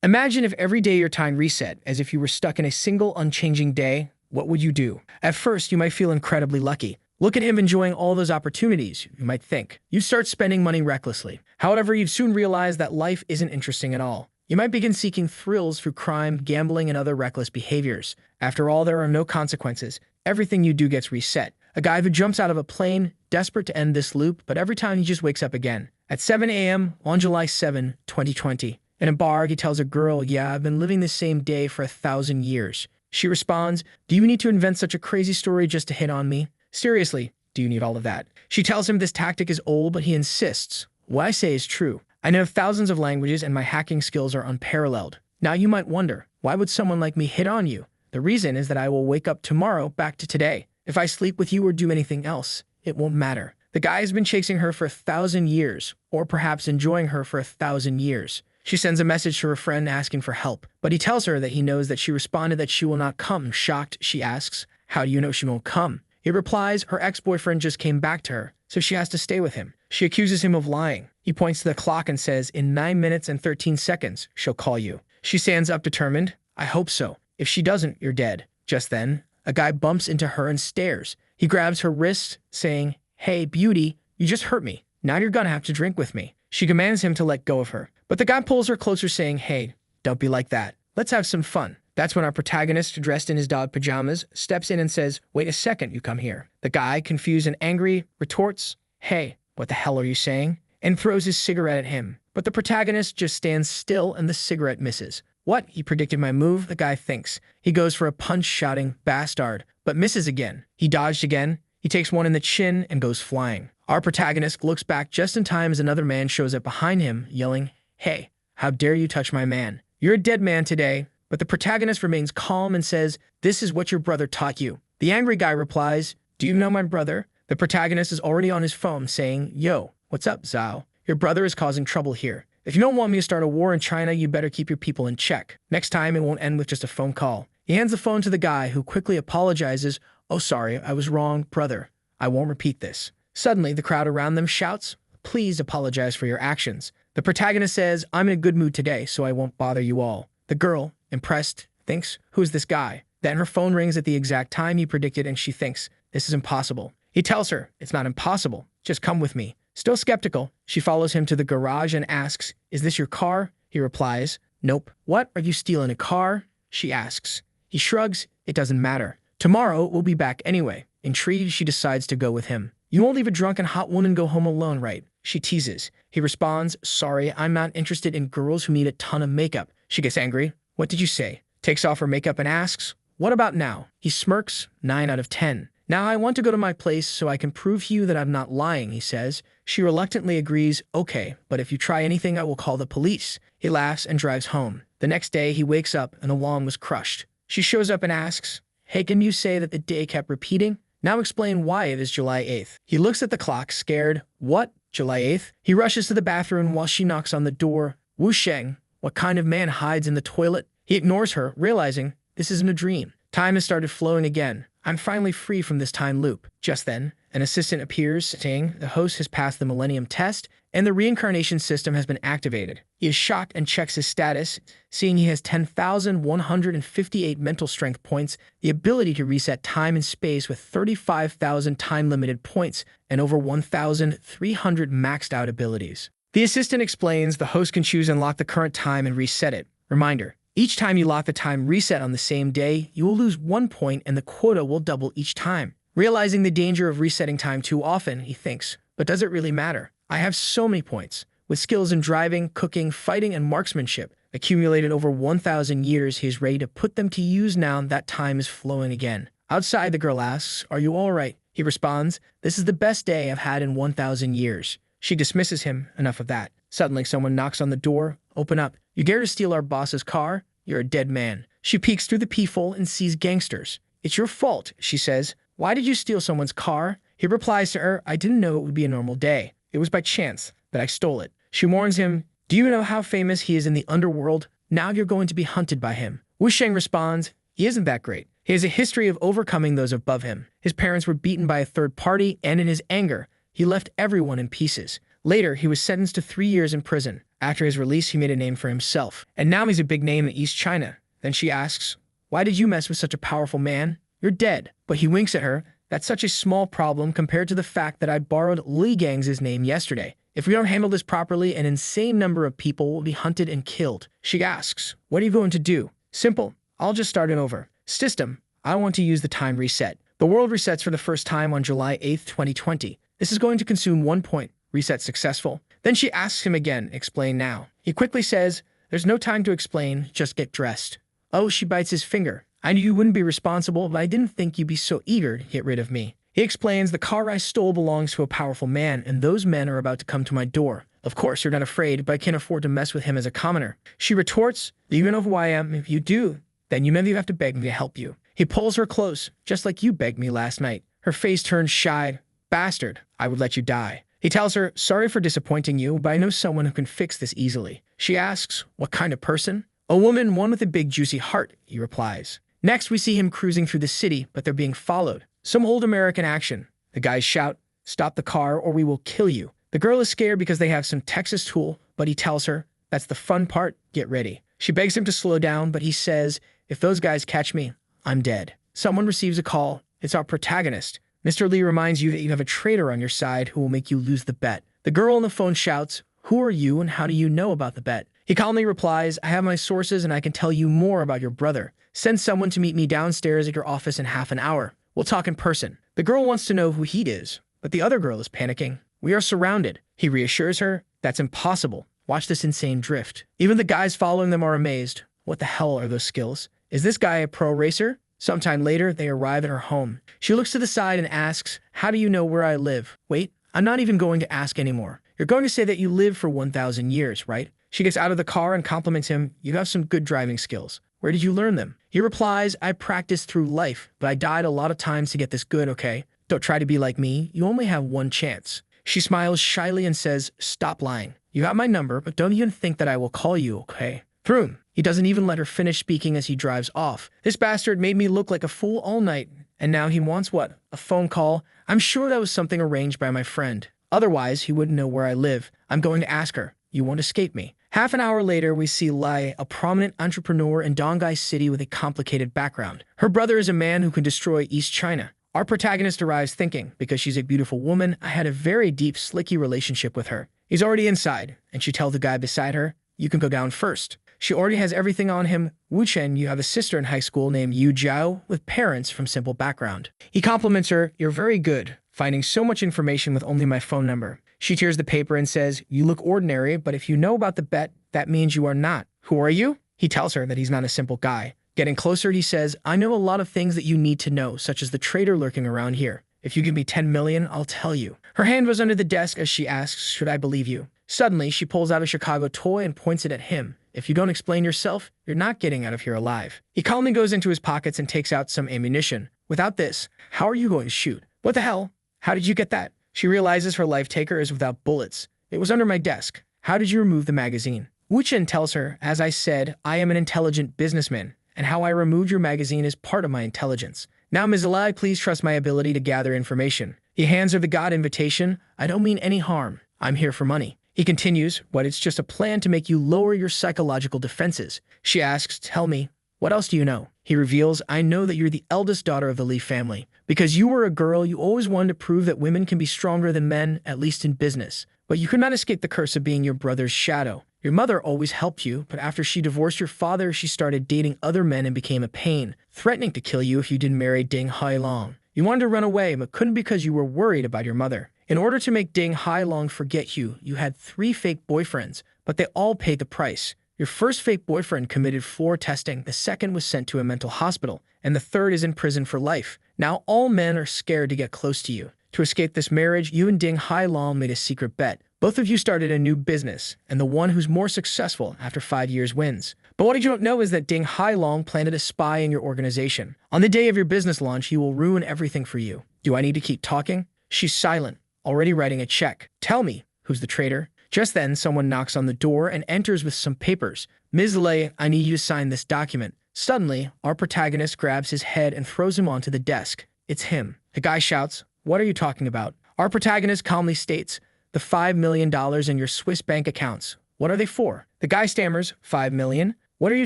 Imagine if every day your time reset, as if you were stuck in a single unchanging day. What would you do? At first, you might feel incredibly lucky. Look at him enjoying all those opportunities, you might think. You'd start spending money recklessly. However, you'd soon realize that life isn't interesting at all. You might begin seeking thrills through crime, gambling, and other reckless behaviors. After all, there are no consequences. Everything you do gets reset. A guy who jumps out of a plane, desperate to end this loop, but every time he just wakes up again. At 7 a.m. on July 7, 2020. In a bar, he tells a girl, "Yeah, I've been living the same day for 1,000 years. She responds, "Do you need to invent such a crazy story just to hit on me? Seriously, do you need all of that?" She tells him this tactic is old, but he insists. "What I say is true. I know thousands of languages and my hacking skills are unparalleled." Now you might wonder, why would someone like me hit on you? The reason is that I will wake up tomorrow back to today. If I sleep with you or do anything else, it won't matter. The guy has been chasing her for 1,000 years, or perhaps enjoying her for 1,000 years. She sends a message to her friend asking for help, but he tells her that he knows that she responded that she will not come. Shocked, she asks, "How do you know she won't come?" He replies her ex-boyfriend just came back to her, so she has to stay with him. She accuses him of lying. He points to the clock and says, "In 9 minutes and 13 seconds, she'll call you." She stands up determined. "I hope so. If she doesn't, you're dead." Just then, a guy bumps into her and stares. He grabs her wrist, saying, "Hey, beauty, you just hurt me. Now you're gonna have to drink with me." She commands him to let go of her, but the guy pulls her closer saying, "Hey, don't be like that. Let's have some fun." That's when our protagonist, dressed in his dog pajamas, steps in and says, "Wait a second, you come here." The guy, confused and angry, retorts, "Hey, what the hell are you saying?" and throws his cigarette at him. But the protagonist just stands still and the cigarette misses. "What? He predicted my move," the guy thinks. He goes for a punch, shouting, "Bastard," but misses again. He dodged again. He takes one in the chin and goes flying. Our protagonist looks back just in time as another man shows up behind him, yelling, "Hey, how dare you touch my man? You're a dead man today." But the protagonist remains calm and says, "This is what your brother taught you." The angry guy replies, "Do you know my brother?" The protagonist is already on his phone saying, "Yo, what's up, Zhao? Your brother is causing trouble here. If you don't want me to start a war in China, you better keep your people in check. Next time, it won't end with just a phone call." He hands the phone to the guy, who quickly apologizes. "Oh, sorry, I was wrong, brother. I won't repeat this." Suddenly, the crowd around them shouts, "Please apologize for your actions." The protagonist says, "I'm in a good mood today, so I won't bother you all." The girl, impressed, thinks, "Who's this guy?" Then her phone rings at the exact time he predicted and she thinks, "This is impossible." He tells her, "It's not impossible. Just come with me." Still skeptical, she follows him to the garage and asks, "Is this your car?" He replies, "Nope." "What? Are you stealing a car?" she asks. He shrugs, "It doesn't matter. Tomorrow we'll be back anyway." Intrigued, she decides to go with him. "You won't leave a drunk and hot woman go home alone, right?" she teases. He responds, "Sorry, I'm not interested in girls who need a ton of makeup." She gets angry. "What did you say?" Takes off her makeup and asks, "What about now?" He smirks, 9 out of 10. "Now I want to go to my place so I can prove to you that I'm not lying," he says. She reluctantly agrees, "Okay, but if you try anything, I will call the police." He laughs and drives home. The next day, he wakes up and alarm was crushed. She shows up and asks, "Hey, can you say that the day kept repeating? Now explain why it is July 8th. He looks at the clock, scared. "What? July 8th? He rushes to the bathroom while she knocks on the door. "Wu Sheng, what kind of man hides in the toilet?" He ignores her, realizing this isn't a dream. Time has started flowing again. "I'm finally free from this time loop." Just then, an assistant appears, saying the host has passed the millennium test and the reincarnation system has been activated. He is shocked and checks his status, seeing he has 10,158 mental strength points, the ability to reset time and space with 35,000 time-limited points, and over 1,300 maxed-out abilities. The assistant explains the host can choose and lock the current time and reset it. Reminder: each time you lock the time reset on the same day, you will lose 1 point and the quota will double each time. Realizing the danger of resetting time too often, he thinks, but does it really matter? I have so many points. With skills in driving, cooking, fighting, and marksmanship, accumulated over 1,000 years, he is ready to put them to use now that time is flowing again. Outside, the girl asks, "Are you all right?" He responds, "This is the best day I've had in 1,000 years. She dismisses him. Enough of that. Suddenly, someone knocks on the door. "Open up. You dare to steal our boss's car? You're a dead man." She peeks through the peephole and sees gangsters. "It's your fault," she says. "Why did you steal someone's car?" He replies to her, "I didn't know it would be a normal day. It was by chance, but I stole it." She warns him, "Do you know how famous he is in the underworld? Now you're going to be hunted by him." Wu Sheng responds, "He isn't that great. He has a history of overcoming those above him. His parents were beaten by a third party, and in his anger, he left everyone in pieces. Later, he was sentenced to 3 years in prison. After his release, he made a name for himself, and now he's a big name in East China. Then she asks, "Why did you mess with such a powerful man? You're dead." But he winks at her. "That's such a small problem compared to the fact that I borrowed Li Gang's name yesterday. If we don't handle this properly, an insane number of people will be hunted and killed." She asks, "What are you going to do?" "Simple. I'll just start it over. System, I want to use the time reset." The world resets for the first time on July 8th, 2020. This is going to consume 1 point. Reset successful. Then she asks him again, "Explain now." He quickly says, "There's no time to explain, just get dressed." Oh, she bites his finger. "I knew you wouldn't be responsible, but I didn't think you'd be so eager to get rid of me." He explains, "The car I stole belongs to a powerful man, and those men are about to come to my door. Of course, you're not afraid, but I can't afford to mess with him as a commoner." She retorts, "Do you know who I am? If you do, then you maybe have to beg me to help you." He pulls her close, "Just like you begged me last night." Her face turns shy. "Bastard, I would let you die." He tells her, "Sorry for disappointing you, but I know someone who can fix this easily." She asks, "What kind of person?" "A woman, one with a big juicy heart," he replies. Next, we see him cruising through the city, but they're being followed. Some old American action. The guys shout, "Stop the car or we will kill you." The girl is scared because they have some Texas tool, but he tells her, "That's the fun part, get ready." She begs him to slow down, but he says, "If those guys catch me, I'm dead." Someone receives a call. It's our protagonist. Mr. Lee reminds you that you have a traitor on your side who will make you lose the bet. The girl on the phone shouts, "Who are you and how do you know about the bet?" He calmly replies, "I have my sources and I can tell you more about your brother. Send someone to meet me downstairs at your office in half an hour. We'll talk in person." The girl wants to know who he is, but the other girl is panicking. "We are surrounded." He reassures her, "That's impossible. Watch this insane drift." Even the guys following them are amazed. What the hell are those skills? Is this guy a pro racer? Sometime later, they arrive at her home. She looks to the side and asks, "How do you know where I live?" "Wait, I'm not even going to ask anymore. You're going to say that you live for 1,000 years, right?" She gets out of the car and compliments him, "You have some good driving skills. Where did you learn them?" He replies, "I practiced through life, but I died a lot of times to get this good, okay? Don't try to be like me. You only have one chance." She smiles shyly and says, "Stop lying. You have my number, but don't even think that I will call you, okay?" Vroom. He doesn't even let her finish speaking as he drives off. "This bastard made me look like a fool all night, and now he wants what? A phone call? I'm sure that was something arranged by my friend. Otherwise, he wouldn't know where I live. I'm going to ask her. You won't escape me." Half an hour later, we see Lai, a prominent entrepreneur in Donghai City with a complicated background. Her brother is a man who can destroy East China. Our protagonist arrives thinking, because she's a beautiful woman, I had a very deep, slicky relationship with her. He's already inside, and she tells the guy beside her, "You can go down first." She already has everything on him. "Wu Chen, you have a sister in high school named Yu Jiao with parents from simple background." He compliments her, "You're very good, finding so much information with only my phone number." She tears the paper and says, "You look ordinary, but if you know about the bet, that means you are not. Who are you?" He tells her that he's not a simple guy. Getting closer, he says, "I know a lot of things that you need to know, such as the traitor lurking around here. If you give me 10 million, I'll tell you." Her hand was under the desk as she asks, "Should I believe you?" Suddenly, she pulls out a Chicago toy and points it at him. "If you don't explain yourself, you're not getting out of here alive." He calmly goes into his pockets and takes out some ammunition. "Without this, how are you going to shoot?" "What the hell? How did you get that?" She realizes her life taker is without bullets. "It was under my desk. How did you remove the magazine?" Wu Chen tells her, "As I said, I am an intelligent businessman, and how I removed your magazine is part of my intelligence. Now, Ms. Lai, please trust my ability to gather information." He hands her the God invitation. "I don't mean any harm. I'm here for money." He continues, "But it's just a plan to make you lower your psychological defenses." She asks, "Tell me, what else do you know?" He reveals, "I know that you're the eldest daughter of the Lee family. Because you were a girl, you always wanted to prove that women can be stronger than men, at least in business. But you could not escape the curse of being your brother's shadow. Your mother always helped you, but after she divorced your father, she started dating other men and became a pain, threatening to kill you if you didn't marry Ding Hailong. You wanted to run away, but couldn't because you were worried about your mother. In order to make Ding Hailong forget you, you had 3 fake boyfriends, but they all paid the price. Your first fake boyfriend committed floor testing, the second was sent to a mental hospital, and the third is in prison for life. Now all men are scared to get close to you. To escape this marriage, you and Ding Hailong made a secret bet. Both of you started a new business, and the one who's more successful after 5 years wins. But what you don't know is that Ding Hailong planted a spy in your organization. On the day of your business launch, he will ruin everything for you. Do I need to keep talking? She's silent, already writing a check. Tell me, who's the traitor? Just then, someone knocks on the door and enters with some papers. "Ms. Lei, I need you to sign this document." Suddenly, our protagonist grabs his head and throws him onto the desk. It's him. The guy shouts, "What are you talking about?" Our protagonist calmly states, "The $5 million in your Swiss bank accounts. What are they for? The guy stammers, 5 million? What are you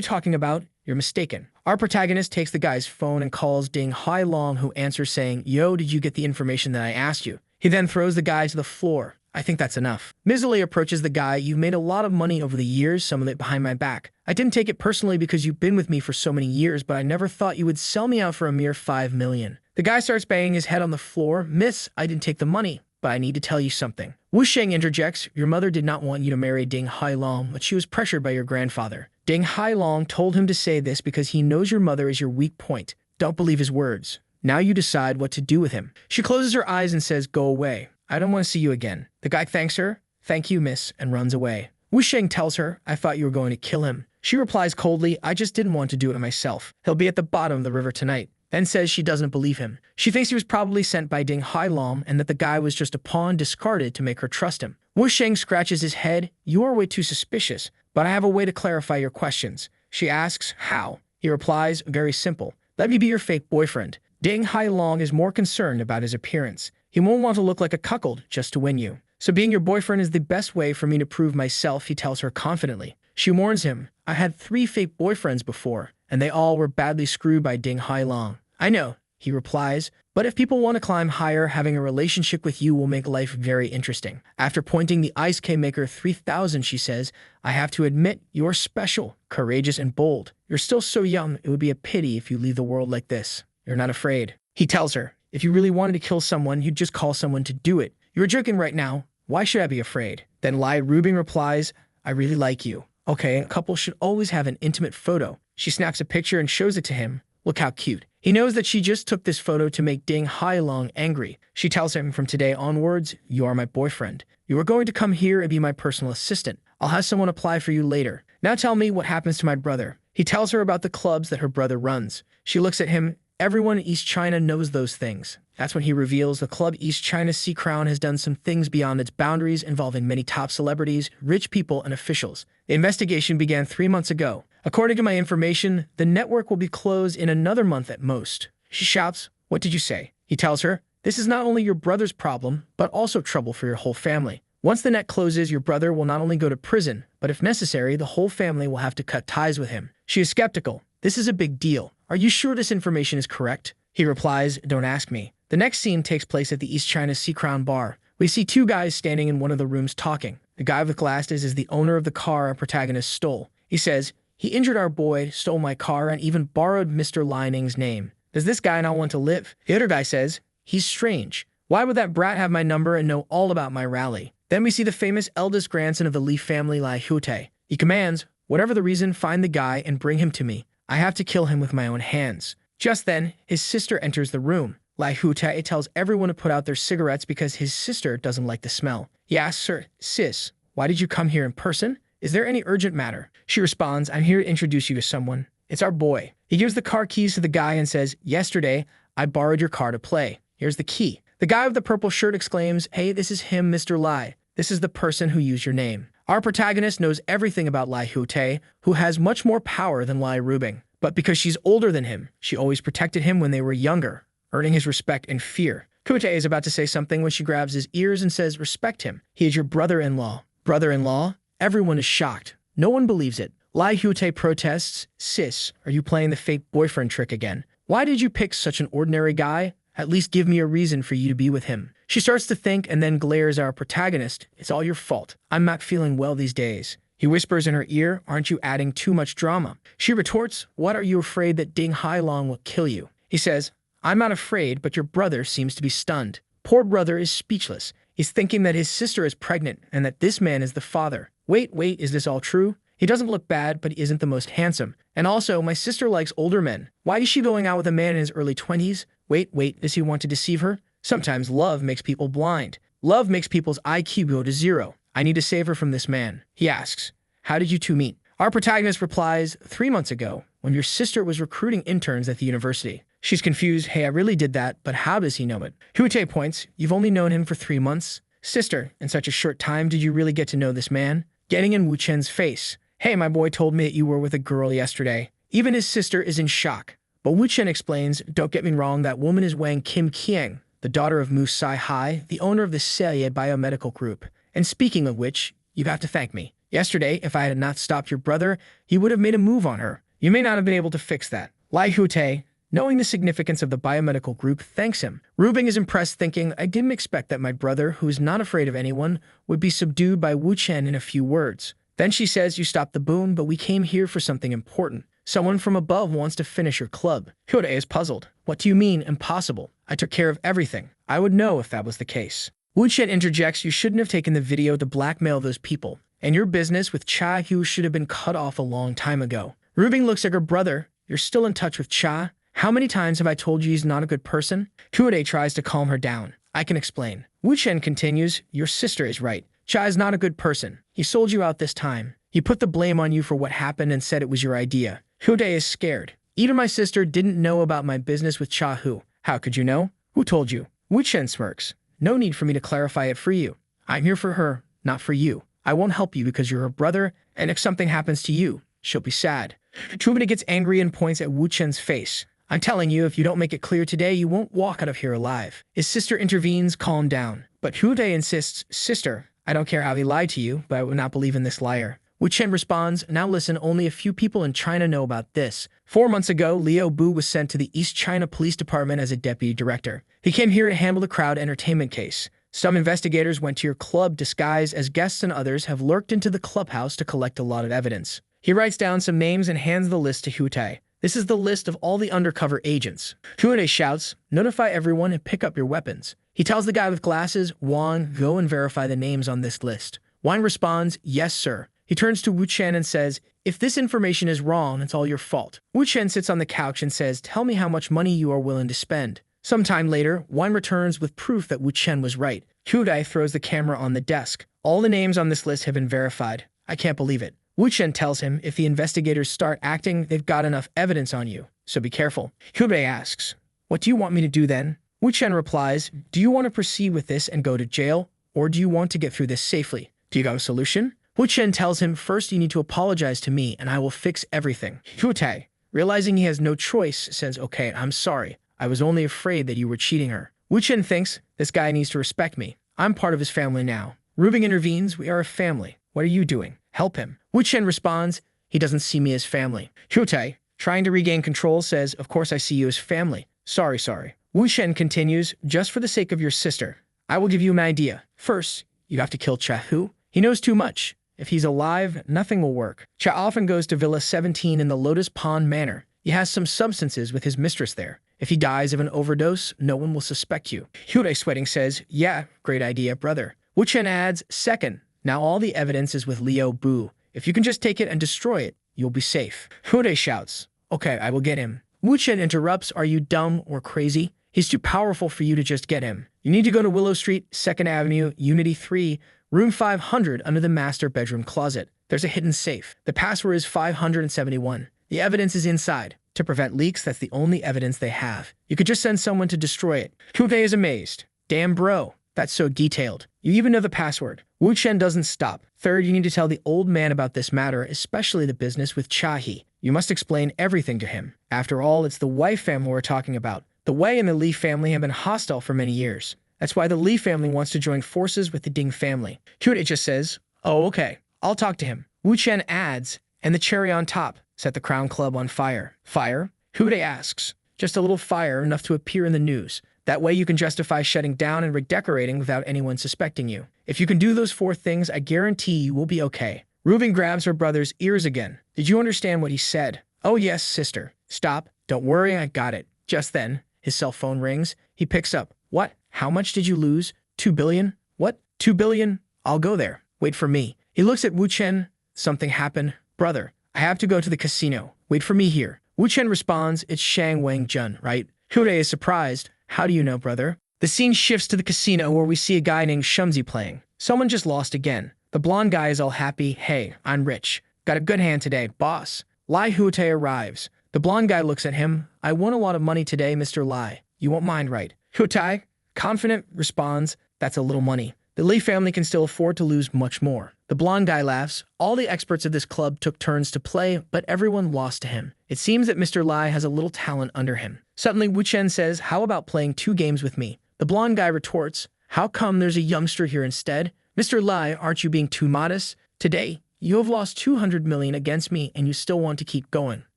talking about? You're mistaken. Our protagonist takes the guy's phone and calls Ding Hailong, who answers saying, "Yo, did you get the information that I asked you?" He then throws the guy to the floor. I think that's enough. Miserly approaches the guy. You've made a lot of money over the years, some of it behind my back. I didn't take it personally because you've been with me for so many years, but I never thought you would sell me out for a mere 5 million. The guy starts banging his head on the floor. Miss, I didn't take the money, but I need to tell you something. Wu Sheng interjects, your mother did not want you to marry Ding Hailong, but she was pressured by your grandfather. Ding Hailong told him to say this because he knows your mother is your weak point. Don't believe his words. Now you decide what to do with him. She closes her eyes and says, go away. I don't want to see you again. The guy thanks her, thank you, miss, and runs away. Wu Sheng tells her, I thought you were going to kill him. She replies coldly, I just didn't want to do it myself. He'll be at the bottom of the river tonight. Then says she doesn't believe him. She thinks he was probably sent by Ding Hailong and that the guy was just a pawn discarded to make her trust him. Wu Sheng scratches his head. You are way too suspicious, but I have a way to clarify your questions. She asks, how? He replies, very simple. Let me be your fake boyfriend. Ding Hailong is more concerned about his appearance. He won't want to look like a cuckold just to win you. So being your boyfriend is the best way for me to prove myself, he tells her confidently. She warns him, I had 3 fake boyfriends before, and they all were badly screwed by Ding Hailong. I know, he replies, but if people want to climb higher, having a relationship with you will make life very interesting. After pointing the Ice K Maker 3000, she says, I have to admit, you're special, courageous, and bold. You're still so young, it would be a pity if you leave the world like this. You're not afraid. He tells her, if you really wanted to kill someone, you'd just call someone to do it. You're joking right now. Why should I be afraid? Then Lai Rubing replies, I really like you. Okay, a couple should always have an intimate photo. She snaps a picture and shows it to him. Look how cute. He knows that she just took this photo to make Ding Hailong angry. She tells him, from today onwards, you are my boyfriend. You are going to come here and be my personal assistant. I'll have someone apply for you later. Now tell me what happens to my brother. He tells her about the clubs that her brother runs. She looks at him. Everyone in East China knows those things. That's when he reveals the club East China Sea Crown has done some things beyond its boundaries involving many top celebrities, rich people, and officials. The investigation began 3 months ago. According to my information, the network will be closed in another month at most. She shouts, what did you say? He tells her, this is not only your brother's problem, but also trouble for your whole family. Once the net closes, your brother will not only go to prison, but if necessary, the whole family will have to cut ties with him. She is skeptical. This is a big deal. Are you sure this information is correct? He replies, don't ask me. The next scene takes place at the East China Sea Crown bar. We see 2 guys standing in one of the rooms talking. The guy with glasses is the owner of the car our protagonist stole. He says, he injured our boy, stole my car, and even borrowed Mr. Lining's name. Does this guy not want to live? The other guy says, he's strange. Why would that brat have my number and know all about my rally? Then we see the famous eldest grandson of the Li family, Lai Hute. He commands, whatever the reason, find the guy and bring him to me. I have to kill him with my own hands. Just then, his sister enters the room. Lai Hute tells everyone to put out their cigarettes because his sister doesn't like the smell. He asks her, sis, why did you come here in person? Is there any urgent matter? She responds, I'm here to introduce you to someone. It's our boy. He gives the car keys to the guy and says, yesterday, I borrowed your car to play. Here's the key. The guy with the purple shirt exclaims, hey, this is him, Mr. Lai. This is the person who used your name. Our protagonist knows everything about Lai Hute, who has much more power than Lai Rubing. But because she's older than him, she always protected him when they were younger, earning his respect and fear. Hute is about to say something when she grabs his ears and says, respect him. He is your brother-in-law. Brother-in-law? Everyone is shocked. No one believes it. Lai Hute protests, sis, are you playing the fake boyfriend trick again? Why did you pick such an ordinary guy? At least give me a reason for you to be with him. She starts to think and then glares at our protagonist. It's all your fault. I'm not feeling well these days. He whispers in her ear, aren't you adding too much drama? She retorts, what are you afraid that Ding Hailong will kill you? He says, I'm not afraid, but your brother seems to be stunned. Poor brother is speechless. He's thinking that his sister is pregnant and that this man is the father. Wait, is this all true? He doesn't look bad, but he isn't the most handsome. And also, my sister likes older men. Why is she going out with a man in his early 20s? Wait, does he want to deceive her? Sometimes love makes people blind. Love makes people's IQ go to 0. I need to save her from this man. He asks, how did you 2 meet? Our protagonist replies, 3 months ago, when your sister was recruiting interns at the university. She's confused, hey, I really did that, but how does he know it? Hute points, you've only known him for 3 months? Sister, in such a short time, did you really get to know this man? Getting in Wu Chen's face. Hey, my boy told me that you were with a girl yesterday. Even his sister is in shock. But Wu Chen explains, don't get me wrong, that woman is Wang Kim Kiang, the daughter of Mu Sai Hai, the owner of the Celye Biomedical Group. And speaking of which, you have to thank me. Yesterday, if I had not stopped your brother, he would have made a move on her. You may not have been able to fix that. Lai Hute, knowing the significance of the biomedical group, thanks him. Rubing is impressed, thinking, I didn't expect that my brother, who is not afraid of anyone, would be subdued by Wu Chen in a few words. Then she says, you stopped the boom, but we came here for something important. Someone from above wants to finish your club. Hyodae is puzzled. What do you mean, impossible? I took care of everything. I would know if that was the case. Wu Chen interjects, you shouldn't have taken the video to blackmail those people. And your business with Cha Hu should have been cut off a long time ago. Rubing looks at her brother. You're still in touch with Cha? How many times have I told you he's not a good person? Hyodae tries to calm her down. I can explain. Wu Chen continues, your sister is right. Cha is not a good person. He sold you out this time. He put the blame on you for what happened and said it was your idea. Hyodae is scared. Even my sister didn't know about my business with Cha Hu. How could you know? Who told you? Wu Chen smirks. No need for me to clarify it for you. I'm here for her, not for you. I won't help you because you're her brother, and if something happens to you, she'll be sad. Chubita gets angry and points at Wu Chen's face. I'm telling you, if you don't make it clear today, you won't walk out of here alive. His sister intervenes, calm down. But Hyodae insists, sister, I don't care how he lied to you, but I would not believe in this liar. Wu Chen responds, now listen, only a few people in China know about this. 4 months ago, Liu Bu was sent to the East China Police Department as a deputy director. He came here to handle the crowd entertainment case. Some investigators went to your club disguised as guests and others have lurked into the clubhouse to collect a lot of evidence. He writes down some names and hands the list to Hyodae. This is the list of all the undercover agents. Hyodae shouts, notify everyone and pick up your weapons. He tells the guy with glasses, Wang, go and verify the names on this list. Wang responds, yes, sir. He turns to Wu Chen and says, if this information is wrong, it's all your fault. Wu Chen sits on the couch and says, tell me how much money you are willing to spend. Sometime later, Wang returns with proof that Wu Chen was right. Hyodae throws the camera on the desk. All the names on this list have been verified. I can't believe it. Wu Chen tells him if the investigators start acting, they've got enough evidence on you, so be careful. Hyodae asks, what do you want me to do then? Wu Chen replies, do you want to proceed with this and go to jail, or do you want to get through this safely? Do you got a solution? Wu Chen tells him, first you need to apologize to me and I will fix everything. Hyodae, realizing he has no choice, says, okay, I'm sorry. I was only afraid that you were cheating her. Wu Chen thinks, this guy needs to respect me. I'm part of his family now. Rubing intervenes, we are a family. What are you doing? Help him. Wu Chen responds, he doesn't see me as family. Hyodae, trying to regain control, says, of course I see you as family. Sorry. Wu Chen continues, just for the sake of your sister, I will give you an idea. First, you have to kill Cha Hu. He knows too much. If he's alive, nothing will work. Cha often goes to Villa 17 in the Lotus Pond Manor. He has some substances with his mistress there. If he dies of an overdose, no one will suspect you. Hyodae, sweating, says, yeah, great idea, brother. Wu Chen adds, second, now all the evidence is with Liu Bu. If you can just take it and destroy it, you'll be safe. Hyodae shouts, okay, I will get him. Wu Chen interrupts, are you dumb or crazy? He's too powerful for you to just get him. You need to go to Willow Street, 2nd Avenue, Unity 3, room 500 under the master bedroom closet. There's a hidden safe. The password is 571. The evidence is inside. To prevent leaks, that's the only evidence they have. You could just send someone to destroy it. Hyodae is amazed. Damn, bro. That's so detailed. You even know the password. Wu Chen doesn't stop. Third, you need to tell the old man about this matter, especially the business with Cha-hee. You must explain everything to him. After all, it's the Wei family we're talking about. The Wei and the Li family have been hostile for many years. That's why the Li family wants to join forces with the Ding family. Hyodae just says, oh, okay, I'll talk to him. Wu Chen adds, and the cherry on top, set the Crown Club on fire. Fire? Hyodae asks, just a little fire enough to appear in the news. That way you can justify shutting down and redecorating without anyone suspecting you. If you can do those 4 things, I guarantee you will be okay. Rubin grabs her brother's ears again. Did you understand what he said? Oh yes, sister. Stop. Don't worry, I got it. Just then, his cell phone rings. He picks up. What? How much did you lose? 2 billion? What? 2 billion? I'll go there. Wait for me. He looks at Wu Chen. Something happened. Brother, I have to go to the casino. Wait for me here. Wu Chen responds, it's Shang Wang Jun, right? Hyodae is surprised. How do you know, brother? The scene shifts to the casino where we see a guy named Shumzi playing. Someone just lost again. The blonde guy is all happy. Hey, I'm rich. Got a good hand today, boss. Lai Hyodae arrives. The blonde guy looks at him. I won a lot of money today, Mr. Lai. You won't mind, right? Hyodae, confident, responds, that's a little money. The Li family can still afford to lose much more. The blonde guy laughs. All the experts of this club took turns to play, but everyone lost to him. It seems that Mr. Lai has a little talent under him. Suddenly, Wu Chen says, how about playing 2 games with me? The blonde guy retorts, how come there's a youngster here instead? Mr. Lai, aren't you being too modest? Today, You have lost 200 million against me and you still want to keep going.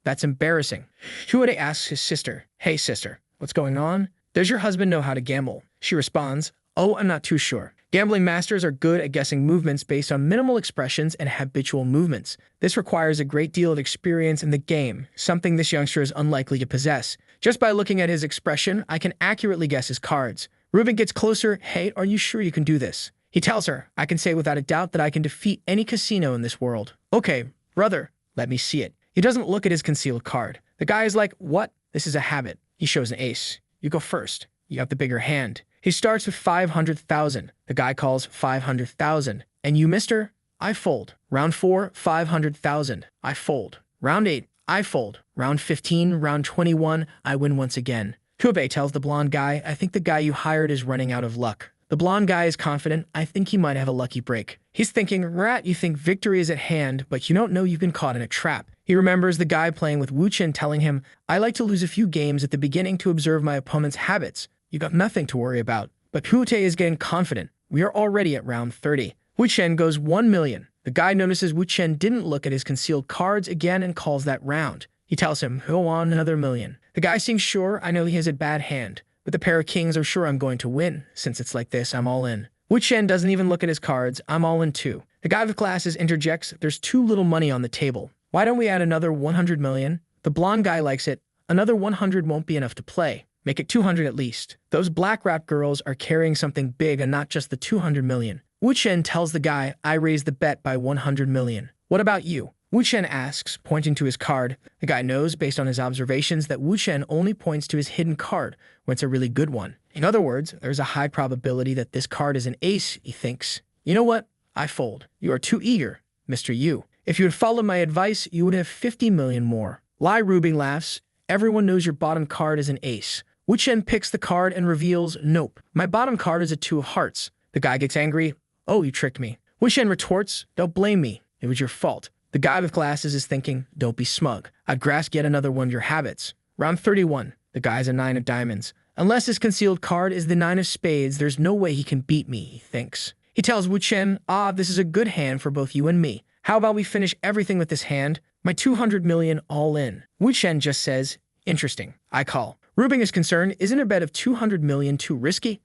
That's embarrassing. Huode asks his sister, "Hey sister, what's going on? Does your husband know how to gamble?" She responds, "Oh, I'm not too sure. Gambling masters are good at guessing movements based on minimal expressions and habitual movements. This requires a great deal of experience in the game, something this youngster is unlikely to possess. Just by looking at his expression, I can accurately guess his cards." Ruben gets closer. "Hey, are you sure you can do this?" He tells her, "I can say without a doubt that I can defeat any casino in this world." "Okay, brother, let me see it." He doesn't look at his concealed card. The guy is like, "What? This is a habit." He shows an ace. "You go first. You have the bigger hand." He starts with 500,000. The guy calls 500,000. "And you, mister?" "I fold." Round 4, 500,000. "I fold." Round 8, "I fold." Round 15, round 21, "I win once again." Kube tells the blonde guy, "I think the guy you hired is running out of luck." The blonde guy is confident, "I think he might have a lucky break." He's thinking, "Rat, you think victory is at hand, but you don't know you've been caught in a trap." He remembers the guy playing with Wu Chen telling him, "I like to lose a few games at the beginning to observe my opponent's habits. You got nothing to worry about." But Hute is getting confident. We are already at round 30. Wu Chen goes 1 million. The guy notices Wu Chen didn't look at his concealed cards again and calls that round. He tells him, "Go on another million." The guy seems sure. "I know he has a bad hand. With a pair of kings, I'm sure I'm going to win. Since it's like this, I'm all in." Wu Chen doesn't even look at his cards. "I'm all in too." The guy with glasses interjects, "There's too little money on the table. Why don't we add another 100 million? The blonde guy likes it. Another 100 won't be enough to play. Make it 200 at least. Those black rap girls are carrying something big and not just the 200 million. Wu Chen tells the guy, "I raised the bet by 100 million. What about you?" Wu Chen asks, pointing to his card. The guy knows, based on his observations, that Wu Chen only points to his hidden card when it's a really good one. In other words, there's a high probability that this card is an ace, he thinks. "You know what? I fold. You are too eager, Mr. Yu. If you had followed my advice, you would have 50 million more." Lai Rubing laughs. "Everyone knows your bottom card is an ace." Wu Chen picks the card and reveals, "Nope. My bottom card is a 2 of hearts." The guy gets angry. "Oh, you tricked me." Wu Chen retorts, "Don't blame me. It was your fault." The guy with glasses is thinking, "Don't be smug. I'd grasp yet another one of your habits." Round 31. The guy's a 9 of diamonds. Unless his concealed card is the 9 of spades, there's no way he can beat me, he thinks. He tells Wu Chen, "This is a good hand for both you and me. How about we finish everything with this hand? My 200 million all in." Wu Chen just says, "Interesting. I call." Rubing is concerned. "Isn't a bet of 200 million too risky?"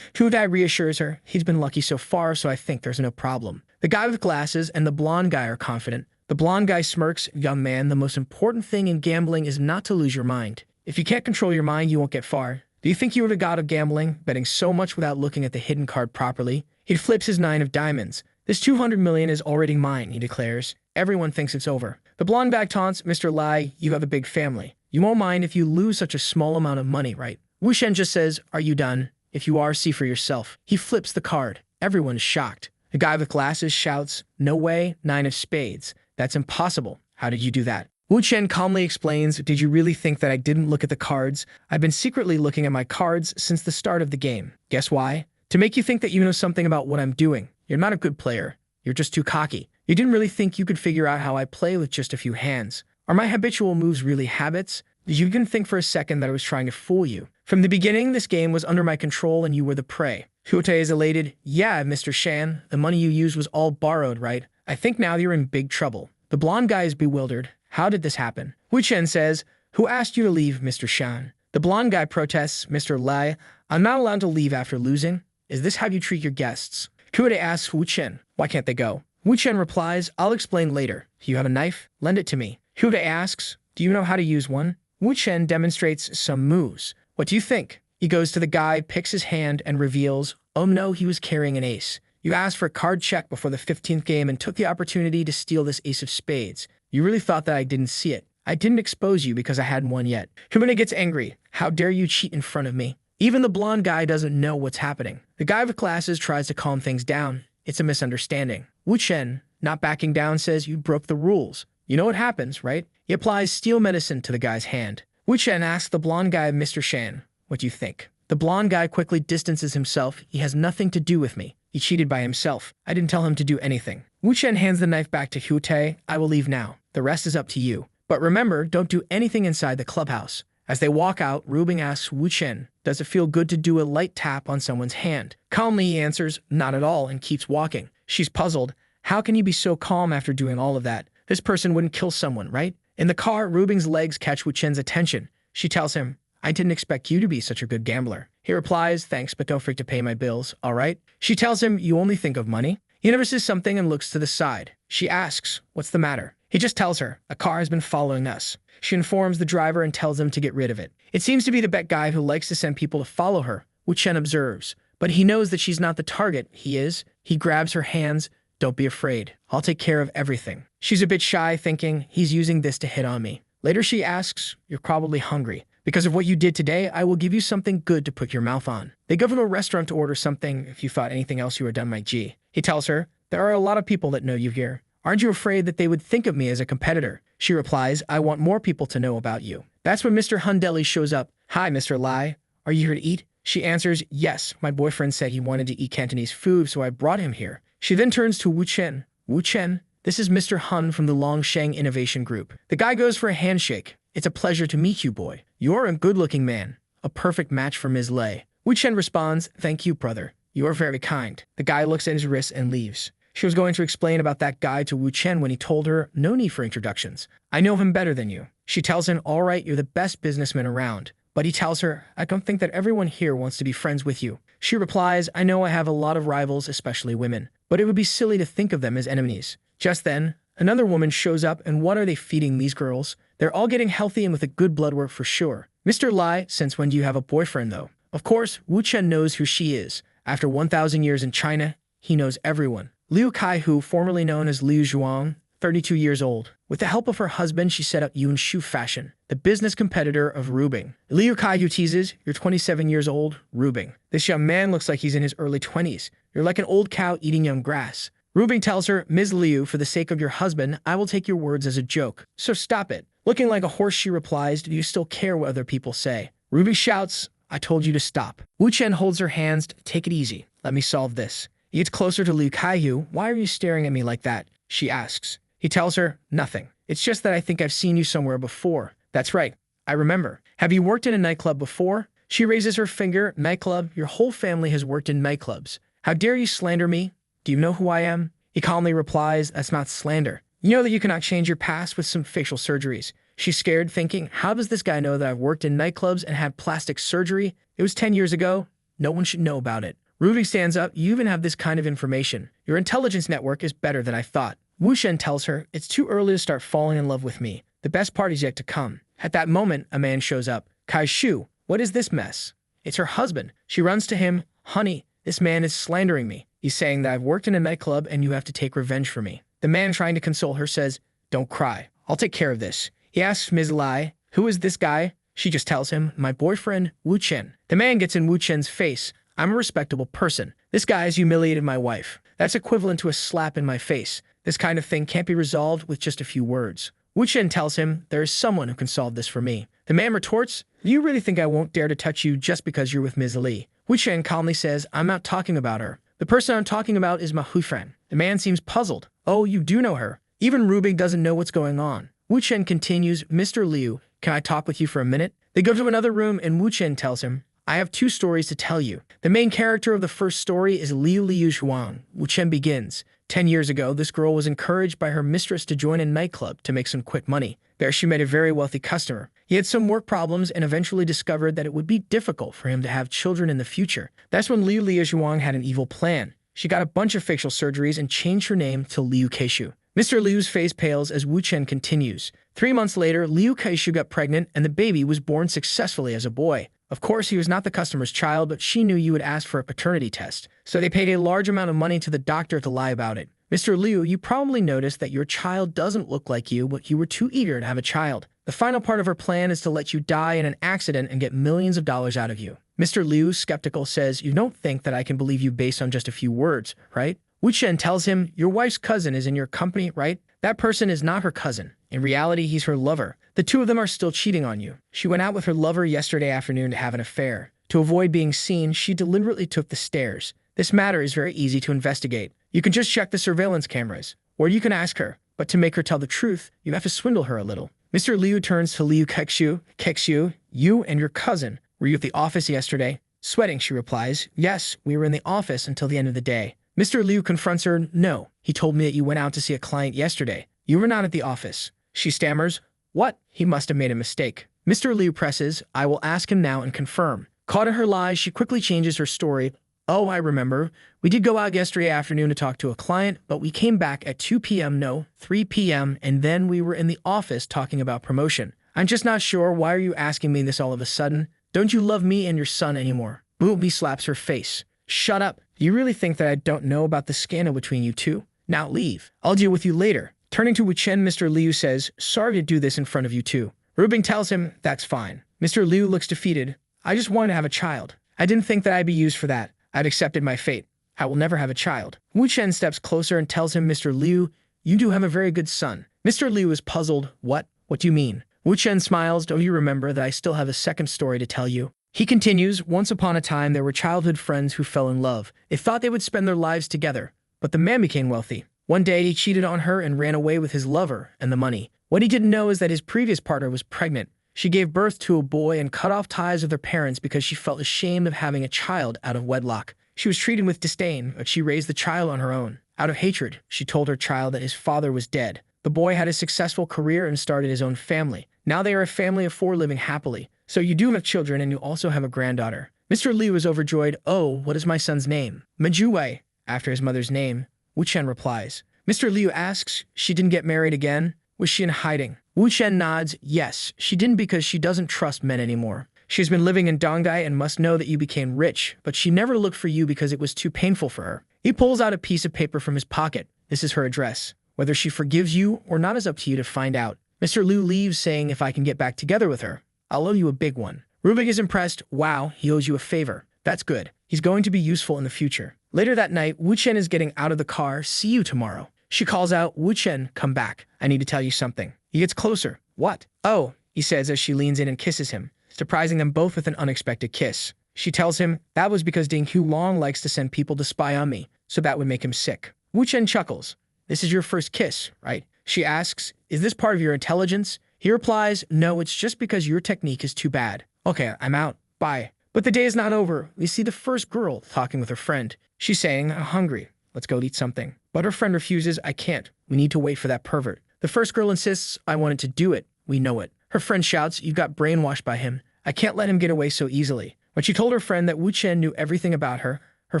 Hudai reassures her, "He's been lucky so far, so I think there's no problem." The guy with glasses and the blonde guy are confident. The blonde guy smirks, "Young man, the most important thing in gambling is not to lose your mind. If you can't control your mind, you won't get far. Do you think you are the god of gambling, betting so much without looking at the hidden card properly?" He flips his 9 of diamonds. "This 200 million is already mine," he declares. Everyone thinks it's over. The blonde guy taunts, "Mr. Lai, you have a big family. You won't mind if you lose such a small amount of money, right?" Wu Shen just says, "Are you done? If you are, see for yourself." He flips the card. Everyone is shocked. The guy with glasses shouts, "No way, 9 of spades. That's impossible. How did you do that?" Wu Chen calmly explains, "Did you really think that I didn't look at the cards? I've been secretly looking at my cards since the start of the game. Guess why? To make you think that you know something about what I'm doing. You're not a good player. You're just too cocky. You didn't really think you could figure out how I play with just a few hands. Are my habitual moves really habits? Did you even think for a second that I was trying to fool you? From the beginning, this game was under my control and you were the prey." Hute is elated. "Yeah, Mr. Shan, the money you used was all borrowed, right? I think now you're in big trouble." The blonde guy is bewildered. "How did this happen?" Wu Chen says, "Who asked you to leave, Mr. Shan?" The blonde guy protests, "Mr. Lai, I'm not allowed to leave after losing. Is this how you treat your guests?" Kude asks Wu Chen, "Why can't they go?" Wu Chen replies, "I'll explain later. You have a knife? Lend it to me." Kude asks, "Do you know how to use one?" Wu Chen demonstrates some moves. "What do you think?" He goes to the guy, picks his hand, and reveals, "Oh no, he was carrying an ace. You asked for a card check before the 15th game and took the opportunity to steal this ace of spades. You really thought that I didn't see it. I didn't expose you because I hadn't won yet." Kumine gets angry. "How dare you cheat in front of me?" Even the blonde guy doesn't know what's happening. The guy with glasses tries to calm things down. It's a misunderstanding. Wu Chen, not backing down, says, "You broke the rules. You know what happens, right?" He applies steel medicine to the guy's hand. Wu Chen asks the blonde guy, "Mr. Shan, what do you think?" The blonde guy quickly distances himself. "He has nothing to do with me. He cheated by himself. I didn't tell him to do anything." Wu Chen hands the knife back to Hute. "I will leave now. The rest is up to you. But remember, don't do anything inside the clubhouse." As they walk out, Rubing asks Wu Chen, "Does it feel good to do a light tap on someone's hand?" Calmly, he answers, "Not at all," and keeps walking. She's puzzled. How can you be so calm after doing all of that? This person wouldn't kill someone, right? In the car, Rubing's legs catch Wu Chen's attention. She tells him, I didn't expect you to be such a good gambler. He replies, thanks, but don't forget to pay my bills, all right? She tells him, you only think of money? He notices something and looks to the side. She asks, what's the matter? He just tells her, a car has been following us. She informs the driver and tells him to get rid of it. It seems to be the bet guy who likes to send people to follow her, Wu Chen observes. But he knows that she's not the target. He is. He grabs her hands. Don't be afraid. I'll take care of everything. She's a bit shy, thinking, he's using this to hit on me. Later she asks, you're probably hungry. Because of what you did today, I will give you something good to put your mouth on. They go to a restaurant to order something. If you thought anything else you were done, my G. He tells her, there are a lot of people that know you here. Aren't you afraid that they would think of me as a competitor? She replies, I want more people to know about you. That's when Mr. Hundeli shows up. Hi, Mr. Lai. Are you here to eat? She answers, yes, my boyfriend said he wanted to eat Cantonese food, so I brought him here. She then turns to Wu Chen. Wu Chen, this is Mr. Hun from the Longsheng Innovation Group. The guy goes for a handshake. It's a pleasure to meet you, boy. You're a good-looking man. A perfect match for Ms. Lei. Wu Chen responds, thank you, brother. You are very kind. The guy looks at his wrist and leaves. She was going to explain about that guy to Wu Chen when he told her, no need for introductions. I know him better than you. She tells him, all right, you're the best businessman around. But he tells her, I don't think that everyone here wants to be friends with you. She replies, I know I have a lot of rivals, especially women, but it would be silly to think of them as enemies. Just then, another woman shows up, and what are they feeding these girls? They're all getting healthy and with a good blood work for sure. Mr. Lai, since when do you have a boyfriend, though? Of course, Wu Chen knows who she is. After 1,000 years in China, he knows everyone. Liu Kaihu, formerly known as Liu Zhuang, 32 years old. With the help of her husband, she set up Yunshu Fashion, the business competitor of Rubing. Liu Kaihu teases, you're 27 years old, Rubing. This young man looks like he's in his early 20s. You're like an old cow eating young grass. Rubing tells her, Ms. Liu, for the sake of your husband, I will take your words as a joke. So stop it. Looking like a horse, she replies, do you still care what other people say? Rubing shouts, I told you to stop. Wu Chen holds her hands, take it easy. Let me solve this. He gets closer to Liu Kaihu. Why are you staring at me like that? She asks. He tells her, nothing. It's just that I think I've seen you somewhere before. That's right. I remember. Have you worked in a nightclub before? She raises her finger. Nightclub? Your whole family has worked in nightclubs. How dare you slander me? Do you know who I am? He calmly replies, that's not slander. You know that you cannot change your past with some facial surgeries. She's scared, thinking, how does this guy know that I've worked in nightclubs and had plastic surgery? It was 10 years ago. No one should know about it. Ruby stands up. You even have this kind of information. Your intelligence network is better than I thought. Wu Shen tells her, it's too early to start falling in love with me. The best part is yet to come. At that moment, a man shows up. Kai Shu, what is this mess? It's her husband. She runs to him. Honey, this man is slandering me. He's saying that I've worked in a nightclub and you have to take revenge for me. The man, trying to console her, says, don't cry. I'll take care of this. He asks Ms. Lai, who is this guy? She just tells him, my boyfriend, Wu Chen. The man gets in Wu Chen's face. I'm a respectable person. This guy has humiliated my wife. That's equivalent to a slap in my face. This kind of thing can't be resolved with just a few words. Wu Chen tells him, there is someone who can solve this for me. The man retorts, do you really think I won't dare to touch you just because you're with Ms. Li? Wu Chen calmly says, I'm not talking about her. The person I'm talking about is my Huifan. The man seems puzzled. Oh, you do know her. Even Rubing doesn't know what's going on. Wu Chen continues, Mr. Liu, can I talk with you for a minute? They go to another room and Wu Chen tells him, I have 2 stories to tell you. The main character of the first story is Liu Zhuang. Wu Chen begins. 10 years ago, this girl was encouraged by her mistress to join a nightclub to make some quick money. There she met a very wealthy customer. He had some work problems and eventually discovered that it would be difficult for him to have children in the future. That's when Liu Zhuang had an evil plan. She got a bunch of facial surgeries and changed her name to Liu Keishu. Mr. Liu's face pales as Wu Chen continues. 3 months later, Liu Keishu got pregnant and the baby was born successfully as a boy. Of course, he was not the customer's child, but she knew you would ask for a paternity test. So they paid a large amount of money to the doctor to lie about it. Mr. Liu, you probably noticed that your child doesn't look like you, but you were too eager to have a child. The final part of her plan is to let you die in an accident and get millions of dollars out of you. Mr. Liu, skeptical, says, you don't think that I can believe you based on just a few words, right? Wu Chen tells him, your wife's cousin is in your company, right? That person is not her cousin. In reality, he's her lover. The 2 of them are still cheating on you. She went out with her lover yesterday afternoon to have an affair. To avoid being seen, she deliberately took the stairs. This matter is very easy to investigate. You can just check the surveillance cameras, or you can ask her. But to make her tell the truth, you have to swindle her a little. Mr. Liu turns to Liu Kexiu. Kexiu, you and your cousin, were you at the office yesterday? Sweating, she replies, yes, we were in the office until the end of the day. Mr. Liu confronts her, no. He told me that you went out to see a client yesterday. You were not at the office. She stammers. What? He must have made a mistake. Mr. Liu presses. I will ask him now and confirm. Caught in her lies, she quickly changes her story. Oh, I remember. We did go out yesterday afternoon to talk to a client, but we came back at 2 p.m., no, 3 p.m., and then we were in the office talking about promotion. I'm just not sure. Why are you asking me this all of a sudden? Don't you love me and your son anymore? Booby slaps her face. Shut up. Do you really think that I don't know about the scandal between you two? Now leave. I'll deal with you later. Turning to Wu Chen, Mr. Liu says, sorry to do this in front of you two. Rubing tells him, that's fine. Mr. Liu looks defeated. I just wanted to have a child. I didn't think that I'd be used for that. I'd accepted my fate. I will never have a child. Wu Chen steps closer and tells him, Mr. Liu, you do have a very good son. Mr. Liu is puzzled. What? What do you mean? Wu Chen smiles. Don't you remember that I still have a second story to tell you? He continues, once upon a time there were childhood friends who fell in love. They thought they would spend their lives together. But the man became wealthy. One day he cheated on her and ran away with his lover and the money. What he didn't know is that his previous partner was pregnant. She gave birth to a boy and cut off ties with her parents because she felt ashamed of having a child out of wedlock. She was treated with disdain, but she raised the child on her own. Out of hatred, she told her child that his father was dead. The boy had a successful career and started his own family. Now they are a family of 4 living happily. So you do have children and you also have a granddaughter. Mr. Liu is overjoyed. Oh, what is my son's name? Manhwa, after his mother's name. Wu Chen replies. Mr. Liu asks, she didn't get married again? Was she in hiding? Wu Chen nods. Yes, she didn't because she doesn't trust men anymore. She's been living in Donghai and must know that you became rich, but she never looked for you because it was too painful for her. He pulls out a piece of paper from his pocket. This is her address. Whether she forgives you or not is up to you to find out. Mr. Liu leaves saying if I can get back together with her, I'll owe you a big one. Rubik is impressed. Wow, he owes you a favor. That's good. He's going to be useful in the future. Later that night, Wu Chen is getting out of the car. See you tomorrow. She calls out, Wu Chen, come back. I need to tell you something. He gets closer. What? Oh, he says as she leans in and kisses him, surprising them both with an unexpected kiss. She tells him, that was because Ding Hulong likes to send people to spy on me, so that would make him sick. Wu Chen chuckles. This is your first kiss, right? She asks, is this part of your intelligence? He replies, no, it's just because your technique is too bad. Okay, I'm out. Bye. But the day is not over. We see the first girl talking with her friend. She's saying, I'm hungry. Let's go eat something. But her friend refuses. I can't. We need to wait for that pervert. The first girl insists, I wanted to do it. We know it. Her friend shouts, you got brainwashed by him. I can't let him get away so easily. When she told her friend that Wu Chen knew everything about her, her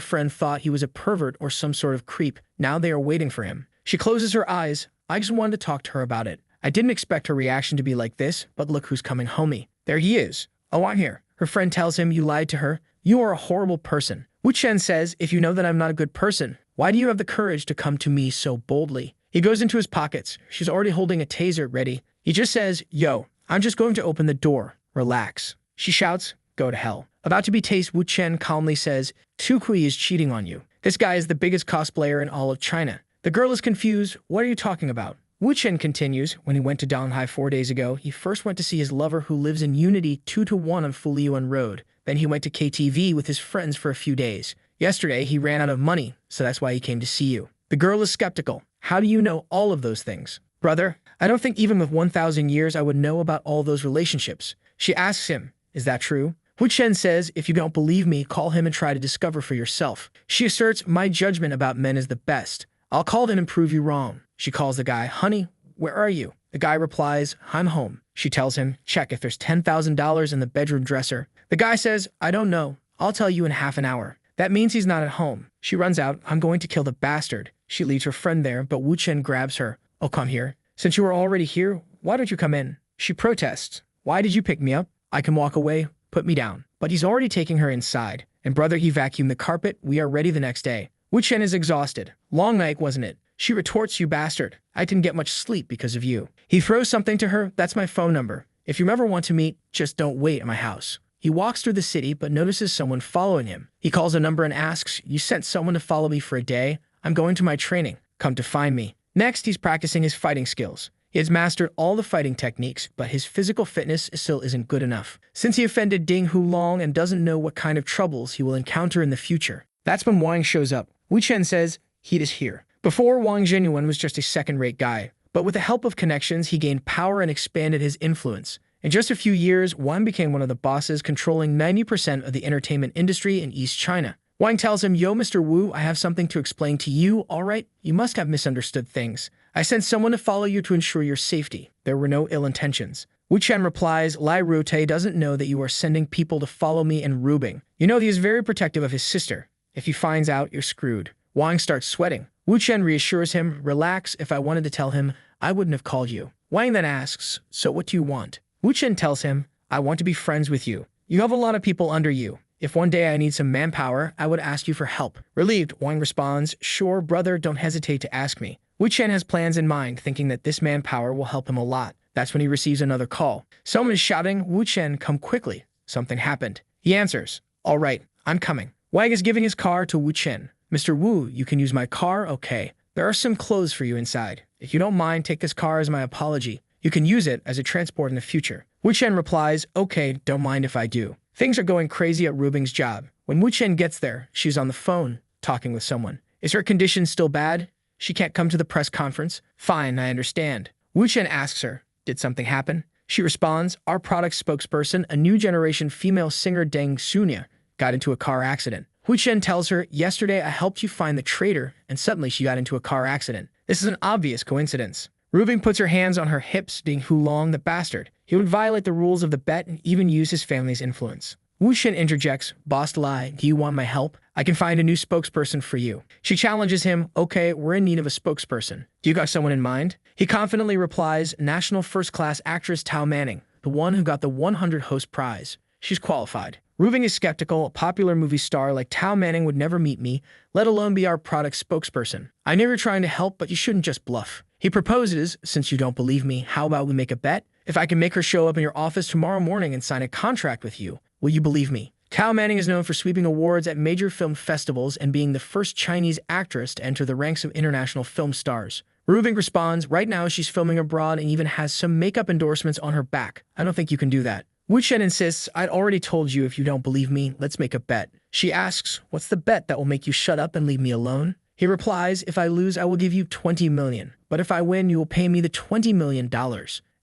friend thought he was a pervert or some sort of creep. Now they are waiting for him. She closes her eyes. I just wanted to talk to her about it. I didn't expect her reaction to be like this, but look who's coming homie. There he is. Oh, I'm here. Her friend tells him, you lied to her. You are a horrible person. Wu Chen says, if you know that I'm not a good person, why do you have the courage to come to me so boldly? He goes into his pockets. She's already holding a taser ready. He just says, yo, I'm just going to open the door. Relax. She shouts, go to hell. About to be tased, Wu Chen calmly says, Tu Kui is cheating on you. This guy is the biggest cosplayer in all of China. The girl is confused. What are you talking about? Wu Chen continues, when he went to Donghai 4 days ago, he first went to see his lover who lives in Unity 2-1 on Fuliyuan Road. Then he went to KTV with his friends for a few days. Yesterday, he ran out of money, so that's why he came to see you. The girl is skeptical. How do you know all of those things? Brother, I don't think even with 1,000 years I would know about all those relationships. She asks him, is that true? Wu Chen says, if you don't believe me, call him and try to discover for yourself. She asserts, my judgment about men is the best. I'll call them and prove you wrong. She calls the guy, honey, where are you? The guy replies, I'm home. She tells him, check if there's $10,000 in the bedroom dresser. The guy says, I don't know. I'll tell you in half an hour. That means he's not at home. She runs out. I'm going to kill the bastard. She leaves her friend there, but Wu Chen grabs her. Oh, come here. Since you are already here, why don't you come in? She protests. Why did you pick me up? I can walk away. Put me down. But he's already taking her inside. And brother, he vacuumed the carpet. We are ready the next day. Wu Chen is exhausted. Long night, wasn't it? She retorts, you bastard. I didn't get much sleep because of you. He throws something to her. That's my phone number. If you ever want to meet, just don't wait at my house. He walks through the city, but notices someone following him. He calls a number and asks, you sent someone to follow me for a day? I'm going to my training. Come to find me. Next, he's practicing his fighting skills. He has mastered all the fighting techniques, but his physical fitness still isn't good enough. Since he offended Ding Hulong and doesn't know what kind of troubles he will encounter in the future. That's when Wang shows up. Wu Chen says, he is here. Before, Wang Zhenyuan was just a second-rate guy, but with the help of connections, he gained power and expanded his influence. In just a few years, Wang became one of the bosses controlling 90% of the entertainment industry in East China. Wang tells him, "Yo, Mr. Wu, I have something to explain to you, all right? You must have misunderstood things. I sent someone to follow you to ensure your safety. There were no ill intentions." Wu Chen replies, "Lai Rute doesn't know that you are sending people to follow me and Rubing. You know he is very protective of his sister. If he finds out, you're screwed." Wang starts sweating. Wu Chen reassures him, "Relax, if I wanted to tell him, I wouldn't have called you." Wang then asks, "So what do you want?" Wu Chen tells him, "I want to be friends with you. You have a lot of people under you. If one day I need some manpower, I would ask you for help." Relieved, Wang responds, "Sure, brother, don't hesitate to ask me." Wu Chen has plans in mind, thinking that this manpower will help him a lot. That's when he receives another call. Someone is shouting, "Wu Chen, come quickly. Something happened." He answers, "All right, I'm coming." Wang is giving his car to Wu Chen. "Mr. Wu, you can use my car, okay? There are some clothes for you inside. If you don't mind, take this car as my apology. You can use it as a transport in the future." Wu Chen replies, "Okay, don't mind if I do." Things are going crazy at Rubing's job. When Wu Chen gets there, she's on the phone, talking with someone. Is her condition still bad? She can't come to the press conference? Fine, I understand. Wu Chen asks her, "Did something happen?" She responds, "Our product spokesperson, a new generation female singer Deng Sunya, got into a car accident." Wu Chen tells her, "Yesterday I helped you find the traitor, and suddenly she got into a car accident. This is an obvious coincidence." Rubing puts her hands on her hips, being Hulong the bastard. He would violate the rules of the bet and even use his family's influence. Wu Chen interjects, "Boss Lai, do you want my help? I can find a new spokesperson for you." She challenges him, "Okay, we're in need of a spokesperson. Do you got someone in mind?" He confidently replies, "National first-class actress Tao Manning, the one who got the 100 host prize. She's qualified." Rubing is skeptical. "A popular movie star like Tao Manning would never meet me, let alone be our product spokesperson. I know you're trying to help, but you shouldn't just bluff." He proposes, "Since you don't believe me, how about we make a bet? If I can make her show up in your office tomorrow morning and sign a contract with you, will you believe me?" Tao Manning is known for sweeping awards at major film festivals and being the first Chinese actress to enter the ranks of international film stars. Rubing responds, "Right now she's filming abroad and even has some makeup endorsements on her back. I don't think you can do that." Wu Chen insists, "I'd already told you if you don't believe me, let's make a bet." She asks, "What's the bet that will make you shut up and leave me alone?" He replies, "If I lose, I will give you 20 million. But if I win, you will pay me the $20 million.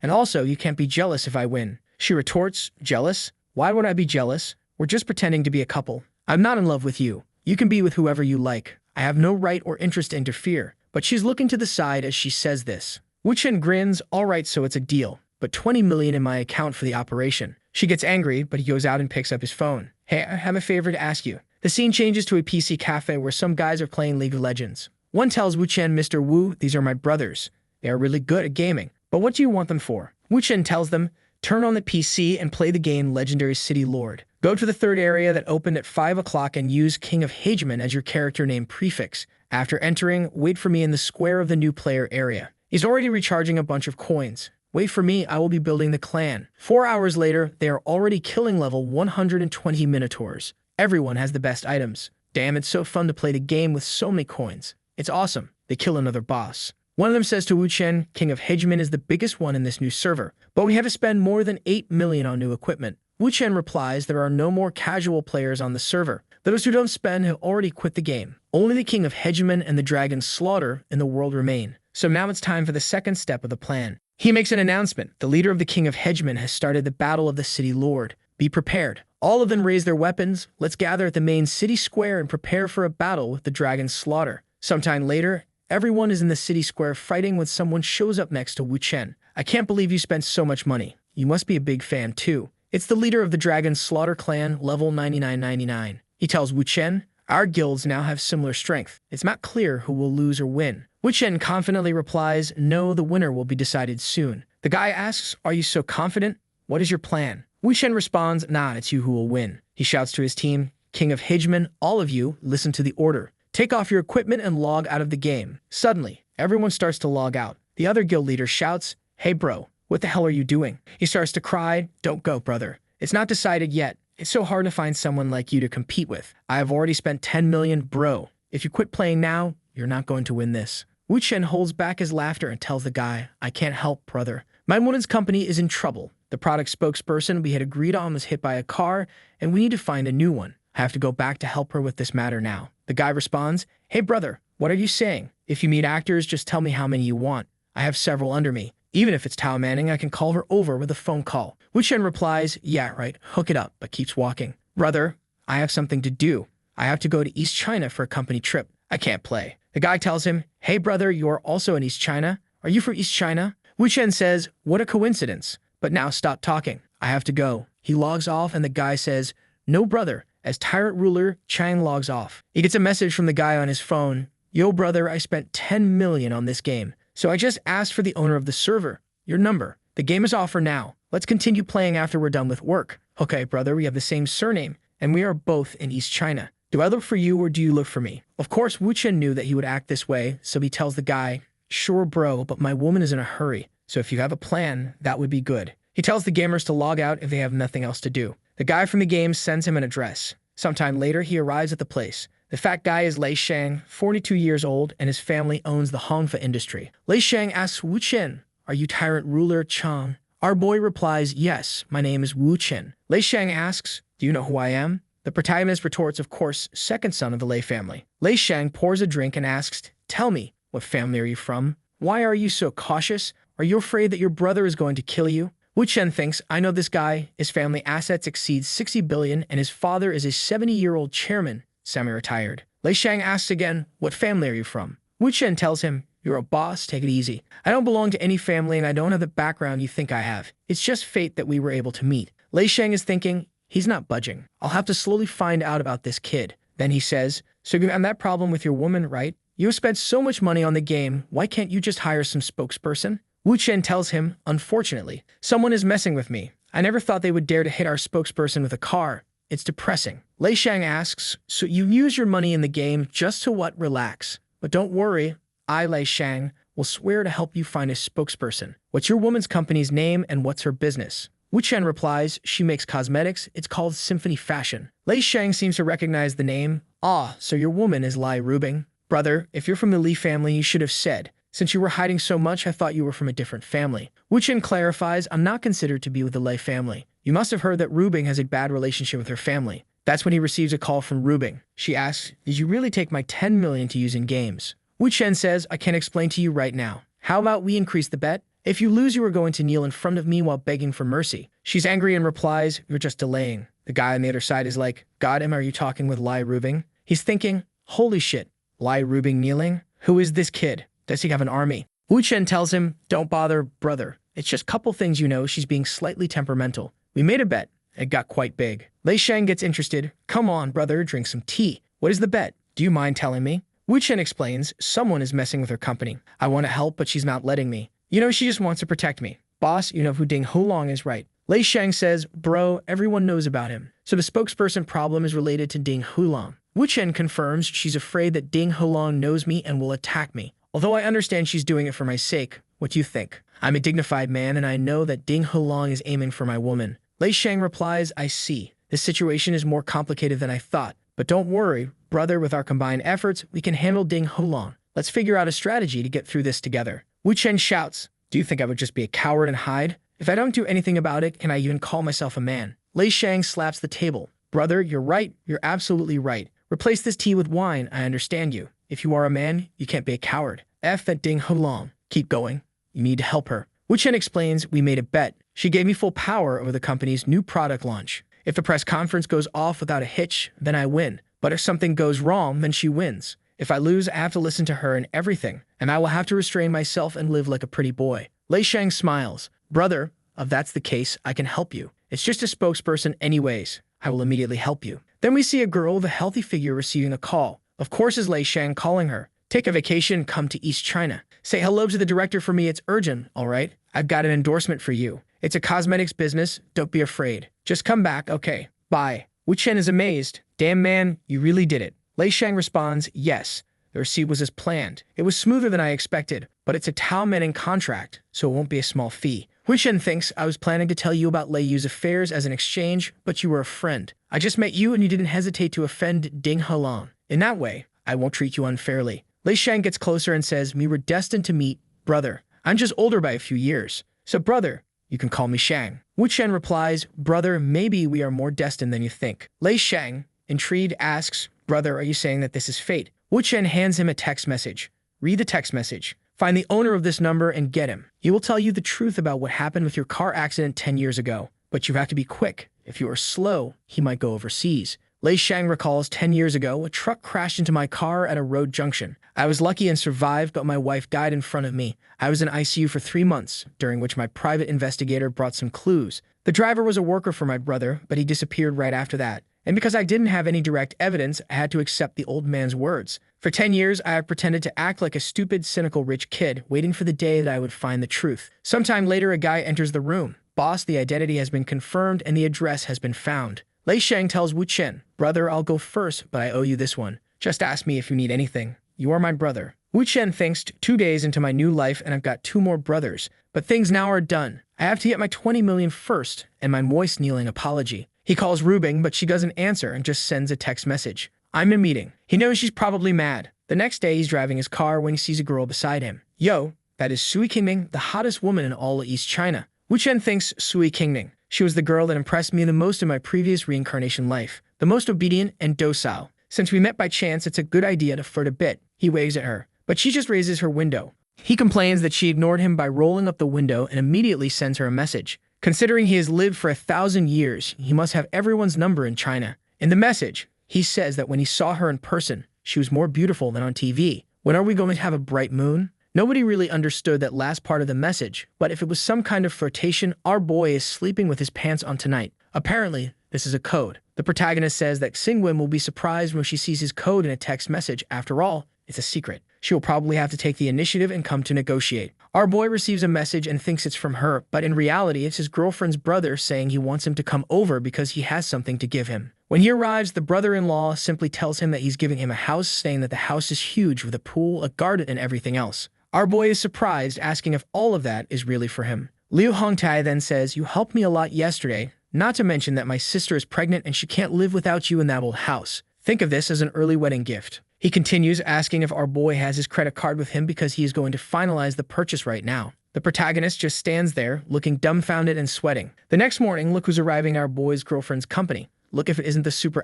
And also, you can't be jealous if I win." She retorts, "Jealous? Why would I be jealous? We're just pretending to be a couple. I'm not in love with you. You can be with whoever you like. I have no right or interest to interfere." But she's looking to the side as she says this. Wu Chen grins, "All right, so it's a deal. But 20 million in my account for the operation." She gets angry, but he goes out and picks up his phone. "Hey, I have a favor to ask you." The scene changes to a PC cafe where some guys are playing League of Legends. One tells Wu Chen, "Mr. Wu, these are my brothers. They are really good at gaming. But what do you want them for?" Wu Chen tells them, "Turn on the PC and play the game Legendary City Lord. Go to the third area that opened at 5 o'clock and use King of Hageman as your character name prefix. After entering, wait for me in the square of the new player area." He's already recharging a bunch of coins. "Wait for me, I will be building the clan." 4 hours later, they are already killing level 120 Minotaurs. Everyone has the best items. Damn, it's so fun to play the game with so many coins. It's awesome. They kill another boss. One of them says to Wu Chen, "King of Hageman is the biggest one in this new server, but we have to spend more than 8 million on new equipment." Wu Chen replies, "There are no more casual players on the server. Those who don't spend have already quit the game. Only the King of Hageman and the Dragon Slaughter in the world remain. So now it's time for the second step of the plan." He makes an announcement. The leader of the King of Hageman has started the Battle of the City Lord. Be prepared. All of them raise their weapons. Let's gather at the main city square and prepare for a battle with the Dragon Slaughter. Sometime later, everyone is in the city square fighting when someone shows up next to Wu Chen. "I can't believe you spent so much money. You must be a big fan too." It's the leader of the Dragon Slaughter clan, level 9999. He tells Wu Chen, "Our guilds now have similar strength. It's not clear who will lose or win." Wu Chen confidently replies, "No, the winner will be decided soon." The guy asks, "Are you so confident? What is your plan?" Wu Chen responds, "Nah, it's you who will win." He shouts to his team, "King of Hageman, all of you, listen to the order. Take off your equipment and log out of the game." Suddenly, everyone starts to log out. The other guild leader shouts, "Hey bro, what the hell are you doing?" He starts to cry, "Don't go, brother. It's not decided yet. It's so hard to find someone like you to compete with. I have already spent 10 million, bro. If you quit playing now, you're not going to win this." Wu Chen holds back his laughter and tells the guy, "I can't help, brother. My woman's company is in trouble. The product spokesperson we had agreed on was hit by a car, and we need to find a new one. I have to go back to help her with this matter now." The guy responds, "Hey brother, what are you saying? If you meet actors, just tell me how many you want. I have several under me. Even if it's Tao Manning, I can call her over with a phone call." Wu Chen replies, "Yeah, right, hook it up," but keeps walking. "Brother, I have something to do. I have to go to East China for a company trip. I can't play. The guy tells him, hey brother, you're also in East China? Are you from East China? Wu Chen says, what a coincidence. But now stop talking. I have to go. He logs off and the guy says, no brother. As tyrant ruler, Chang logs off. He gets a message from the guy on his phone. Yo brother, I spent 10 million on this game. So I just asked for the owner of the server. Your number. The game is off for now. Let's continue playing after we're done with work. Okay brother, we have the same surname and we are both in East China. Do I look for you or do you look for me? Of course, Wu Chen knew that he would act this way, so he tells the guy, sure bro, but my woman is in a hurry. So if you have a plan, that would be good. He tells the gamers to log out if they have nothing else to do. The guy from the game sends him an address. Sometime later, he arrives at the place. The fat guy is Lei Shang, 42 years old, and his family owns the Hongfa industry. Lei Shang asks Wu Chen, are you tyrant ruler Chang? Our boy replies, yes, my name is Wu Chen. Lei Shang asks, do you know who I am? The protagonist retorts, of course, second son of the Lei family. Lei Shang pours a drink and asks, tell me, what family are you from? Why are you so cautious? Are you afraid that your brother is going to kill you? Wu Chen thinks, I know this guy. His family assets exceed 60 billion and his father is a 70-year-old chairman, semi-retired. Lei Shang asks again, what family are you from? Wu Chen tells him, you're a boss, take it easy. I don't belong to any family and I don't have the background you think I have. It's just fate that we were able to meet. Lei Shang is thinking, he's not budging. I'll have to slowly find out about this kid. Then he says, so you have that problem with your woman, right? You have spent so much money on the game, why can't you just hire some spokesperson? Wu Chen tells him, unfortunately, someone is messing with me. I never thought they would dare to hit our spokesperson with a car. It's depressing. Lei Shang asks, so you use your money in the game just to what? Relax. But don't worry, I, Lei Shang, will swear to help you find a spokesperson. What's your woman's company's name and what's her business? Wu Chen replies, she makes cosmetics. It's called Symphony Fashion. Lei Shang seems to recognize the name. Ah, so your woman is Lai Rubing. Brother, if you're from the Li family, you should have said. Since you were hiding so much, I thought you were from a different family. Wu Chen clarifies, I'm not considered to be with the Lei family. You must have heard that Rubing has a bad relationship with her family. That's when he receives a call from Rubing. She asks, did you really take my 10 million to use in games? Wu Chen says, I can't explain to you right now. How about we increase the bet? If you lose, you are going to kneel in front of me while begging for mercy. She's angry and replies, you're just delaying. The guy on the other side is like, God, are you talking with Lai Rubing? He's thinking, holy shit, Lai Rubing kneeling? Who is this kid? Does he have an army? Wu Chen tells him, don't bother, brother. It's just a couple things you know. She's being slightly temperamental. We made a bet. It got quite big. Lei Shang gets interested. Come on, brother, drink some tea. What is the bet? Do you mind telling me? Wu Chen explains, someone is messing with her company. I want to help, but she's not letting me. You know, she just wants to protect me. Boss, you know who Ding Hulong is, right? Lei Shang says, bro, everyone knows about him. So the spokesperson problem is related to Ding Hulong. Wu Chen confirms she's afraid that Ding Hulong knows me and will attack me. Although I understand she's doing it for my sake, what do you think? I'm a dignified man and I know that Ding Hulong is aiming for my woman. Lei Shang replies, I see. This situation is more complicated than I thought. But don't worry, brother, with our combined efforts, we can handle Ding Hulong. Let's figure out a strategy to get through this together. Wu Chen shouts, do you think I would just be a coward and hide? If I don't do anything about it, can I even call myself a man? Lei Shang slaps the table. Brother, you're right. You're absolutely right. Replace this tea with wine. I understand you. If you are a man, you can't be a coward. F that Ding Hulong. Keep going. You need to help her. Wu Chen explains, we made a bet. She gave me full power over the company's new product launch. If the press conference goes off without a hitch, then I win. But if something goes wrong, then she wins. If I lose, I have to listen to her and everything, and I will have to restrain myself and live like a pretty boy. Lei Shang smiles. Brother, if that's the case, I can help you. It's just a spokesperson anyways. I will immediately help you. Then we see a girl with a healthy figure receiving a call. Of course is Lei Shang calling her. Take a vacation, come to East China. Say hello to the director for me, it's urgent, all right? I've got an endorsement for you. It's a cosmetics business, don't be afraid. Just come back, okay, bye. Wu Chen is amazed. Damn man, you really did it. Lei Shang responds, yes. The receipt was as planned. It was smoother than I expected, but it's a Tao Mening contract, so it won't be a small fee. Wu Chen thinks I was planning to tell you about Lei Yu's affairs as an exchange, but you were a friend. I just met you and you didn't hesitate to offend Ding Hulong. In that way, I won't treat you unfairly. Lei Shang gets closer and says, we were destined to meet, brother. I'm just older by a few years. So brother, you can call me Shang. Wu Chen replies, brother, maybe we are more destined than you think. Lei Shang, intrigued, asks, brother, are you saying that this is fate? Wu Chen hands him a text message. Read the text message. Find the owner of this number and get him. He will tell you the truth about what happened with your car accident 10 years ago. But you have to be quick. If you are slow, he might go overseas. Lei Shang recalls 10 years ago, a truck crashed into my car at a road junction. I was lucky and survived, but my wife died in front of me. I was in ICU for 3 months, during which my private investigator brought some clues. The driver was a worker for my brother, but he disappeared right after that. And because I didn't have any direct evidence, I had to accept the old man's words. For 10 years, I have pretended to act like a stupid, cynical rich kid, waiting for the day that I would find the truth. Sometime later, a guy enters the room. Boss, the identity has been confirmed and the address has been found. Lei Shang tells Wu Chen, brother, I'll go first, but I owe you this one. Just ask me if you need anything. You are my brother. Wu Chen thinks 2 days into my new life and I've got 2 more brothers. But things now are done. I have to get my 20 million first and my moist kneeling apology. He calls Rubing, but she doesn't answer and just sends a text message. I'm in a meeting. He knows she's probably mad. The next day, he's driving his car when he sees a girl beside him. Yo, that is Sui Qingming, the hottest woman in all of East China. Wu Chen thinks Sui Qingming. She was the girl that impressed me the most in my previous reincarnation life, the most obedient and docile. Since we met by chance, it's a good idea to flirt a bit. He waves at her, but she just raises her window. He complains that she ignored him by rolling up the window and immediately sends her a message. Considering he has lived for 1,000 years, he must have everyone's number in China. In the message, he says that when he saw her in person, she was more beautiful than on TV. When are we going to have a bright moon? Nobody really understood that last part of the message, but if it was some kind of flirtation, our boy is sleeping with his pants on tonight. Apparently, this is a code. The protagonist says that Xingwen will be surprised when she sees his code in a text message. After all, it's a secret. She will probably have to take the initiative and come to negotiate. Our boy receives a message and thinks it's from her, but in reality, it's his girlfriend's brother saying he wants him to come over because he has something to give him. When he arrives, the brother-in-law simply tells him that he's giving him a house, saying that the house is huge with a pool, a garden, and everything else. Our boy is surprised, asking if all of that is really for him. Liu Hongtai then says, you helped me a lot yesterday, not to mention that my sister is pregnant and she can't live without you in that old house. Think of this as an early wedding gift. He continues, asking if our boy has his credit card with him because he is going to finalize the purchase right now. The protagonist just stands there, looking dumbfounded and sweating. The next morning, look who's arriving at our boy's girlfriend's company. Look if it isn't the super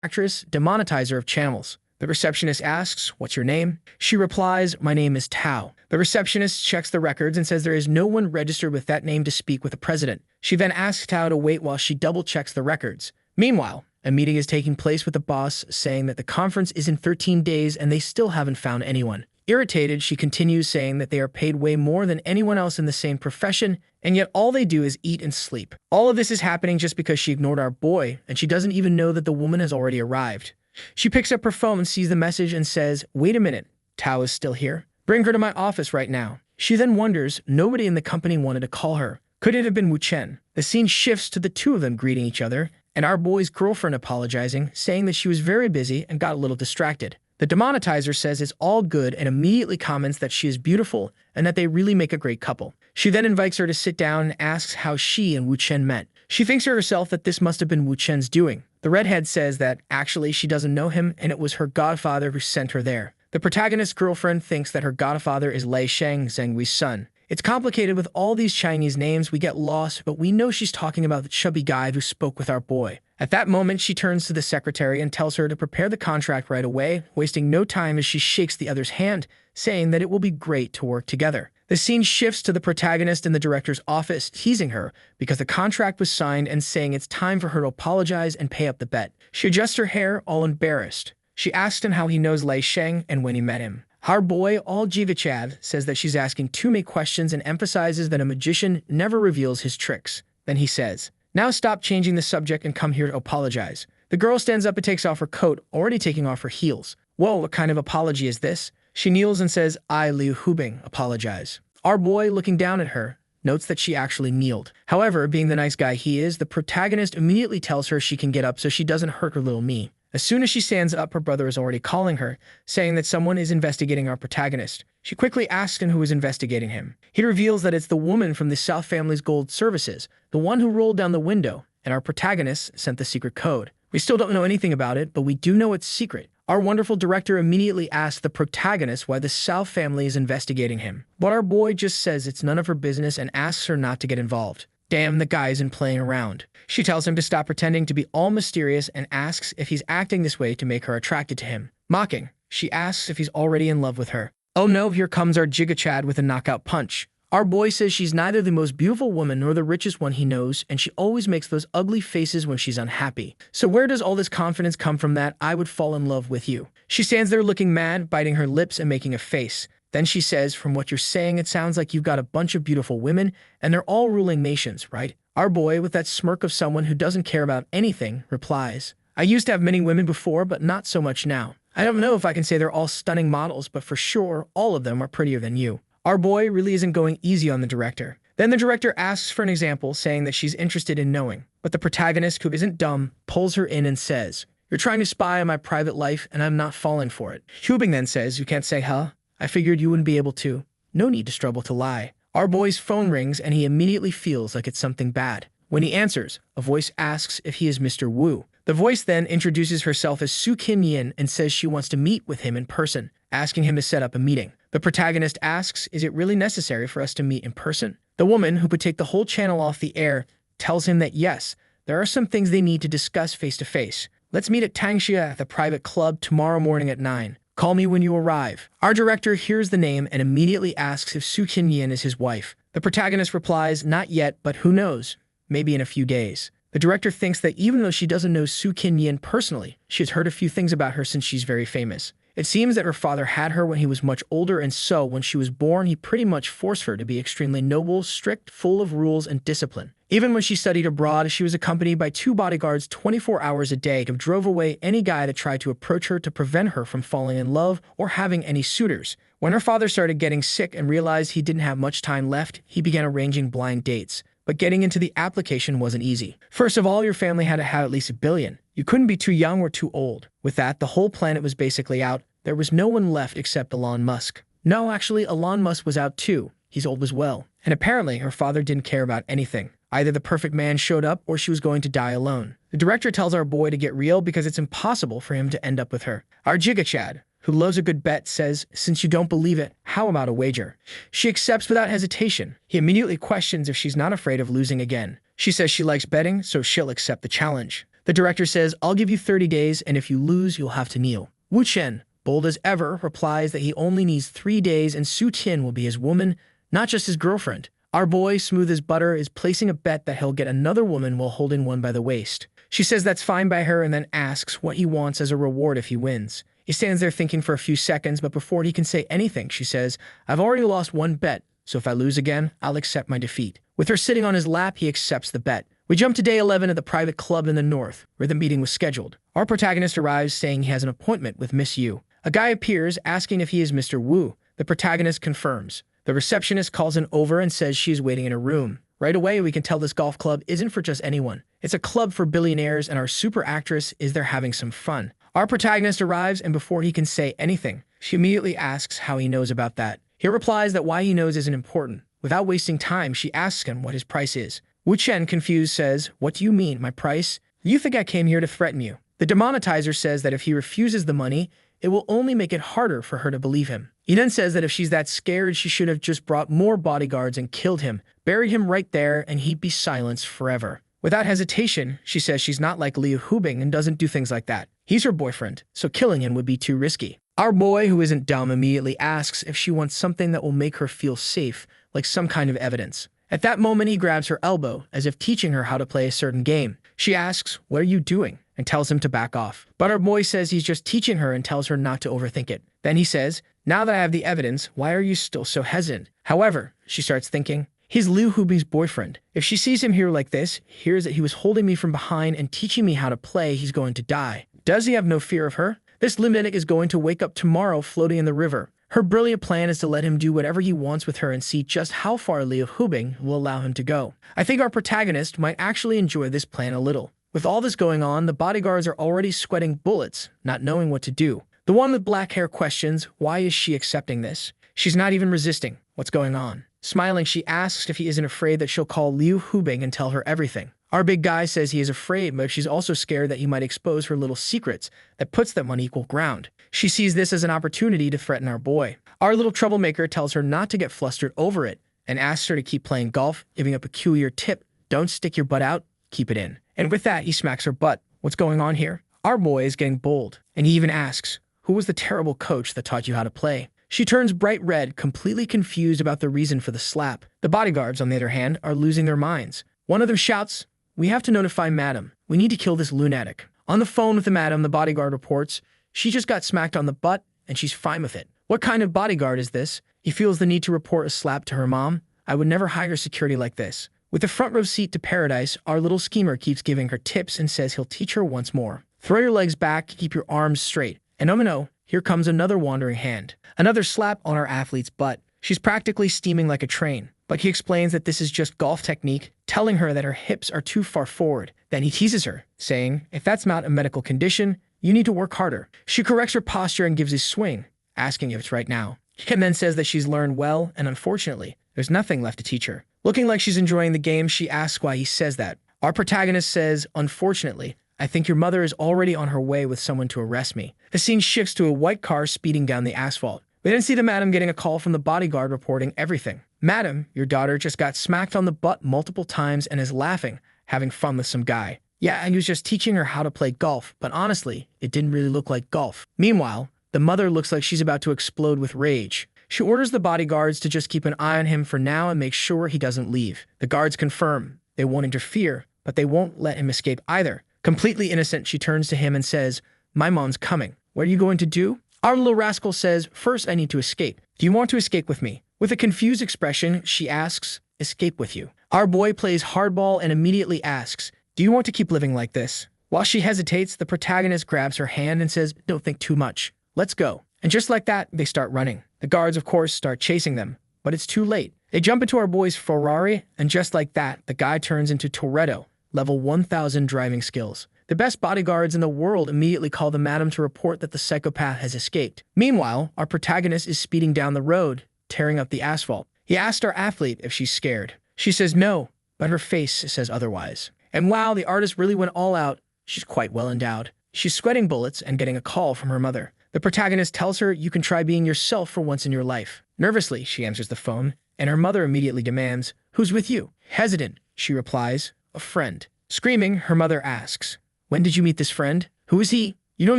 actress, demonetizer of channels. The receptionist asks, what's your name? She replies, my name is Tao. The receptionist checks the records and says there is no one registered with that name to speak with the president. She then asks Tao to wait while she double-checks the records. Meanwhile, a meeting is taking place with the boss, saying that the conference is in 13 days and they still haven't found anyone. Irritated, she continues saying that they are paid way more than anyone else in the same profession, and yet all they do is eat and sleep. All of this is happening just because she ignored our boy, and she doesn't even know that the woman has already arrived. She picks up her phone, sees the message, and says, wait a minute, Tao is still here? Bring her to my office right now. She then wonders, nobody in the company wanted to call her. Could it have been Wu Chen? The scene shifts to the two of them greeting each other, and our boy's girlfriend apologizing, saying that she was very busy and got a little distracted. The demonetizer says it's all good and immediately comments that she is beautiful and that they really make a great couple. She then invites her to sit down and asks how she and Wu Chen met. She thinks to herself that this must have been Wu Chen's doing. The redhead says that actually she doesn't know him and it was her godfather who sent her there. The protagonist's girlfriend thinks that her godfather is Lei Shang, Zhenghui's son. It's complicated with all these Chinese names, we get lost, but we know she's talking about the chubby guy who spoke with our boy. At that moment, she turns to the secretary and tells her to prepare the contract right away, wasting no time as she shakes the other's hand, saying that it will be great to work together. The scene shifts to the protagonist in the director's office, teasing her because the contract was signed and saying it's time for her to apologize and pay up the bet. She adjusts her hair, all embarrassed. She asks him how he knows Lei Shang and when he met him. Our boy, all Jivichad, says that she's asking too many questions and emphasizes that a magician never reveals his tricks. Then he says, now stop changing the subject and come here to apologize. The girl stands up and takes off her coat, already taking off her heels. Whoa, what kind of apology is this? She kneels and says, I, Liu Hubing, apologize. Our boy, looking down at her, notes that she actually kneeled. However, being the nice guy he is, the protagonist immediately tells her she can get up so she doesn't hurt her little me. As soon as she stands up, her brother is already calling her, saying that someone is investigating our protagonist. She quickly asks him who is investigating him. He reveals that it's the woman from the South Family's Gold Services, the one who rolled down the window, and our protagonist sent the secret code. We still don't know anything about it, but we do know it's secret. Our wonderful director immediately asks the protagonist why the South family is investigating him. But our boy just says it's none of her business and asks her not to get involved. Damn, the guy isn't playing around. She tells him to stop pretending to be all mysterious and asks if he's acting this way to make her attracted to him. Mocking, she asks if he's already in love with her. Oh no, here comes our Jigachad with a knockout punch. Our boy says she's neither the most beautiful woman nor the richest one he knows, and she always makes those ugly faces when she's unhappy. So where does all this confidence come from that I would fall in love with you? She stands there looking mad, biting her lips and making a face. Then she says, from what you're saying, it sounds like you've got a bunch of beautiful women, and they're all ruling nations, right? Our boy, with that smirk of someone who doesn't care about anything, replies, I used to have many women before, but not so much now. I don't know if I can say they're all stunning models, but for sure, all of them are prettier than you. Our boy really isn't going easy on the director. Then the director asks for an example, saying that she's interested in knowing. But the protagonist, who isn't dumb, pulls her in and says, you're trying to spy on my private life, and I'm not falling for it. Hubing then says, you can't say, huh? I figured you wouldn't be able to. No need to struggle to lie. Our boy's phone rings, and he immediately feels like it's something bad. When he answers, a voice asks if he is Mr. Wu. The voice then introduces herself as Soo Kim Yin and says she wants to meet with him in person, asking him to set up a meeting. The protagonist asks, is it really necessary for us to meet in person? The woman, who could take the whole channel off the air, tells him that yes, there are some things they need to discuss face to face. Let's meet at Tangxia at the private club tomorrow morning at 9. Call me when you arrive. Our director hears the name and immediately asks if Soo Kim Yin is his wife. The protagonist replies, not yet, but who knows? Maybe in a few days. The director thinks that even though she doesn't know Soo Kim Yin personally, she has heard a few things about her since she's very famous. It seems that her father had her when he was much older, and so when she was born, he pretty much forced her to be extremely noble, strict, full of rules and discipline. Even when she studied abroad, she was accompanied by 2 bodyguards 24 hours a day who drove away any guy that tried to approach her to prevent her from falling in love or having any suitors. When her father started getting sick and realized he didn't have much time left, he began arranging blind dates. But getting into the application wasn't easy. First of all, your family had to have at least $1 billion. You couldn't be too young or too old. With that, the whole planet was basically out. There was no one left except Elon Musk. No, actually, Elon Musk was out too. He's old as well. And apparently, her father didn't care about anything. Either the perfect man showed up or she was going to die alone. The director tells our boy to get real because it's impossible for him to end up with her. Our Giga Chad, who loves a good bet, says, since you don't believe it, how about a wager? She accepts without hesitation. He immediately questions if she's not afraid of losing again. She says she likes betting, so she'll accept the challenge. The director says, I'll give you 30 days, and if you lose, you'll have to kneel. Wu Chen, bold as ever, replies that he only needs 3 days and Soo Tin will be his woman, not just his girlfriend. Our boy, smooth as butter, is placing a bet that he'll get another woman while holding one by the waist. She says that's fine by her and then asks what he wants as a reward if he wins. He stands there thinking for a few seconds, but before he can say anything, she says, I've already lost 1 bet, so if I lose again, I'll accept my defeat. With her sitting on his lap, he accepts the bet. We jump to day 11 at the private club in the north, where the meeting was scheduled. Our protagonist arrives saying he has an appointment with Miss Yu. A guy appears, asking if he is Mr. Wu. The protagonist confirms. The receptionist calls him over and says she is waiting in her room. Right away, we can tell this golf club isn't for just anyone. It's a club for billionaires, and our super actress is there having some fun. Our protagonist arrives, and before he can say anything, she immediately asks how he knows about that. He replies that why he knows isn't important. Without wasting time, she asks him what his price is. Wu Chen, confused, says, what do you mean, my price? You think I came here to threaten you? The demonetizer says that if he refuses the money, it will only make it harder for her to believe him. He then says that if she's that scared, she should have just brought more bodyguards and killed him, buried him right there, and he'd be silenced forever. Without hesitation, she says she's not like Liu Hubing and doesn't do things like that. He's her boyfriend, so killing him would be too risky. Our boy, who isn't dumb, immediately asks if she wants something that will make her feel safe, like some kind of evidence. At that moment, he grabs her elbow, as if teaching her how to play a certain game. She asks, what are you doing? And tells him to back off. But our boy says he's just teaching her and tells her not to overthink it. Then he says, now that I have the evidence, why are you still so hesitant? However, she starts thinking, he's Liu Hubing's boyfriend. If she sees him here like this, hears that he was holding me from behind and teaching me how to play, he's going to die. Does he have no fear of her? This lunatic is going to wake up tomorrow floating in the river. Her brilliant plan is to let him do whatever he wants with her and see just how far Liu Hubing will allow him to go. I think our protagonist might actually enjoy this plan a little. With all this going on, the bodyguards are already sweating bullets, not knowing what to do. The one with black hair questions, why is she accepting this? She's not even resisting. What's going on? Smiling, she asks if he isn't afraid that she'll call Liu Hubing and tell her everything. Our big guy says he is afraid, but she's also scared that he might expose her little secrets that puts them on equal ground. She sees this as an opportunity to threaten our boy. Our little troublemaker tells her not to get flustered over it and asks her to keep playing golf, giving a peculiar tip. Don't stick your butt out, keep it in. And with that, he smacks her butt. What's going on here? Our boy is getting bold, and he even asks, who was the terrible coach that taught you how to play? She turns bright red, completely confused about the reason for the slap. The bodyguards, on the other hand, are losing their minds. One of them shouts, "We have to notify Madam. We need to kill this lunatic." On the phone with the Madam, the bodyguard reports, "She just got smacked on the butt, and she's fine with it." What kind of bodyguard is this? He feels the need to report a slap to her mom. I would never hire security like this. With a front row seat to paradise, our little schemer keeps giving her tips and says he'll teach her once more. Throw your legs back, keep your arms straight. And oh no, here comes another wandering hand. Another slap on our athlete's butt. She's practically steaming like a train. But he explains that this is just golf technique, telling her that her hips are too far forward. Then he teases her, saying, if that's not a medical condition, you need to work harder. She corrects her posture and gives a swing, asking if it's right now. He then says that she's learned well, and unfortunately, there's nothing left to teach her. Looking like she's enjoying the game, she asks why he says that. Our protagonist says, unfortunately, I think your mother is already on her way with someone to arrest me. The scene shifts to a white car speeding down the asphalt. We then see the madam getting a call from the bodyguard reporting everything. Madam, your daughter just got smacked on the butt multiple times and is laughing, having fun with some guy. Yeah, he was just teaching her how to play golf, but honestly, it didn't really look like golf. Meanwhile, the mother looks like she's about to explode with rage. She orders the bodyguards to just keep an eye on him for now and make sure he doesn't leave. The guards confirm they won't interfere, but they won't let him escape either. Completely innocent, she turns to him and says, my mom's coming. What are you going to do? Our little rascal says, first I need to escape. Do you want to escape with me? With a confused expression, she asks, escape with you. Our boy plays hardball and immediately asks, do you want to keep living like this? While she hesitates, the protagonist grabs her hand and says, don't think too much. Let's go. And just like that, they start running. The guards, of course, start chasing them, but it's too late. They jump into our boy's Ferrari, and just like that, the guy turns into Toretto, level 1000 driving skills. The best bodyguards in the world immediately call the madam to report that the psychopath has escaped. Meanwhile, our protagonist is speeding down the road, tearing up the asphalt. He asked our athlete if she's scared. She says no, but her face says otherwise. And wow, the artist really went all out. She's quite well endowed. She's sweating bullets and getting a call from her mother. The protagonist tells her you can try being yourself for once in your life. Nervously, she answers the phone, and her mother immediately demands, who's with you? Hesitant, she replies, a friend. Screaming, her mother asks, when did you meet this friend? Who is he? You don't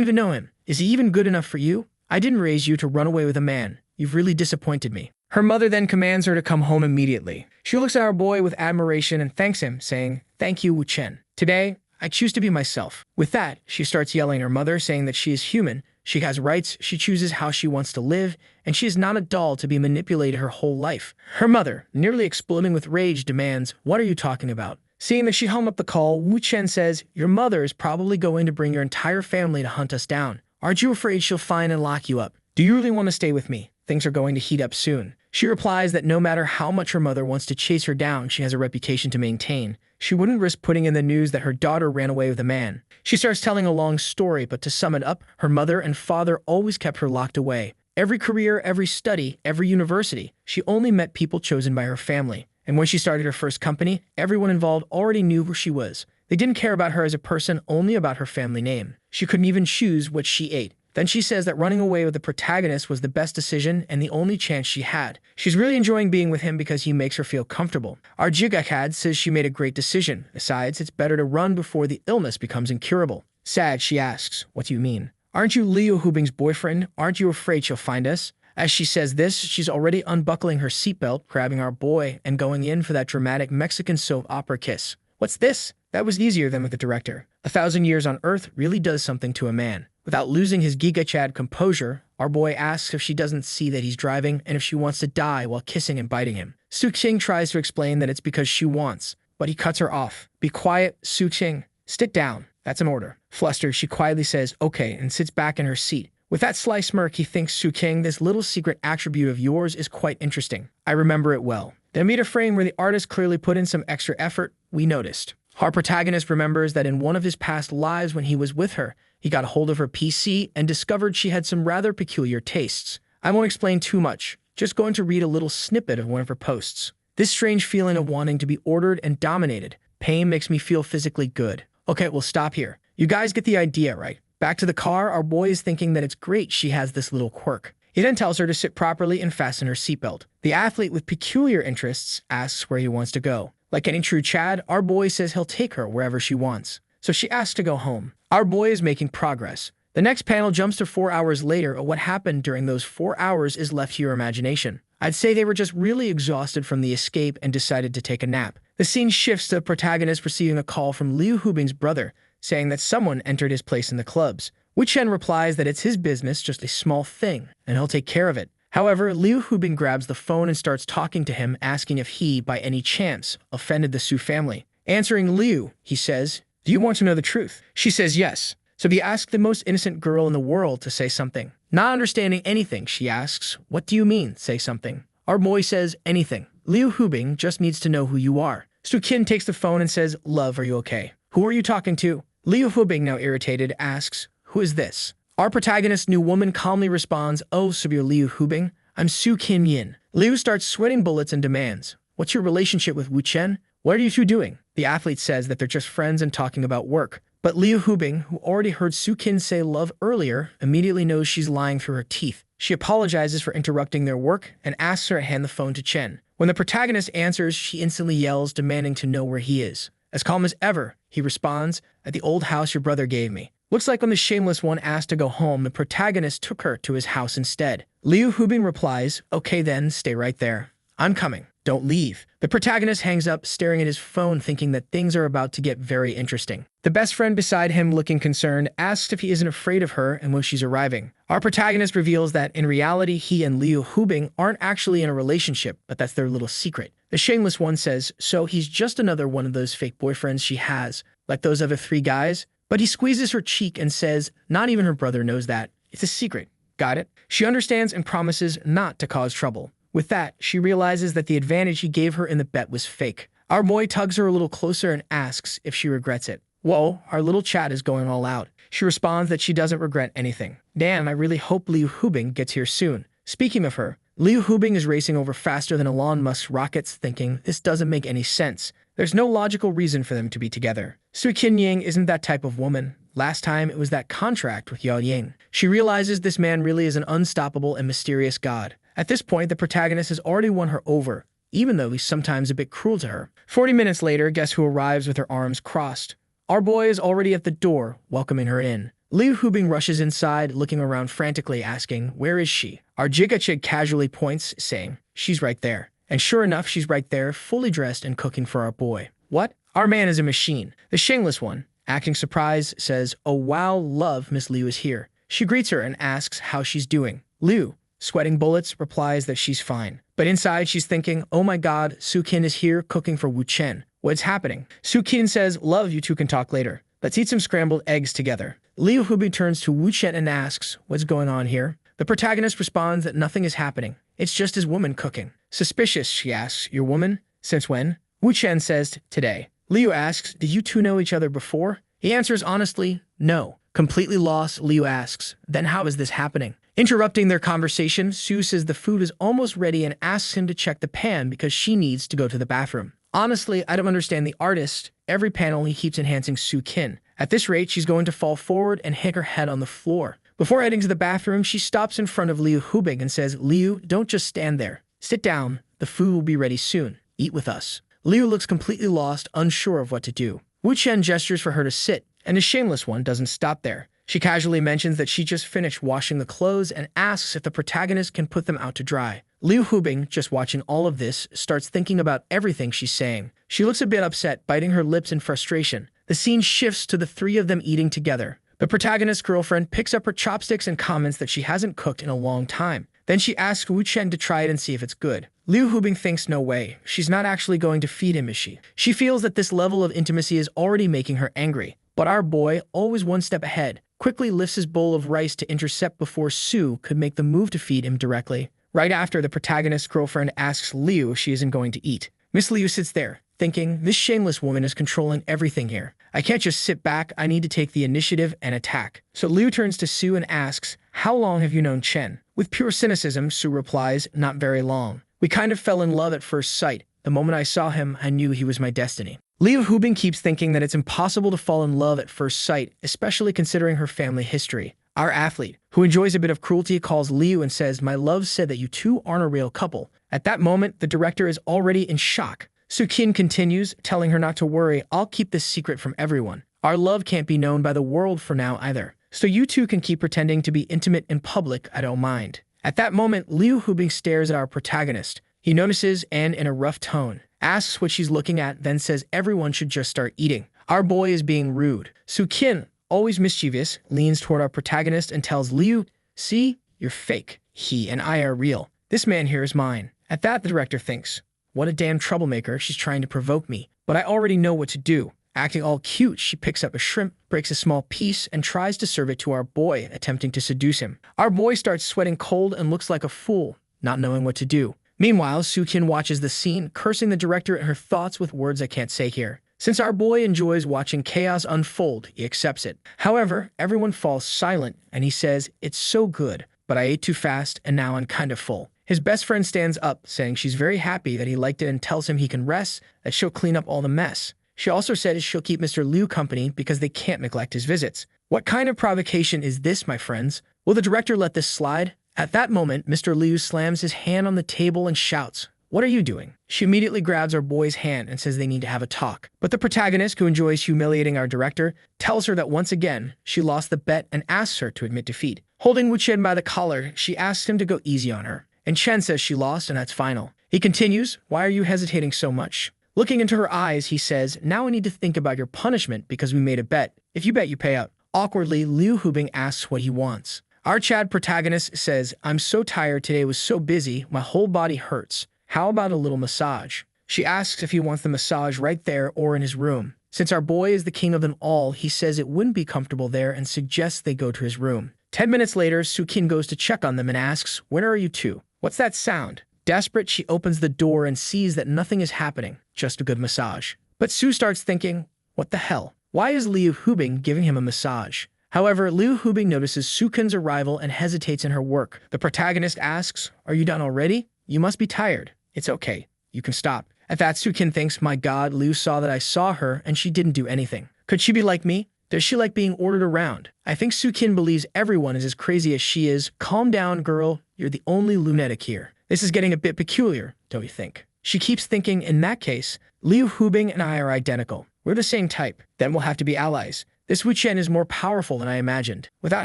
even know him. Is he even good enough for you? I didn't raise you to run away with a man. You've really disappointed me. Her mother then commands her to come home immediately. She looks at our boy with admiration and thanks him, saying, thank you, Wu Chen. Today, I choose to be myself. With that, she starts yelling at her mother, saying that she is human, she has rights, she chooses how she wants to live, and she is not a doll to be manipulated her whole life. Her mother, nearly exploding with rage, demands, what are you talking about? Seeing that she hung up the call, Wu Chen says, your mother is probably going to bring your entire family to hunt us down. Aren't you afraid she'll find and lock you up? Do you really want to stay with me? Things are going to heat up soon. She replies that no matter how much her mother wants to chase her down, she has a reputation to maintain. She wouldn't risk putting in the news that her daughter ran away with a man. She starts telling a long story, but to sum it up, her mother and father always kept her locked away. Every career, every study, every university, she only met people chosen by her family. And when she started her first company, everyone involved already knew who she was. They didn't care about her as a person, only about her family name. She couldn't even choose what she ate. Then she says that running away with the protagonist was the best decision and the only chance she had. She's really enjoying being with him because he makes her feel comfortable. Our Jigakad says she made a great decision. Besides, it's better to run before the illness becomes incurable. Sad, she asks, what do you mean? Aren't you Liu Hubing's boyfriend? Aren't you afraid she'll find us? As she says this, she's already unbuckling her seatbelt, grabbing our boy, and going in for that dramatic Mexican soap opera kiss. What's this? That was easier than with the director. 1,000 years on Earth really does something to a man. Without losing his Giga Chad composure, our boy asks if she doesn't see that he's driving and if she wants to die while kissing and biting him. Su Qing tries to explain that it's because she wants, but he cuts her off. Be quiet, Su Qing. Sit down. That's an order. Flustered, she quietly says, okay, and sits back in her seat. With that sly smirk, he thinks, Su Qing, this little secret attribute of yours is quite interesting. I remember it well. Then meet a frame where the artist clearly put in some extra effort. We noticed. Our protagonist remembers that in one of his past lives when he was with her, he got a hold of her PC and discovered she had some rather peculiar tastes. I won't explain too much, just going to read a little snippet of one of her posts. This strange feeling of wanting to be ordered and dominated. Pain makes me feel physically good. Okay, we'll stop here. You guys get the idea, right? Back to the car, our boy is thinking that it's great she has this little quirk. He then tells her to sit properly and fasten her seatbelt. The athlete with peculiar interests asks where he wants to go. Like any true Chad, our boy says he'll take her wherever she wants. So she asks to go home. Our boy is making progress. The next panel jumps to 4 hours later, and what happened during those 4 hours is left to your imagination. I'd say they were just really exhausted from the escape and decided to take a nap. The scene shifts to the protagonist receiving a call from Liu Hubing's brother, saying that someone entered his place in the clubs. Wu Chen replies that it's his business, just a small thing, and he'll take care of it. However, Liu Hubing grabs the phone and starts talking to him, asking if he, by any chance, offended the Su family. Answering Liu, he says, "Do you want to know the truth?" She says yes. So he asks the most innocent girl in the world to say something. Not understanding anything, she asks, "What do you mean, say something?" Our boy says, "Anything. Liu Hubing just needs to know who you are." Su Qin takes the phone and says, "Love, are you okay? Who are you talking to?" Liu Hubing, now irritated, asks, "Who is this?" Our protagonist's new woman calmly responds, "Oh, so you're Liu Hubing? I'm Su Qin Yin." Liu starts sweating bullets and demands, "What's your relationship with Wu Chen? What are you two doing?" The athlete says that they're just friends and talking about work. But Liu Hubing, who already heard Su Qin say love earlier, immediately knows she's lying through her teeth. She apologizes for interrupting their work and asks her to hand the phone to Chen. When the protagonist answers, she instantly yells, demanding to know where he is. As calm as ever, he responds, "At the old house your brother gave me." Looks like when the shameless one asked to go home, the protagonist took her to his house instead. Liu Hubing replies, "Okay then, stay right there. I'm coming. Don't leave." The protagonist hangs up, staring at his phone, thinking that things are about to get very interesting. The best friend beside him, looking concerned, asks if he isn't afraid of her and when she's arriving. Our protagonist reveals that, in reality, he and Liu Hubing aren't actually in a relationship, but that's their little secret. The shameless one says, so he's just another one of those fake boyfriends she has, like those other 3 guys? But he squeezes her cheek and says, not even her brother knows that. It's a secret. Got it? She understands and promises not to cause trouble. With that, she realizes that the advantage he gave her in the bet was fake. Our boy tugs her a little closer and asks if she regrets it. Whoa, our little chat is going all out. She responds that she doesn't regret anything. Damn, I really hope Liu Hubing gets here soon. Speaking of her, Liu Hubing is racing over faster than Elon Musk's rockets, thinking this doesn't make any sense. There's no logical reason for them to be together. Su Qinying isn't that type of woman. Last time, it was that contract with Yao Ying. She realizes this man really is an unstoppable and mysterious god. At this point, the protagonist has already won her over, even though he's sometimes a bit cruel to her. 40 minutes later, guess who arrives with her arms crossed? Our boy is already at the door, welcoming her in. Liu Hubing rushes inside, looking around frantically, asking, where is she? Our Jigachig casually points, saying, she's right there. And sure enough, she's right there, fully dressed and cooking for our boy. What? Our man is a machine. The shameless one, acting surprised, says, oh wow, love, Miss Liu is here. She greets her and asks how she's doing. Liu, sweating bullets, replies that she's fine. But inside, she's thinking, oh my god, Su Qin is here cooking for Wu Chen. What's happening? Su Qin says, love, you two can talk later. Let's eat some scrambled eggs together. Liu Hubing turns to Wu Chen and asks, what's going on here? The protagonist responds that nothing is happening. It's just his woman cooking. Suspicious, she asks, your woman? Since when? Wu Chen says, today. Liu asks, did you two know each other before? He answers honestly, no. Completely lost, Liu asks, then how is this happening? Interrupting their conversation, Su says the food is almost ready and asks him to check the pan because she needs to go to the bathroom. Honestly, I don't understand the artist. Every panel he keeps enhancing Su Qin. At this rate, she's going to fall forward and hit her head on the floor. Before heading to the bathroom, she stops in front of Liu Hubing and says, Liu, don't just stand there. Sit down. The food will be ready soon. Eat with us. Liu looks completely lost, unsure of what to do. Wu Chen gestures for her to sit, and the shameless one doesn't stop there. She casually mentions that she just finished washing the clothes and asks if the protagonist can put them out to dry. Liu Hubing, just watching all of this, starts thinking about everything she's saying. She looks a bit upset, biting her lips in frustration. The scene shifts to the 3 of them eating together. The protagonist's girlfriend picks up her chopsticks and comments that she hasn't cooked in a long time. Then she asks Wu Chen to try it and see if it's good. Liu Hubing thinks no way. She's not actually going to feed him, is she? She feels that this level of intimacy is already making her angry. But our boy, always one step ahead, quickly lifts his bowl of rice to intercept before Su could make the move to feed him directly. Right after, the protagonist's girlfriend asks Liu if she isn't going to eat. Miss Liu sits there, thinking, this shameless woman is controlling everything here. I can't just sit back, I need to take the initiative and attack. So Liu turns to Su and asks, how long have you known Chen? With pure cynicism, Su replies, not very long. We kind of fell in love at first sight. The moment I saw him, I knew he was my destiny. Liu Hubing keeps thinking that it's impossible to fall in love at first sight, especially considering her family history. Our athlete, who enjoys a bit of cruelty, calls Liu and says, my love said that you two aren't a real couple. At that moment, the director is already in shock. Su Qin continues, telling her not to worry, I'll keep this secret from everyone. Our love can't be known by the world for now either. So you two can keep pretending to be intimate in public, I don't mind. At that moment, Liu Hubing stares at our protagonist. He notices and, in a rough tone, asks what she's looking at, then says everyone should just start eating. Our boy is being rude. Su-kin, always mischievous, leans toward our protagonist and tells Liu, "See, you're fake. He and I are real. This man here is mine." At that, the director thinks, what a damn troublemaker, she's trying to provoke me. But I already know what to do. Acting all cute, she picks up a shrimp, breaks a small piece, and tries to serve it to our boy, attempting to seduce him. Our boy starts sweating cold and looks like a fool, not knowing what to do. Meanwhile, Su-kin watches the scene, cursing the director and her thoughts with words I can't say here. Since our boy enjoys watching chaos unfold, he accepts it. However, everyone falls silent, and he says, "It's so good, but I ate too fast, and now I'm kind of full." His best friend stands up, saying she's very happy that he liked it and tells him he can rest, that she'll clean up all the mess. She also says she'll keep Mr. Liu company because they can't neglect his visits. What kind of provocation is this, my friends? Will the director let this slide? At that moment, Mr. Liu slams his hand on the table and shouts, "What are you doing?" She immediately grabs our boy's hand and says they need to have a talk. But the protagonist, who enjoys humiliating our director, tells her that once again, she lost the bet and asks her to admit defeat. Holding Wu Chen by the collar, she asks him to go easy on her. And Chen says she lost and that's final. He continues, "Why are you hesitating so much?" Looking into her eyes, he says, "Now I need to think about your punishment because we made a bet. If you bet, you pay out." Awkwardly, Liu Hubing asks what he wants. Our Chad protagonist says, "I'm so tired today, was so busy, my whole body hurts. How about a little massage?" She asks if he wants the massage right there or in his room. Since our boy is the king of them all, he says it wouldn't be comfortable there and suggests they go to his room. 10 minutes later, Su-kin goes to check on them and asks, "Where are you two? What's that sound?" Desperate, she opens the door and sees that nothing is happening, just a good massage. But Su starts thinking, what the hell? Why is Liu Hubing giving him a massage? However, Liu Hubing notices Su-kin's arrival and hesitates in her work. The protagonist asks, "Are you done already? You must be tired." "It's okay. You can stop." At that, Su-kin thinks, my god, Liu saw that I saw her and she didn't do anything. Could she be like me? Does she like being ordered around? I think Su-kin believes everyone is as crazy as she is. Calm down, girl. You're the only lunatic here. This is getting a bit peculiar, don't you think? She keeps thinking, in that case, Liu Hubing and I are identical. We're the same type. Then we'll have to be allies. This Wu Chen is more powerful than I imagined. Without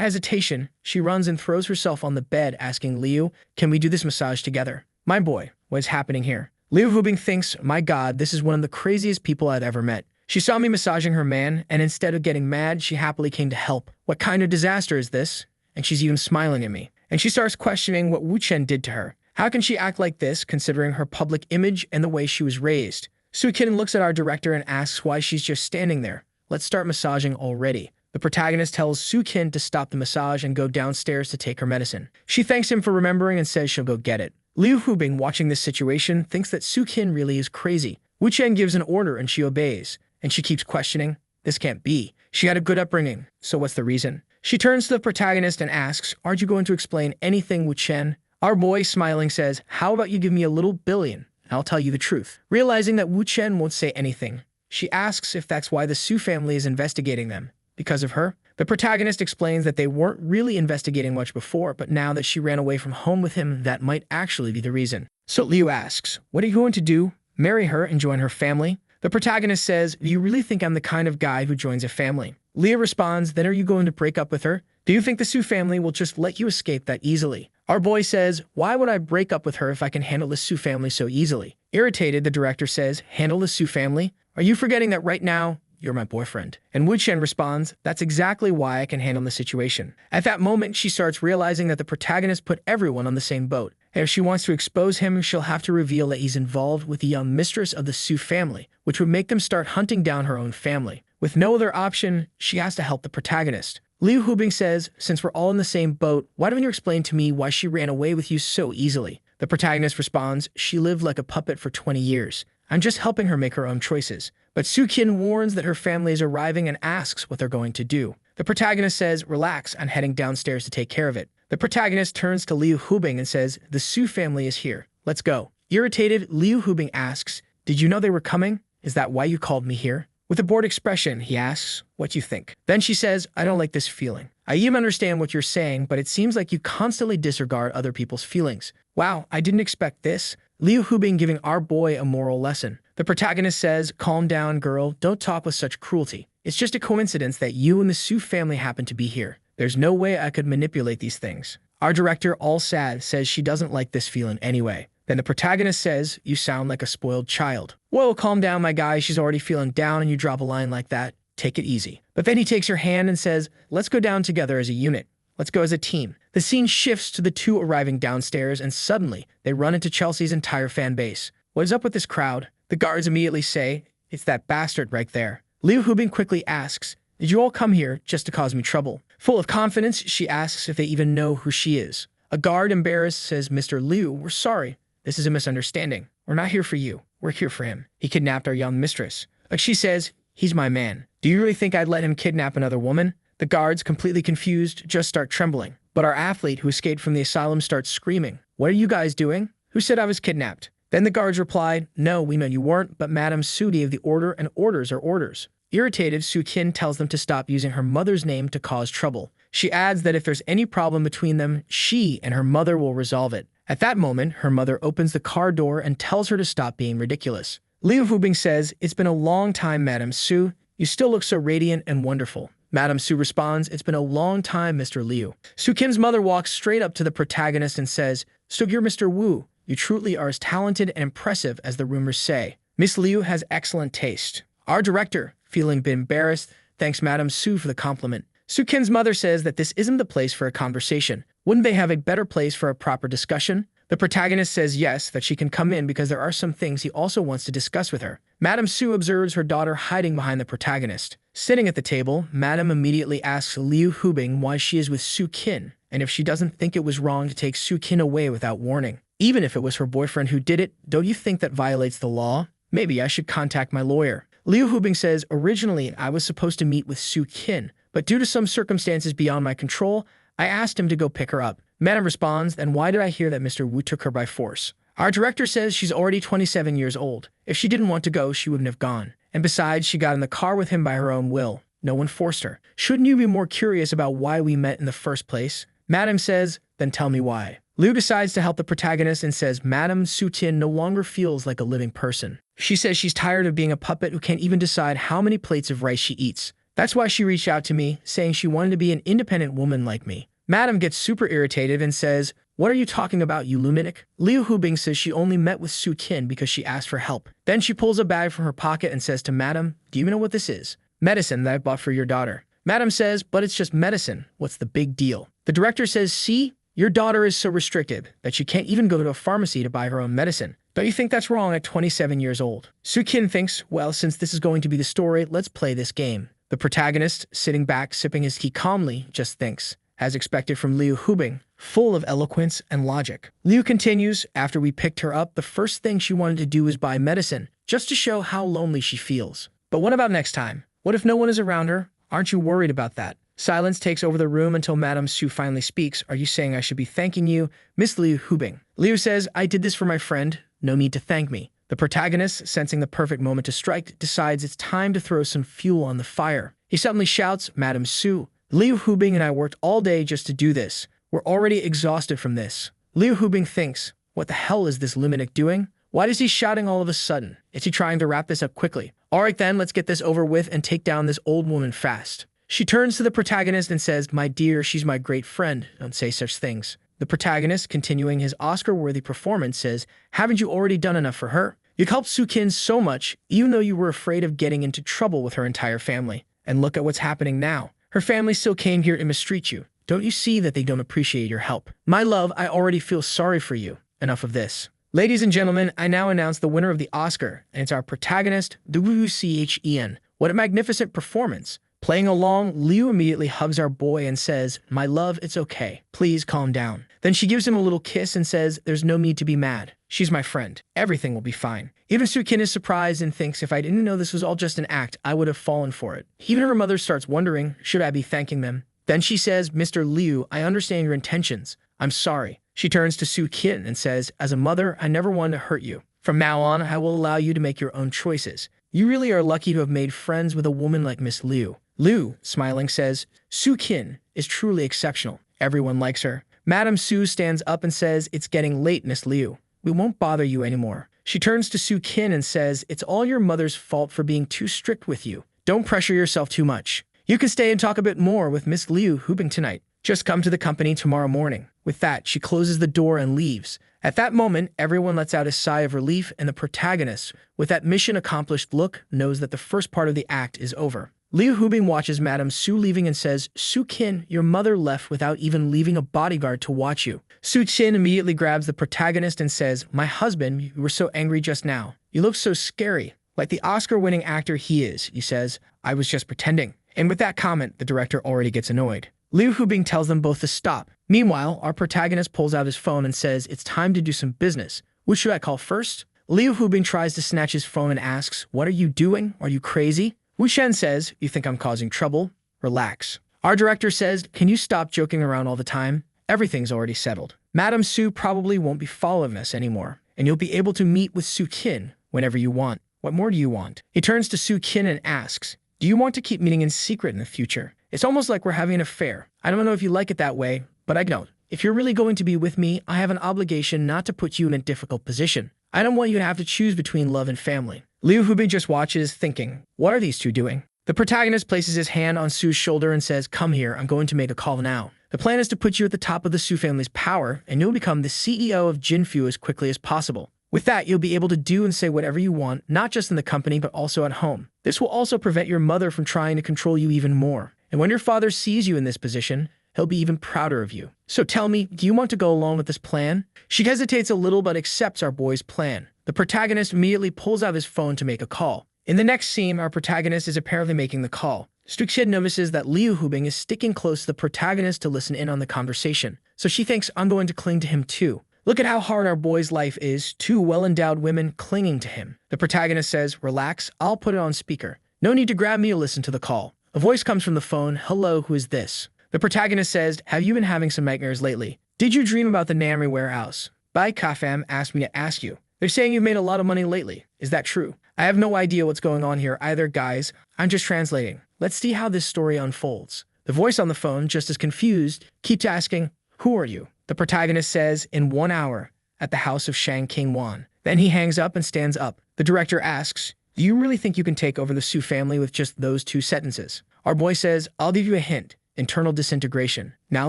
hesitation, she runs and throws herself on the bed, asking Liu, "Can we do this massage together?" My boy, what is happening here? Liu Hubing thinks, my god, this is one of the craziest people I've ever met. She saw me massaging her man, and instead of getting mad, she happily came to help. What kind of disaster is this? And she's even smiling at me. And she starts questioning what Wu Chen did to her. How can she act like this, considering her public image and the way she was raised? Su-kin looks at our director and asks why she's just standing there. Let's start massaging already. The protagonist tells Su-kin to stop the massage and go downstairs to take her medicine. She thanks him for remembering and says she'll go get it. Liu Hubing, watching this situation, thinks that Su-kin really is crazy. Wu Chen gives an order and she obeys. And she keeps questioning, this can't be. She had a good upbringing, so what's the reason? She turns to the protagonist and asks, aren't you going to explain anything, Wu Chen? Our boy, smiling, says, how about you give me a little billion, and I'll tell you the truth. Realizing that Wu Chen won't say anything, she asks if that's why the Su family is investigating them. Because of her? The protagonist explains that they weren't really investigating much before, but now that she ran away from home with him, that might actually be the reason. So Liu asks, what are you going to do? Marry her and join her family? The protagonist says, do you really think I'm the kind of guy who joins a family? Leah responds, then are you going to break up with her? Do you think the Su family will just let you escape that easily? Our boy says, why would I break up with her if I can handle the Su family so easily? Irritated, the director says, handle the Su family? Are you forgetting that right now, you're my boyfriend? And Wu Chen responds, that's exactly why I can handle the situation. At that moment, she starts realizing that the protagonist put everyone on the same boat. If she wants to expose him, she'll have to reveal that he's involved with the young mistress of the Su family, which would make them start hunting down her own family. With no other option, she has to help the protagonist. Liu Hubing says, since we're all in the same boat, why don't you explain to me why she ran away with you so easily? The protagonist responds, she lived like a puppet for 20 years. I'm just helping her make her own choices. But Su-kin warns that her family is arriving and asks what they're going to do. The protagonist says, relax, I'm heading downstairs to take care of it. The protagonist turns to Liu Hubing and says, the Su family is here. Let's go. Irritated, Liu Hubing asks, did you know they were coming? Is that why you called me here? With a bored expression, he asks, what do you think? Then she says, I don't like this feeling. I even understand what you're saying, but it seems like you constantly disregard other people's feelings. Wow, I didn't expect this. Liu Hubing giving our boy a moral lesson. The protagonist says, calm down, girl. Don't talk with such cruelty. It's just a coincidence that you and the Su family happen to be here. There's no way I could manipulate these things. Our director, all sad, says she doesn't like this feeling anyway. Then the protagonist says, you sound like a spoiled child. Whoa, calm down, my guy. She's already feeling down and you drop a line like that. Take it easy. But then he takes her hand and says, let's go down together as a unit. Let's go as a team. The scene shifts to the two arriving downstairs and suddenly they run into Chelsea's entire fan base. What is up with this crowd? The guards immediately say, it's that bastard right there. Liu Hubing quickly asks, did you all come here just to cause me trouble? Full of confidence, she asks if they even know who she is. A guard, embarrassed, says, Mr. Liu, we're sorry. This is a misunderstanding. We're not here for you. We're here for him. He kidnapped our young mistress. But she says, he's my man. Do you really think I'd let him kidnap another woman? The guards, completely confused, just start trembling. But our athlete who escaped from the asylum starts screaming. What are you guys doing? Who said I was kidnapped? Then the guards replied, no, we know you weren't, but Madame Su gave the order and orders are orders. Irritated, Su Qin tells them to stop using her mother's name to cause trouble. She adds that if there's any problem between them, she and her mother will resolve it. At that moment, her mother opens the car door and tells her to stop being ridiculous. Liu Hubing says, it's been a long time, Madame Su. You still look so radiant and wonderful. Madame Su responds, it's been a long time, Mr. Liu. Su Qin's mother walks straight up to the protagonist and says, so you're Mr. Wu. You truly are as talented and impressive as the rumors say. Miss Liu has excellent taste. Our director, feeling a bit embarrassed, thanks Madame Su for the compliment. Su Qin's mother says that this isn't the place for a conversation. Wouldn't they have a better place for a proper discussion? The protagonist says yes, that she can come in because there are some things he also wants to discuss with her. Madame Su observes her daughter hiding behind the protagonist. Sitting at the table, Madame immediately asks Liu Hubing why she is with Su Qin, and if she doesn't think it was wrong to take Su Qin away without warning. Even if it was her boyfriend who did it, don't you think that violates the law? Maybe I should contact my lawyer. Liu Hubing says, originally I was supposed to meet with Su Qin, but due to some circumstances beyond my control, I asked him to go pick her up. Madame responds, then why did I hear that Mr. Wu took her by force? Our director says she's already 27 years old. If she didn't want to go, she wouldn't have gone. And besides, she got in the car with him by her own will. No one forced her. Shouldn't you be more curious about why we met in the first place? Madame says, then tell me why. Liu decides to help the protagonist and says Madame Su Qin no longer feels like a living person. She says she's tired of being a puppet who can't even decide how many plates of rice she eats. That's why she reached out to me, saying she wanted to be an independent woman like me. Madame gets super irritated and says, what are you talking about, you lunatic? Liu Hubing says she only met with Su Qin because she asked for help. Then she pulls a bag from her pocket and says to Madame, do you even know what this is? Medicine that I bought for your daughter. Madame says, but it's just medicine. What's the big deal? The director says, see, your daughter is so restricted that she can't even go to a pharmacy to buy her own medicine. Don't you think that's wrong at 27 years old? Su Qin thinks, well, since this is going to be the story, let's play this game. The protagonist, sitting back, sipping his tea calmly, just thinks. As expected from Liu Hubing, full of eloquence and logic. Liu continues, after we picked her up, the first thing she wanted to do was buy medicine, just to show how lonely she feels. But what about next time? What if no one is around her? Aren't you worried about that? Silence takes over the room until Madame Su finally speaks. Are you saying I should be thanking you, Miss Liu Hubing? Liu says, I did this for my friend. No need to thank me. The protagonist, sensing the perfect moment to strike, decides it's time to throw some fuel on the fire. He suddenly shouts, Madame Su, Liu Hubing and I worked all day just to do this. We're already exhausted from this. Liu Hubing thinks, what the hell is this lunatic doing? Why is he shouting all of a sudden? Is he trying to wrap this up quickly? Alright then, let's get this over with and take down this old woman fast. She turns to the protagonist and says, my dear, she's my great friend. Don't say such things. The protagonist, continuing his Oscar-worthy performance, says, haven't you already done enough for her? You helped Su Qin so much, even though you were afraid of getting into trouble with her entire family. And look at what's happening now. Her family still came here to mistreat you. Don't you see that they don't appreciate your help? My love, I already feel sorry for you. Enough of this. Ladies and gentlemen, I now announce the winner of the Oscar, and it's our protagonist, Wu Chen. What a magnificent performance. Playing along, Liu immediately hugs our boy and says, my love, it's okay. Please calm down. Then she gives him a little kiss and says, there's no need to be mad. She's my friend. Everything will be fine. Even Su Qin is surprised and thinks if I didn't know this was all just an act, I would have fallen for it. Even her mother starts wondering, should I be thanking them? Then she says, Mr. Liu, I understand your intentions. I'm sorry. She turns to Su Qin and says, as a mother, I never wanted to hurt you. From now on, I will allow you to make your own choices. You really are lucky to have made friends with a woman like Miss Liu. Liu, smiling, says, Su Qin is truly exceptional. Everyone likes her. Madame Su stands up and says, it's getting late, Miss Liu. We won't bother you anymore. She turns to Su Qin and says, it's all your mother's fault for being too strict with you. Don't pressure yourself too much. You can stay and talk a bit more with Miss Liu Hubing tonight. Just come to the company tomorrow morning. With that, she closes the door and leaves. At that moment, everyone lets out a sigh of relief, and the protagonist, with that mission accomplished look, knows that the first part of the act is over. Liu Hubing watches Madame Su leaving and says, Su Qin, your mother left without even leaving a bodyguard to watch you. Su Qin immediately grabs the protagonist and says, my husband, you were so angry just now. You look so scary. Like the Oscar-winning actor he is, he says, I was just pretending. And with that comment, the director already gets annoyed. Liu Hubing tells them both to stop. Meanwhile, our protagonist pulls out his phone and says, it's time to do some business. Which should I call first? Liu Hubing tries to snatch his phone and asks, what are you doing? Are you crazy? Wu Shen says, you think I'm causing trouble? Relax. Our director says, can you stop joking around all the time? Everything's already settled. Madame Su probably won't be following us anymore, and you'll be able to meet with Su Qin whenever you want. What more do you want? He turns to Su Qin and asks, do you want to keep meeting in secret in the future? It's almost like we're having an affair. I don't know if you like it that way, but I don't. If you're really going to be with me, I have an obligation not to put you in a difficult position. I don't want you to have to choose between love and family. Liu Hubing just watches, thinking, what are these two doing? The protagonist places his hand on Su's shoulder and says, come here, I'm going to make a call now. The plan is to put you at the top of the Su family's power, and you'll become the CEO of Jinfu as quickly as possible. With that, you'll be able to do and say whatever you want, not just in the company, but also at home. This will also prevent your mother from trying to control you even more. And when your father sees you in this position, he'll be even prouder of you. So tell me, do you want to go along with this plan? She hesitates a little but accepts our boy's plan. The protagonist immediately pulls out his phone to make a call. In the next scene, our protagonist is apparently making the call. Strickshid notices that Liu Hubing is sticking close to the protagonist to listen in on the conversation. So she thinks, I'm going to cling to him too. Look at how hard our boy's life is, two well-endowed women clinging to him. The protagonist says, relax, I'll put it on speaker. No need to grab me or listen to the call. A voice comes from the phone, hello, who is this? The protagonist says, have you been having some nightmares lately? Did you dream about the Namri warehouse? Bai Kafam asked me to ask you. They're saying you've made a lot of money lately. Is that true? I have no idea what's going on here either, guys. I'm just translating. Let's see how this story unfolds. The voice on the phone, just as confused, keeps asking, who are you? The protagonist says, in 1 hour, at the house of Shang King Wan. Then he hangs up and stands up. The director asks, do you really think you can take over the Su family with just those 2 sentences? Our boy says, I'll give you a hint. Internal disintegration. Now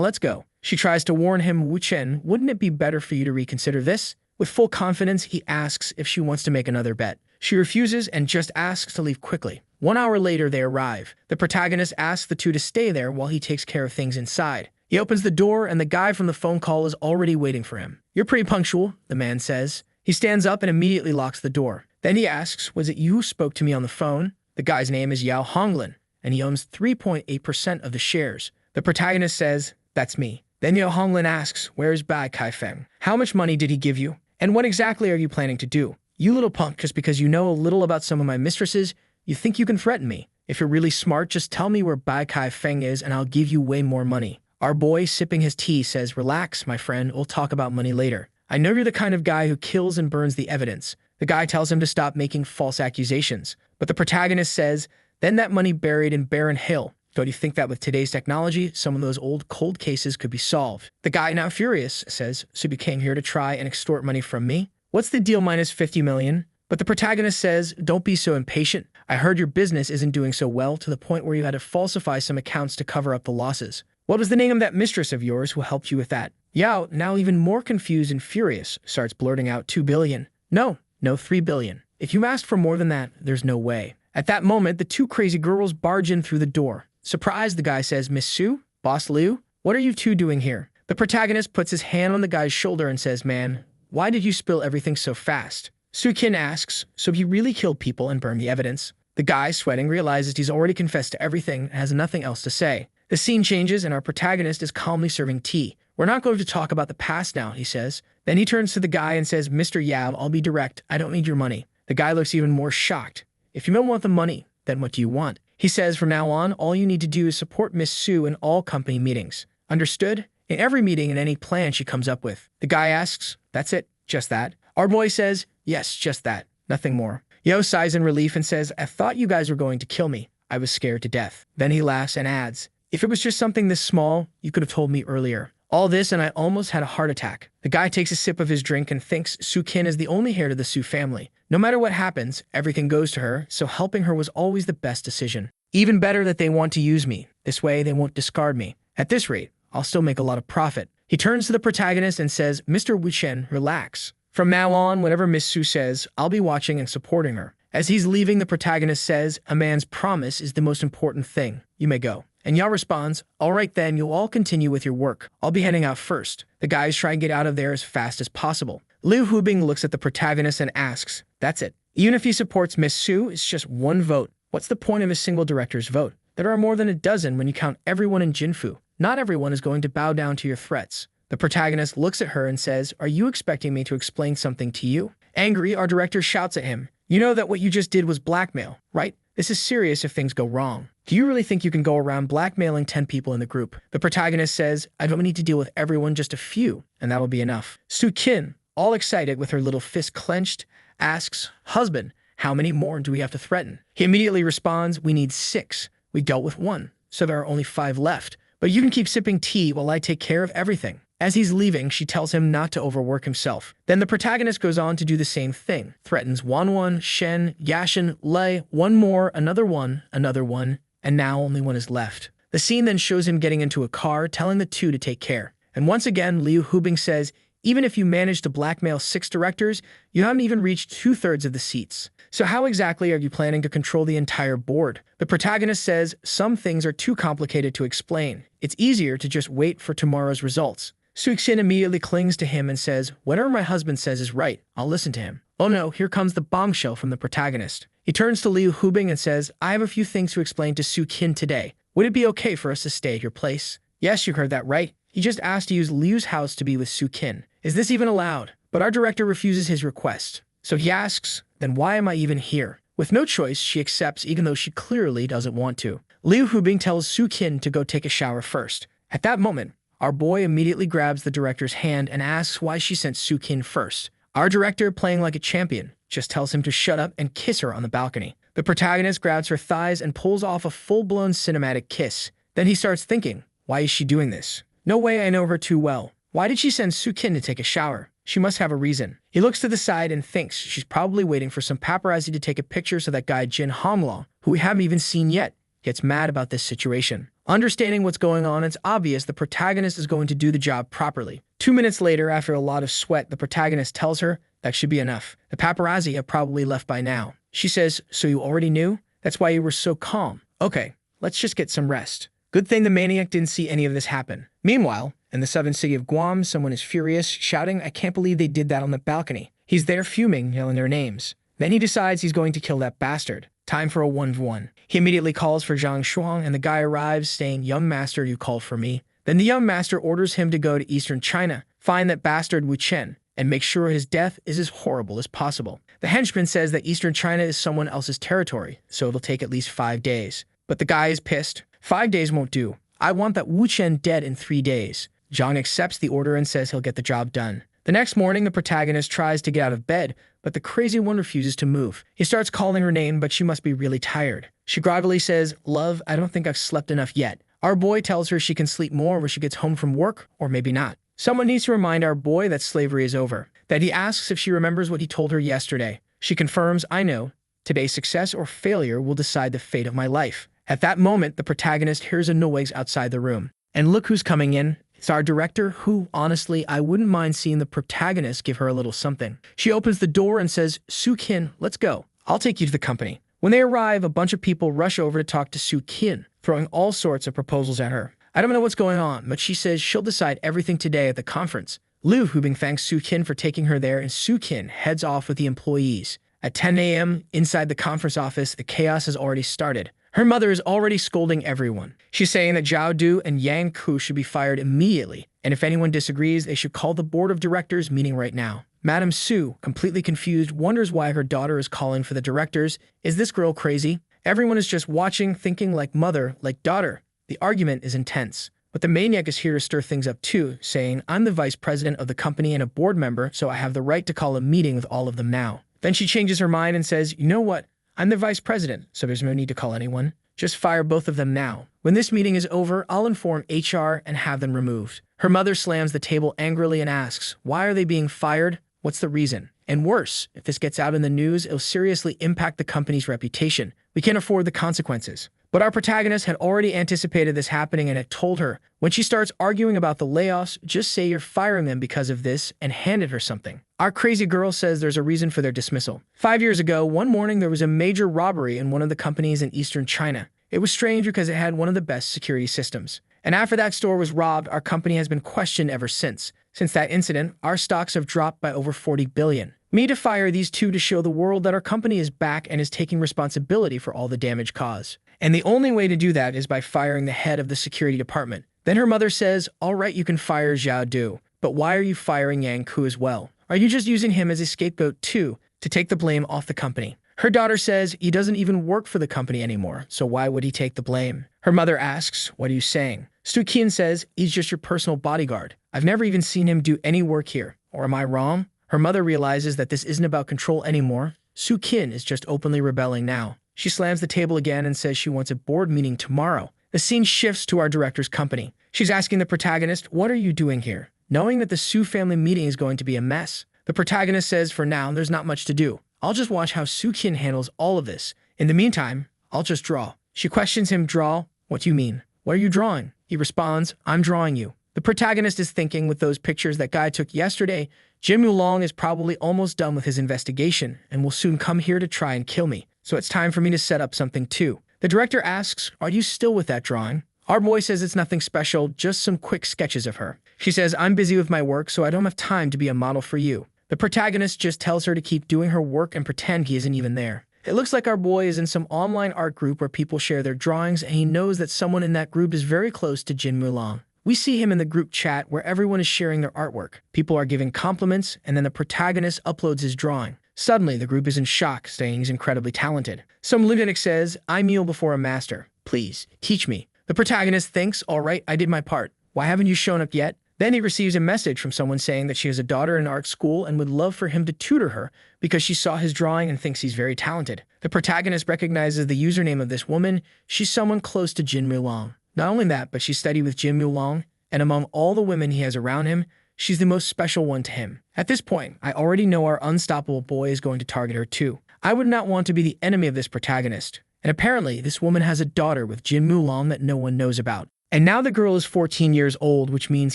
let's go. She tries to warn him, Wu Chen, wouldn't it be better for you to reconsider this? With full confidence, he asks if she wants to make another bet. She refuses and just asks to leave quickly. 1 hour later, they arrive. The protagonist asks the 2 to stay there while he takes care of things inside. He opens the door and the guy from the phone call is already waiting for him. You're pretty punctual, the man says. He stands up and immediately locks the door. Then he asks, was it you who spoke to me on the phone? The guy's name is Yao Honglin, and he owns 3.8% of the shares. The protagonist says, that's me. Then Yao Honglin asks, where's Bai Kaifeng? How much money did he give you? And what exactly are you planning to do? You little punk, just because you know a little about some of my mistresses, you think you can threaten me. If you're really smart, just tell me where Bai Kaifeng is and I'll give you way more money. Our boy, sipping his tea, says, relax, my friend, we'll talk about money later. I know you're the kind of guy who kills and burns the evidence. The guy tells him to stop making false accusations. But the protagonist says, then that money buried in Barren Hill. Don't you think that with today's technology, some of those old cold cases could be solved? The guy, now furious, says, so you came here to try and extort money from me? What's the deal minus 50 million? But the protagonist says, don't be so impatient. I heard your business isn't doing so well to the point where you had to falsify some accounts to cover up the losses. What was the name of that mistress of yours who helped you with that? Yao, now even more confused and furious, starts blurting out 2 billion. No, 3 billion. If you asked for more than that, there's no way. At that moment, the 2 crazy girls barge in through the door. Surprised, the guy says, Miss Su? Boss Liu? What are you 2 doing here? The protagonist puts his hand on the guy's shoulder and says, man, why did you spill everything so fast? Su Qin asks, so he really killed people and burned the evidence? The guy, sweating, realizes he's already confessed to everything and has nothing else to say. The scene changes and our protagonist is calmly serving tea. We're not going to talk about the past now, he says. Then he turns to the guy and says, Mr. Yao, I'll be direct. I don't need your money. The guy looks even more shocked. If you don't want the money, then what do you want? He says, from now on, all you need to do is support Miss Su in all company meetings. Understood? In every meeting and any plan she comes up with. The guy asks, that's it? Just that? Our boy says, yes, just that. Nothing more. Yo sighs in relief and says, I thought you guys were going to kill me. I was scared to death. Then he laughs and adds, if it was just something this small, you could have told me earlier. All this and I almost had a heart attack. The guy takes a sip of his drink and thinks Su Qin is the only heir to the Su family. No matter what happens, everything goes to her, so helping her was always the best decision. Even better that they want to use me. This way, they won't discard me. At this rate, I'll still make a lot of profit. He turns to the protagonist and says, Mr. Wuchen, relax. From now on, whatever Miss Su says, I'll be watching and supporting her. As he's leaving, the protagonist says, a man's promise is the most important thing. You may go. And Ya responds, all right then, you'll all continue with your work. I'll be heading out first. The guys try and get out of there as fast as possible. Liu Hubing looks at the protagonist and asks, that's it. Even if he supports Miss Su, it's just one vote. What's the point of a single director's vote? There are more than a dozen when you count everyone in Jinfu. Not everyone is going to bow down to your threats. The protagonist looks at her and says, are you expecting me to explain something to you? Angry, our director shouts at him, you know that what you just did was blackmail, right? This is serious if things go wrong. Do you really think you can go around blackmailing 10 people in the group? The protagonist says, I don't need to deal with everyone, just a few, and that'll be enough. Su-kin, all excited with her little fist clenched, asks, husband, how many more do we have to threaten? He immediately responds, we need 6. We dealt with 1, so there are only 5 left. But you can keep sipping tea while I take care of everything. As he's leaving, she tells him not to overwork himself. Then the protagonist goes on to do the same thing. Threatens Wanwan, Shen, Yashin, Lei, 1 more, another one, and now only 1 is left. The scene then shows him getting into a car, telling the 2 to take care. And once again, Liu Hubing says, even if you manage to blackmail 6 directors, you haven't even reached 2/3 of the seats. So how exactly are you planning to control the entire board? The protagonist says, some things are too complicated to explain. It's easier to just wait for tomorrow's results. Su-kin immediately clings to him and says, whatever my husband says is right. I'll listen to him. Oh no, here comes the bombshell from the protagonist. He turns to Liu Hubing and says, I have a few things to explain to Su-kin today. Would it be okay for us to stay at your place? Yes, you heard that right. He just asked to use Liu's house to be with Su-kin. Is this even allowed? But our director refuses his request. So he asks, then why am I even here? With no choice, she accepts even though she clearly doesn't want to. Liu Hubing tells Su-kin to go take a shower first. At that moment, our boy immediately grabs the director's hand and asks why she sent Su-kin first. Our director, playing like a champion, just tells him to shut up and kiss her on the balcony. The protagonist grabs her thighs and pulls off a full-blown cinematic kiss. Then he starts thinking, why is she doing this? No way, I know her too well. Why did she send Su-kin to take a shower? She must have a reason. He looks to the side and thinks she's probably waiting for some paparazzi to take a picture so that guy Jin Hamlong, who we haven't even seen yet, gets mad about this situation. Understanding what's going on, it's obvious the protagonist is going to do the job properly. 2 minutes later, after a lot of sweat, the protagonist tells her that should be enough. The paparazzi have probably left by now. She says, so you already knew? That's why you were so calm. Okay, let's just get some rest. Good thing the maniac didn't see any of this happen. Meanwhile, in the southern city of Guam, someone is furious, shouting, I can't believe they did that on the balcony. He's there fuming, yelling their names. Then he decides he's going to kill that bastard. Time for a 1v1. He immediately calls for Zhang Shuang, and the guy arrives, saying, young master, you called for me. Then the young master orders him to go to eastern China, find that bastard Wu Chen, and make sure his death is as horrible as possible. The henchman says that eastern China is someone else's territory, so it'll take at least 5 days. But the guy is pissed. 5 days won't do. I want that Wu Chen dead in 3 days. Zhang accepts the order and says he'll get the job done. The next morning, the protagonist tries to get out of bed, but the crazy one refuses to move. He starts calling her name, but she must be really tired. She groggily says, love, I don't think I've slept enough yet. Our boy tells her she can sleep more when she gets home from work, or maybe not. Someone needs to remind our boy that slavery is over. That he asks if she remembers what he told her yesterday. She confirms, I know. Today's success or failure will decide the fate of my life. At that moment, the protagonist hears a noise outside the room. And look who's coming in. It's our director who, honestly, I wouldn't mind seeing the protagonist give her a little something. She opens the door and says, Su-kin, let's go. I'll take you to the company. When they arrive, a bunch of people rush over to talk to Su-kin, throwing all sorts of proposals at her. I don't know what's going on, but she says she'll decide everything today at the conference. Liu Hubing thanks Su-kin for taking her there, and Su-kin heads off with the employees. At 10 a.m., inside the conference office, the chaos has already started. Her mother is already scolding everyone. She's saying that Zhao Du and Yang Ku should be fired immediately, and if anyone disagrees, they should call the board of directors meeting right now. Madame Su, completely confused, wonders why her daughter is calling for the directors. Is this girl crazy? Everyone is just watching, thinking like mother, like daughter. The argument is intense. But the maniac is here to stir things up too, saying, I'm the vice president of the company and a board member, so I have the right to call a meeting with all of them now. Then she changes her mind and says, you know what? I'm the vice president, so there's no need to call anyone. Just fire both of them now. When this meeting is over, I'll inform HR and have them removed. Her mother slams the table angrily and asks, why are they being fired? What's the reason? And worse, if this gets out in the news, it'll seriously impact the company's reputation. We can't afford the consequences. But our protagonist had already anticipated this happening and had told her, when she starts arguing about the layoffs, just say you're firing them because of this and handed her something. Our crazy girl says there's a reason for their dismissal. 5 years ago, one morning there was a major robbery in one of the companies in eastern China. It was strange because it had one of the best security systems. And after that store was robbed, our company has been questioned ever since. Since that incident, our stocks have dropped by over 40 billion. Me to fire these two to show the world that our company is back and is taking responsibility for all the damage caused. And the only way to do that is by firing the head of the security department. Then her mother says, all right, you can fire Xiao Du, but why are you firing Yang Ku as well? Are you just using him as a scapegoat too, to take the blame off the company? Her daughter says he doesn't even work for the company anymore, so why would he take the blame? Her mother asks, what are you saying? Stu Kian says, he's just your personal bodyguard. I've never even seen him do any work here. Or am I wrong? Her mother realizes that this isn't about control anymore. Su Kin is just openly rebelling now. She slams the table again and says she wants a board meeting tomorrow. The scene shifts to our director's company. She's asking the protagonist, what are you doing here? Knowing that the Su family meeting is going to be a mess. The protagonist says, for now, there's not much to do. I'll just watch how Su Kin handles all of this. In the meantime, I'll just draw. She questions him, draw? What do you mean? What are you drawing? He responds, I'm drawing you. The protagonist is thinking with those pictures that guy took yesterday, Jin Mulong is probably almost done with his investigation and will soon come here to try and kill me. So it's time for me to set up something too. The director asks, are you still with that drawing? Our boy says it's nothing special, just some quick sketches of her. She says, I'm busy with my work, so I don't have time to be a model for you. The protagonist just tells her to keep doing her work and pretend he isn't even there. It looks like our boy is in some online art group where people share their drawings, and he knows that someone in that group is very close to Jin Mulong. We see him in the group chat where everyone is sharing their artwork. People are giving compliments, and then the protagonist uploads his drawing. Suddenly, the group is in shock, saying he's incredibly talented. Some lunatic says, I kneel before a master. Please, teach me. The protagonist thinks, all right, I did my part. Why haven't you shown up yet? Then he receives a message from someone saying that she has a daughter in art school and would love for him to tutor her because she saw his drawing and thinks he's very talented. The protagonist recognizes the username of this woman. She's someone close to Jin Mulong. Not only that, but she studied with Jin Mulong, and among all the women he has around him, she's the most special one to him. At this point, I already know our unstoppable boy is going to target her too. I would not want to be the enemy of this protagonist. And apparently, this woman has a daughter with Jin Mulong that no one knows about. And now the girl is 14 years old, which means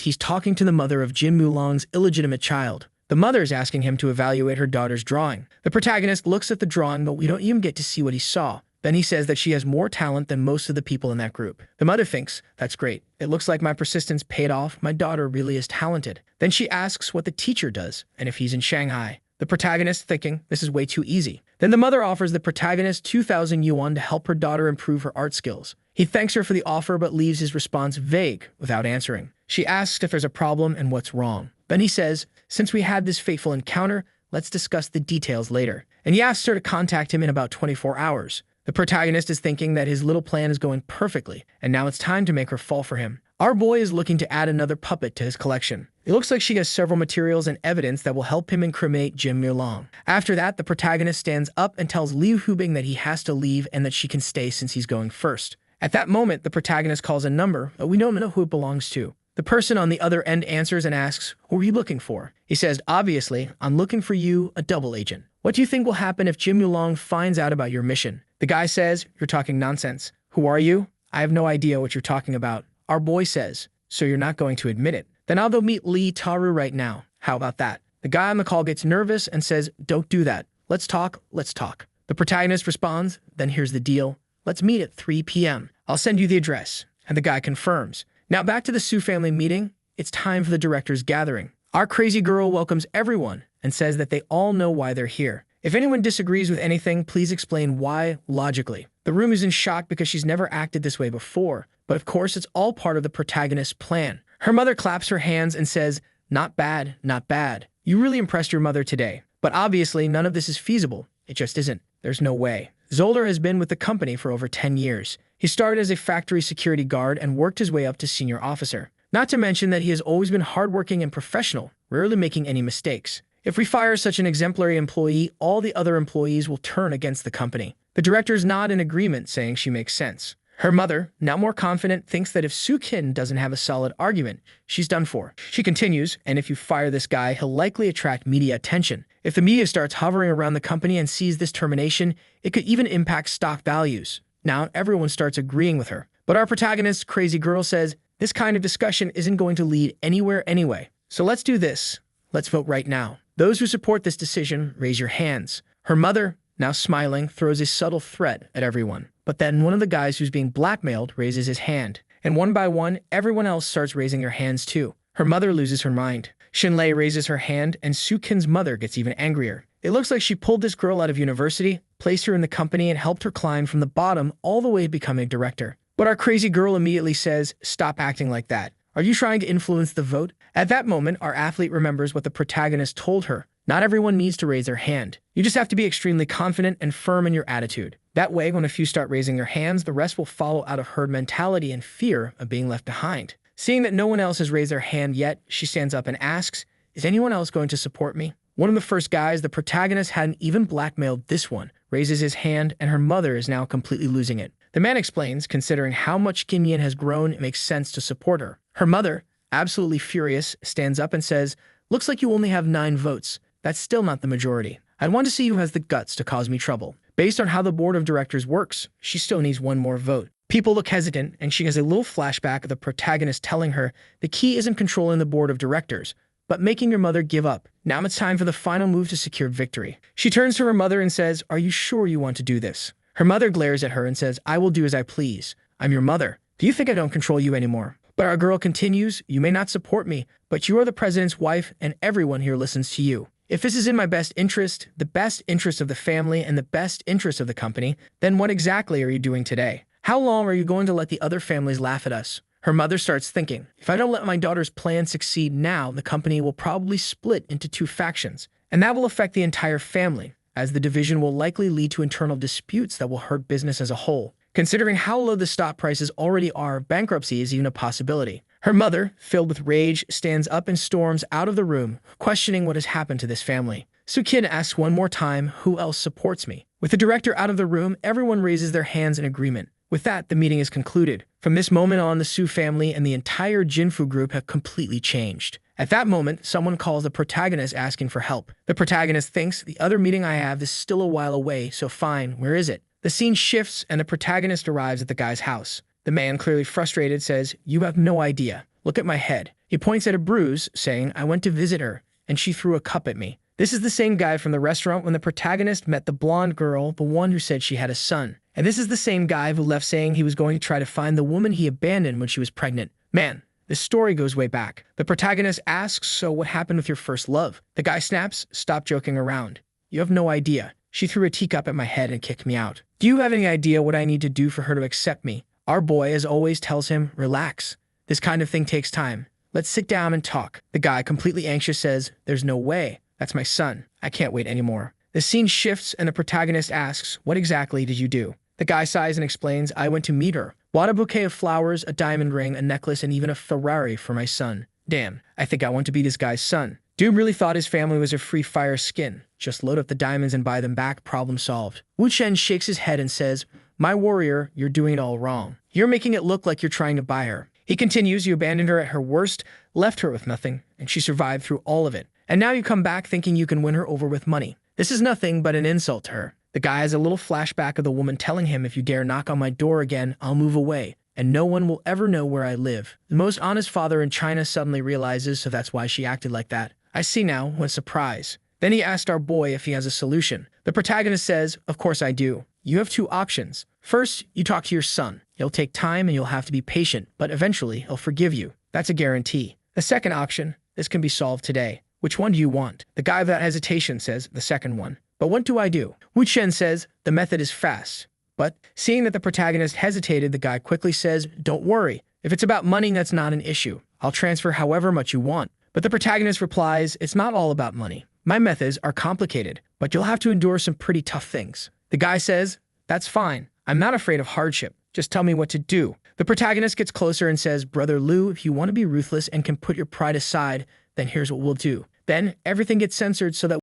he's talking to the mother of Jin Mulong's illegitimate child. The mother is asking him to evaluate her daughter's drawing. The protagonist looks at the drawing, but we don't even get to see what he saw. Then he says that she has more talent than most of the people in that group. The mother thinks, that's great. It looks like my persistence paid off. My daughter really is talented. Then she asks what the teacher does and if he's in Shanghai. The protagonist thinking, this is way too easy. Then the mother offers the protagonist 2,000 yuan to help her daughter improve her art skills. He thanks her for the offer but leaves his response vague without answering. She asks if there's a problem and what's wrong. Then he says, since we had this fateful encounter, let's discuss the details later. And he asks her to contact him in about 24 hours. The protagonist is thinking that his little plan is going perfectly, and now it's time to make her fall for him. Our boy is looking to add another puppet to his collection. It looks like she has several materials and evidence that will help him incriminate Jin Mulong. After that, the protagonist stands up and tells Liu Hubing that he has to leave and that she can stay since he's going first. At that moment, the protagonist calls a number, but we don't know who it belongs to. The person on the other end answers and asks, who are you looking for? He says, obviously, I'm looking for you, a double agent. What do you think will happen if Jin Mulong finds out about your mission? The guy says, you're talking nonsense. Who are you? I have no idea what you're talking about. Our boy says, so you're not going to admit it. Then I'll go meet Li Taru right now. How about that? The guy on the call gets nervous and says, don't do that. Let's talk, let's talk. The protagonist responds, then here's the deal. Let's meet at 3 p.m. I'll send you the address. And the guy confirms. Now back to the Su family meeting. It's time for the director's gathering. Our crazy girl welcomes everyone and says that they all know why they're here. If anyone disagrees with anything, please explain why logically. The room is in shock because she's never acted this way before, but of course it's all part of the protagonist's plan. Her mother claps her hands and says, not bad, not bad. You really impressed your mother today. But obviously none of this is feasible. It just isn't. There's no way. Zolder has been with the company for over 10 years. He started as a factory security guard and worked his way up to senior officer. Not to mention that he has always been hardworking and professional, rarely making any mistakes. If we fire such an exemplary employee, all the other employees will turn against the company. The directors nod in agreement, saying she makes sense. Her mother, now more confident, thinks that if Su Kin doesn't have a solid argument, she's done for. She continues, and if you fire this guy, he'll likely attract media attention. If the media starts hovering around the company and sees this termination, it could even impact stock values. Now everyone starts agreeing with her. But our protagonist, crazy girl, says, this kind of discussion isn't going to lead anywhere anyway. So let's do this. Let's vote right now. Those who support this decision, raise your hands. Her mother, now smiling, throws a subtle threat at everyone. But then one of the guys who's being blackmailed raises his hand. And one by one, everyone else starts raising their hands too. Her mother loses her mind. Shinlei raises her hand, and Sukin's mother gets even angrier. It looks like she pulled this girl out of university, placed her in the company, and helped her climb from the bottom all the way to becoming a director. But our crazy girl immediately says, stop acting like that. Are you trying to influence the vote? At that moment, our athlete remembers what the protagonist told her. Not everyone needs to raise their hand. You just have to be extremely confident and firm in your attitude. That way, when a few start raising their hands, the rest will follow out of herd mentality and fear of being left behind. Seeing that no one else has raised their hand yet, she stands up and asks, is anyone else going to support me? One of the first guys, the protagonist hadn't even blackmailed this one, raises his hand, and her mother is now completely losing it. The man explains, considering how much Kim Yin has grown, it makes sense to support her. Her mother, absolutely furious, stands up and says, looks like you only have 9 votes. That's still not the majority. I'd want to see who has the guts to cause me trouble. Based on how the board of directors works, she still needs one more vote. People look hesitant, and she has a little flashback of the protagonist telling her the key isn't controlling the board of directors, but making your mother give up. Now it's time for the final move to secure victory. She turns to her mother and says, are you sure you want to do this? Her mother glares at her and says, I will do as I please. I'm your mother. Do you think I don't control you anymore? But our girl continues, you may not support me, but you are the president's wife and everyone here listens to you. If this is in my best interest, the best interest of the family, and the best interest of the company, then what exactly are you doing today? How long are you going to let the other families laugh at us? Her mother starts thinking, if I don't let my daughter's plan succeed now, the company will probably split into 2 factions, and that will affect the entire family, as the division will likely lead to internal disputes that will hurt business as a whole. Considering how low the stock prices already are, bankruptcy is even a possibility. Her mother, filled with rage, stands up and storms out of the room, questioning what has happened to this family. Sukin asks one more time, who else supports me? With the director out of the room, everyone raises their hands in agreement. With that, the meeting is concluded. From this moment on, the Su family and the entire Jinfu group have completely changed. At that moment, someone calls the protagonist asking for help. The protagonist thinks, the other meeting I have is still a while away, so fine, where is it? The scene shifts and the protagonist arrives at the guy's house. The man, clearly frustrated, says, you have no idea. Look at my head. He points at a bruise, saying, I went to visit her, and she threw a cup at me. This is the same guy from the restaurant when the protagonist met the blonde girl, the one who said she had a son. And this is the same guy who left saying he was going to try to find the woman he abandoned when she was pregnant. Man, this story goes way back. The protagonist asks, so what happened with your first love? The guy snaps, stop joking around. You have no idea. She threw a teacup at my head and kicked me out. Do you have any idea what I need to do for her to accept me? Our boy, as always, tells him, relax. This kind of thing takes time. Let's sit down and talk. The guy, completely anxious, says, there's no way. That's my son. I can't wait anymore. The scene shifts and the protagonist asks, what exactly did you do? The guy sighs and explains, I went to meet her. Bought a bouquet of flowers, a diamond ring, a necklace, and even a Ferrari for my son. Damn, I think I want to be this guy's son. Dude really thought his family was a free fire skin. Just load up the diamonds and buy them back, problem solved. Wu Chen shakes his head and says, my warrior, you're doing it all wrong. You're making it look like you're trying to buy her. He continues, you abandoned her at her worst, left her with nothing, and she survived through all of it. And now you come back thinking you can win her over with money. This is nothing but an insult to her. The guy has a little flashback of the woman telling him, if you dare knock on my door again, I'll move away, and no one will ever know where I live. The most honest father in China suddenly realizes, so that's why she acted like that. I see now, what surprise. Then he asked our boy if he has a solution. The protagonist says, of course I do. You have 2 options. First, you talk to your son. It'll take time and you'll have to be patient, but eventually he'll forgive you. That's a guarantee. The second option, this can be solved today. Which one do you want? The guy without hesitation says, the second one. But what do I do? Wu Chen says, the method is fast. But seeing that the protagonist hesitated, the guy quickly says, don't worry. If it's about money, that's not an issue. I'll transfer however much you want. But the protagonist replies, it's not all about money. My methods are complicated, but you'll have to endure some pretty tough things. The guy says, that's fine. I'm not afraid of hardship. Just tell me what to do. The protagonist gets closer and says, Brother Liu, if you want to be ruthless and can put your pride aside, then here's what we'll do. Then everything gets censored so that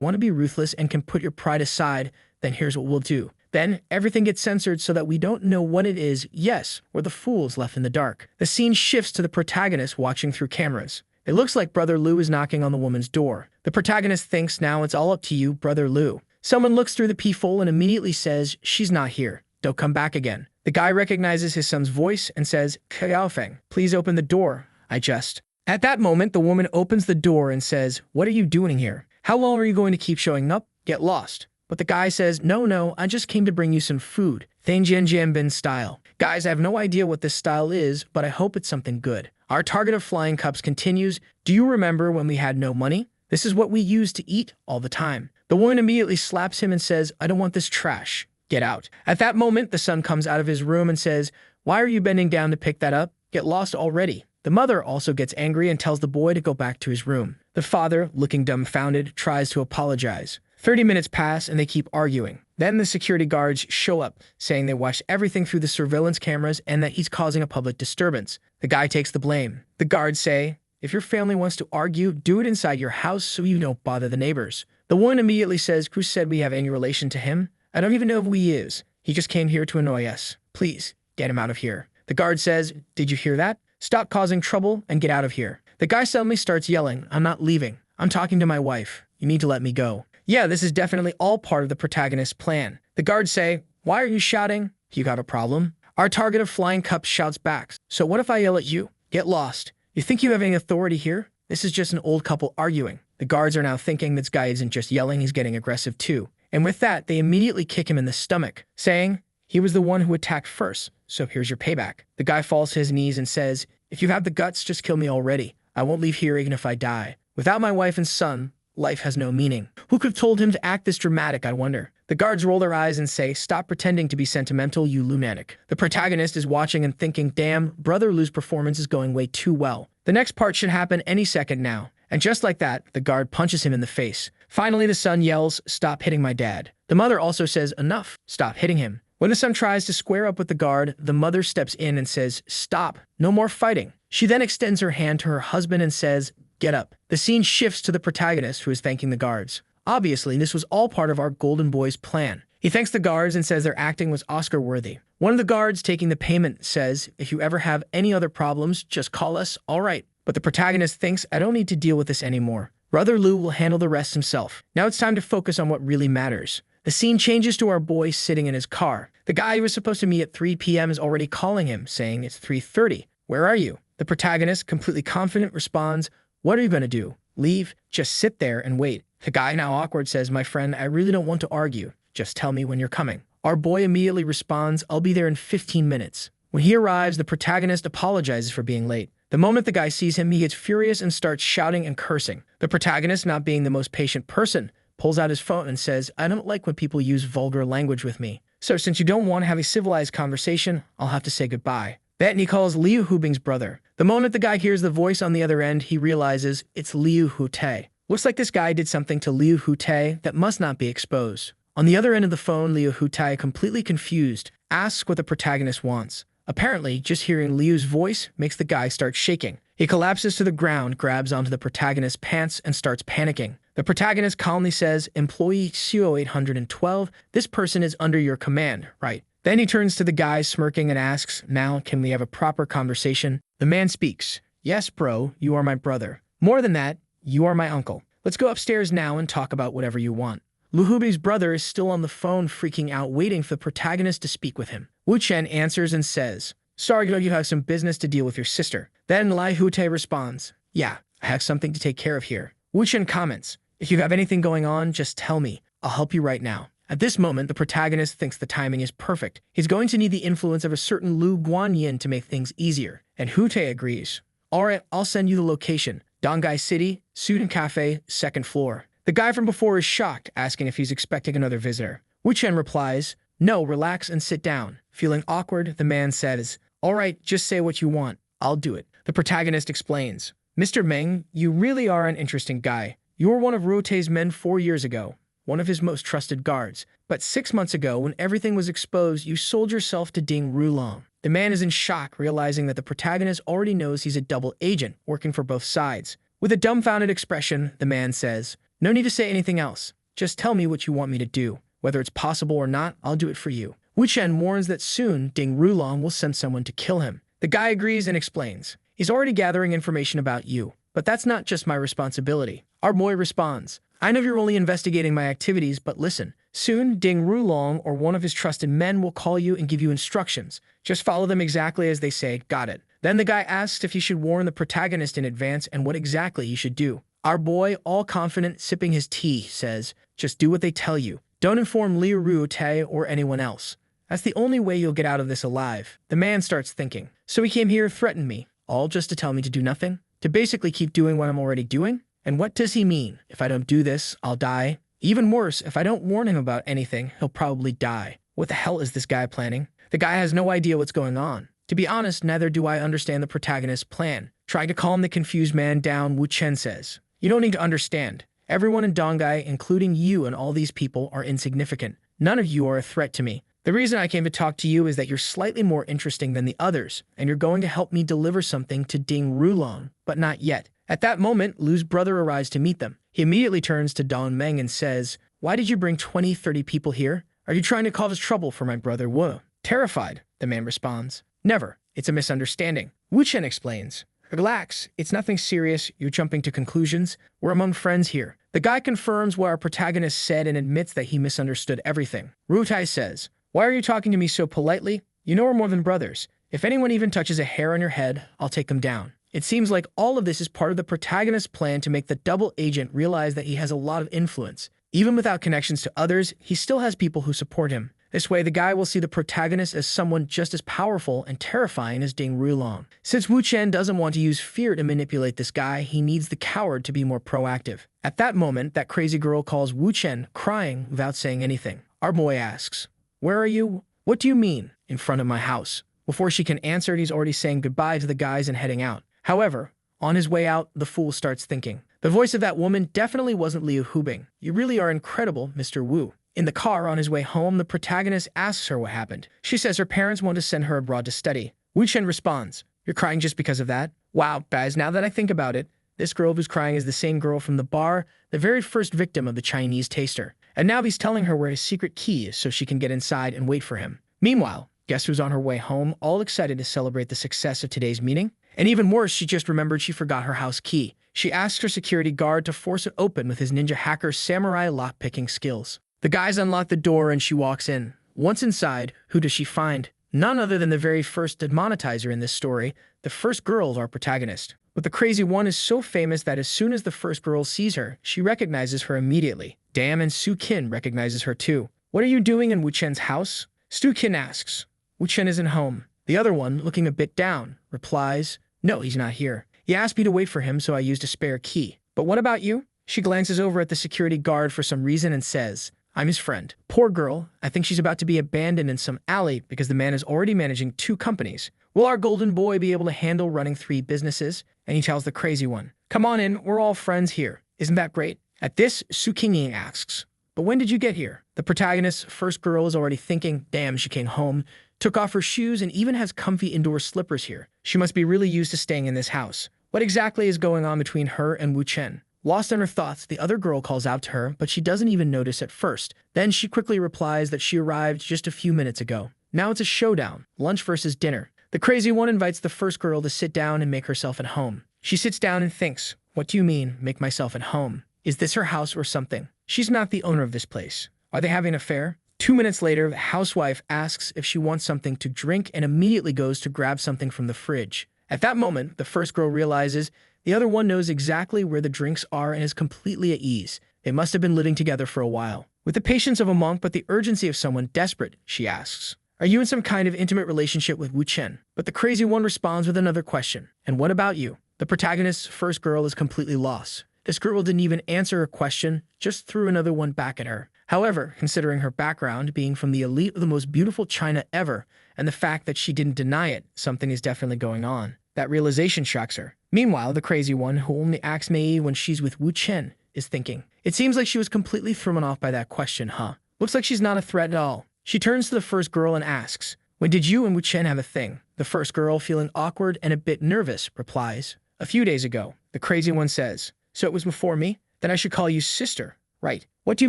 want to be ruthless and can put your pride aside, then here's what we'll do. Then everything gets censored so that we don't know what it is. Yes, we're the fools left in the dark. The scene shifts to the protagonist watching through cameras. It looks like Brother Liu is knocking on the woman's door. The protagonist thinks, now it's all up to you, Brother Liu. Someone looks through the peephole and immediately says, she's not here. don't come back again. The guy recognizes his son's voice and says, Xiaofeng, please open the door. At that moment, the woman opens the door and says, what are you doing here? How long are you going to keep showing up? Get lost. But the guy says, no, I just came to bring you some food. Thangjianjianbin style. Guys, I have no idea what this style is, but I hope it's something good. Our target of flying cups continues. Do you remember when we had no money? This is what we used to eat all the time. The woman immediately slaps him and says, I don't want this trash. Get out. At that moment, the son comes out of his room and says, why are you bending down to pick that up? Get lost already. The mother also gets angry and tells the boy to go back to his room. The father, looking dumbfounded, tries to apologize. 30 minutes pass and they keep arguing. Then the security guards show up, saying they watched everything through the surveillance cameras and that he's causing a public disturbance. The guy takes the blame. The guards say, if your family wants to argue, do it inside your house so you don't bother the neighbors. The woman immediately says, who said we have any relation to him? I don't even know who he is. He just came here to annoy us. Please, get him out of here. The guard says, did you hear that? Stop causing trouble and get out of here. The guy suddenly starts yelling, I'm not leaving. I'm talking to my wife. You need to let me go. Yeah, this is definitely all part of the protagonist's plan. The guards say, why are you shouting? You got a problem? Our target of flying cups shouts back. So what if I yell at you? Get lost. You think you have any authority here? This is just an old couple arguing. The guards are now thinking this guy isn't just yelling, he's getting aggressive too. And with that, they immediately kick him in the stomach, saying, he was the one who attacked first, so here's your payback. The guy falls to his knees and says, if you have the guts, just kill me already. I won't leave here even if I die. Without my wife and son, life has no meaning. Who could have told him to act this dramatic, I wonder? The guards roll their eyes and say, stop pretending to be sentimental, you lunatic. The protagonist is watching and thinking, damn, Brother Lu's performance is going way too well. The next part should happen any second now. And just like that, the guard punches him in the face. Finally, the son yells, stop hitting my dad. The mother also says, enough, stop hitting him. When the son tries to square up with the guard, the mother steps in and says, stop, no more fighting. She then extends her hand to her husband and says, get up. The scene shifts to the protagonist who is thanking the guards. Obviously, this was all part of our golden boy's plan. He thanks the guards and says their acting was Oscar-worthy. One of the guards taking the payment says, if you ever have any other problems, just call us, all right. But the protagonist thinks, I don't need to deal with this anymore. Brother Lu will handle the rest himself. Now it's time to focus on what really matters. The scene changes to our boy sitting in his car. The guy who was supposed to meet at 3 p.m. is already calling him, saying it's 3:30. Where are you? The protagonist, completely confident, responds, what are you going to do? Leave? Just sit there and wait. The guy, now awkward, says, my friend, I really don't want to argue. Just tell me when you're coming. Our boy immediately responds, I'll be there in 15 minutes. When he arrives, the protagonist apologizes for being late. The moment the guy sees him, he gets furious and starts shouting and cursing. The protagonist, not being the most patient person, pulls out his phone and says, I don't like when people use vulgar language with me. So since you don't want to have a civilized conversation, I'll have to say goodbye. Then he calls Liu Hubing's brother. The moment the guy hears the voice on the other end, he realizes it's Liu Hute. Looks like this guy did something to Liu Hute that must not be exposed. On the other end of the phone, Liu Hute, completely confused, asks what the protagonist wants. Apparently, just hearing Liu's voice makes the guy start shaking. He collapses to the ground, grabs onto the protagonist's pants, and starts panicking. The protagonist calmly says, Employee CO812, this person is under your command, right? Then he turns to the guy, smirking, and asks, now, can we have a proper conversation? The man speaks, yes, bro, you are my brother. More than that, you are my uncle. Let's go upstairs now and talk about whatever you want. Lu Hubei's brother is still on the phone, freaking out, waiting for the protagonist to speak with him. Wu Chen answers and says, sorry, you have some business to deal with your sister. Then Lai Hute responds, yeah, I have something to take care of here. Wu Chen comments, if you have anything going on, just tell me. I'll help you right now. At this moment, the protagonist thinks the timing is perfect. He's going to need the influence of a certain Lu Guanyin to make things easier. And Hute agrees. All right, I'll send you the location. Dongai City, Student Cafe, 2nd floor. The guy from before is shocked, asking if he's expecting another visitor. Wu Chen replies, no, relax and sit down. Feeling awkward, the man says, all right, just say what you want. I'll do it. The protagonist explains, Mr. Meng, you really are an interesting guy. You were one of Ruote's men 4 years ago, one of his most trusted guards. But 6 months ago, when everything was exposed, you sold yourself to Ding Rulong. The man is in shock, realizing that the protagonist already knows he's a double agent, working for both sides. With a dumbfounded expression, the man says, no need to say anything else. Just tell me what you want me to do. Whether it's possible or not, I'll do it for you. Wu Chen warns that soon Ding Rulong will send someone to kill him. The guy agrees and explains, he's already gathering information about you. But that's not just my responsibility. Our boy responds, I know you're only investigating my activities, but listen. Soon, Ding Rulong or one of his trusted men will call you and give you instructions. Just follow them exactly as they say. Got it. Then the guy asks if he should warn the protagonist in advance and what exactly he should do. Our boy, all confident, sipping his tea, says, just do what they tell you. Don't inform Liu Ruotai or anyone else. That's the only way you'll get out of this alive. The man starts thinking. So he came here to threaten me, all just to tell me to do nothing? To basically keep doing what I'm already doing? And what does he mean? If I don't do this, I'll die. Even worse, if I don't warn him about anything, he'll probably die. What the hell is this guy planning? The guy has no idea what's going on. To be honest, neither do I understand the protagonist's plan. Trying to calm the confused man down, Wu Chen says. You don't need to understand. Everyone in Dongai, including you and all these people, are insignificant. None of you are a threat to me. The reason I came to talk to you is that you're slightly more interesting than the others, and you're going to help me deliver something to Ding Rulong, but not yet. At that moment, Lu's brother arrives to meet them. He immediately turns to Don Meng and says, why did you bring 20-30 people here? Are you trying to cause trouble for my brother Wu? Terrified, the man responds. Never. It's a misunderstanding. Wu Chen explains. Relax. It's nothing serious. You're jumping to conclusions. We're among friends here. The guy confirms what our protagonist said and admits that he misunderstood everything. Ruotai says, why are you talking to me so politely? You know we're more than brothers. If anyone even touches a hair on your head, I'll take them down. It seems like all of this is part of the protagonist's plan to make the double agent realize that he has a lot of influence. Even without connections to others, he still has people who support him. This way, the guy will see the protagonist as someone just as powerful and terrifying as Ding Rulong. Since Wu Chen doesn't want to use fear to manipulate this guy, he needs the coward to be more proactive. At that moment, that crazy girl calls Wu Chen, crying without saying anything. Our boy asks, where are you? What do you mean, in front of my house? Before she can answer, he's already saying goodbye to the guys and heading out. However, on his way out, the fool starts thinking. The voice of that woman definitely wasn't Liu Hubing. You really are incredible, Mr. Wu. In the car on his way home, the protagonist asks her what happened. She says her parents want to send her abroad to study. Wu Chen responds, you're crying just because of that? Wow, guys, now that I think about it, this girl who's crying is the same girl from the bar, the very first victim of the Chinese taster. And now he's telling her where his secret key is so she can get inside and wait for him. Meanwhile, guess who's on her way home, all excited to celebrate the success of today's meeting? And even worse, she just remembered she forgot her house key. She asks her security guard to force it open with his ninja hacker samurai lock-picking skills. The guys unlock the door and she walks in. Once inside, who does she find? None other than the very first demonetizer in this story, the first girl, our protagonist. But the crazy one is so famous that as soon as the first girl sees her, she recognizes her immediately. Damn, and Su Qin recognizes her too. What are you doing in Wu Chen's house? Su Qin asks. Wu Chen isn't home. The other one, looking a bit down, replies, no, he's not here. He asked me to wait for him, so I used a spare key. But what about you? She glances over at the security guard for some reason and says, I'm his friend. Poor girl. I think she's about to be abandoned in some alley because the man is already managing 2 companies. Will our golden boy be able to handle running 3 businesses? And he tells the crazy one, come on in, we're all friends here. Isn't that great? At this, Su Qingyi asks, but when did you get here? The protagonist's first girl is already thinking, damn, she came home, took off her shoes, and even has comfy indoor slippers here. She must be really used to staying in this house. What exactly is going on between her and Wu Chen? Lost in her thoughts, the other girl calls out to her, but she doesn't even notice at first. Then she quickly replies that she arrived just a few minutes ago. Now it's a showdown, lunch versus dinner. The crazy one invites the first girl to sit down and make herself at home. She sits down and thinks, what do you mean, make myself at home? Is this her house or something? She's not the owner of this place. Are they having an affair? 2 minutes later, the housewife asks if she wants something to drink and immediately goes to grab something from the fridge. At that moment, the first girl realizes the other one knows exactly where the drinks are and is completely at ease. They must have been living together for a while. With the patience of a monk but the urgency of someone desperate, she asks, are you in some kind of intimate relationship with Wu Chen? But the crazy one responds with another question. And what about you? The protagonist's first girl is completely lost. This girl didn't even answer her question, just threw another one back at her. However, considering her background, being from the elite of the most beautiful China ever, and the fact that she didn't deny it, something is definitely going on. That realization shocks her. Meanwhile, the crazy one, who only acts naive when she's with Wu Chen, is thinking, it seems like she was completely thrown off by that question, huh? Looks like she's not a threat at all. She turns to the first girl and asks, when did you and Wu Chen have a thing? The first girl, feeling awkward and a bit nervous, replies, a few days ago. The crazy one says, so it was before me? Then I should call you sister. Right. What do you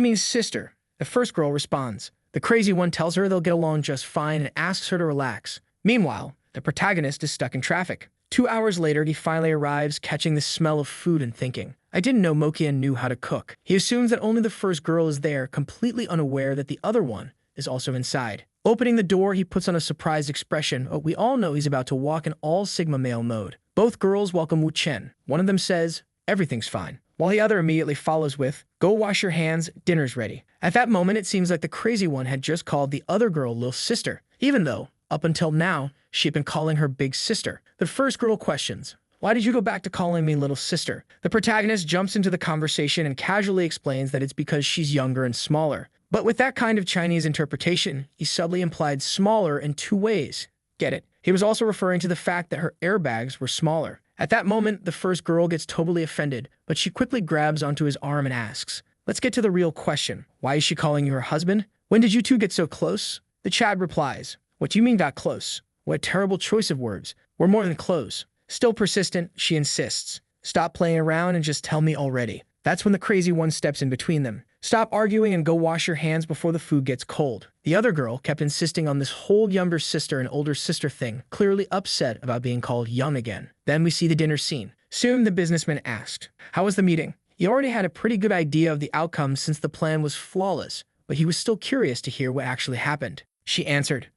mean sister? The first girl responds. The crazy one tells her they'll get along just fine and asks her to relax. Meanwhile, the protagonist is stuck in traffic. 2 hours later, he finally arrives, catching the smell of food and thinking, I didn't know Mokian knew how to cook. He assumes that only the first girl is there, completely unaware that the other one is also inside. Opening the door, he puts on a surprised expression, but we all know he's about to walk in all Sigma male mode. Both girls welcome Wu Chen. One of them says, "Everything's fine," while the other immediately follows with, "Go wash your hands, dinner's ready." At that moment, it seems like the crazy one had just called the other girl little sister, even though, up until now, she had been calling her big sister. The first girl questions, "Why did you go back to calling me little sister?" The protagonist jumps into the conversation and casually explains that it's because she's younger and smaller. But with that kind of Chinese interpretation, he subtly implied smaller in two ways. Get it? He was also referring to the fact that her airbags were smaller. At that moment, the first girl gets totally offended, but she quickly grabs onto his arm and asks, "Let's get to the real question. Why is she calling you her husband? When did you two get so close?" The Chad replies, "What do you mean got close? What a terrible choice of words. We're more than close." Still persistent, she insists, "Stop playing around and just tell me already." That's when the crazy one steps in between them. "Stop arguing and go wash your hands before the food gets cold." The other girl kept insisting on this whole younger sister and older sister thing, clearly upset about being called young again. Then we see the dinner scene. Soon the businessman asked, "How was the meeting?" He already had a pretty good idea of the outcome since the plan was flawless, but he was still curious to hear what actually happened. She answered,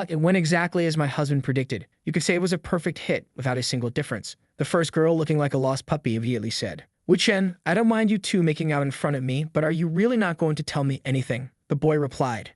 "It went exactly as my husband predicted. You could say it was a perfect hit without a single difference." The first girl, looking like a lost puppy, immediately said, "Wu Chen, I don't mind you two making out in front of me, but are you really not going to tell me anything?" The boy replied,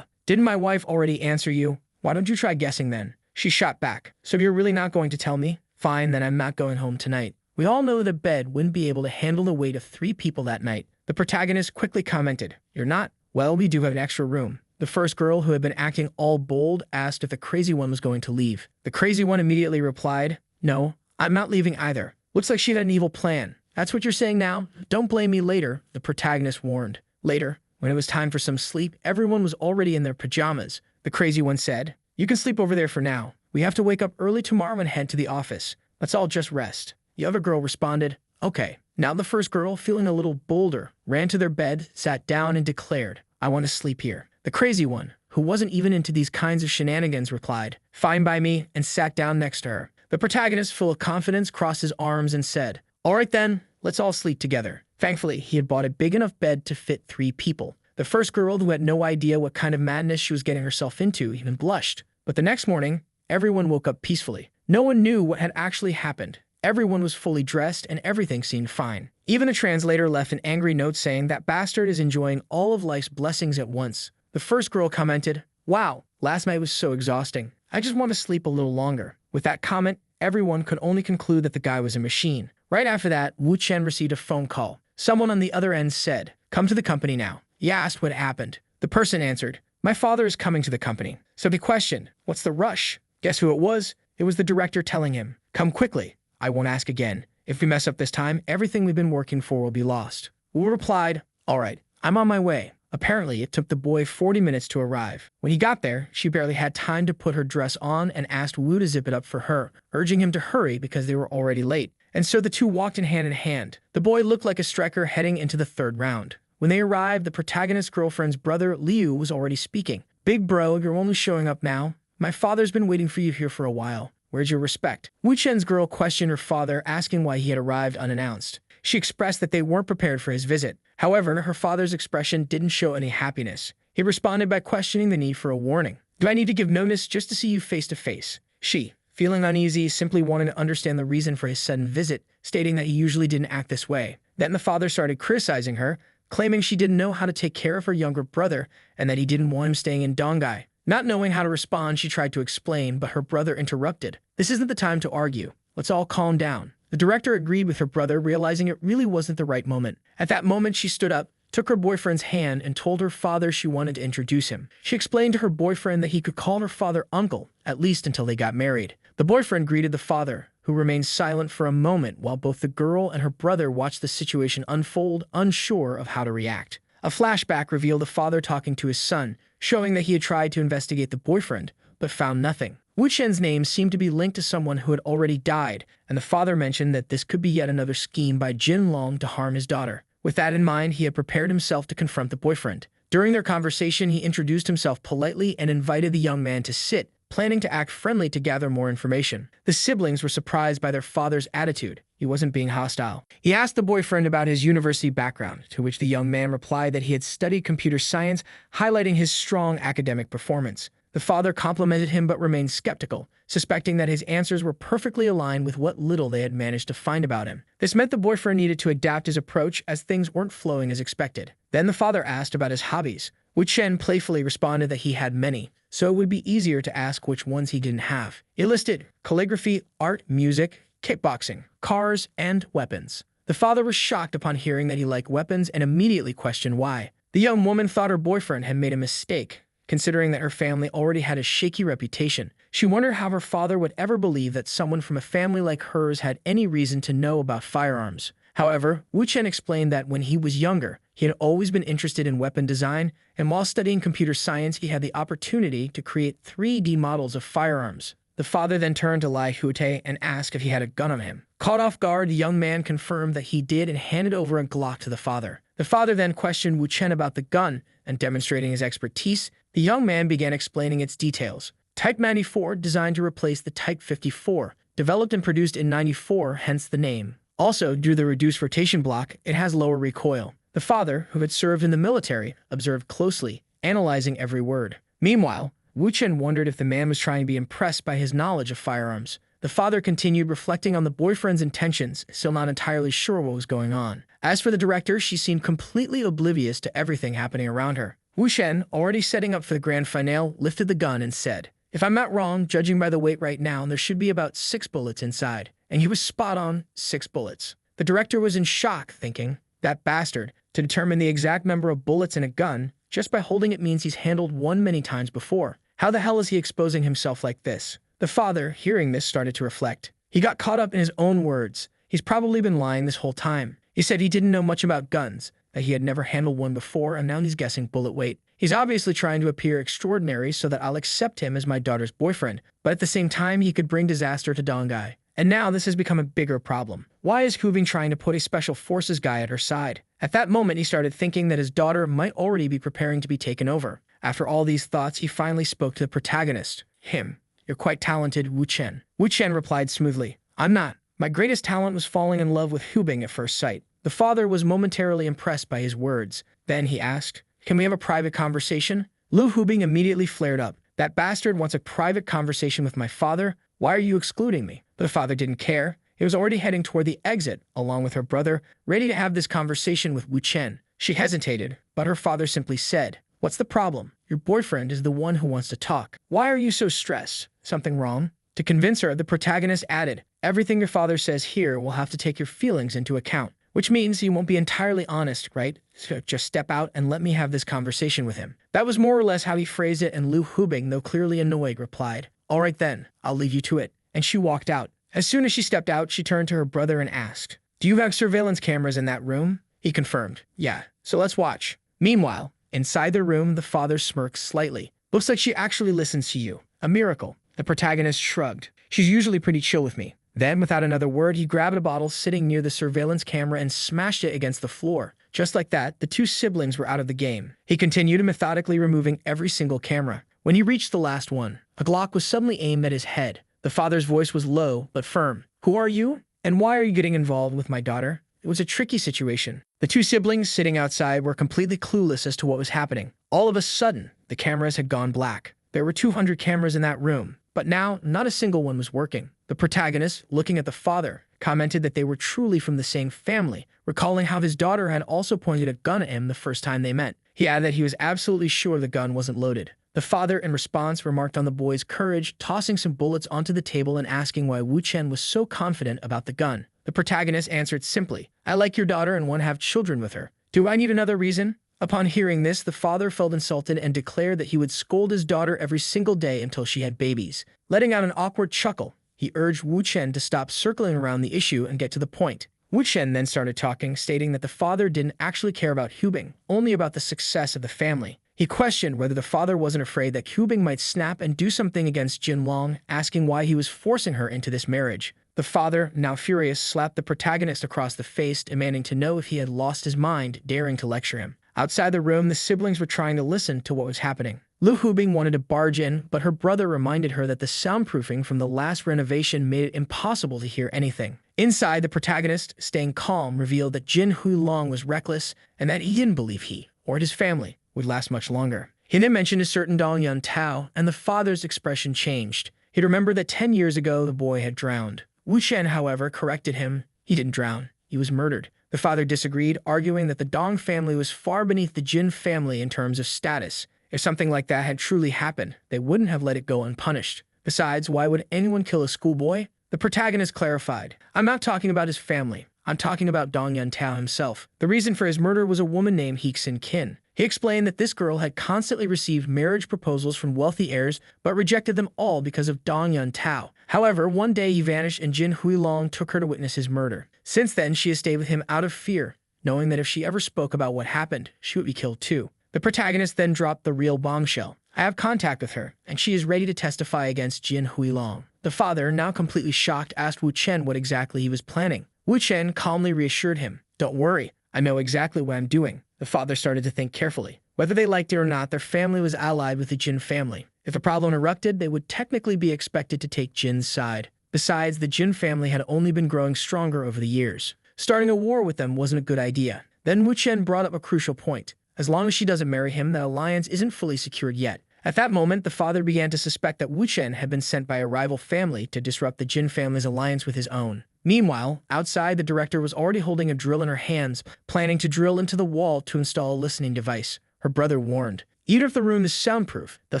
Didn't my wife already answer you? Why don't you try guessing then?" She shot back, "So you're really not going to tell me? Fine, then I'm not going home tonight." We all know that a bed wouldn't be able to handle the weight of 3 people that night. The protagonist quickly commented, "You're not? Well, we do have an extra room." The first girl, who had been acting all bold, asked if the crazy one was going to leave. The crazy one immediately replied, "No, I'm not leaving either. Looks like she had an evil plan." "That's what you're saying now? Don't blame me later," the protagonist warned. Later, when it was time for some sleep, everyone was already in their pajamas. The crazy one said, "You can sleep over there for now. We have to wake up early tomorrow and head to the office. Let's all just rest." The other girl responded, "Okay." Now the first girl, feeling a little bolder, ran to their bed, sat down, and declared, "I want to sleep here." The crazy one, who wasn't even into these kinds of shenanigans, replied, "Fine by me," and sat down next to her. The protagonist, full of confidence, crossed his arms and said, "All right then, let's all sleep together." Thankfully, he had bought a big enough bed to fit 3 people. The first girl, who had no idea what kind of madness she was getting herself into, even blushed. But the next morning, everyone woke up peacefully. No one knew what had actually happened. Everyone was fully dressed and everything seemed fine. Even the translator left an angry note saying that bastard is enjoying all of life's blessings at once. The first girl commented, "Wow, last night was so exhausting. I just want to sleep a little longer." With that comment, everyone could only conclude that the guy was a machine. Right after that, Wu Chen received a phone call. Someone on the other end said, "Come to the company now." He asked what happened. The person answered, "My father is coming to the company." So he questioned, "What's the rush?" Guess who it was? It was the director telling him, "Come quickly. I won't ask again. If we mess up this time, everything we've been working for will be lost." Wu replied, "All right, I'm on my way." Apparently, it took the boy 40 minutes to arrive. When he got there, she barely had time to put her dress on and asked Wu to zip it up for her, urging him to hurry because they were already late. And so the two walked in hand. The boy looked like a striker heading into the 3rd round. When they arrived, the protagonist's girlfriend's brother, Liu, was already speaking. "Big bro, you're only showing up now. My father's been waiting for you here for a while. Where's your respect?" Wu Chen's girl questioned her father, asking why he had arrived unannounced. She expressed that they weren't prepared for his visit. However, her father's expression didn't show any happiness. He responded by questioning the need for a warning. "Do I need to give notice just to see you face to face?" She, feeling uneasy, simply wanted to understand the reason for his sudden visit, stating that he usually didn't act this way. Then the father started criticizing her, claiming she didn't know how to take care of her younger brother and that he didn't want him staying in Dongai. Not knowing how to respond, she tried to explain, but her brother interrupted. "This isn't the time to argue. Let's all calm down." The director agreed with her brother, realizing it really wasn't the right moment. At that moment, she stood up, took her boyfriend's hand, and told her father she wanted to introduce him. She explained to her boyfriend that he could call her father uncle, at least until they got married. The boyfriend greeted the father, who remained silent for a moment while both the girl and her brother watched the situation unfold, unsure of how to react. A flashback revealed the father talking to his son, showing that he had tried to investigate the boyfriend, but found nothing. Wu Chen's name seemed to be linked to someone who had already died, and the father mentioned that this could be yet another scheme by Jin Long to harm his daughter. With that in mind, he had prepared himself to confront the boyfriend. During their conversation, he introduced himself politely and invited the young man to sit, planning to act friendly to gather more information. The siblings were surprised by their father's attitude. He wasn't being hostile. He asked the boyfriend about his university background, to which the young man replied that he had studied computer science, highlighting his strong academic performance. The father complimented him but remained skeptical, suspecting that his answers were perfectly aligned with what little they had managed to find about him. This meant the boyfriend needed to adapt his approach as things weren't flowing as expected. Then the father asked about his hobbies. Wu Chen playfully responded that he had many, so it would be easier to ask which ones he didn't have. It listed calligraphy, art, music, kickboxing, cars, and weapons. The father was shocked upon hearing that he liked weapons and immediately questioned why. The young woman thought her boyfriend had made a mistake, considering that her family already had a shaky reputation. She wondered how her father would ever believe that someone from a family like hers had any reason to know about firearms. However, Wu Chen explained that when he was younger, he had always been interested in weapon design, and while studying computer science, he had the opportunity to create 3D models of firearms. The father then turned to Lai Huite and asked if he had a gun on him. Caught off guard, the young man confirmed that he did and handed over a Glock to the father. The father then questioned Wu Chen about the gun, and demonstrating his expertise, the young man began explaining its details. Type 94, designed to replace the Type 54, developed and produced in '94, hence the name. Also, due to the reduced rotation block, it has lower recoil. The father, who had served in the military, observed closely, analyzing every word. Meanwhile, Wu Chen wondered if the man was trying to be impressed by his knowledge of firearms. The father continued reflecting on the boyfriend's intentions, still not entirely sure what was going on. As for the director, she seemed completely oblivious to everything happening around her. Wu Chen, already setting up for the grand finale, lifted the gun and said, "If I'm not wrong, judging by the weight right now, there should be about 6 bullets inside." And he was spot on, 6 bullets. The director was in shock, thinking, that bastard, to determine the exact number of bullets in a gun, just by holding it means he's handled one many times before. How the hell is he exposing himself like this? The father, hearing this, started to reflect. He got caught up in his own words. He's probably been lying this whole time. He said he didn't know much about guns, that he had never handled one before, and now he's guessing bullet weight. He's obviously trying to appear extraordinary so that I'll accept him as my daughter's boyfriend, but at the same time, he could bring disaster to Dongai. And now this has become a bigger problem. Why is Hubing trying to put a special forces guy at her side? At that moment, he started thinking that his daughter might already be preparing to be taken over. After all these thoughts, he finally spoke to the protagonist. Him. "You're quite talented, Wu Chen." Wu Chen replied smoothly, "I'm not. My greatest talent was falling in love with Hubing at first sight." The father was momentarily impressed by his words. Then he asked, "Can we have a private conversation?" Lu Hubing immediately flared up. "That bastard wants a private conversation with my father? Why are you excluding me?" But the father didn't care. He was already heading toward the exit, along with her brother, ready to have this conversation with Wu Chen. She hesitated, but her father simply said, "What's the problem? Your boyfriend is the one who wants to talk. Why are you so stressed? Something wrong?" To convince her, the protagonist added, "Everything your father says here will have to take your feelings into account, which means you won't be entirely honest, right? So just step out and let me have this conversation with him." That was more or less how he phrased it, and Lu Hubing, though clearly annoyed, replied, "All right then, I'll leave you to it." And she walked out. As soon as she stepped out, she turned to her brother and asked, "Do you have surveillance cameras in that room?" He confirmed, "Yeah, so let's watch." Meanwhile, inside the room, the father smirked slightly. "Looks like she actually listens to you. A miracle." The protagonist shrugged. "She's usually pretty chill with me." Then, without another word, he grabbed a bottle sitting near the surveillance camera and smashed it against the floor. Just like that, the two siblings were out of the game. He continued methodically removing every single camera. When he reached the last one, a Glock was suddenly aimed at his head. The father's voice was low but firm. "Who are you? And why are you getting involved with my daughter?" It was a tricky situation. The two siblings sitting outside were completely clueless as to what was happening. All of a sudden, the cameras had gone black. There were 200 cameras in that room, but now not a single one was working. The protagonist, looking at the father, commented that they were truly from the same family, recalling how his daughter had also pointed a gun at him the first time they met. He added that he was absolutely sure the gun wasn't loaded. The father, in response, remarked on the boy's courage, tossing some bullets onto the table and asking why Wu Chen was so confident about the gun. The protagonist answered simply, "I like your daughter and want to have children with her. Do I need another reason?" Upon hearing this, the father felt insulted and declared that he would scold his daughter every single day until she had babies. Letting out an awkward chuckle, he urged Wu Chen to stop circling around the issue and get to the point. Wu Chen then started talking, stating that the father didn't actually care about Hubing, only about the success of the family. He questioned whether the father wasn't afraid that Hubing might snap and do something against Jin Wang, asking why he was forcing her into this marriage. The father, now furious, slapped the protagonist across the face, demanding to know if he had lost his mind, daring to lecture him. Outside the room, the siblings were trying to listen to what was happening. Lu Hubing wanted to barge in, but her brother reminded her that the soundproofing from the last renovation made it impossible to hear anything. Inside, the protagonist, staying calm, revealed that Jin Huilong was reckless and that he didn't believe he, or his family, would last much longer. He then mentioned a certain Dong Yun Tao, and the father's expression changed. He'd remembered that 10 years ago the boy had drowned. Wu Chen, however, corrected him. He didn't drown. He was murdered. The father disagreed, arguing that the Dong family was far beneath the Jin family in terms of status. If something like that had truly happened, they wouldn't have let it go unpunished. Besides, why would anyone kill a schoolboy? The protagonist clarified, "I'm not talking about his family. I'm talking about Dong Yun Tao himself. The reason for his murder was a woman named Hixin Qin. He explained that this girl had constantly received marriage proposals from wealthy heirs, but rejected them all because of Dong Yun Tao. However, one day he vanished and Jin Huilong took her to witness his murder. Since then, she has stayed with him out of fear, knowing that if she ever spoke about what happened, she would be killed too." The protagonist then dropped the real bombshell. "I have contact with her, and she is ready to testify against Jin Huilong." The father, now completely shocked, asked Wu Chen what exactly he was planning. Wu Chen calmly reassured him, "Don't worry, I know exactly what I'm doing." The father started to think carefully. Whether they liked it or not, their family was allied with the Jin family. If a problem erupted, they would technically be expected to take Jin's side. Besides, the Jin family had only been growing stronger over the years. Starting a war with them wasn't a good idea. Then Wu Chen brought up a crucial point. As long as she doesn't marry him, the alliance isn't fully secured yet. At that moment, the father began to suspect that Wu Chen had been sent by a rival family to disrupt the Jin family's alliance with his own. Meanwhile, outside, the director was already holding a drill in her hands, planning to drill into the wall to install a listening device. Her brother warned, "Even if the room is soundproof, they'll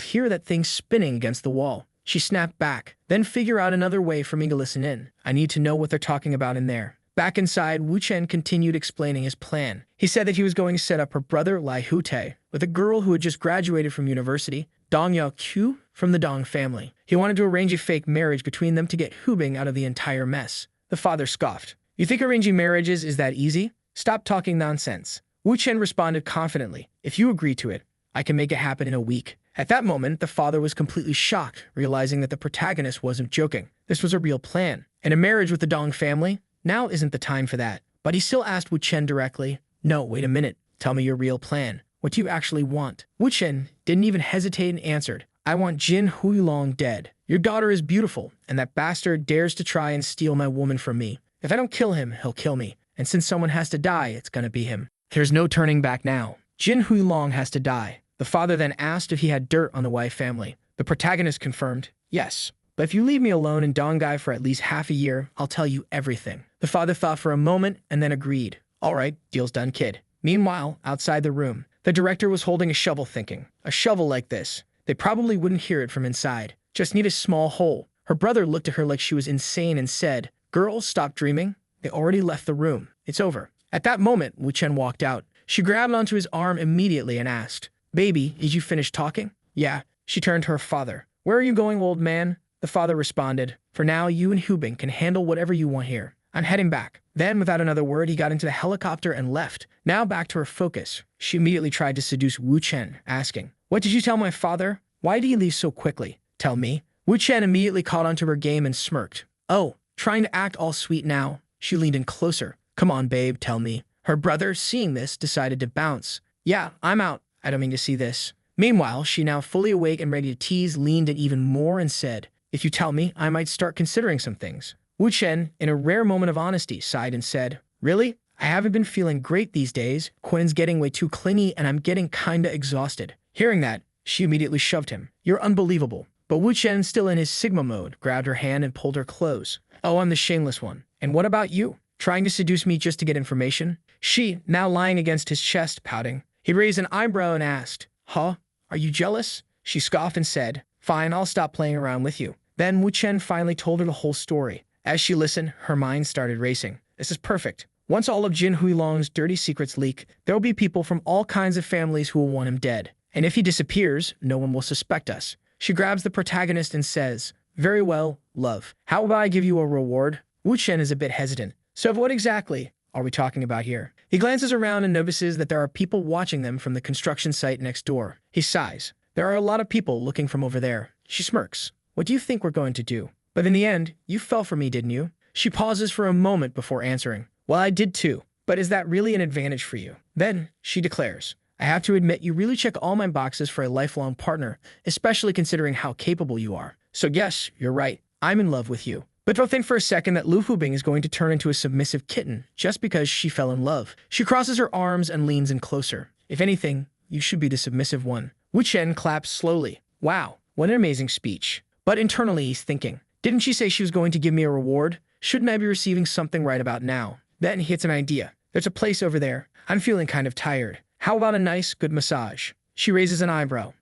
hear that thing spinning against the wall." She snapped back, "Then figure out another way for me to listen in. I need to know what they're talking about in there." Back inside, Wu Chen continued explaining his plan. He said that he was going to set up her brother, Lai Hute, with a girl who had just graduated from university, Dong Yao Q, from the Dong family. He wanted to arrange a fake marriage between them to get Hubing out of the entire mess. The father scoffed. "You think arranging marriages is that easy? Stop talking nonsense." Wu Chen responded confidently, "If you agree to it, I can make it happen in a week." At that moment, the father was completely shocked, realizing that the protagonist wasn't joking. This was a real plan. And a marriage with the Dong family? Now isn't the time for that. But he still asked Wu Chen directly, "No, wait a minute. Tell me your real plan. What do you actually want?" Wu Chen didn't even hesitate and answered, "I want Jin Huilong dead. Your daughter is beautiful, and that bastard dares to try and steal my woman from me. If I don't kill him, he'll kill me. And since someone has to die, it's gonna be him. There's no turning back now. Jin Huilong has to die." The father then asked if he had dirt on the Wei family. The protagonist confirmed, "Yes. But if you leave me alone in Dongai for at least half a year, I'll tell you everything." The father thought for a moment and then agreed. "All right, deal's done, kid." Meanwhile, outside the room, the director was holding a shovel thinking, "A shovel like this. They probably wouldn't hear it from inside. Just need a small hole." Her brother looked at her like she was insane and said, "Girls, stop dreaming. They already left the room. It's over." At that moment, Wu Chen walked out. She grabbed onto his arm immediately and asked, "Baby, did you finish talking?" "Yeah." She turned to her father. "Where are you going, old man?" The father responded, "For now, you and Hubing can handle whatever you want here. I'm heading back." Then, without another word, he got into the helicopter and left. Now back to her focus. She immediately tried to seduce Wu Chen, asking, "What did you tell my father? Why did he leave so quickly? Tell me." Wu Chen immediately caught onto her game and smirked. "Oh, trying to act all sweet now." She leaned in closer. "Come on, babe, tell me." Her brother, seeing this, decided to bounce. "Yeah, I'm out. I don't mean to see this." Meanwhile, she, now fully awake and ready to tease, leaned in even more and said, "If you tell me, I might start considering some things." Wu Chen, in a rare moment of honesty, sighed and said, "Really? I haven't been feeling great these days. Quinn's getting way too clingy and I'm getting kinda exhausted." Hearing that, she immediately shoved him. "You're unbelievable." But Wu Chen, still in his Sigma mode, grabbed her hand and pulled her close. "Oh, I'm the shameless one. And what about you? Trying to seduce me just to get information?" She, now lying against his chest, pouting. He raised an eyebrow and asked, "Huh? Are you jealous?" She scoffed and said, "Fine, I'll stop playing around with you." Then Wu Chen finally told her the whole story. As she listened, her mind started racing. This is perfect. Once all of Jin Huilong's dirty secrets leak, there will be people from all kinds of families who will want him dead. And if he disappears, no one will suspect us. She grabs the protagonist and says, "Very well, love. How about I give you a reward?" Wu Chen is a bit hesitant. "So of what exactly are we talking about here?" He glances around and notices that there are people watching them from the construction site next door. He sighs. "There are a lot of people looking from over there." She smirks. "What do you think we're going to do? But in the end, you fell for me, didn't you?" She pauses for a moment before answering. "Well, I did too. But is that really an advantage for you?" Then she declares, I have to admit you really check all my boxes for a lifelong partner, especially considering how capable you are. So yes, you're right. I'm in love with you. But don't think for a second that Lu Fubing is going to turn into a submissive kitten just because she fell in love. She crosses her arms and leans in closer. If anything, you should be the submissive one. Wu Chen claps slowly. Wow, what an amazing speech. But internally he's thinking, didn't she say she was going to give me a reward? Shouldn't I be receiving something right about now? Then he hits an idea. There's a place over there. I'm feeling kind of tired. How about a nice, good massage? She raises an eyebrow.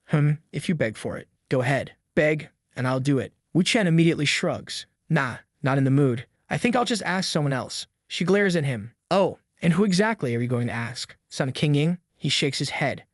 If you beg for it. Go ahead. Beg, and I'll do it. Wu Chen immediately shrugs. Nah, not in the mood. I think I'll just ask someone else. She glares at him. Oh, and who exactly are you going to ask? Sun Qingying? He shakes his head.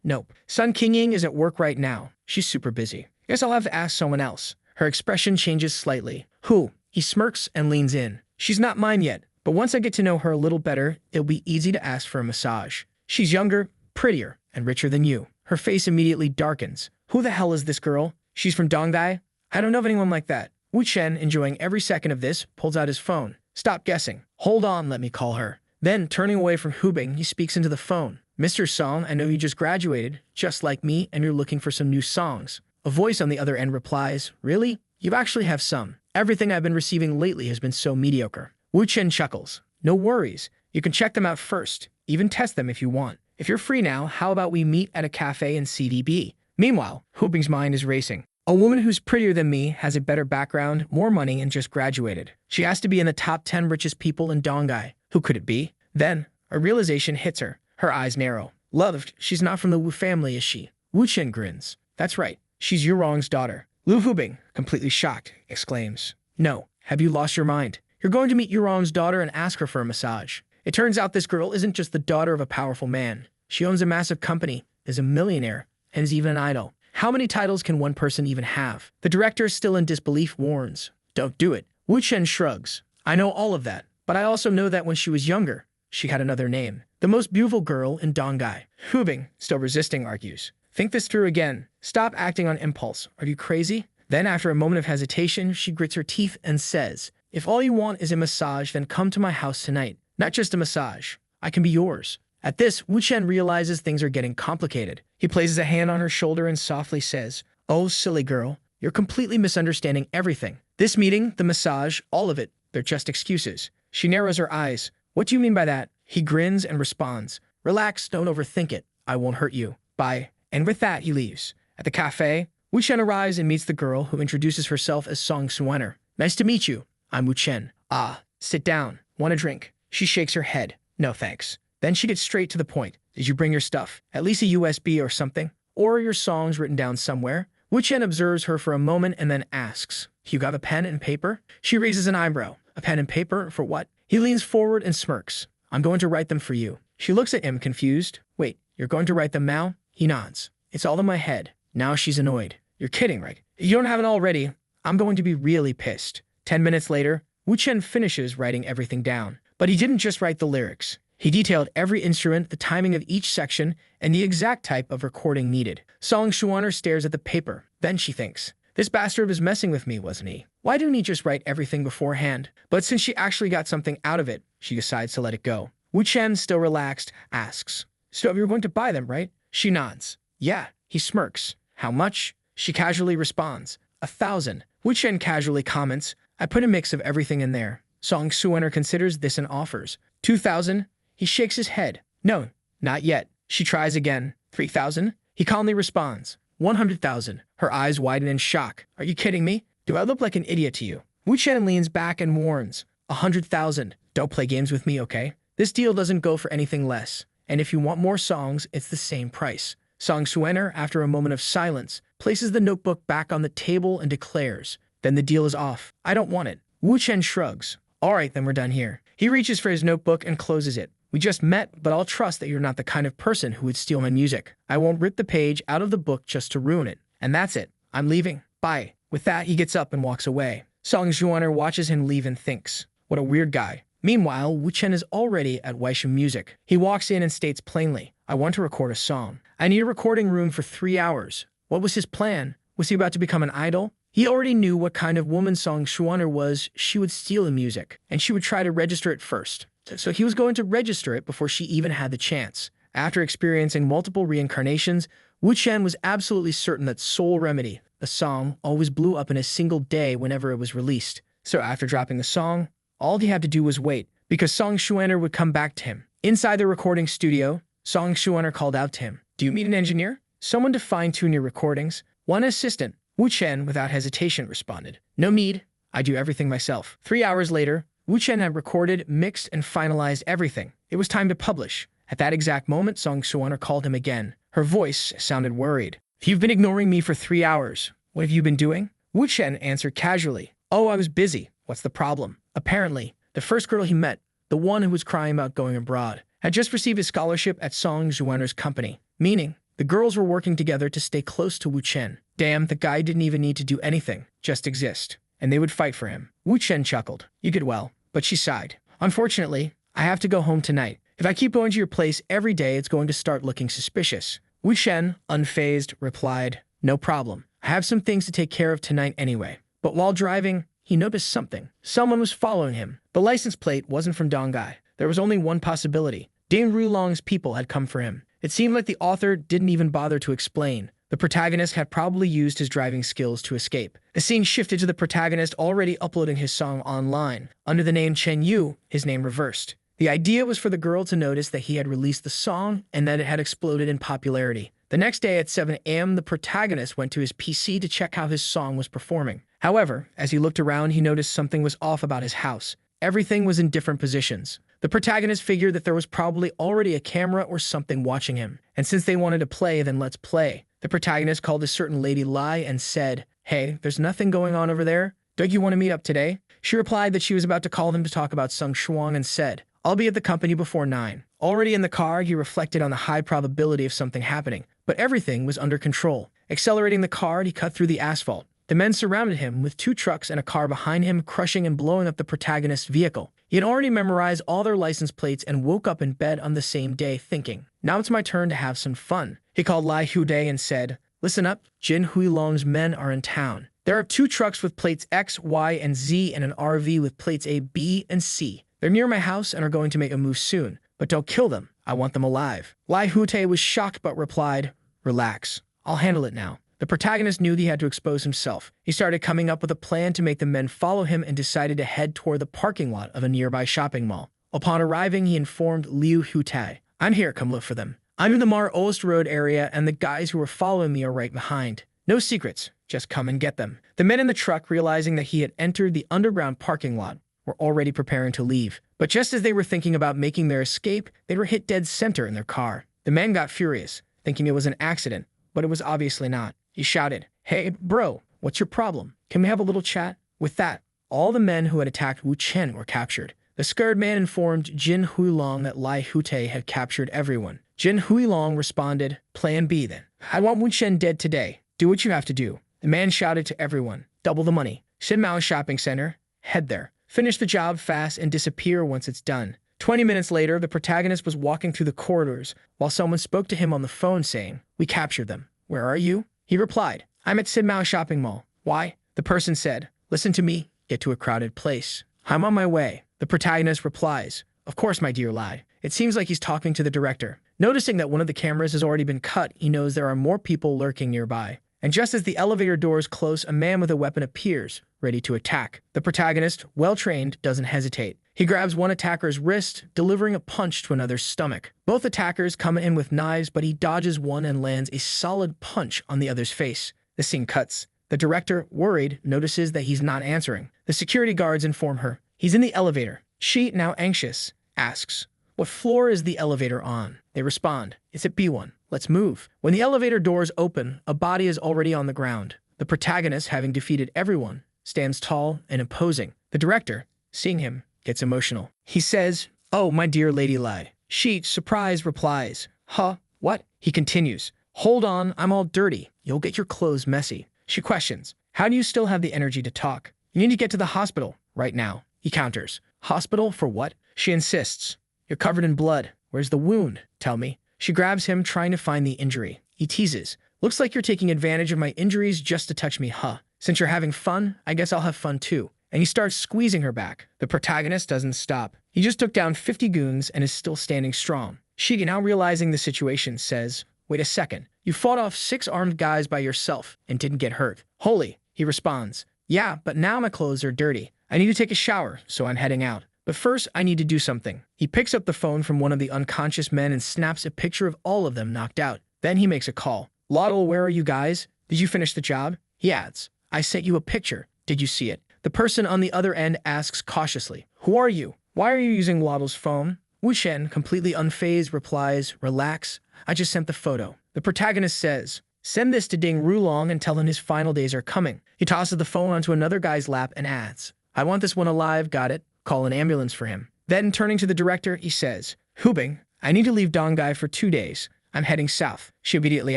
Nope. Sun Qingying is at work right now. She's super busy. Guess I'll have to ask someone else. Her expression changes slightly. Who? He smirks and leans in. She's not mine yet, but once I get to know her a little better, it'll be easy to ask for a massage. She's younger, prettier, and richer than you. Her face immediately darkens. Who the hell is this girl? She's from Donghai? I don't know of anyone like that. Wu Chen, enjoying every second of this, pulls out his phone. Stop guessing. Hold on, let me call her. Then, turning away from Hubing, he speaks into the phone. Mr. Song, I know you just graduated, just like me, and you're looking for some new songs. A voice on the other end replies, Really? You actually have some. Everything I've been receiving lately has been so mediocre. Wu Chen chuckles. No worries. You can check them out first. Even test them if you want. If you're free now, how about we meet at a cafe in CDB? Meanwhile, Hubing's mind is racing. A woman who's prettier than me, has a better background, more money, and just graduated. She has to be in the top 10 richest people in Donghai. Who could it be? Then, a realization hits her. Her eyes narrow. Loved, she's not from the Wu family, is she? Wu Chen grins. That's right. She's Yurong's daughter. Lu Hubing, completely shocked, exclaims. No, have you lost your mind? You're going to meet Yurong's daughter and ask her for a massage. It turns out this girl isn't just the daughter of a powerful man. She owns a massive company, is a millionaire, and is even an idol. How many titles can one person even have? The director, still in disbelief, warns. Don't do it. Wu Chen shrugs. I know all of that, but I also know that when she was younger, she had another name. The most beautiful girl in Donghai. Hubing, still resisting, argues. Think this through again. Stop acting on impulse. Are you crazy? Then, after a moment of hesitation, she grits her teeth and says, If all you want is a massage, then come to my house tonight. Not just a massage. I can be yours. At this, Wu Chen realizes things are getting complicated. He places a hand on her shoulder and softly says, Oh, silly girl, you're completely misunderstanding everything. This meeting, the massage, all of it, they're just excuses. She narrows her eyes. What do you mean by that? He grins and responds, Relax, don't overthink it. I won't hurt you. Bye. And with that, he leaves. At the cafe, Wu Chen arrives and meets the girl, who introduces herself as Song Xuaner. Nice to meet you. I'm Wu Chen. Ah, sit down. Want a drink? She shakes her head. No, thanks. Then she gets straight to the point. Did you bring your stuff? At least a USB or something? Or are your songs written down somewhere? Wu Chen observes her for a moment and then asks, You got a pen and paper? She raises an eyebrow. A pen and paper? For what? He leans forward and smirks. I'm going to write them for you. She looks at him, confused. Wait, you're going to write them now? He nods. It's all in my head. Now she's annoyed. You're kidding, right? You don't have it already. I'm going to be really pissed. 10 minutes later, Wu Chen finishes writing everything down. But he didn't just write the lyrics. He detailed every instrument, the timing of each section, and the exact type of recording needed. Song Xuaner stares at the paper. Then she thinks, This bastard was messing with me, wasn't he? Why didn't he just write everything beforehand? But since she actually got something out of it, she decides to let it go. Wu Chen, still relaxed, asks, So you're going to buy them, right? She nods. Yeah. He smirks. How much? She casually responds, 1,000. Wu Chen casually comments, I put a mix of everything in there. Song Xuaner considers this and offers, 2,000? He shakes his head. No, not yet. She tries again. 3,000? He calmly responds, 100,000. Her eyes widen in shock. Are you kidding me? Do I look like an idiot to you? Wu Chen leans back and warns, 100,000. Don't play games with me, okay? This deal doesn't go for anything less. And if you want more songs, it's the same price. Song Xuaner, after a moment of silence, places the notebook back on the table and declares, Then the deal is off. I don't want it. Wu Chen shrugs. All right, then we're done here. He reaches for his notebook and closes it. We just met, but I'll trust that you're not the kind of person who would steal my music. I won't rip the page out of the book just to ruin it. And that's it. I'm leaving. Bye. With that, he gets up and walks away. Song Xuaner watches him leave and thinks, What a weird guy. Meanwhile, Wu Chen is already at Weisham Music. He walks in and states plainly, I want to record a song. I need a recording room for 3 hours. What was his plan? Was he about to become an idol? He already knew what kind of woman Song Xuaner was. She would steal the music, and she would try to register it first. So he was going to register it before she even had the chance. After experiencing multiple reincarnations, Wu Chen was absolutely certain that Soul Remedy, the song, always blew up in a single day whenever it was released. So after dropping the song, all he had to do was wait, because Song Xuaner would come back to him. Inside the recording studio, Song Xuaner called out to him, "Do you need an engineer? Someone to fine-tune your recordings?" "One assistant," Wu Chen, without hesitation, responded. "No need. I do everything myself." 3 hours later, Wu Chen had recorded, mixed, and finalized everything. It was time to publish. At that exact moment, Song Xuaner called him again. Her voice sounded worried. "You've been ignoring me for 3 hours. What have you been doing?" Wu Chen answered casually. "Oh, I was busy. What's the problem?" Apparently, the first girl he met, the one who was crying about going abroad, had just received a scholarship at Song Xuaner's company, meaning the girls were working together to stay close to Wu Chen. Damn, the guy didn't even need to do anything, just exist. And they would fight for him. Wu Chen chuckled. "You did well." But she sighed. "Unfortunately, I have to go home tonight. If I keep going to your place every day, it's going to start looking suspicious." Wu Chen, unfazed, replied, "No problem. I have some things to take care of tonight anyway." But while driving, he noticed something. Someone was following him. The license plate wasn't from Dongai. There was only one possibility. Ding Rulong's people had come for him. It seemed like the author didn't even bother to explain. The protagonist had probably used his driving skills to escape. The scene shifted to the protagonist already uploading his song online. Under the name Chen Yu, his name reversed. The idea was for the girl to notice that he had released the song and that it had exploded in popularity. The next day at 7 a.m., the protagonist went to his PC to check how his song was performing. However, as he looked around, he noticed something was off about his house. Everything was in different positions. The protagonist figured that there was probably already a camera or something watching him. And since they wanted to play, then let's play. The protagonist called a certain Lady Lai and said, "Hey, there's nothing going on over there. Don't you want to meet up today?" She replied that she was about to call them to talk about Sung Shuang and said, "I'll be at the company before 9. Already in the car, he reflected on the high probability of something happening, but everything was under control. Accelerating the car, he cut through the asphalt. The men surrounded him with 2 trucks and a car behind him, crushing and blowing up the protagonist's vehicle. He had already memorized all their license plates and woke up in bed on the same day thinking, "Now it's my turn to have some fun." He called Lai Huday and said, "Listen up, Jin Huilong's men are in town. There are 2 trucks with plates X, Y, and Z and an RV with plates A, B, and C. They're near my house and are going to make a move soon, but don't kill them. I want them alive." Lai Huday was shocked but replied, "Relax. I'll handle it now." The protagonist knew he had to expose himself. He started coming up with a plan to make the men follow him and decided to head toward the parking lot of a nearby shopping mall. Upon arriving, he informed Liu Hutai, "I'm here, come look for them. I'm in the Mar Ost Road area and the guys who are following me are right behind. No secrets, just come and get them." The men in the truck, realizing that he had entered the underground parking lot, were already preparing to leave. But just as they were thinking about making their escape, they were hit dead center in their car. The man got furious, thinking it was an accident, but it was obviously not. He shouted, "Hey, bro, what's your problem? Can we have a little chat?" With that, all the men who had attacked Wu Chen were captured. The scared man informed Jin Huilong that Lai Hute had captured everyone. Jin Huilong responded, "Plan B then. I want Wu Chen dead today. Do what you have to do." The man shouted to everyone, "Double the money. Sinmao Shopping Center. Head there. Finish the job fast and disappear once it's done." 20 minutes later, the protagonist was walking through the corridors while someone spoke to him on the phone saying, "We captured them. Where are you?" He replied, "I'm at Sinmao Shopping Mall." "Why?" The person said, "Listen to me. Get to a crowded place." "I'm on my way." The protagonist replies, "Of course, my dear Lai." It seems like he's talking to the director. Noticing that one of the cameras has already been cut, he knows there are more people lurking nearby. And just as the elevator doors close, a man with a weapon appears, ready to attack. The protagonist, well-trained, doesn't hesitate. He grabs one attacker's wrist, delivering a punch to another's stomach. Both attackers come in with knives, but he dodges one and lands a solid punch on the other's face. The scene cuts. The director, worried, notices that he's not answering. The security guards inform her he's in the elevator. She, now anxious, asks, "What floor is the elevator on?" They respond, "It's at B1. Let's move." When the elevator doors open, a body is already on the ground. The protagonist, having defeated everyone, stands tall and imposing. The director, seeing him, gets emotional. He says, "Oh, my dear Lady Lai." She, surprised, replies, "Huh? What?" He continues, "Hold on, I'm all dirty. You'll get your clothes messy." She questions, "How do you still have the energy to talk?" "You need to get to the hospital right now." He counters, "Hospital for what?" She insists, "You're covered in blood. Where's the wound? Tell me." She grabs him, trying to find the injury. He teases, "Looks like you're taking advantage of my injuries just to touch me, huh? Since you're having fun, I guess I'll have fun too." And he starts squeezing her back. The protagonist doesn't stop. He just took down 50 goons and is still standing strong. She, now realizing the situation, says, "Wait a second. You fought off 6 armed guys by yourself and didn't get hurt." "Holy," he responds. "Yeah, but now my clothes are dirty. I need to take a shower, so I'm heading out. But first, I need to do something." He picks up the phone from one of the unconscious men and snaps a picture of all of them knocked out. Then he makes a call. "Laudel, where are you guys? Did you finish the job?" He adds, "I sent you a picture. Did you see it?" The person on the other end asks cautiously, "Who are you? Why are you using Laudel's phone?" Wu Chen, completely unfazed, replies, "Relax. I just sent the photo." The protagonist says, "Send this to Ding Rulong and tell him his final days are coming." He tosses the phone onto another guy's lap and adds, "I want this one alive, got it? Call an ambulance for him." Then, turning to the director, he says, "Hubing, I need to leave Dongai for 2 days. I'm heading south." She immediately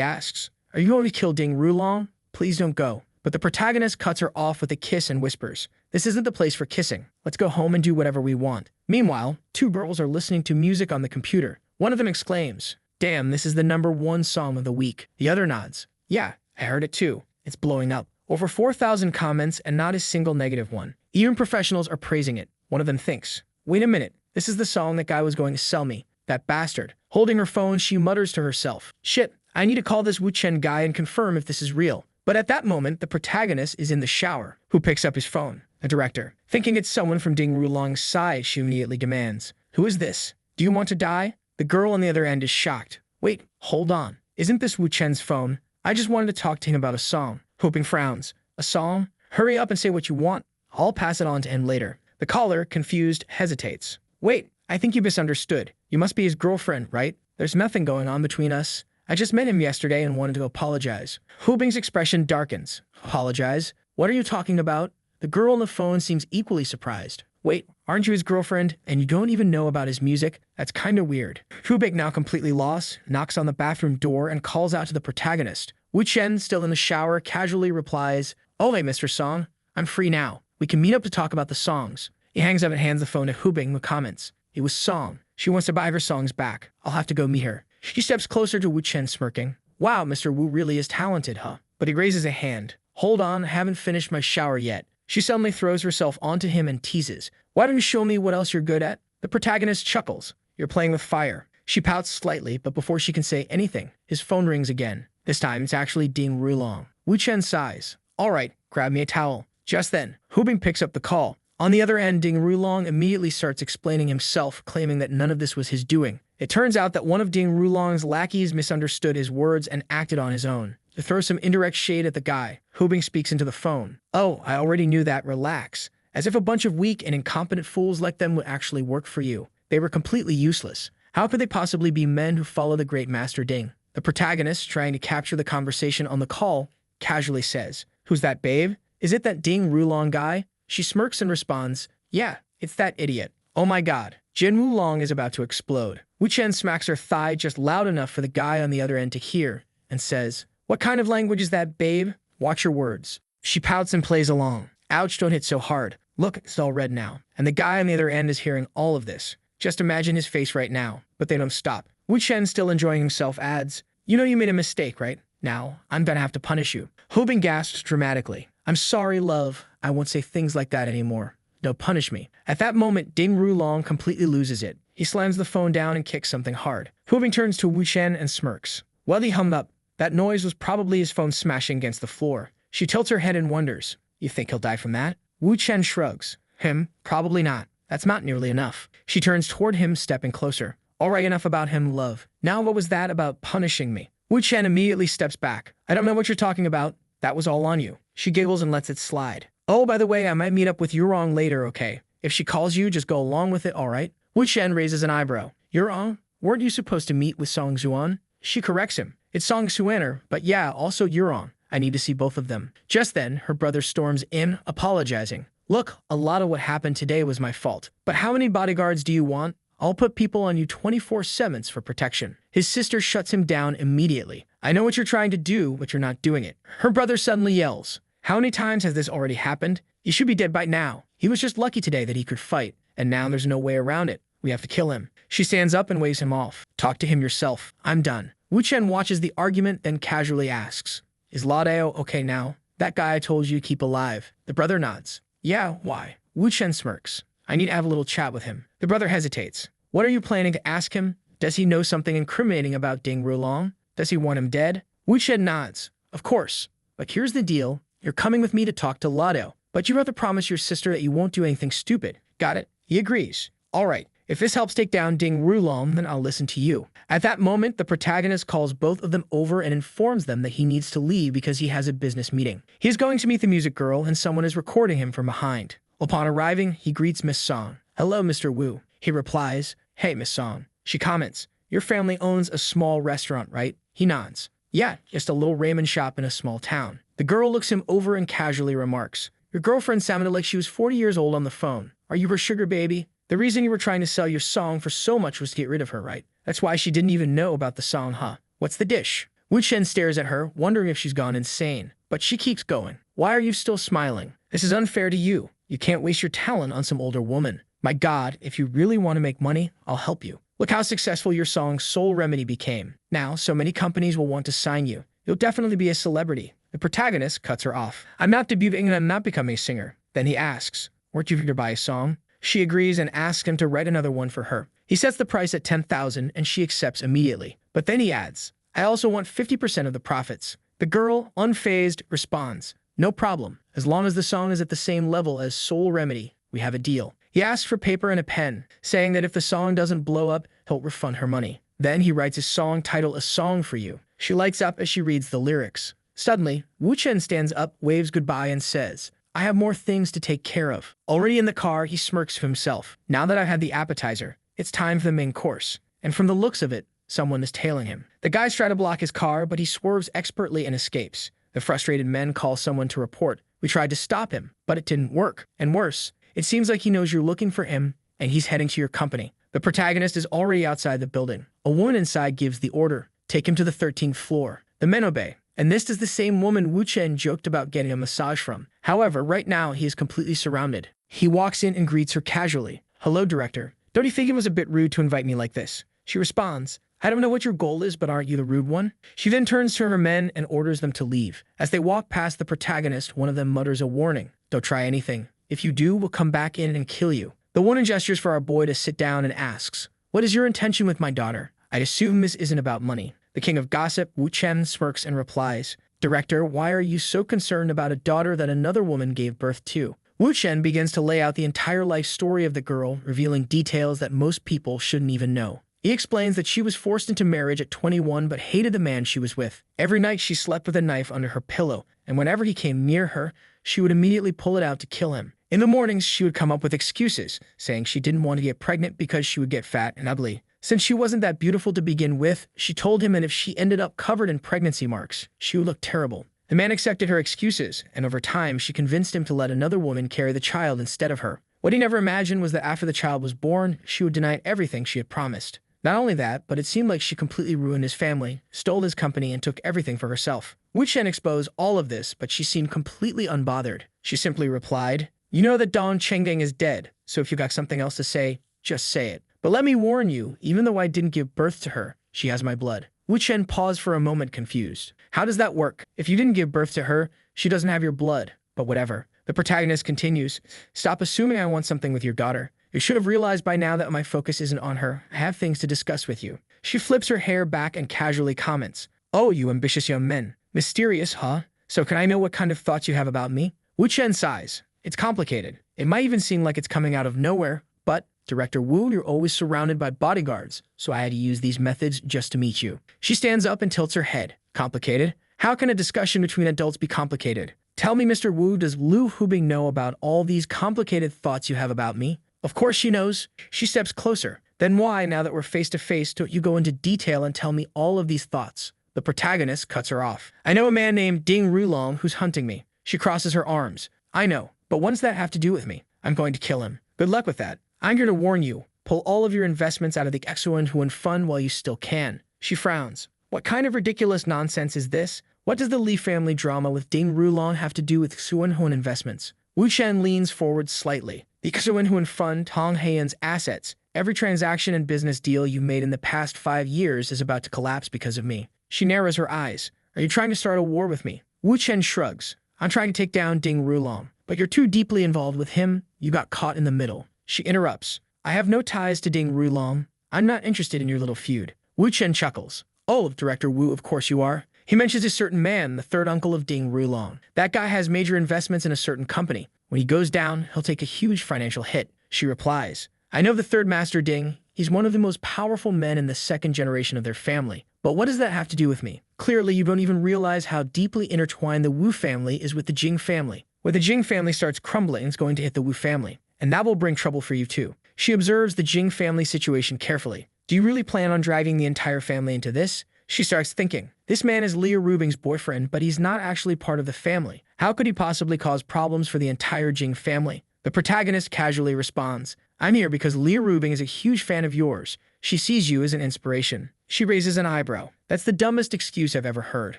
asks, "Are you going to kill Ding Rulong? Please don't go." But the protagonist cuts her off with a kiss and whispers, "This isn't the place for kissing. Let's go home and do whatever we want." Meanwhile, 2 girls are listening to music on the computer. One of them exclaims, "Damn, this is the #1 song of the week." The other nods, "Yeah, I heard it too. It's blowing up. Over 4,000 comments and not a single negative one. Even professionals are praising it." One of them thinks, "Wait a minute. This is the song that guy was going to sell me. That bastard." Holding her phone, she mutters to herself, "Shit, I need to call this Wu Chen guy and confirm if this is real." But at that moment, the protagonist is in the shower. Who picks up his phone? The director. Thinking it's someone from Ding Rulong's side, she immediately demands, "Who is this? Do you want to die?" The girl on the other end is shocked. "Wait, hold on. Isn't this Wu Chen's phone? I just wanted to talk to him about a song." Hoping frowns. "A song? Hurry up and say what you want. I'll pass it on to him later." The caller, confused, hesitates. "Wait, I think you misunderstood. You must be his girlfriend, right? There's nothing going on between us. I just met him yesterday and wanted to apologize." Hubing's expression darkens. "Apologize? What are you talking about?" The girl on the phone seems equally surprised. "Wait, aren't you his girlfriend, and you don't even know about his music? That's kinda weird." Hubing, now completely lost, knocks on the bathroom door and calls out to the protagonist. Wu Chen, still in the shower, casually replies, "Oh, hey, Mr. Song. I'm free now. We can meet up to talk about the songs." He hangs up and hands the phone to Hubing, who comments, "It was Song. She wants to buy her songs back. I'll have to go meet her." She steps closer to Wu Chen, smirking. "Wow, Mr. Wu really is talented, huh?" But he raises a hand. "Hold on, I haven't finished my shower yet." She suddenly throws herself onto him and teases, "Why don't you show me what else you're good at?" The protagonist chuckles. "You're playing with fire." She pouts slightly, but before she can say anything, his phone rings again. This time, it's actually Ding Rulong. Wu Chen sighs. "All right, grab me a towel." Just then, Hubing picks up the call. On the other end, Ding Rulong immediately starts explaining himself, claiming that none of this was his doing. It turns out that one of Ding Rulong's lackeys misunderstood his words and acted on his own. To throw some indirect shade at the guy, Hubing speaks into the phone. "Oh, I already knew that, relax. As if a bunch of weak and incompetent fools like them would actually work for you. They were completely useless. How could they possibly be men who follow the great Master Ding?" The protagonist, trying to capture the conversation on the call, casually says, "Who's that, babe? Is it that Ding Rulong guy?" She smirks and responds, "Yeah, it's that idiot." Oh my god, Jin Wulong is about to explode. Wu Chen smacks her thigh just loud enough for the guy on the other end to hear, and says, "What kind of language is that, babe? Watch your words." She pouts and plays along. "Ouch, don't hit so hard. Look, it's all red now." And the guy on the other end is hearing all of this. Just imagine his face right now. But they don't stop. Wu Chen, still enjoying himself, adds, "You know you made a mistake, right? Now, I'm gonna have to punish you." Hubing gasps dramatically. "I'm sorry, love. I won't say things like that anymore. No, punish me." At that moment, Ding Rulong completely loses it. He slams the phone down and kicks something hard. Hubing turns to Wu Chen and smirks. Well, he hummed up. That noise was probably his phone smashing against the floor. She tilts her head and wonders, "You think he'll die from that?" Wu Chen shrugs. "Him? Probably not. That's not nearly enough." She turns toward him, stepping closer. "All right, enough about him, love. Now what was that about punishing me?" Wu Chen immediately steps back. "I don't know what you're talking about. That was all on you." She giggles and lets it slide. "Oh, by the way, I might meet up with Yurong later, okay? If she calls you, just go along with it, all right?" Wu Chen raises an eyebrow. "Yurong? Weren't you supposed to meet with Song Xuan?" She corrects him. "It's Song Xuaner, but yeah, also Yurong. I need to see both of them." Just then, her brother storms in, apologizing. "Look, a lot of what happened today was my fault. But how many bodyguards do you want? I'll put people on you 24/7 for protection." His sister shuts him down immediately. "I know what you're trying to do, but you're not doing it." Her brother suddenly yells, "How many times has this already happened? You should be dead by now. He was just lucky today that he could fight, and now there's no way around it. We have to kill him." She stands up and waves him off. "Talk to him yourself. I'm done." Wu Chen watches the argument, then casually asks, "Is Ladeo okay now? That guy I told you to keep alive?" The brother nods. "Yeah, why?" Wu Chen smirks. "I need to have a little chat with him." The brother hesitates. "What are you planning to ask him?" Does he know something incriminating about Ding Rulong? Does he want him dead? Wu Chen nods. Of course. But here's the deal. You're coming with me to talk to Lado. But you have to promise your sister that you won't do anything stupid. Got it? He agrees. All right. If this helps take down Ding Rulong, then I'll listen to you. At that moment, the protagonist calls both of them over and informs them that he needs to leave because he has a business meeting. He is going to meet the music girl and someone is recording him from behind. Upon arriving, he greets Miss Song. Hello, Mr. Wu. He replies, Hey, Miss Song. She comments, Your family owns a small restaurant, right? He nods. Yeah, just a little ramen shop in a small town. The girl looks him over and casually remarks, Your girlfriend sounded like she was 40 years old on the phone. Are you her sugar baby? The reason you were trying to sell your song for so much was to get rid of her, right? That's why she didn't even know about the song, huh? What's the dish? Wu Chen stares at her, wondering if she's gone insane. But she keeps going. Why are you still smiling? This is unfair to you. You can't waste your talent on some older woman. My God, if you really want to make money, I'll help you. Look how successful your song Soul Remedy became. Now, so many companies will want to sign you. You'll definitely be a celebrity. The protagonist cuts her off. I'm not debuting and I'm not becoming a singer. Then he asks, Weren't you here to buy a song? She agrees and asks him to write another one for her. He sets the price at 10,000 and she accepts immediately. But then he adds, I also want 50% of the profits. The girl, unfazed, responds, No problem. As long as the song is at the same level as Soul Remedy, we have a deal. He asks for paper and a pen, saying that if the song doesn't blow up, he'll refund her money. Then he writes his song titled A Song for You. She lights up as she reads the lyrics. Suddenly, Wu Chen stands up, waves goodbye, and says, I have more things to take care of. Already in the car, he smirks to himself. Now that I've had the appetizer, it's time for the main course. And from the looks of it, someone is tailing him. The guys try to block his car, but he swerves expertly and escapes. The frustrated men call someone to report. We tried to stop him, but it didn't work. And worse, it seems like he knows you're looking for him, and he's heading to your company. The protagonist is already outside the building. A woman inside gives the order. Take him to the 13th floor. The men obey. And this is the same woman Wu Chen joked about getting a massage from. However, right now, he is completely surrounded. He walks in and greets her casually. Hello, director. Don't you think it was a bit rude to invite me like this? She responds, I don't know what your goal is, but aren't you the rude one? She then turns to her men and orders them to leave. As they walk past the protagonist, one of them mutters a warning. Don't try anything. If you do, we'll come back in and kill you. The woman gestures for our boy to sit down and asks, What is your intention with my daughter? I'd assume this isn't about money. The king of gossip, Wu Chen, smirks and replies, Director, why are you so concerned about a daughter that another woman gave birth to? Wu Chen begins to lay out the entire life story of the girl, revealing details that most people shouldn't even know. He explains that she was forced into marriage at 21 but hated the man she was with. Every night she slept with a knife under her pillow, and whenever he came near her, she would immediately pull it out to kill him. In the mornings, she would come up with excuses, saying she didn't want to get pregnant because she would get fat and ugly. Since she wasn't that beautiful to begin with, she told him that if she ended up covered in pregnancy marks, she would look terrible. The man accepted her excuses, and over time, she convinced him to let another woman carry the child instead of her. What he never imagined was that after the child was born, she would deny everything she had promised. Not only that, but it seemed like she completely ruined his family, stole his company, and took everything for herself. Wu Chen exposed all of this, but she seemed completely unbothered. She simply replied, You know that Dong Chengding is dead, so if you got something else to say, just say it. But let me warn you, even though I didn't give birth to her, she has my blood. Wu Chen paused for a moment confused. How does that work? If you didn't give birth to her, she doesn't have your blood. But whatever. The protagonist continues, Stop assuming I want something with your daughter. You should have realized by now that my focus isn't on her. I have things to discuss with you. She flips her hair back and casually comments, Oh, you ambitious young men. Mysterious, huh? So can I know what kind of thoughts you have about me? Wu Chen sighs. It's complicated. It might even seem like it's coming out of nowhere, but Director Wu, you're always surrounded by bodyguards, so I had to use these methods just to meet you. She stands up and tilts her head. Complicated? How can a discussion between adults be complicated? Tell me, Mr. Wu, does Lu Hubing know about all these complicated thoughts you have about me? Of course she knows. She steps closer. Then why, now that we're face to face, don't you go into detail and tell me all of these thoughts? The protagonist cuts her off. I know a man named Ding Rulong who's hunting me. She crosses her arms. I know, but what does that have to do with me? I'm going to kill him. Good luck with that. I'm here to warn you. Pull all of your investments out of the Xuan fund while you still can. She frowns. What kind of ridiculous nonsense is this? What does the Li family drama with Ding Rulong have to do with Xuan investments? Wu Chen leans forward slightly. The Xuan fund, Tong Heian's assets. Every transaction and business deal you made in the past 5 years is about to collapse because of me. She narrows her eyes. Are you trying to start a war with me? Wu Chen shrugs. I'm trying to take down Ding Rulong. But you're too deeply involved with him. You got caught in the middle. She interrupts. I have no ties to Ding Rulong. I'm not interested in your little feud. Wu Chen chuckles. Oh, Director Wu, of course you are. He mentions a certain man, the third uncle of Ding Rulong. That guy has major investments in a certain company. When he goes down, he'll take a huge financial hit. She replies, I know the third master Ding. He's one of the most powerful men in the second generation of their family. But what does that have to do with me? Clearly, you don't even realize how deeply intertwined the Wu family is with the Jing family. When the Jing family starts crumbling, it's going to hit the Wu family. And that will bring trouble for you too. She observes the Jing family situation carefully. Do you really plan on dragging the entire family into this? She starts thinking, this man is Leah Rubing's boyfriend, but he's not actually part of the family. How could he possibly cause problems for the entire Jing family? The protagonist casually responds, I'm here because Leah Rubing is a huge fan of yours. She sees you as an inspiration. She raises an eyebrow. That's the dumbest excuse I've ever heard.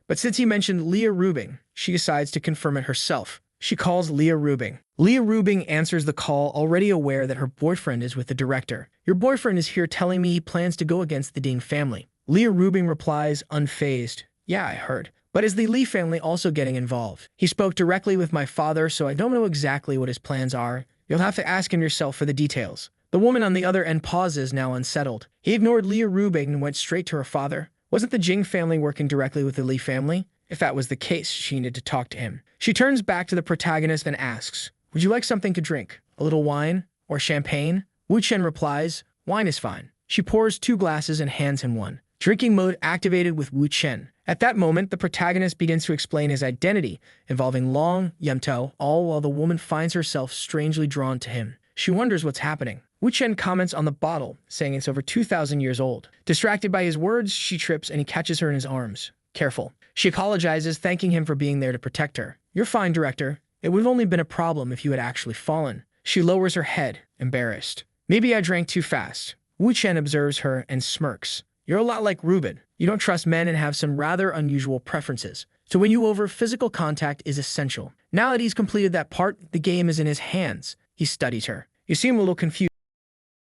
But since he mentioned Leah Rubing, she decides to confirm it herself. She calls Leah Rubing. Leah Rubing answers the call, already aware that her boyfriend is with the director. Your boyfriend is here telling me he plans to go against the Ding family. Leah Rubing replies, unfazed. Yeah, I heard. But is the Li family also getting involved? He spoke directly with my father, so I don't know exactly what his plans are. You'll have to ask him yourself for the details. The woman on the other end pauses, now unsettled. He ignored Leah Rubing and went straight to her father. Wasn't the Jing family working directly with the Li family? If that was the case, she needed to talk to him. She turns back to the protagonist and asks, would you like something to drink? A little wine? Or champagne? Wu Chen replies, wine is fine. She pours 2 glasses and hands him one. Drinking mode activated with Wu Chen. At that moment, the protagonist begins to explain his identity, involving Long, Yemtou, all while the woman finds herself strangely drawn to him. She wonders what's happening. Wu Chen comments on the bottle, saying it's over 2,000 years old. Distracted by his words, she trips and he catches her in his arms. Careful. She apologizes, thanking him for being there to protect her. You're fine, Director. It would have only been a problem if you had actually fallen. She lowers her head, embarrassed. Maybe I drank too fast. Wu Chen observes her and smirks. You're a lot like Rubin. You don't trust men and have some rather unusual preferences. To win you over, physical contact is essential. Now that he's completed that part, the game is in his hands. He studies her. You seem a little confused.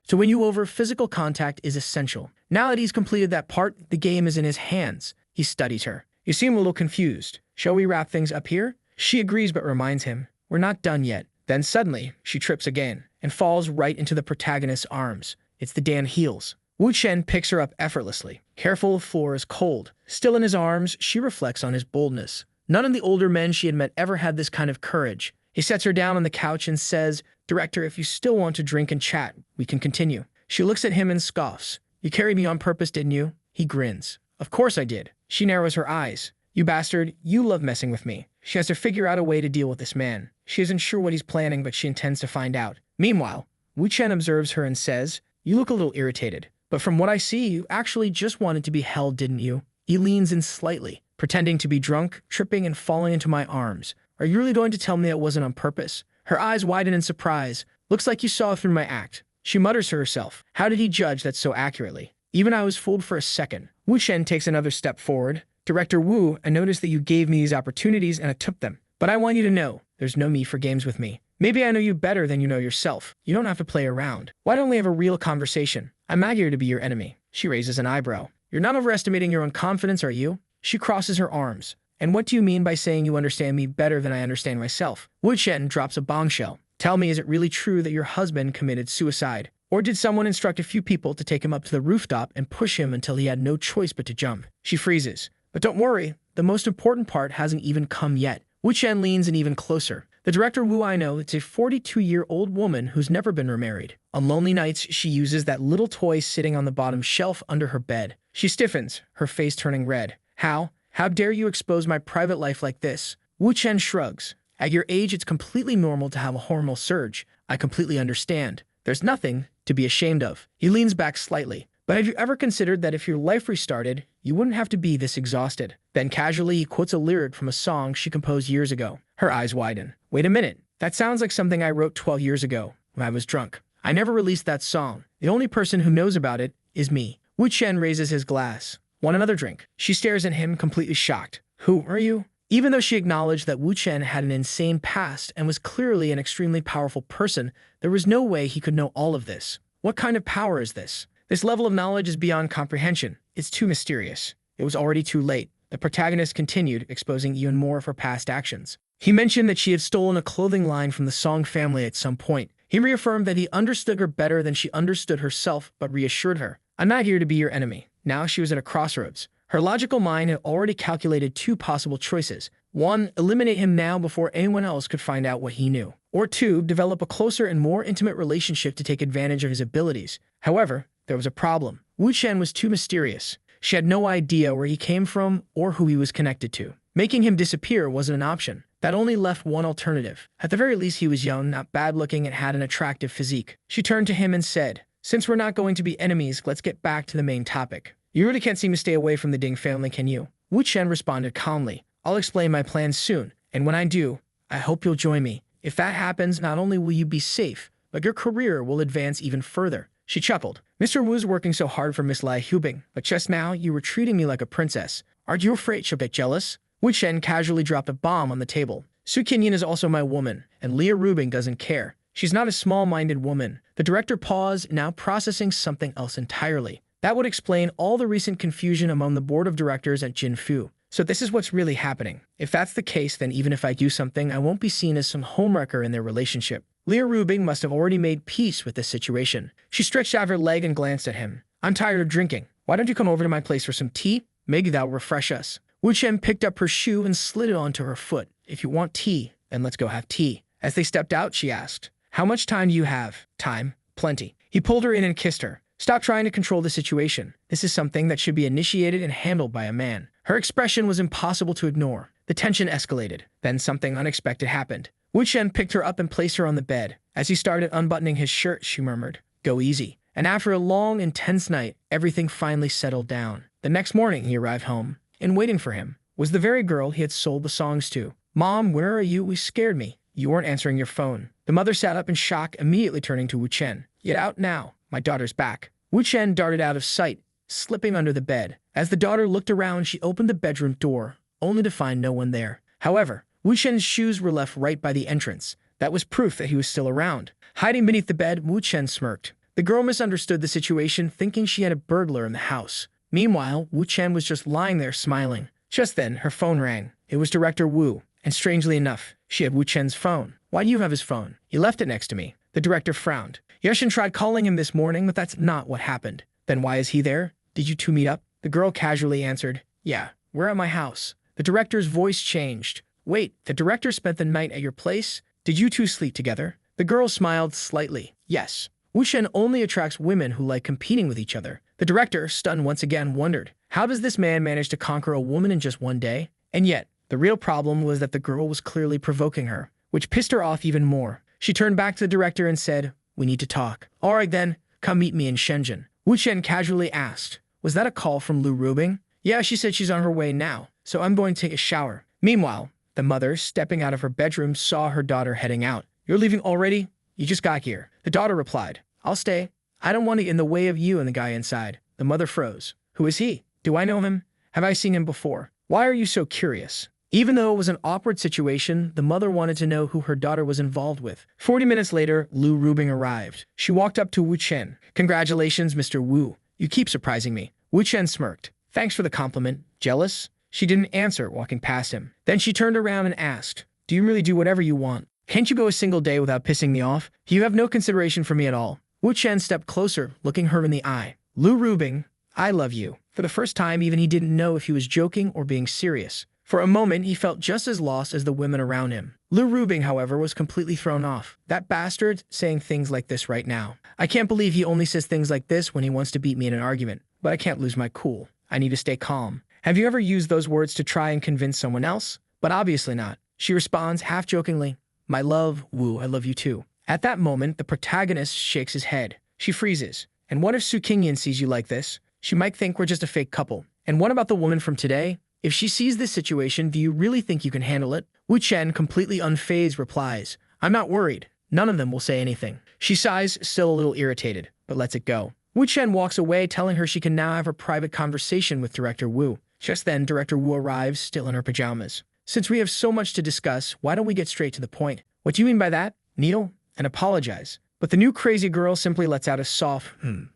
To win you over, physical contact is essential. Now that he's completed that part, the game is in his hands. He studies her. You seem a little confused. Shall we wrap things up here? She agrees but reminds him, we're not done yet. Then suddenly, she trips again and falls right into the protagonist's arms. It's the Dan Heels. Wu Chen picks her up effortlessly. Careful, the floor is cold. Still in his arms, she reflects on his boldness. None of the older men she had met ever had this kind of courage. He sets her down on the couch and says, Director, if you still want to drink and chat, we can continue. She looks at him and scoffs. You carried me on purpose, didn't you? He grins. Of course I did. She narrows her eyes. You bastard, you love messing with me. She has to figure out a way to deal with this man. She isn't sure what he's planning, but she intends to find out. Meanwhile, Wu Chen observes her and says, You look a little irritated. But from what I see, you actually just wanted to be held, didn't you? He leans in slightly, pretending to be drunk, tripping and falling into my arms. Are you really going to tell me it wasn't on purpose? Her eyes widen in surprise. Looks like you saw through my act. She mutters to herself. How did he judge that so accurately? Even I was fooled for a second. Wu Chen takes another step forward. Director Wu, I noticed that you gave me these opportunities and I took them. But I want you to know, there's no me for games with me. Maybe I know you better than you know yourself. You don't have to play around. Why don't we have a real conversation? I'm not here to be your enemy. She raises an eyebrow. You're not overestimating your own confidence, are you? She crosses her arms. And what do you mean by saying you understand me better than I understand myself? Wu Chen drops a bombshell. Tell me, is it really true that your husband committed suicide? Or did someone instruct a few people to take him up to the rooftop and push him until he had no choice but to jump? She freezes. But don't worry, the most important part hasn't even come yet. Wu Chen leans in even closer. The director Wu I know, it's a 42-year-old woman who's never been remarried. On lonely nights, she uses that little toy sitting on the bottom shelf under her bed. She stiffens, her face turning red. How? How dare you expose my private life like this? Wu Chen shrugs. At your age, it's completely normal to have a hormonal surge. I completely understand. There's nothing to be ashamed of. He leans back slightly. But have you ever considered that if your life restarted, you wouldn't have to be this exhausted? Then casually he quotes a lyric from a song she composed years ago. Her eyes widen. Wait a minute. That sounds like something I wrote 12 years ago when I was drunk. I never released that song. The only person who knows about it is me. Wu Chen raises his glass. Want another drink? She stares at him, completely shocked. Who are you? Even though she acknowledged that Wu Chen had an insane past and was clearly an extremely powerful person, there was no way he could know all of this. What kind of power is this? This level of knowledge is beyond comprehension. It's too mysterious. It was already too late. The protagonist continued, exposing even more of her past actions. He mentioned that she had stolen a clothing line from the Song family at some point. He reaffirmed that he understood her better than she understood herself, but reassured her, "I'm not here to be your enemy." Now she was at a crossroads. Her logical mind had already calculated two possible choices. One, eliminate him now before anyone else could find out what he knew. Or two, develop a closer and more intimate relationship to take advantage of his abilities. However, there was a problem. Wu Chen was too mysterious. She had no idea where he came from or who he was connected to. Making him disappear wasn't an option. That only left one alternative. At the very least, he was young, not bad-looking, and had an attractive physique. She turned to him and said, "Since we're not going to be enemies, let's get back to the main topic. You really can't seem to stay away from the Ding family, can you?" Wu Chen responded calmly, "I'll explain my plans soon, and when I do, I hope you'll join me. If that happens, not only will you be safe, but your career will advance even further." She chuckled. "Mr. Wu's working so hard for Miss Lai Hubing, but just now you were treating me like a princess. Aren't you afraid she'll get jealous?" Wu Chen casually dropped a bomb on the table. "Su Qinyan is also my woman, and Leah Rubing doesn't care. She's not a small-minded woman." The director paused, now processing something else entirely. That would explain all the recent confusion among the board of directors at Jinfu. So this is what's really happening. If that's the case, then even if I do something, I won't be seen as some homewrecker in their relationship. Leah Rubing must have already made peace with this situation. She stretched out her leg and glanced at him. "I'm tired of drinking. Why don't you come over to my place for some tea? Maybe that'll refresh us." Wu Chen picked up her shoe and slid it onto her foot. "If you want tea, then let's go have tea." As they stepped out, she asked, "How much time do you have?" "Time? Plenty." He pulled her in and kissed her. "Stop trying to control the situation. This is something that should be initiated and handled by a man." Her expression was impossible to ignore. The tension escalated. Then something unexpected happened. Wu Chen picked her up and placed her on the bed. As he started unbuttoning his shirt, she murmured, "Go easy." And after a long, intense night, everything finally settled down. The next morning, he arrived home, and waiting for him was the very girl he had sold the songs to. "Mom, where are you? You scared me. You weren't answering your phone." The mother sat up in shock, immediately turning to Wu Chen. "Get out now. My daughter's back." Wu Chen darted out of sight, slipping under the bed. As the daughter looked around, she opened the bedroom door, only to find no one there. However, Wu Chen's shoes were left right by the entrance. That was proof that he was still around. Hiding beneath the bed, Wu Chen smirked. The girl misunderstood the situation, thinking she had a burglar in the house. Meanwhile, Wu Chen was just lying there smiling. Just then, her phone rang. It was Director Wu, and strangely enough, she had Wu Chen's phone. "Why do you have his phone?" "He left it next to me." The director frowned. "Yushin tried calling him this morning, but that's not what happened." "Then why is he there? Did you two meet up?" The girl casually answered, "Yeah, we're at my house." The director's voice changed. "Wait, the director spent the night at your place? Did you two sleep together?" The girl smiled slightly. "Yes." Wu Chen only attracts women who like competing with each other. The director, stunned once again, wondered, how does this man manage to conquer a woman in just one day? And yet, the real problem was that the girl was clearly provoking her, which pissed her off even more. She turned back to the director and said, "We need to talk." "All right then, come meet me in Shenzhen." Wu Chen casually asked, "Was that a call from Lu Rubing?" "Yeah, she said she's on her way now, so I'm going to take a shower." Meanwhile, the mother, stepping out of her bedroom, saw her daughter heading out. "You're leaving already? You just got here." The daughter replied, "I'll stay. I don't want to get in the way of you and the guy inside." The mother froze. "Who is he? Do I know him? Have I seen him before? Why are you so curious?" Even though it was an awkward situation, the mother wanted to know who her daughter was involved with. 40 minutes later, Lu Rubing arrived. She walked up to Wu Chen. "Congratulations, Mr. Wu. You keep surprising me." Wu Chen smirked. "Thanks for the compliment. Jealous?" She didn't answer, walking past him. Then she turned around and asked, "Do you really do whatever you want? Can't you go a single day without pissing me off? You have no consideration for me at all." Wu Chen stepped closer, looking her in the eye. "Lu Rubing, I love you." For the first time, even he didn't know if he was joking or being serious. For a moment, he felt just as lost as the women around him. Lu Rubing, however, was completely thrown off. That bastard saying things like this right now. I can't believe he only says things like this when he wants to beat me in an argument. But I can't lose my cool. I need to stay calm. "Have you ever used those words to try and convince someone else?" "But obviously not." She responds, half-jokingly, "My love, Wu, I love you too." At that moment, the protagonist shakes his head. She freezes. "And what if Su Qingyan sees you like this? She might think we're just a fake couple." "And what about the woman from today? If she sees this situation, do you really think you can handle it?" Wu Chen, completely unfazed, replies, "I'm not worried. None of them will say anything." She sighs, still a little irritated, but lets it go. Wu Chen walks away, telling her she can now have a private conversation with Director Wu. Just then, Director Wu arrives, still in her pajamas. "Since we have so much to discuss, why don't we get straight to the point?" "What do you mean by that?" "Needle?" "And apologize." But the new crazy girl simply lets out a soft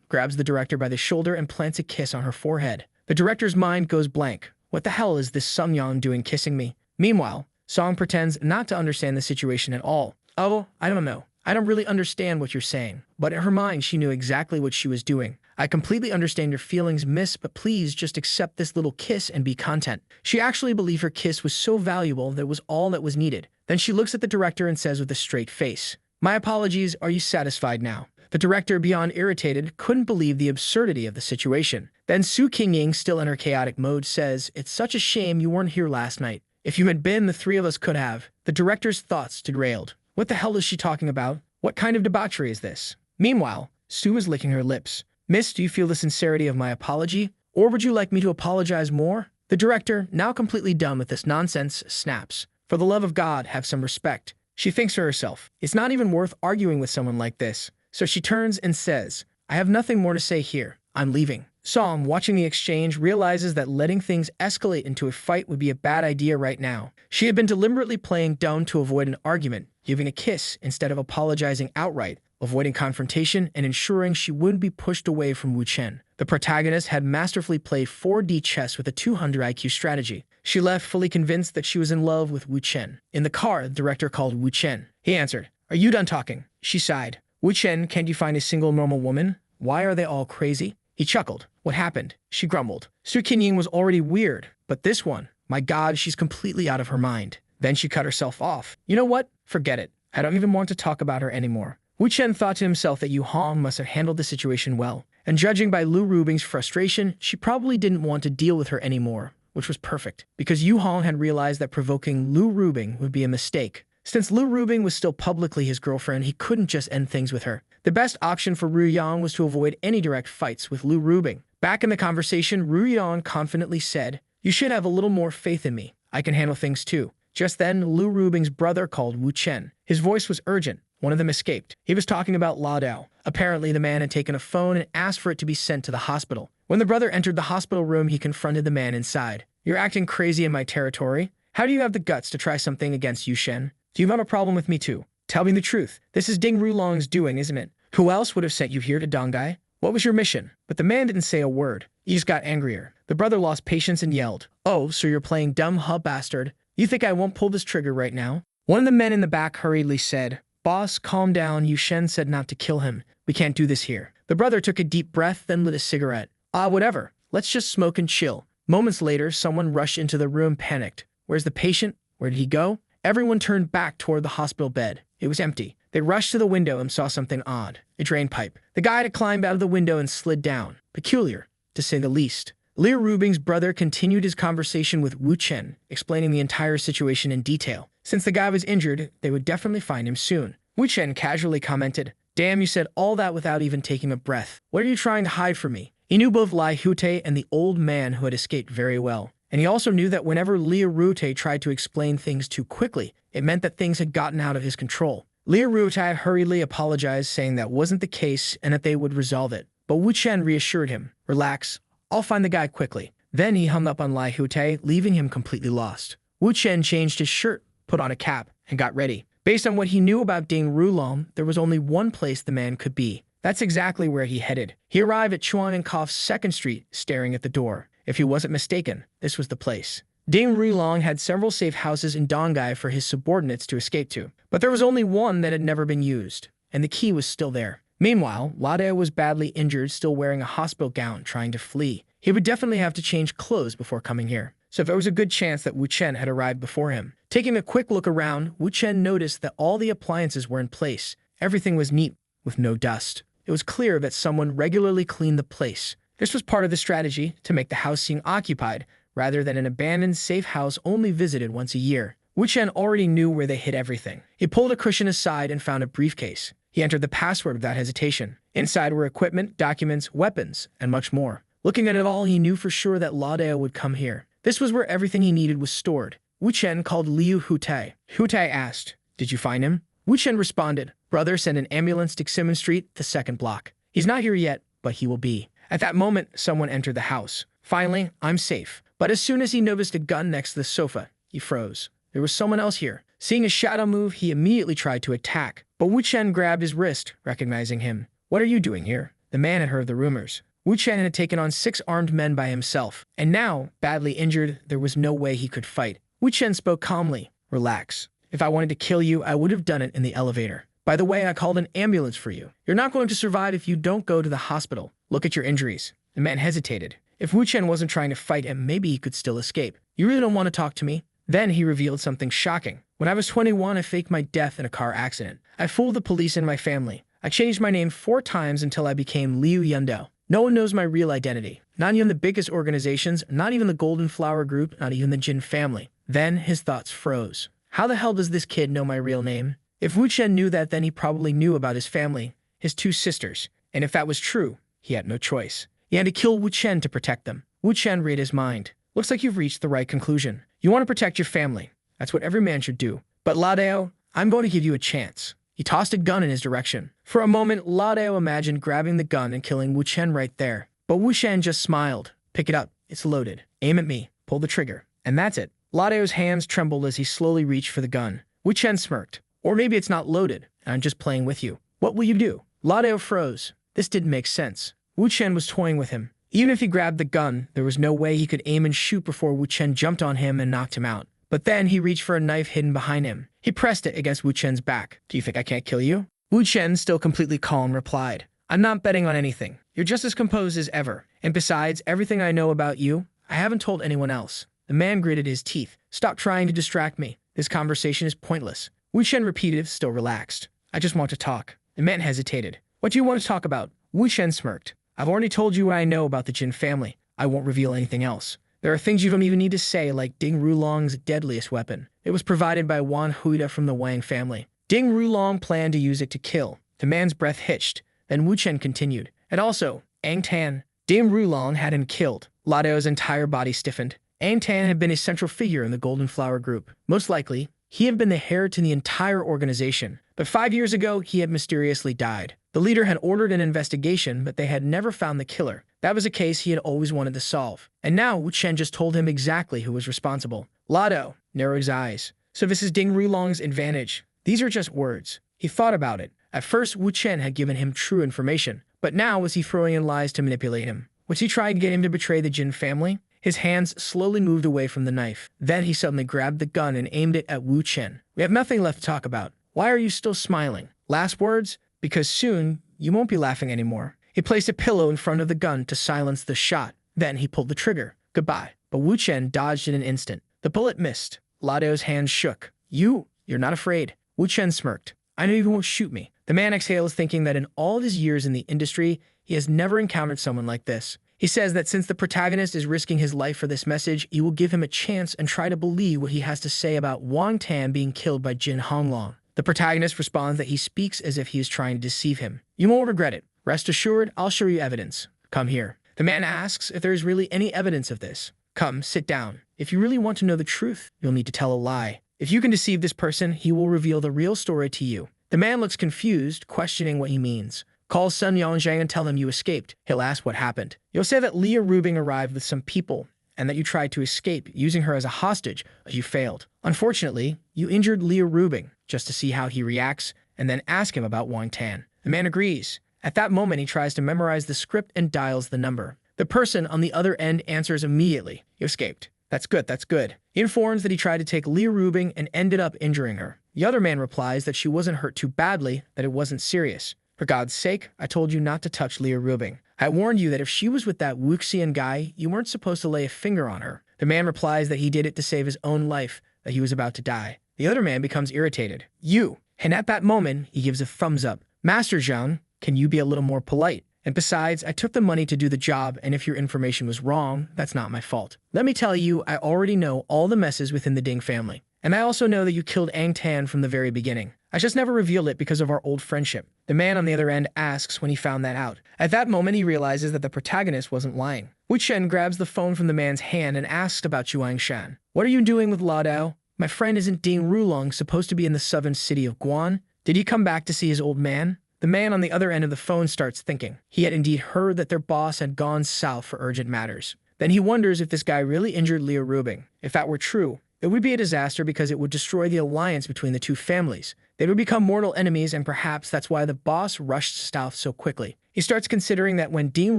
grabs the director by the shoulder and plants a kiss on her forehead. The director's mind goes blank. What the hell is this Sung Yang doing kissing me? Meanwhile, Song pretends not to understand the situation at all. "Oh, I don't know. I don't really understand what you're saying. But in her mind, she knew exactly what she was doing. I completely understand your feelings, miss, but please just accept this little kiss and be content. She actually believed her kiss was so valuable that it was all that was needed. Then she looks at the director and says with a straight face, "My apologies, are you satisfied now?" The director, beyond irritated, couldn't believe the absurdity of the situation. Then Su Qingying, still in her chaotic mode, says, "It's such a shame you weren't here last night. If you had been, the three of us could have." The director's thoughts derailed. What the hell is she talking about? What kind of debauchery is this? Meanwhile, Su is licking her lips. "Miss, do you feel the sincerity of my apology? Or would you like me to apologize more?" The director, now completely done with this nonsense, snaps. "For the love of God, have some respect." She thinks to herself, it's not even worth arguing with someone like this. So she turns and says, "I have nothing more to say here. I'm leaving." Song, watching the exchange, realizes that letting things escalate into a fight would be a bad idea right now. She had been deliberately playing dumb to avoid an argument, giving a kiss instead of apologizing outright, avoiding confrontation, and ensuring she wouldn't be pushed away from Wu Chen. The protagonist had masterfully played 4D chess with a 200 IQ strategy. She left fully convinced that she was in love with Wu Chen. In the car, the director called Wu Chen. He answered, "Are you done talking?" She sighed. "Wu Chen, can't you find a single normal woman? Why are they all crazy?" He chuckled. "What happened?" She grumbled. Su Qingying was already weird, but this one, my God, she's completely out of her mind. Then she cut herself off. "You know what? Forget it. I don't even want to talk about her anymore." Wu Chen thought to himself that Yu Hong must have handled the situation well, and judging by Lu Rubing's frustration, she probably didn't want to deal with her anymore, which was perfect, because Yu Hong had realized that provoking Lu Rubing would be a mistake. Since Lu Rubing was still publicly his girlfriend, he couldn't just end things with her. The best option for Ru Yang was to avoid any direct fights with Lu Rubing. Back in the conversation, Ru Yang confidently said, "You should have a little more faith in me. I can handle things too." Just then, Lu Rubing's brother called Wu Chen. His voice was urgent. One of them escaped. He was talking about La Dao. Apparently, the man had taken a phone and asked for it to be sent to the hospital. When the brother entered the hospital room, he confronted the man inside. "You're acting crazy in my territory. How do you have the guts to try something against Yu Shen? Do you have a problem with me too? Tell me the truth. This is Ding Rulong's doing, isn't it? Who else would have sent you here to Dongai? What was your mission?" But the man didn't say a word. He just got angrier. The brother lost patience and yelled, "Oh, so you're playing dumb, huh, bastard? You think I won't pull this trigger right now?" One of the men in the back hurriedly said, "Boss, calm down. Yu Shen said not to kill him. We can't do this here." The brother took a deep breath, then lit a cigarette. Whatever. Let's just smoke and chill." Moments later, someone rushed into the room panicked. "Where's the patient? Where did he go?" Everyone turned back toward the hospital bed. It was empty. They rushed to the window and saw something odd. A drain pipe. The guy had climbed out of the window and slid down. Peculiar, to say the least. Liu Rubing's brother continued his conversation with Wu Chen, explaining the entire situation in detail. Since the guy was injured, they would definitely find him soon. Wu Chen casually commented, "Damn, you said all that without even taking a breath. What are you trying to hide from me?" He knew both Lai Hute and the old man who had escaped very well. And he also knew that whenever Liu Rute tried to explain things too quickly, it meant that things had gotten out of his control. Liu Rute hurriedly apologized, saying that wasn't the case and that they would resolve it. But Wu Chen reassured him, "Relax, I'll find the guy quickly." Then he hung up on Lai Hute, leaving him completely lost. Wu Chen changed his shirt, put on a cap, and got ready. Based on what he knew about Ding Rulong, there was only one place the man could be. That's exactly where he headed. He arrived at Chuan and Koff's 2nd Street, staring at the door. If he wasn't mistaken, this was the place. Ding Rulong had several safe houses in Dongai for his subordinates to escape to, but there was only one that had never been used, and the key was still there. Meanwhile, Lade was badly injured, still wearing a hospital gown, trying to flee. He would definitely have to change clothes before coming here, so there was a good chance that Wu Chen had arrived before him. Taking a quick look around, Wu Chen noticed that all the appliances were in place. Everything was neat, with no dust. It was clear that someone regularly cleaned the place. This was part of the strategy, to make the house seem occupied, rather than an abandoned, safe house only visited once a year. Wu Chen already knew where they hid everything. He pulled a cushion aside and found a briefcase. He entered the password without hesitation. Inside were equipment, documents, weapons, and much more. Looking at it all, he knew for sure that Ladeo would come here. This was where everything he needed was stored. Wu Chen called Liu Hute. Hute asked, "Did you find him?" Wu Chen responded, "Brother, send an ambulance to Ximon Street, the 2nd block. He's not here yet, but he will be." At that moment, someone entered the house. Finally, I'm safe. But as soon as he noticed a gun next to the sofa, he froze. There was someone else here. Seeing a shadow move, he immediately tried to attack. But Wu Chen grabbed his wrist, recognizing him. "What are you doing here?" The man had heard the rumors. Wu Chen had taken on 6 armed men by himself, and now, badly injured, there was no way he could fight. Wu Chen spoke calmly. "Relax. If I wanted to kill you, I would have done it in the elevator. By the way, I called an ambulance for you. You're not going to survive if you don't go to the hospital. Look at your injuries." The man hesitated. If Wu Chen wasn't trying to fight him, maybe he could still escape. "You really don't want to talk to me?" Then he revealed something shocking. "When I was 21, I faked my death in a car accident. I fooled the police and my family. I changed my name 4 times until I became Liu Yundo. No one knows my real identity. Not even the biggest organizations, not even the Golden Flower Group, not even the Jin family." Then his thoughts froze. How the hell does this kid know my real name? If Wu Chen knew that, then he probably knew about his family, his 2 sisters. And if that was true, he had no choice. He had to kill Wu Chen to protect them. Wu Chen read his mind. "Looks like you've reached the right conclusion. You want to protect your family. That's what every man should do. But Ladeo, I'm going to give you a chance." He tossed a gun in his direction. For a moment, Ladeo imagined grabbing the gun and killing Wu Chen right there. But Wu Chen just smiled. "Pick it up. It's loaded. Aim at me. Pull the trigger." And that's it. Ladeo's hands trembled as he slowly reached for the gun. Wu Chen smirked. "Or maybe it's not loaded, and I'm just playing with you. What will you do?" Ladeo froze. This didn't make sense. Wu Chen was toying with him. Even if he grabbed the gun, there was no way he could aim and shoot before Wu Chen jumped on him and knocked him out. But then he reached for a knife hidden behind him. He pressed it against Wu Chen's back. "Do you think I can't kill you?" Wu Chen, still completely calm, replied, "I'm not betting on anything. You're just as composed as ever. And besides, everything I know about you, I haven't told anyone else." The man gritted his teeth. "Stop trying to distract me. This conversation is pointless." Wu Chen repeated, still relaxed. "I just want to talk." The man hesitated. "What do you want to talk about?" Wu Chen smirked. "I've already told you what I know about the Jin family. I won't reveal anything else. There are things you don't even need to say, like Ding Rulong's deadliest weapon. It was provided by Wan Huida from the Wang family. Ding Rulong planned to use it to kill." The man's breath hitched. Then Wu Chen continued. "And also, Ang Tan. Ding Rulong had him killed." Ladeo's entire body stiffened. Ang Tan had been a central figure in the Golden Flower Group. Most likely, he had been the heir to the entire organization. But 5 years ago, he had mysteriously died. The leader had ordered an investigation, but they had never found the killer. That was a case he had always wanted to solve. And now Wu Chen just told him exactly who was responsible. Ladeo narrowed his eyes. So this is Ding Rulong's advantage. These are just words. He thought about it. At first, Wu Chen had given him true information. But now was he throwing in lies to manipulate him? Was he trying to get him to betray the Jin family? His hands slowly moved away from the knife. Then he suddenly grabbed the gun and aimed it at Wu Chen. "We have nothing left to talk about. Why are you still smiling?" "Last words? Because soon, you won't be laughing anymore." He placed a pillow in front of the gun to silence the shot. Then he pulled the trigger. "Goodbye." But Wu Chen dodged in an instant. The bullet missed. Ladeo's hands shook. You're not afraid." Wu Chen smirked. "I know you won't shoot me." The man exhales, thinking that in all of his years in the industry, he has never encountered someone like this. He says that since the protagonist is risking his life for this message, he will give him a chance and try to believe what he has to say about Wang Tan being killed by Jin Honglong. The protagonist responds that he speaks as if he is trying to deceive him. "You won't regret it. Rest assured, I'll show you evidence. Come here." The man asks if there is really any evidence of this. "Come, sit down. If you really want to know the truth, you'll need to tell a lie. If you can deceive this person, he will reveal the real story to you." The man looks confused, questioning what he means. "Call Sun Yongzhang and tell him you escaped." He'll ask what happened. You'll say that Leah Rubing arrived with some people and that you tried to escape, using her as a hostage, but you failed. Unfortunately, you injured Leah Rubing just to see how he reacts and then ask him about Wang Tan. The man agrees. At that moment, he tries to memorize the script and dials the number. The person on the other end answers immediately. "You escaped." That's good. He informs that he tried to take Leah Rubing and ended up injuring her. The other man replies that she wasn't hurt too badly, that it wasn't serious. "For God's sake, I told you not to touch Leah Rubing. I warned you that if she was with that Wuxian guy, you weren't supposed to lay a finger on her." The man replies that he did it to save his own life, that he was about to die. The other man becomes irritated. "You!" And at that moment, he gives a thumbs up. "Master Zhang, can you be a little more polite? And besides, I took the money to do the job, and if your information was wrong, that's not my fault. Let me tell you, I already know all the messes within the Ding family. And I also know that you killed Ang Tan from the very beginning. I just never revealed it because of our old friendship." The man on the other end asks when he found that out. At that moment, he realizes that the protagonist wasn't lying. Wu Chen grabs the phone from the man's hand and asks about Yuang Shan. "What are you doing with Ladao? My friend, isn't Ding Rulong supposed to be in the southern city of Guan? Did he come back to see his old man?" The man on the other end of the phone starts thinking. He had indeed heard that their boss had gone south for urgent matters. Then he wonders if this guy really injured Leah Rubing. If that were true, it would be a disaster because it would destroy the alliance between the two families. They would become mortal enemies, and perhaps that's why the boss rushed south so quickly. He starts considering that when Ding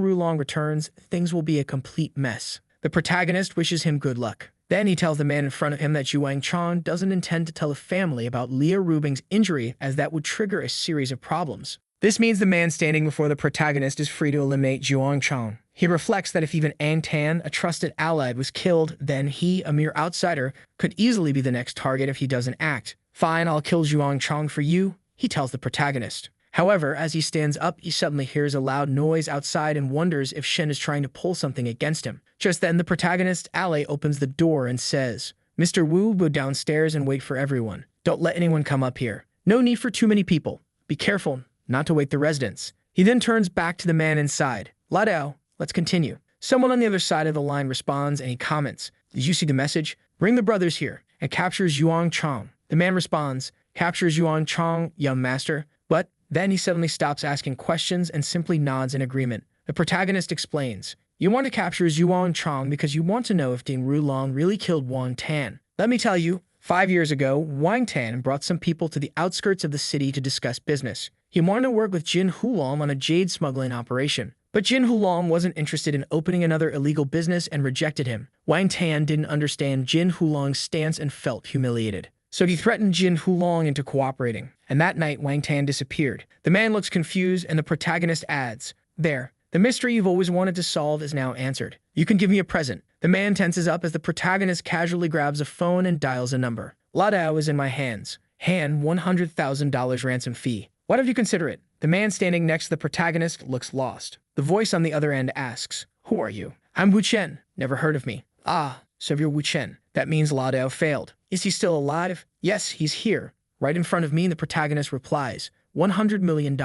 Rulong returns, things will be a complete mess. The protagonist wishes him good luck. Then he tells the man in front of him that Zhuang Chang doesn't intend to tell the family about Leah Rubing's injury, as that would trigger a series of problems. This means the man standing before the protagonist is free to eliminate Zhuang Chang. He reflects that if even Ang Tan, a trusted ally, was killed, then he, a mere outsider, could easily be the next target if he doesn't act. Fine, I'll kill Zhuang Chang for you, he tells the protagonist. However, as he stands up, he suddenly hears a loud noise outside and wonders if Shen is trying to pull something against him. Just then, the protagonist's ally opens the door and says, "Mr. Wu, go downstairs and wait for everyone. Don't let anyone come up here. No need for too many people. Be careful not to wake the residents." He then turns back to the man inside. "Ladao, let's continue." Someone on the other side of the line responds and he comments, "Did you see the message? Bring the brothers here," and captures Zhuang Chang. The man responds, "Captures Zhuang Chang, young master." But then he suddenly stops asking questions and simply nods in agreement. The protagonist explains, "You want to capture Zhuang Chang because you want to know if Ding Rulong really killed Wang Tan. Let me tell you, 5 years ago, Wang Tan brought some people to the outskirts of the city to discuss business. He wanted to work with Jin Hulong on a jade smuggling operation. But Jin Hulong wasn't interested in opening another illegal business and rejected him. Wang Tan didn't understand Jin Hulong's stance and felt humiliated. So he threatened Jin Hulong into cooperating, and that night Wang Tan disappeared. The man looks confused and the protagonist adds, "There, the mystery you've always wanted to solve is now answered. You can give me a present." The man tenses up as the protagonist casually grabs a phone and dials a number. "Ladao is in my hands. Han, $100,000 ransom fee. Why don't you consider it?" The man standing next to the protagonist looks lost. The voice on the other end asks, "Who are you?" "I'm Wu Chen. Never heard of me." "Ah, so you're Wu Chen. That means Ladao failed. Is he still alive?" "Yes, he's here, right in front of me," and the protagonist replies, $100 million?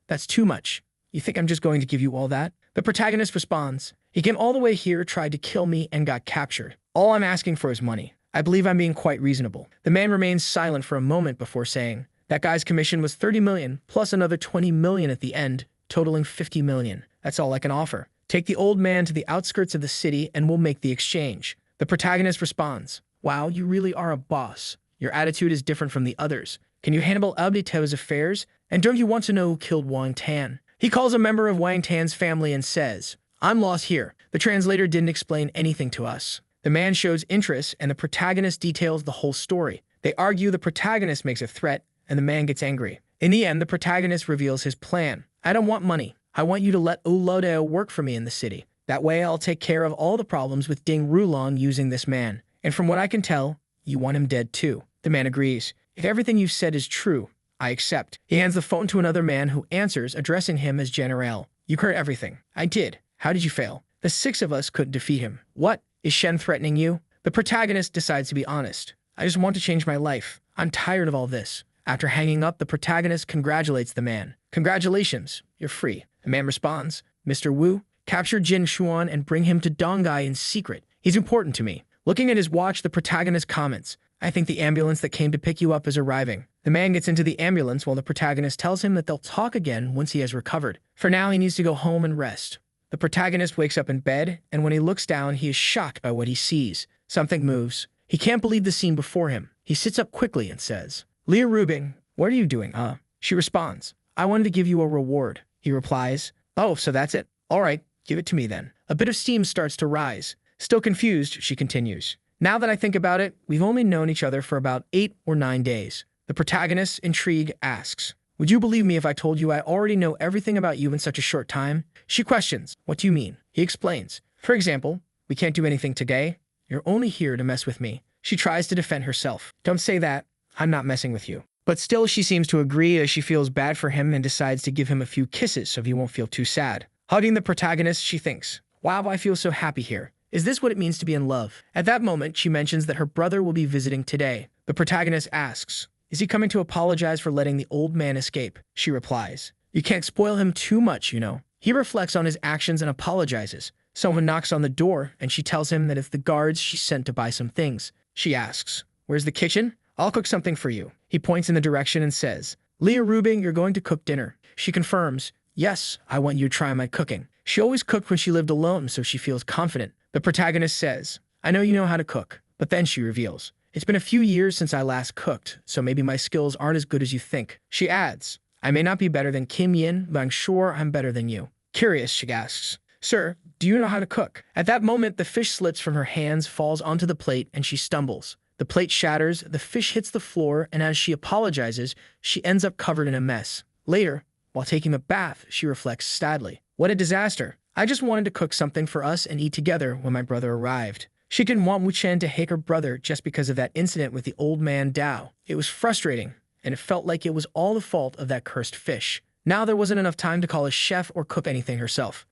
That's too much. You think I'm just going to give you all that?" The protagonist responds, "He came all the way here, tried to kill me, and got captured. All I'm asking for is money. I believe I'm being quite reasonable." The man remains silent for a moment before saying, "That guy's commission was 30 million, plus another 20 million at the end, totaling 50 million. That's all I can offer. Take the old man to the outskirts of the city and we'll make the exchange." The protagonist responds, "Wow, you really are a boss. Your attitude is different from the others. Can you handle Abdito's affairs? And don't you want to know who killed Wang Tan?" He calls a member of Wang Tan's family and says, "I'm lost here. The translator didn't explain anything to us." The man shows interest and the protagonist details the whole story. They argue, the protagonist makes a threat, and the man gets angry. In the end, the protagonist reveals his plan. "I don't want money. I want you to let Ulodeo work for me in the city. That way I'll take care of all the problems with Ding Rulong using this man. And from what I can tell, you want him dead too." The man agrees. "If everything you've said is true, I accept." He hands the phone to another man who answers, addressing him as General. "You heard everything." "I did. How did you fail?" "The 6 of us couldn't defeat him." "What? Is Shen threatening you?" The protagonist decides to be honest. "I just want to change my life. I'm tired of all this." After hanging up, the protagonist congratulates the man. "Congratulations, you're free." The man responds, "Mr. Wu, capture Jin Xuan and bring him to Dongai in secret. He's important to me." Looking at his watch, the protagonist comments, "I think the ambulance that came to pick you up is arriving." The man gets into the ambulance while the protagonist tells him that they'll talk again once he has recovered. For now, he needs to go home and rest. The protagonist wakes up in bed, and when he looks down, he is shocked by what he sees. Something moves. He can't believe the scene before him. He sits up quickly and says, "Leah Rubing, what are you doing, huh?" She responds, "I wanted to give you a reward." He replies, "Oh, so that's it? All right, give it to me then." A bit of steam starts to rise. Still confused, she continues, "Now that I think about it, we've only known each other for about 8 or 9 days. The protagonist, intrigued, asks, "Would you believe me if I told you I already know everything about you in such a short time?" She questions, "What do you mean?" He explains, "For example, we can't do anything today. You're only here to mess with me." She tries to defend herself. "Don't say that. I'm not messing with you." But still, she seems to agree as she feels bad for him and decides to give him a few kisses so he won't feel too sad. Hugging the protagonist, she thinks, "Wow, I feel so happy here. Is this what it means to be in love?" At that moment, she mentions that her brother will be visiting today. The protagonist asks, "Is he coming to apologize for letting the old man escape?" She replies, "You can't spoil him too much, you know." He reflects on his actions and apologizes. Someone knocks on the door, and she tells him that it's the guards she sent to buy some things. She asks, "Where's the kitchen? I'll cook something for you." He points in the direction and says, "Leah Rubing, you're going to cook dinner." She confirms, "Yes, I want you to try my cooking." She always cooked when she lived alone, so she feels confident. The protagonist says, "I know you know how to cook." But then she reveals, "It's been a few years since I last cooked, so maybe my skills aren't as good as you think." She adds, "I may not be better than Kim Yin, but I'm sure I'm better than you." Curious, she asks, "Sir, do you know how to cook? At that moment, the fish slips from her hands, falls onto the plate, and she stumbles. The plate shatters, the fish hits the floor, and as she apologizes, she ends up covered in a mess. Later, while taking a bath, she reflects sadly. What a disaster. I just wanted to cook something for us and eat together when my brother arrived. She didn't want Wu Chen to hate her brother just because of that incident with the old man Dao. It was frustrating, and it felt like it was all the fault of that cursed fish. Now there wasn't enough time to call a chef or cook anything herself.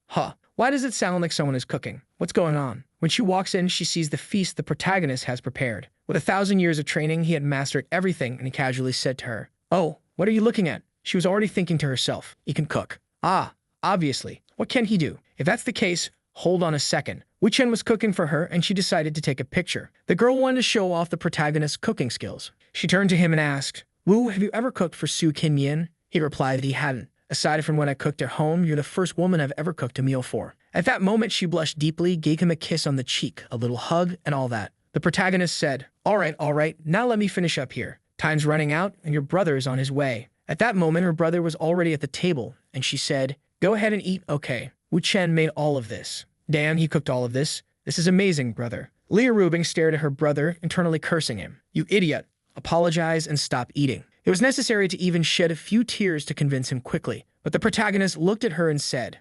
Why does it sound like someone is cooking? What's going on? When she walks in, she sees the feast the protagonist has prepared. With 1,000 years of training, he had mastered everything, and he casually said to her, "Oh, what are you looking at?" She was already thinking to herself, "He can cook." Ah, obviously. What can he do? If that's the case, hold on a second. Wu Chen was cooking for her, and she decided to take a picture. The girl wanted to show off the protagonist's cooking skills. She turned to him and asked, "Wu, have you ever cooked for Su Kinyan?" He replied that he hadn't. "Aside from when I cooked at home, you're the first woman I've ever cooked a meal for." At that moment, she blushed deeply, gave him a kiss on the cheek, a little hug, and all that. The protagonist said, all right, now let me finish up here. Time's running out, and your brother is on his way." At that moment, her brother was already at the table, and she said, "Go ahead and eat, okay." Wu Chen made all of this. Damn, he cooked all of this. This is amazing, brother. Leah Rubing stared at her brother, internally cursing him. "You idiot. Apologize and stop eating." It was necessary to even shed a few tears to convince him quickly, but the protagonist looked at her and said,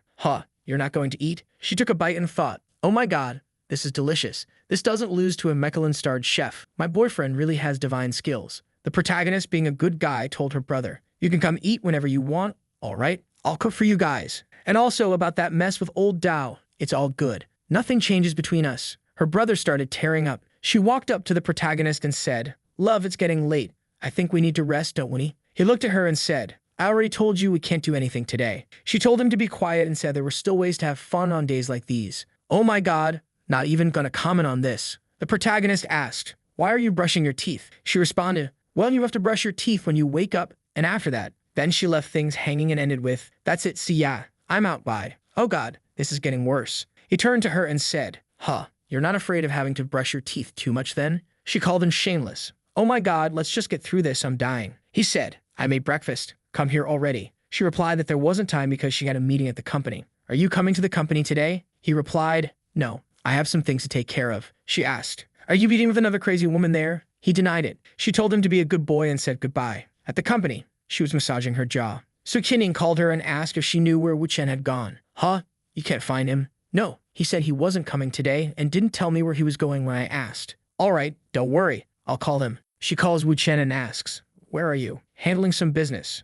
You're not going to eat?" She took a bite and thought, "Oh my god, this is delicious. This doesn't lose to a Michelin-starred chef. My boyfriend really has divine skills." The protagonist, being a good guy, told her brother, "You can come eat whenever you want, all right? I'll cook for you guys. And also about that mess with old Dao, it's all good. Nothing changes between us." Her brother started tearing up. She walked up to the protagonist and said, "Love, it's getting late. I think we need to rest, don't we?" He looked at her and said, "I already told you we can't do anything today." She told him to be quiet and said there were still ways to have fun on days like these. "Oh my god, not even gonna comment on this." The protagonist asked, "Why are you brushing your teeth?" She responded, "Well, you have to brush your teeth when you wake up and after that." Then she left things hanging and ended with, "That's it, see ya. I'm out, bye." Oh god, this is getting worse. He turned to her and said, You're not afraid of having to brush your teeth too much then?" She called him shameless. "Oh my god, let's just get through this, I'm dying." He said, "I made breakfast. Come here already." She replied that there wasn't time because she had a meeting at the company. "Are you coming to the company today?" He replied, "No, I have some things to take care of." She asked, "Are you meeting with another crazy woman there?" He denied it. She told him to be a good boy and said goodbye. At the company, she was massaging her jaw. Su Qining called her and asked if she knew where Wu Chen had gone. You can't find him?" "No, he said he wasn't coming today and didn't tell me where he was going when I asked." "All right, don't worry. I'll call him." She calls Wu Chen and asks, "Where are you?" "Handling some business."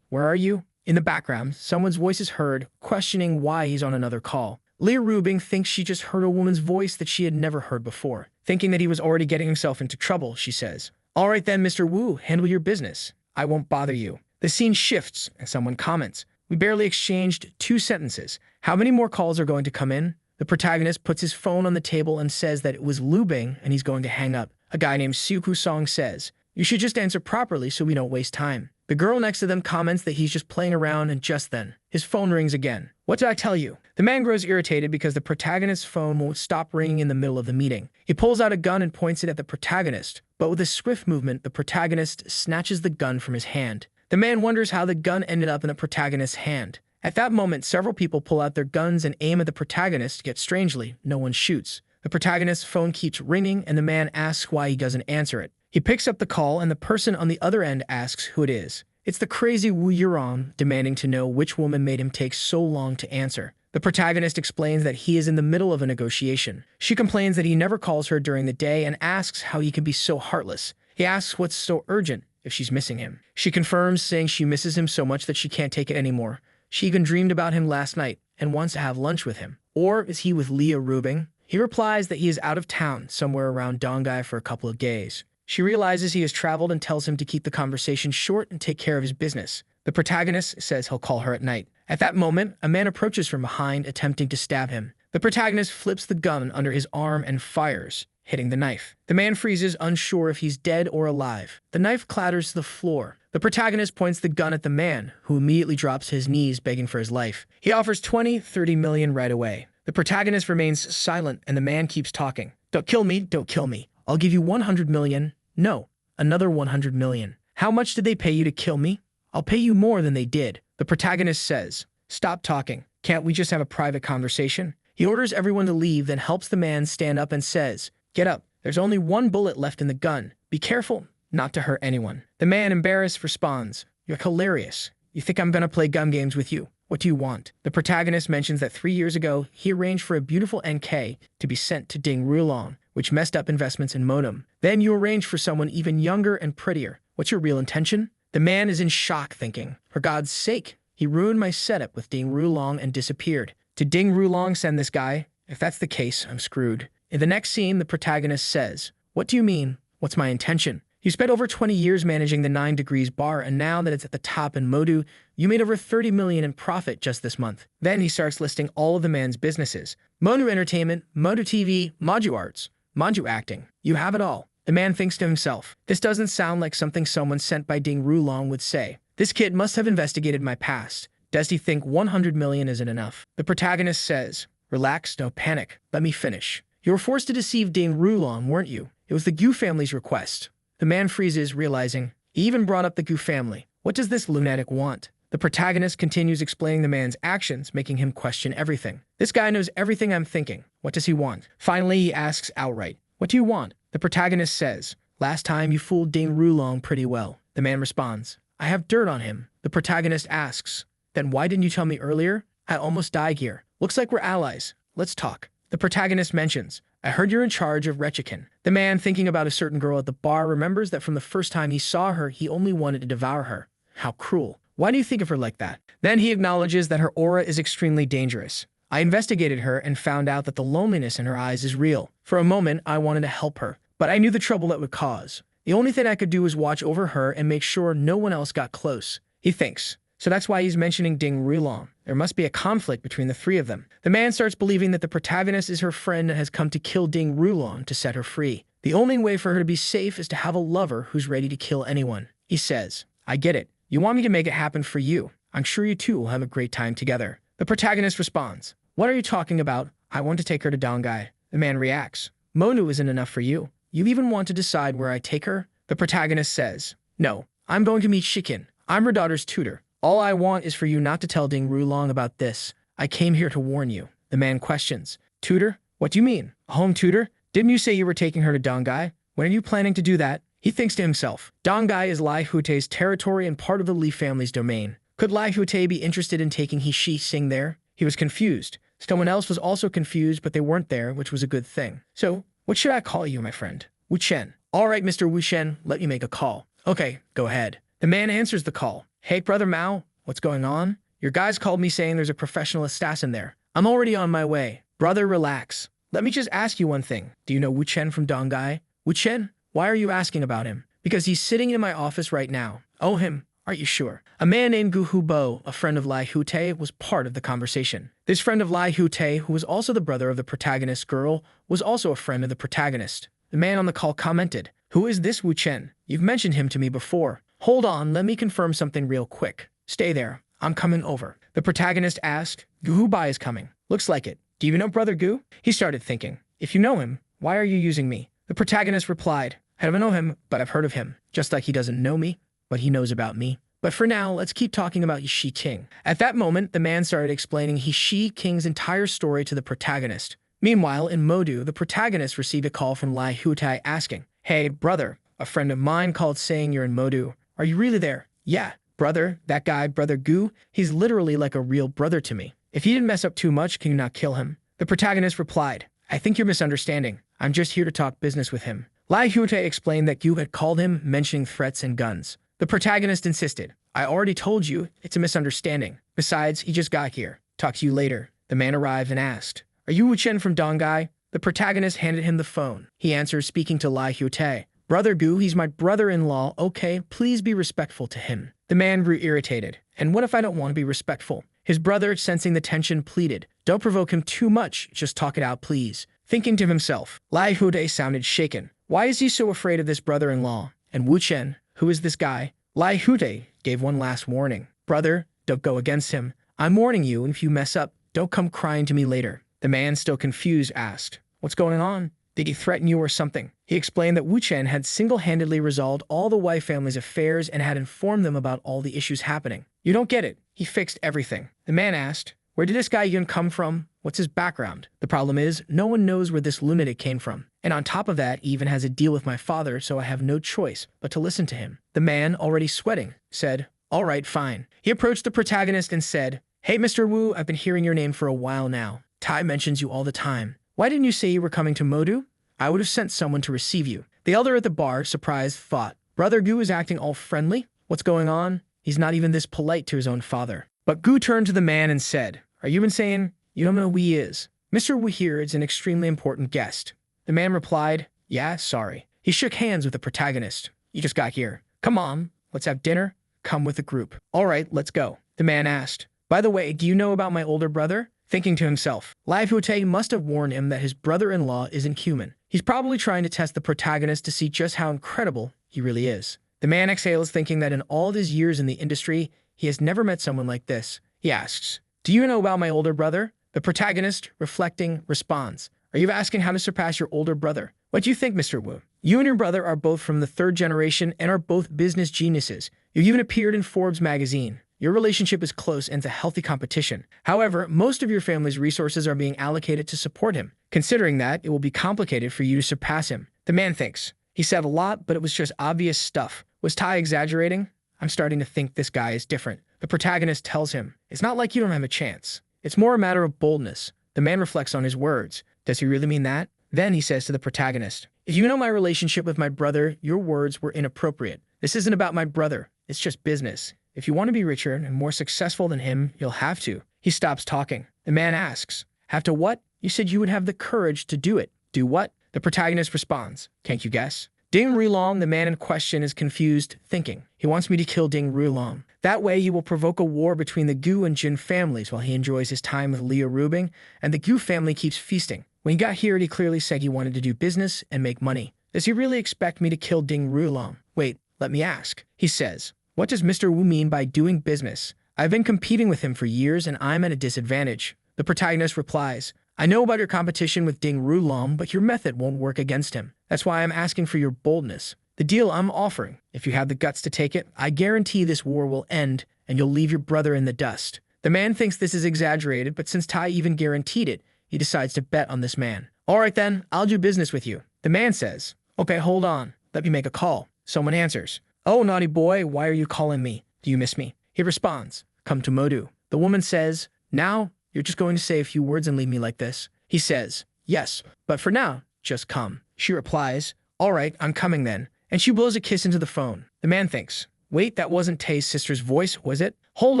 Where are you?" In the background, someone's voice is heard, questioning why he's on another call. Leah Rubing thinks she just heard a woman's voice that she had never heard before. Thinking that he was already getting himself into trouble, she says, "All right then, Mr. Wu, handle your business. I won't bother you." The scene shifts, and someone comments, "We barely exchanged 2 sentences. How many more calls are going to come in?" The protagonist puts his phone on the table and says that it was Lu Bing and he's going to hang up. A guy named Siu Song says, "You should just answer properly so we don't waste time." The girl next to them comments that he's just playing around, and just then, his phone rings again. "What did I tell you?" The man grows irritated because the protagonist's phone won't stop ringing in the middle of the meeting. He pulls out a gun and points it at the protagonist, but with a swift movement, the protagonist snatches the gun from his hand. The man wonders how the gun ended up in the protagonist's hand. At that moment, several people pull out their guns and aim at the protagonist, yet strangely, no one shoots. The protagonist's phone keeps ringing, and the man asks why he doesn't answer it. He picks up the call, and the person on the other end asks who it is. It's the crazy Wu Yuron, demanding to know which woman made him take so long to answer. The protagonist explains that he is in the middle of a negotiation. She complains that he never calls her during the day and asks how he can be so heartless. He asks what's so urgent if she's missing him. She confirms, saying she misses him so much that she can't take it anymore. She even dreamed about him last night and wants to have lunch with him. Or is he with Leah Rubing? He replies that he is out of town, somewhere around Dongai for a couple of days. She realizes he has traveled and tells him to keep the conversation short and take care of his business. The protagonist says he'll call her at night. At that moment, a man approaches from behind, attempting to stab him. The protagonist flips the gun under his arm and fires, hitting the knife. The man freezes, unsure if he's dead or alive. The knife clatters to the floor. The protagonist points the gun at the man, who immediately drops to his knees, begging for his life. He offers 20-30 million right away. The protagonist remains silent, and the man keeps talking. "Don't kill me, don't kill me. I'll give you 100 million. No, another 100 million. How much did they pay you to kill me? I'll pay you more than they did." The protagonist says, "Stop talking. Can't we just have a private conversation?" He orders everyone to leave, then helps the man stand up and says, "Get up. There's only one bullet left in the gun. Be careful not to hurt anyone." The man, embarrassed, responds, "You're hilarious. You think I'm gonna play gun games with you? What do you want?" The protagonist mentions that 3 years ago, he arranged for a beautiful NK to be sent to Ding Rulong, which messed up investments in Monum. Then you arranged for someone even younger and prettier. What's your real intention? The man is in shock, thinking, for God's sake, he ruined my setup with Ding Rulong and disappeared. To Ding Rulong send this guy? If that's the case, I'm screwed. In the next scene, the protagonist says, "What do you mean? What's my intention? You spent over 20 years managing the 9 Degrees bar, and now that it's at the top in Modu, you made over 30 million in profit just this month." Then he starts listing all of the man's businesses. Modu Entertainment, Modu TV, Maju Arts, Manju Acting. You have it all. The man thinks to himself, this doesn't sound like something someone sent by Ding Rulong would say. This kid must have investigated my past. Does he think 100 million isn't enough? The protagonist says, "Relax, no panic. Let me finish. You were forced to deceive Ding Rulong, weren't you? It was the Gu family's request." The man freezes, realizing he even brought up the Gu family. What does this lunatic want? The protagonist continues explaining the man's actions, making him question everything. This guy knows everything I'm thinking. What does he want? Finally, he asks outright, "What do you want?" The protagonist says, "Last time you fooled Ding Rulong pretty well." The man responds, "I have dirt on him." The protagonist asks, "Then why didn't you tell me earlier? I almost died here. Looks like we're allies. Let's talk." The protagonist mentions, "I heard you're in charge of Rechikin." The man, thinking about a certain girl at the bar, remembers that from the first time he saw her, he only wanted to devour her. How cruel. Why do you think of her like that? Then he acknowledges that her aura is extremely dangerous. I investigated her and found out that the loneliness in her eyes is real. For a moment, I wanted to help her, but I knew the trouble it would cause. The only thing I could do was watch over her and make sure no one else got close. He thinks. So that's why he's mentioning Ding Rulong. There must be a conflict between the three of them. The man starts believing that the protagonist is her friend and has come to kill Ding Rulong to set her free. The only way for her to be safe is to have a lover who's ready to kill anyone. He says, "I get it. You want me to make it happen for you. I'm sure you two will have a great time together." The protagonist responds, "What are you talking about? I want to take her to Dongai." The man reacts, "Monu isn't enough for you. You even want to decide where I take her?" The protagonist says, "No, I'm going to meet Shikin. I'm her daughter's tutor. All I want is for you not to tell Ding Rulong about this. I came here to warn you." The man questions, "Tutor? What do you mean? A home tutor? Didn't you say you were taking her to Dongai? When are you planning to do that?" He thinks to himself, Dongai is Lai Hute's territory and part of the Li family's domain. Could Lai Hute be interested in taking He Sing there? He was confused. Someone else was also confused, but they weren't there, which was a good thing. "So, what should I call you, my friend?" "Wu Chen." "All right, Mr. Wu Chen, let me make a call." "Okay, go ahead." The man answers the call. "Hey, Brother Mao, what's going on? Your guys called me saying there's a professional assassin there. I'm already on my way." "Brother, relax. Let me just ask you one thing. Do you know Wu Chen from Dongai?" "Wu Chen? Why are you asking about him?" "Because he's sitting in my office right now." "Oh, him? Are you sure?" A man named Gu Hubo, a friend of Lai Hute, was part of the conversation. This friend of Lai Hute, who was also the brother of the protagonist's girl, was also a friend of the protagonist. The man on the call commented, "Who is this Wu Chen? You've mentioned him to me before." "Hold on, let me confirm something real quick. Stay there. I'm coming over." The protagonist asked, "Gu Hubai is coming." "Looks like it. Do you know Brother Gu?" He started thinking, "If you know him, why are you using me?" The protagonist replied, "I don't know him, but I've heard of him. Just like he doesn't know me, but he knows about me. But for now, let's keep talking about Yishi King." At that moment, the man started explaining Yishi King's entire story to the protagonist. Meanwhile, in Modu, the protagonist received a call from Lai Hutai asking, "Hey, brother, a friend of mine called saying you're in Modu. Are you really there?" "Yeah, brother, that guy, Brother Gu, he's literally like a real brother to me. If he didn't mess up too much, can you not kill him?" The protagonist replied, "I think you're misunderstanding. I'm just here to talk business with him." Lai Hute explained that Gu had called him, mentioning threats and guns. The protagonist insisted, "I already told you, it's a misunderstanding. Besides, he just got here. Talk to you later." The man arrived and asked, "Are you Wu Chen from Dongai?" The protagonist handed him the phone. He answers, speaking to Lai Hute, "Brother Gu, he's my brother-in-law. Okay, please be respectful to him." The man grew irritated. "And what if I don't want to be respectful?" His brother, sensing the tension, pleaded, "Don't provoke him too much. Just talk it out, please." Thinking to himself, Lai Hute sounded shaken. Why is he so afraid of this brother-in-law? And Wu Chen, who is this guy? Lai Hute gave one last warning. "Brother, don't go against him. I'm warning you, and if you mess up, don't come crying to me later." The man, still confused, asked, "What's going on? Did he threaten you or something?" He explained that Wu Chen had single-handedly resolved all the Wei family's affairs and had informed them about all the issues happening. "You don't get it. He fixed everything." The man asked, Where did this guy even come from? What's his background? The problem is, no one knows where this lunatic came from. And on top of that, he even has a deal with my father, so I have no choice but to listen to him. The man, already sweating, said, "All right, fine." He approached the protagonist and said, "Hey, Mr. Wu, I've been hearing your name for a while now. Tai mentions you all the time. Why didn't you say you were coming to Modu? I would have sent someone to receive you." The elder at the bar, surprised, thought, Brother Gu is acting all friendly? What's going on? He's not even this polite to his own father. But Gu turned to the man and said, "Are you insane? You don't know who he is. Mr. Wu here is an extremely important guest." The man replied, "Yeah, sorry." He shook hands with the protagonist. "You just got here. Come on, let's have dinner. Come with the group." "All right, let's go." The man asked, "By the way, do you know about my older brother?" Thinking to himself, Lai Huotei must have warned him that his brother-in-law isn't human. He's probably trying to test the protagonist to see just how incredible he really is. The man exhales, thinking that in all of his years in the industry, he has never met someone like this. He asks, "Do you know about my older brother?" The protagonist, reflecting, responds, "Are you asking how to surpass your older brother? What do you think, Mr. Wu? You and your brother are both from the third generation and are both business geniuses. You even appeared in Forbes magazine. Your relationship is close and it's a healthy competition. However, most of your family's resources are being allocated to support him. Considering that, it will be complicated for you to surpass him." The man thinks. He said a lot, but it was just obvious stuff. Was Tai exaggerating? I'm starting to think this guy is different. The protagonist tells him, "It's not like you don't have a chance. It's more a matter of boldness." The man reflects on his words. Does he really mean that? Then he says to the protagonist, "If you know my relationship with my brother, your words were inappropriate. This isn't about my brother. It's just business. If you want to be richer and more successful than him, you'll have to." He stops talking. The man asks, "Have to what? You said you would have the courage to do it." "Do what?" The protagonist responds, "Can't you guess?" Ding Rulong, the man in question, is confused, thinking, he wants me to kill Ding Rulong. That way he will provoke a war between the Gu and Jin families while he enjoys his time with Liu Rubing, and the Gu family keeps feasting. When he got here, he clearly said he wanted to do business and make money. Does he really expect me to kill Ding Rulong? Wait, let me ask. He says, "What does Mr. Wu mean by doing business? I've been competing with him for years and I'm at a disadvantage." The protagonist replies, "I know about your competition with Ding Rulong, but your method won't work against him. That's why I'm asking for your boldness. The deal I'm offering, if you have the guts to take it, I guarantee this war will end and you'll leave your brother in the dust." The man thinks this is exaggerated, but since Tai even guaranteed it, he decides to bet on this man. "All right then, I'll do business with you." The man says, "Okay, hold on. Let me make a call." Someone answers, "Oh, naughty boy, why are you calling me? Do you miss me?" He responds, "Come to Modu." The woman says, "Now, you're just going to say a few words and leave me like this?" He says, "Yes, but for now, just come." She replies, "All right, I'm coming then." And she blows a kiss into the phone. The man thinks, wait, that wasn't Tay's sister's voice, was it? Hold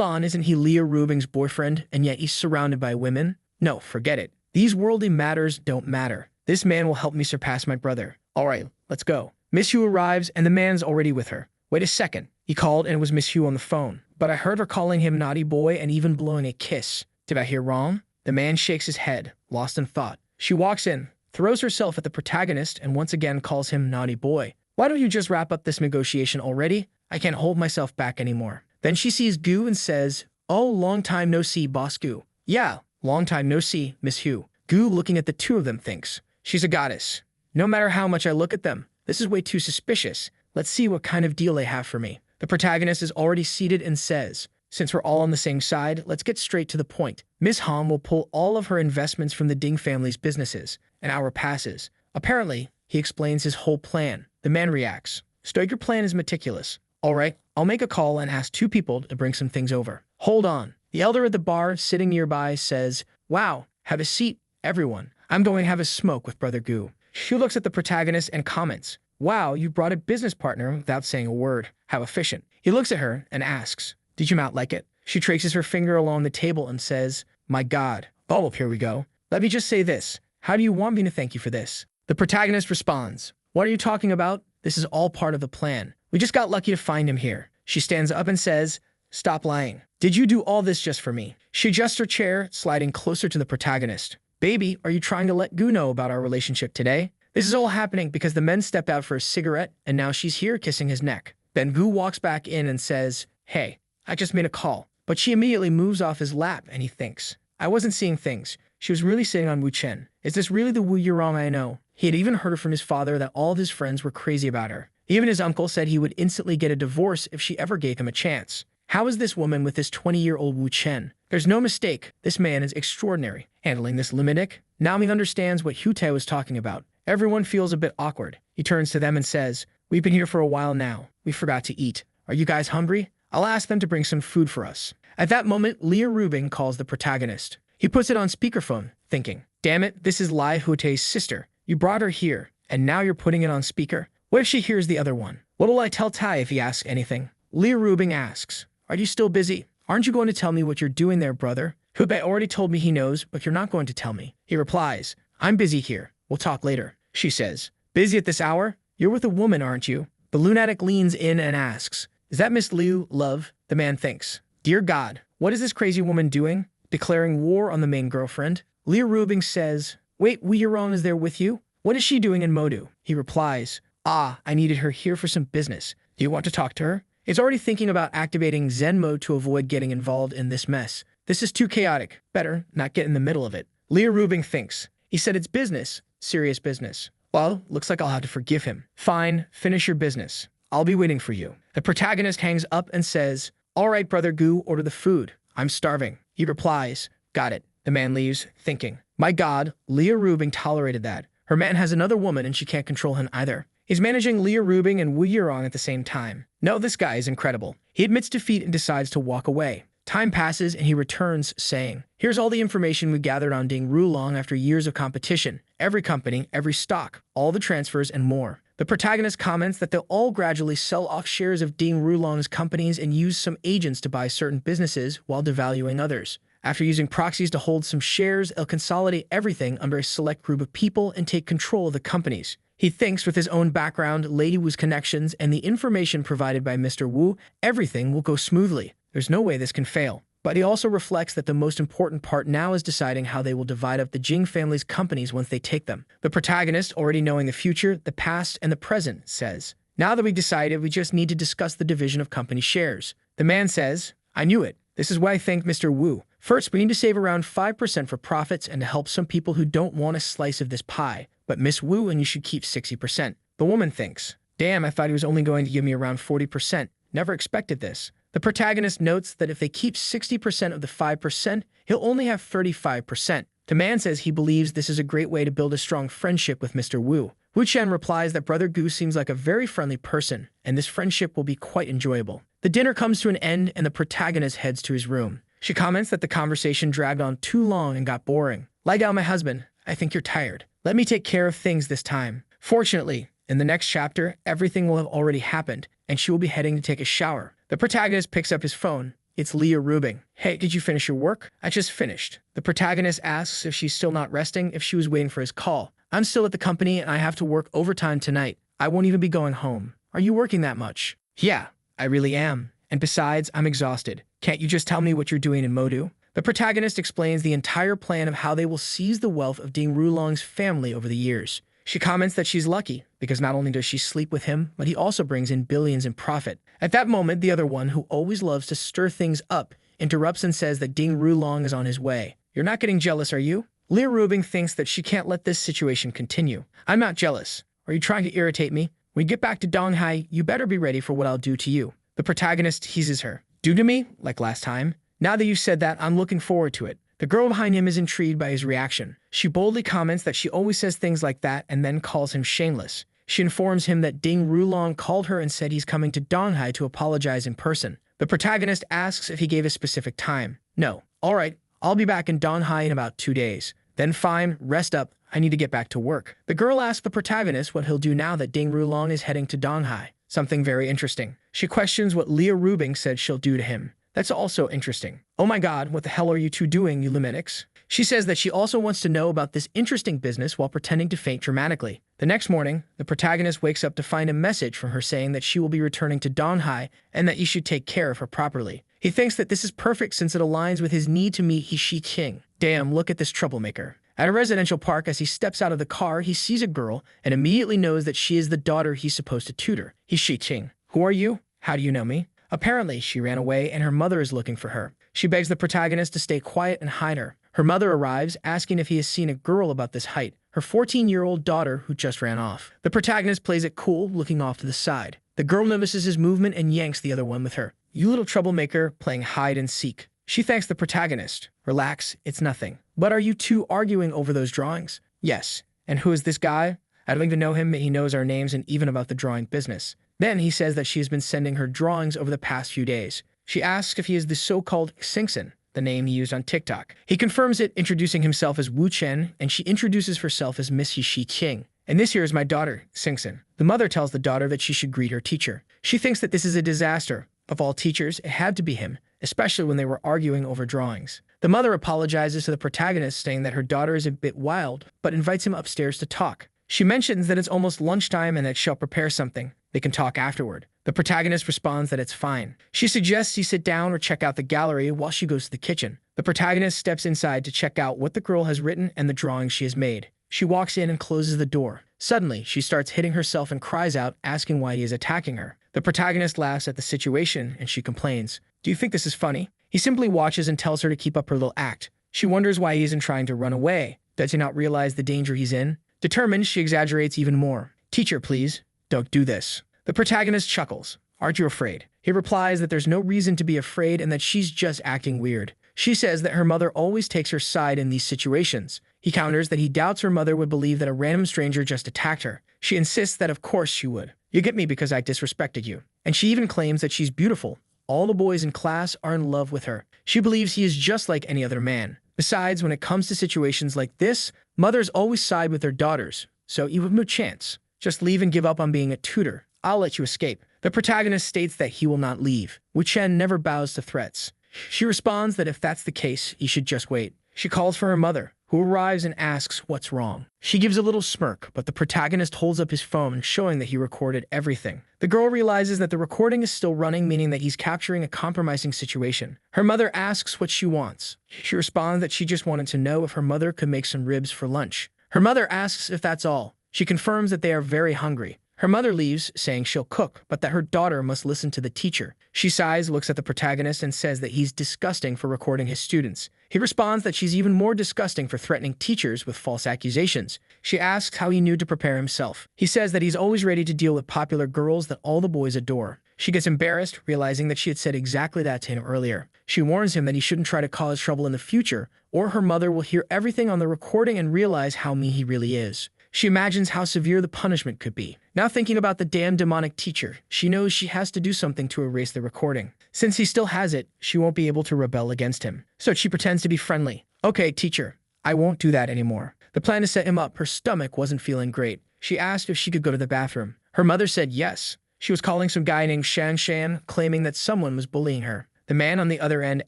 on, isn't he Leah Rubing's boyfriend, and yet he's surrounded by women? No, forget it. These worldly matters don't matter. This man will help me surpass my brother. All right, let's go. Miss Hu arrives, and the man's already with her. Wait a second. He called, and it was Miss Hu on the phone. But I heard her calling him naughty boy and even blowing a kiss. Did I hear wrong? The man shakes his head, lost in thought. She walks in, throws herself at the protagonist, and once again calls him naughty boy. Why don't you just wrap up this negotiation already? I can't hold myself back anymore. Then she sees Gu and says, "Oh, long time no see, boss Gu." "Yeah, long time no see, Miss Hu." Gu, looking at the two of them, thinks, she's a goddess. No matter how much I look at them, this is way too suspicious. Let's see what kind of deal they have for me. The protagonist is already seated and says, since we're all on the same side, let's get straight to the point. Miss Han will pull all of her investments from the Ding family's businesses. An hour passes. Apparently, he explains his whole plan. The man reacts. "Stoke, your plan is meticulous. All right, I'll make a call and ask two people to bring some things over." "Hold on." The elder at the bar, sitting nearby, says, "Wow, have a seat, everyone. I'm going to have a smoke with Brother Gu." She looks at the protagonist and comments, "Wow, you brought a business partner without saying a word. How efficient." He looks at her and asks, "Did you not like it?" She traces her finger along the table and says, "My God. Oh, well, here we go. Let me just say this. How do you want me to thank you for this?" The protagonist responds, "What are you talking about? This is all part of the plan. We just got lucky to find him here." She stands up and says, "Stop lying. Did you do all this just for me?" She adjusts her chair, sliding closer to the protagonist. "Baby, are you trying to let Gu know about our relationship today?" This is all happening because the men stepped out for a cigarette, and now she's here kissing his neck. Then Gu walks back in and says, "Hey, I just made a call." But she immediately moves off his lap, and he thinks, I wasn't seeing things. She was really sitting on Wu Chen. Is this really the Wu Yurong I know? He had even heard from his father that all of his friends were crazy about her. Even his uncle said he would instantly get a divorce if she ever gave him a chance. How is this woman with this 20-year-old Wu Chen? There's no mistake, this man is extraordinary. Handling this liminic, now he understands what Hute was talking about. Everyone feels a bit awkward. He turns to them and says, "We've been here for a while now. We forgot to eat. Are you guys hungry? I'll ask them to bring some food for us." At that moment, Leah Rubin calls the protagonist. He puts it on speakerphone, thinking, "Damn it, this is Lai Hute's sister. You brought her here, and now you're putting it on speaker. What if she hears the other one? What'll I tell Tai if he asks anything?" Leah Rubin asks, "Are you still busy? Aren't you going to tell me what you're doing there, brother?" Hube already told me he knows, but you're not going to tell me. He replies, "I'm busy here. We'll talk later." She says, "Busy at this hour? You're with a woman, aren't you?" The lunatic leans in and asks, "Is that Miss Liu, love?" The man thinks, "Dear God, what is this crazy woman doing? Declaring war on the main girlfriend?" Leah Rubin says, "Wait, Wu Yurong is there with you? What is she doing in Modu?" He replies, "Ah, I needed her here for some business. Do you want to talk to her?" It's already thinking about activating Zen mode to avoid getting involved in this mess. This is too chaotic. Better not get in the middle of it. Leah Rubin thinks. He said it's business. Serious business. Well, looks like I'll have to forgive him. Fine, finish your business. I'll be waiting for you. The protagonist hangs up and says, "All right, brother Gu, order the food. I'm starving." He replies, "Got it." The man leaves, thinking, my God, Leah Rubin tolerated that. Her man has another woman and she can't control him either. He's managing Leah Rubin and Wu Yurong at the same time. No, this guy is incredible. He admits defeat and decides to walk away. Time passes and he returns, saying, "Here's all the information we gathered on Ding Rulong after years of competition. Every company, every stock, all the transfers, and more." The protagonist comments that they'll all gradually sell off shares of Ding Rulong's companies and use some agents to buy certain businesses while devaluing others. After using proxies to hold some shares, they'll consolidate everything under a select group of people and take control of the companies. He thinks with his own background, Lady Wu's connections, and the information provided by Mr. Wu, everything will go smoothly. There's no way this can fail. But he also reflects that the most important part now is deciding how they will divide up the Jing family's companies once they take them. The protagonist, already knowing the future, the past, and the present, says, "Now that we've decided, we just need to discuss the division of company shares." The man says, "I knew it. This is why I thanked Mr. Wu. First, we need to save around 5% for profits and to help some people who don't want a slice of this pie. But Miss Wu and you should keep 60%. The woman thinks, "Damn, I thought he was only going to give me around 40%. Never expected this." The protagonist notes that if they keep 60% of the 5%, he'll only have 35%. The man says he believes this is a great way to build a strong friendship with Mr. Wu. Wu Chen replies that Brother Gu seems like a very friendly person, and this friendship will be quite enjoyable. The dinner comes to an end, and the protagonist heads to his room. She comments that the conversation dragged on too long and got boring. "Lie down, my husband. I think you're tired. Let me take care of things this time." Fortunately, in the next chapter, everything will have already happened, and she will be heading to take a shower. The protagonist picks up his phone. It's Leah Rubin. "Hey, did you finish your work?" "I just finished." The protagonist asks if she's still not resting, if she was waiting for his call. "I'm still at the company and I have to work overtime tonight. I won't even be going home." "Are you working that much?" "Yeah, I really am. And besides, I'm exhausted. Can't you just tell me what you're doing in Modu?" The protagonist explains the entire plan of how they will seize the wealth of Ding Rulong's family over the years. She comments that she's lucky, because not only does she sleep with him, but he also brings in billions in profit. At that moment, the other one, who always loves to stir things up, interrupts and says that Ding Rulong is on his way. "You're not getting jealous, are you?" Leah Rubin thinks that she can't let this situation continue. "I'm not jealous. Are you trying to irritate me? When you get back to Donghai, you better be ready for what I'll do to you." The protagonist teases her. "Do to me? Like last time?" "Now that you've said that, I'm looking forward to it." The girl behind him is intrigued by his reaction. She boldly comments that she always says things like that and then calls him shameless. She informs him that Ding Rulong called her and said he's coming to Donghai to apologize in person. The protagonist asks if he gave a specific time. "No." "All right, I'll be back in Donghai in about 2 days." "Then fine, rest up. I need to get back to work." The girl asks the protagonist what he'll do now that Ding Rulong is heading to Donghai. Something very interesting. She questions what Leah Rubin said she'll do to him. That's also interesting. "Oh my God, what the hell are you two doing, you luminics?" She says that she also wants to know about this interesting business while pretending to faint dramatically. The next morning, the protagonist wakes up to find a message from her saying that she will be returning to Donghai and that he should take care of her properly. He thinks that this is perfect since it aligns with his need to meet Shi Qing. Damn, look at this troublemaker. At a residential park, as he steps out of the car, he sees a girl and immediately knows that she is the daughter he's supposed to tutor. Shi Qing. "Who are you? How do you know me?" Apparently, she ran away and her mother is looking for her. She begs the protagonist to stay quiet and hide her. Her mother arrives, asking if he has seen a girl about this height, her 14-year-old daughter who just ran off. The protagonist plays it cool, looking off to the side. The girl notices his movement and yanks the other one with her. "You little troublemaker, playing hide and seek." She thanks the protagonist. Relax, it's nothing. But are you two arguing over those drawings? Yes. And who is this guy? I don't even know him, but he knows our names and even about the drawing business. Then he says that she has been sending her drawings over the past few days. She asks if he is the so-called Xingxin, the name he used on TikTok. He confirms it, introducing himself as Wu Chen, and she introduces herself as Mrs. Shi Qing. And this here is my daughter, Xingxin. The mother tells the daughter that she should greet her teacher. She thinks that this is a disaster. Of all teachers, it had to be him, especially when they were arguing over drawings. The mother apologizes to the protagonist, saying that her daughter is a bit wild, but invites him upstairs to talk. She mentions that it's almost lunchtime and that she'll prepare something. They can talk afterward. The protagonist responds that it's fine. She suggests he sit down or check out the gallery while she goes to the kitchen. The protagonist steps inside to check out what the girl has written and the drawings she has made. She walks in and closes the door. Suddenly, she starts hitting herself and cries out, asking why he is attacking her. The protagonist laughs at the situation and she complains. Do you think this is funny? He simply watches and tells her to keep up her little act. She wonders why he isn't trying to run away. Does he not realize the danger he's in? Determined, she exaggerates even more. Teacher, please, don't do this. The protagonist chuckles. Aren't you afraid? He replies that there's no reason to be afraid and that she's just acting weird. She says that her mother always takes her side in these situations. He counters that he doubts her mother would believe that a random stranger just attacked her. She insists that of course she would. You get me because I disrespected you. And she even claims that she's beautiful. All the boys in class are in love with her. She believes he is just like any other man. Besides, when it comes to situations like this, mothers always side with their daughters, so you have no chance. Just leave and give up on being a tutor. I'll let you escape. The protagonist states that he will not leave. Wu Chen never bows to threats. She responds that if that's the case, he should just wait. She calls for her mother, who arrives and asks what's wrong. She gives a little smirk, but the protagonist holds up his phone, showing that he recorded everything. The girl realizes that the recording is still running, meaning that he's capturing a compromising situation. Her mother asks what she wants. She responds that she just wanted to know if her mother could make some ribs for lunch. Her mother asks if that's all. She confirms that they are very hungry. Her mother leaves, saying she'll cook, but that her daughter must listen to the teacher. She sighs, looks at the protagonist, and says that he's disgusting for recording his students. He responds that she's even more disgusting for threatening teachers with false accusations. She asks how he knew to prepare himself. He says that he's always ready to deal with popular girls that all the boys adore. She gets embarrassed, realizing that she had said exactly that to him earlier. She warns him that he shouldn't try to cause trouble in the future, or her mother will hear everything on the recording and realize how mean he really is. She imagines how severe the punishment could be. Now thinking about the damn demonic teacher, she knows she has to do something to erase the recording. Since he still has it, she won't be able to rebel against him. So she pretends to be friendly. Okay, teacher, I won't do that anymore. The plan to set him up, her stomach wasn't feeling great. She asked if she could go to the bathroom. Her mother said yes. She was calling some guy named Shan Shan, claiming that someone was bullying her. The man on the other end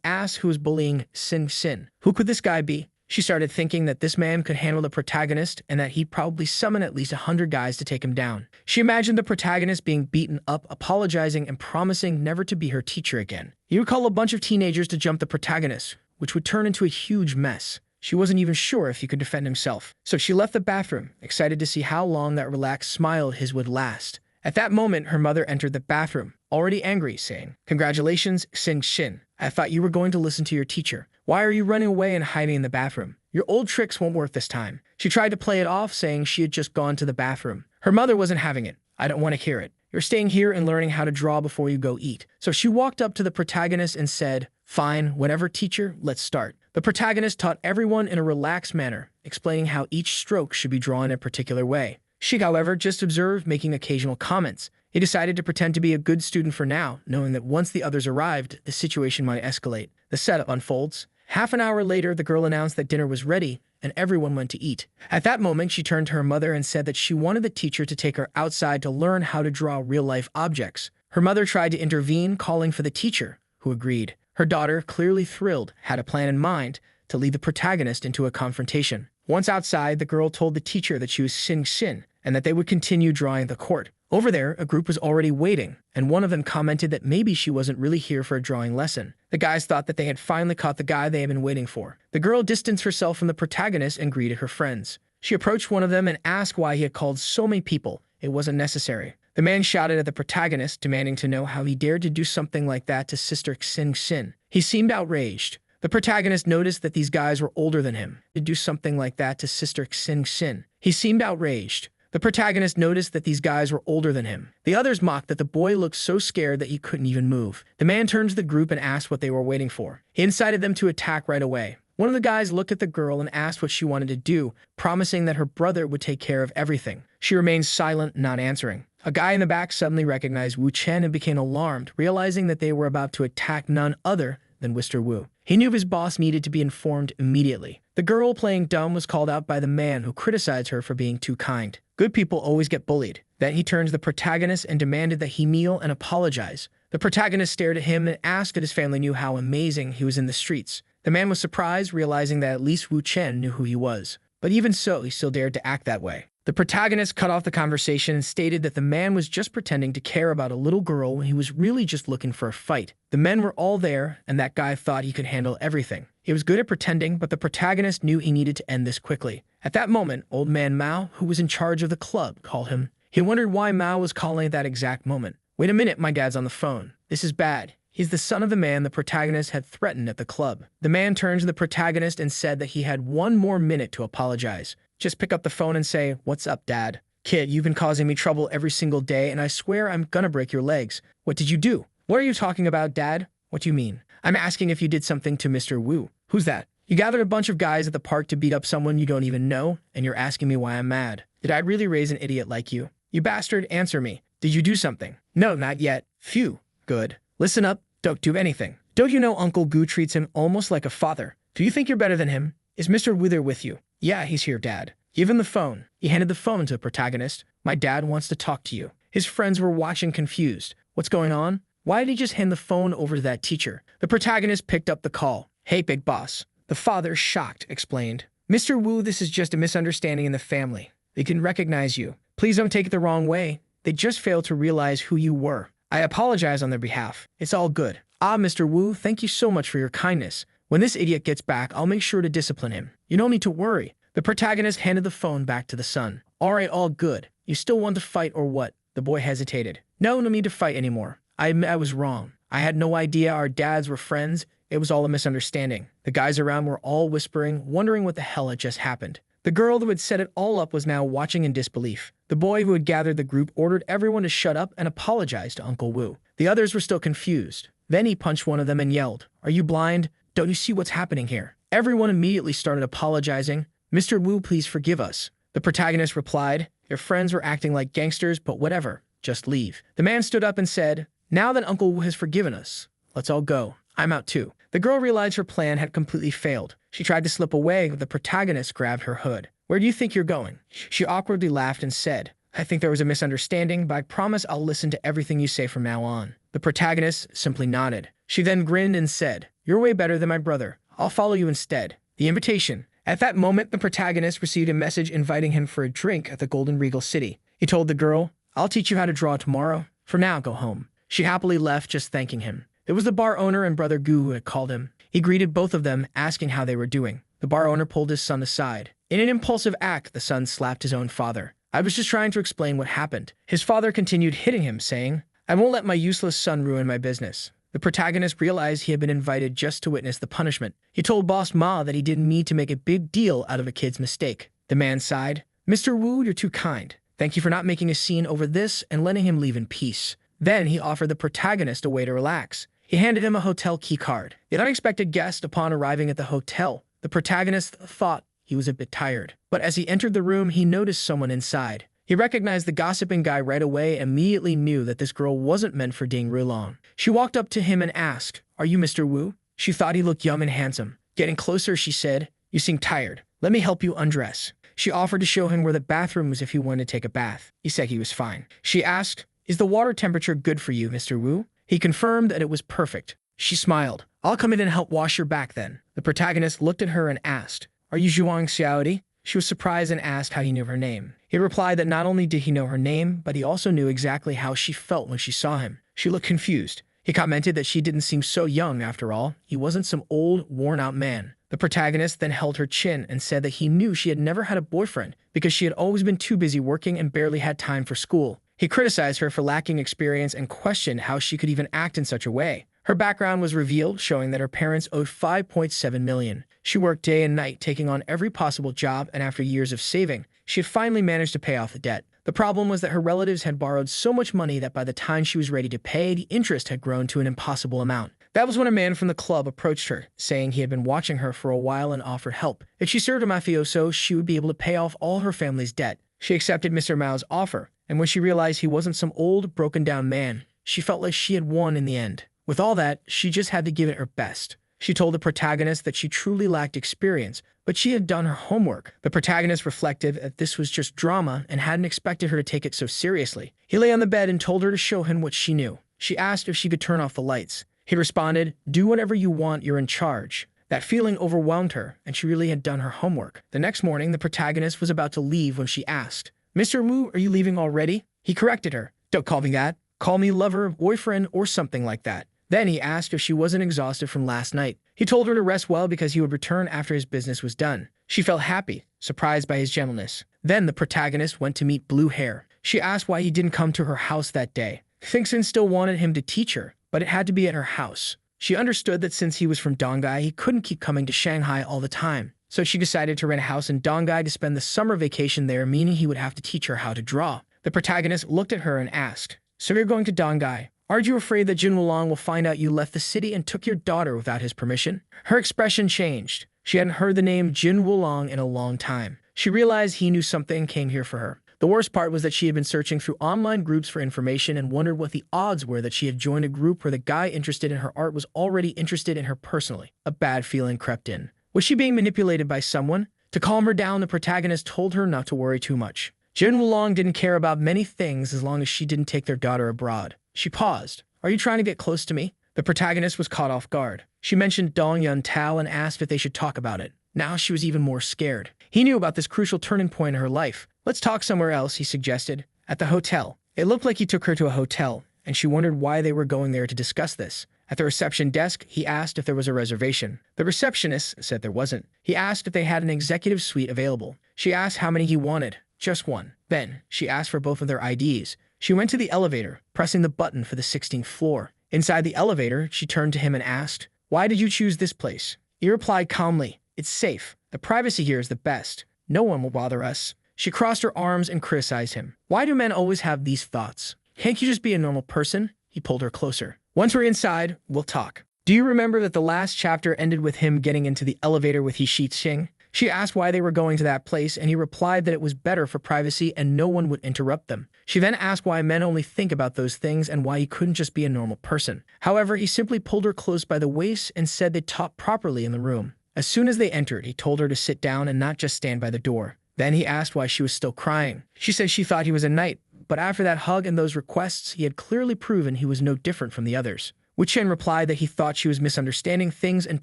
asked who was bullying Sin Sin. Who could this guy be? She started thinking that this man could handle the protagonist and that he'd probably summon at least 100 guys to take him down. She imagined the protagonist being beaten up, apologizing, and promising never to be her teacher again. He would call a bunch of teenagers to jump the protagonist, which would turn into a huge mess. She wasn't even sure if he could defend himself. So she left the bathroom, excited to see how long that relaxed smile of his would last. At that moment, her mother entered the bathroom, already angry, saying, "Congratulations, Xin Xin. I thought you were going to listen to your teacher. Why are you running away and hiding in the bathroom? Your old tricks won't work this time." She tried to play it off, saying she had just gone to the bathroom. Her mother wasn't having it. "I don't want to hear it. You're staying here and learning how to draw before you go eat." So she walked up to the protagonist and said, "Fine, whatever, teacher, let's start." The protagonist taught everyone in a relaxed manner, explaining how each stroke should be drawn in a particular way. She, however, just observed, making occasional comments. He decided to pretend to be a good student for now, knowing that once the others arrived, the situation might escalate. The setup unfolds. Half an hour later, the girl announced that dinner was ready, and everyone went to eat. At that moment, she turned to her mother and said that she wanted the teacher to take her outside to learn how to draw real-life objects. Her mother tried to intervene, calling for the teacher, who agreed. Her daughter, clearly thrilled, had a plan in mind to lead the protagonist into a confrontation. Once outside, the girl told the teacher that she was Xin Xin and that they would continue drawing the court. Over there, a group was already waiting, and one of them commented that maybe she wasn't really here for a drawing lesson. The guys thought that they had finally caught the guy they had been waiting for. The girl distanced herself from the protagonist and greeted her friends. She approached one of them and asked why he had called so many people. It wasn't necessary. The man shouted at the protagonist, demanding to know how he dared to do something like that to Sister Xin Xin. He seemed outraged. The protagonist noticed that these guys were older than him. To do something like that to Sister Xin Xin. He seemed outraged. The protagonist noticed that these guys were older than him. The others mocked that the boy looked so scared that he couldn't even move. The man turned to the group and asked what they were waiting for. He incited them to attack right away. One of the guys looked at the girl and asked what she wanted to do, promising that her brother would take care of everything. She remained silent, not answering. A guy in the back suddenly recognized Wu Chen and became alarmed, realizing that they were about to attack none other than Mr. Wu. He knew his boss needed to be informed immediately. The girl playing dumb was called out by the man who criticized her for being too kind. Good people always get bullied. Then he turned to the protagonist and demanded that he kneel and apologize. The protagonist stared at him and asked if his family knew how amazing he was in the streets. The man was surprised, realizing that at least Wu Chen knew who he was. But even so, he still dared to act that way. The protagonist cut off the conversation and stated that the man was just pretending to care about a little girl when he was really just looking for a fight. The men were all there, and that guy thought he could handle everything. He was good at pretending, but the protagonist knew he needed to end this quickly. At that moment, Old Man Mao, who was in charge of the club, called him. He wondered why Mao was calling at that exact moment. "Wait a minute, my dad's on the phone. This is bad. He's the son of the man the protagonist had threatened at the club." The man turned to the protagonist and said that he had one more minute to apologize. "Just pick up the phone and say, 'What's up, Dad?' Kid, you've been causing me trouble every single day, and I swear I'm gonna break your legs." "What did you do?" "What are you talking about, Dad?" "What do you mean?" "I'm asking if you did something to Mr. Wu." "Who's that?" "You gathered a bunch of guys at the park to beat up someone you don't even know, and you're asking me why I'm mad. Did I really raise an idiot like you? You bastard, answer me. Did you do something?" "No, not yet." "Phew. Good. Listen up. Don't do anything. Don't you know Uncle Gu treats him almost like a father? Do you think you're better than him? Is Mr. Wu there with you?" "Yeah, he's here, Dad." "Give him the phone." He handed the phone to the protagonist. "My dad wants to talk to you." His friends were watching confused. "What's going on? Why did he just hand the phone over to that teacher?" The protagonist picked up the call. "Hey, big boss." The father, shocked, explained. "Mr. Wu, this is just a misunderstanding in the family. They can recognize you. Please don't take it the wrong way. They just failed to realize who you were. I apologize on their behalf. It's all good." "Ah, Mr. Wu, thank you so much for your kindness. When this idiot gets back, I'll make sure to discipline him. You don't need to worry." The protagonist handed the phone back to the son. "All right, all good. You still want to fight or what?" The boy hesitated. No need to fight anymore. I admit I was wrong. I had no idea our dads were friends. It was all a misunderstanding." The guys around were all whispering, wondering what the hell had just happened. The girl who had set it all up was now watching in disbelief. The boy who had gathered the group ordered everyone to shut up and apologize to Uncle Wu. The others were still confused. Then he punched one of them and yelled, "Are you blind? Don't you see what's happening here?" Everyone immediately started apologizing. "Mr. Wu, please forgive us." The protagonist replied, "Your friends were acting like gangsters, but whatever. Just leave." The man stood up and said, "Now that Uncle Wu has forgiven us, let's all go. I'm out too." The girl realized her plan had completely failed. She tried to slip away, but the protagonist grabbed her hood. "Where do you think you're going?" She awkwardly laughed and said, "I think there was a misunderstanding, but I promise I'll listen to everything you say from now on." The protagonist simply nodded. She then grinned and said, "You're way better than my brother. I'll follow you instead." The invitation. At that moment, the protagonist received a message inviting him for a drink at the Golden Regal City. He told the girl, "I'll teach you how to draw tomorrow. For now, go home." She happily left, just thanking him. It was the bar owner and Brother Gu who had called him. He greeted both of them, asking how they were doing. The bar owner pulled his son aside. In an impulsive act, the son slapped his own father. "I was just trying to explain what happened." His father continued hitting him, saying, "I won't let my useless son ruin my business." The protagonist realized he had been invited just to witness the punishment. He told Boss Ma that he didn't need to make a big deal out of a kid's mistake. The man sighed. "Mr. Wu, you're too kind. Thank you for not making a scene over this and letting him leave in peace." Then he offered the protagonist a way to relax. He handed him a hotel key card. The unexpected guest, upon arriving at the hotel, the protagonist thought he was a bit tired. But as he entered the room, he noticed someone inside. He recognized the gossiping guy right away and immediately knew that this girl wasn't meant for Ding Rulong. She walked up to him and asked, "Are you Mr. Wu?" She thought he looked young and handsome. Getting closer, she said, "You seem tired. Let me help you undress." She offered to show him where the bathroom was if he wanted to take a bath. He said he was fine. She asked, "Is the water temperature good for you, Mr. Wu?" He confirmed that it was perfect. She smiled. "I'll come in and help wash your back then." The protagonist looked at her and asked, "Are you Zhuang Xiaodi?" She was surprised and asked how he knew her name. He replied that not only did he know her name, but he also knew exactly how she felt when she saw him. She looked confused. He commented that she didn't seem so young after all. He wasn't some old, worn-out man. The protagonist then held her chin and said that he knew she had never had a boyfriend because she had always been too busy working and barely had time for school. He criticized her for lacking experience and questioned how she could even act in such a way. Her background was revealed, showing that her parents owed 5.7 million. She worked day and night, taking on every possible job, and after years of saving, She had finally managed to pay off the debt. The problem was that her relatives had borrowed so much money that by the time she was ready to pay, the interest had grown to an impossible amount. That was when a man from the club approached her, saying he had been watching her for a while and offered help. If she served a mafioso, she would be able to pay off all her family's debt. She accepted Mr. Mao's offer, and when she realized he wasn't some old, broken-down man, she felt like she had won in the end. With all that, she just had to give it her best. She told the protagonist that she truly lacked experience, but she had done her homework. The protagonist reflected that this was just drama and hadn't expected her to take it so seriously. He lay on the bed and told her to show him what she knew. She asked if she could turn off the lights. He responded, "Do whatever you want, you're in charge." That feeling overwhelmed her, and she really had done her homework. The next morning, the protagonist was about to leave when she asked, "Mr. Wu, are you leaving already?" He corrected her. "Don't call me that. Call me lover, boyfriend, or something like that." Then he asked if she wasn't exhausted from last night. He told her to rest well because he would return after his business was done. She felt happy, surprised by his gentleness. Then the protagonist went to meet Blue Hair. She asked why he didn't come to her house that day. Fingson still wanted him to teach her, but it had to be at her house. She understood that since he was from Donghai, he couldn't keep coming to Shanghai all the time. So she decided to rent a house in Donghai to spend the summer vacation there, meaning he would have to teach her how to draw. The protagonist looked at her and asked, "So you're going to Donghai? Aren't you afraid that Jin Wulong will find out you left the city and took your daughter without his permission?" Her expression changed. She hadn't heard the name Jin Wulong in a long time. She realized he knew something came here for her. The worst part was that she had been searching through online groups for information and wondered what the odds were that she had joined a group where the guy interested in her art was already interested in her personally. A bad feeling crept in. Was she being manipulated by someone? To calm her down, the protagonist told her not to worry too much. Jin Wulong didn't care about many things as long as she didn't take their daughter abroad. She paused. "Are you trying to get close to me?" The protagonist was caught off guard. She mentioned Dong Yun Tao and asked if they should talk about it. Now she was even more scared. He knew about this crucial turning point in her life. "Let's talk somewhere else," he suggested. At the hotel. It looked like he took her to a hotel, and she wondered why they were going there to discuss this. At the reception desk, he asked if there was a reservation. The receptionist said there wasn't. He asked if they had an executive suite available. She asked how many he wanted. Just one. Then, she asked for both of their IDs. She went to the elevator, pressing the button for the 16th floor. Inside the elevator, she turned to him and asked, "Why did you choose this place?" He replied calmly, "It's safe. The privacy here is the best. No one will bother us." She crossed her arms and criticized him. "Why do men always have these thoughts? Can't you just be a normal person?" He pulled her closer. "Once we're inside, we'll talk. Do you remember that the last chapter ended with him getting into the elevator with Xing?" She asked why they were going to that place, and he replied that it was better for privacy and no one would interrupt them. She then asked why men only think about those things and why he couldn't just be a normal person. However, he simply pulled her close by the waist and said they'd talk properly in the room. As soon as they entered, he told her to sit down and not just stand by the door. Then he asked why she was still crying. She said she thought he was a knight, but after that hug and those requests, he had clearly proven he was no different from the others. Wu Chen replied that he thought she was misunderstanding things and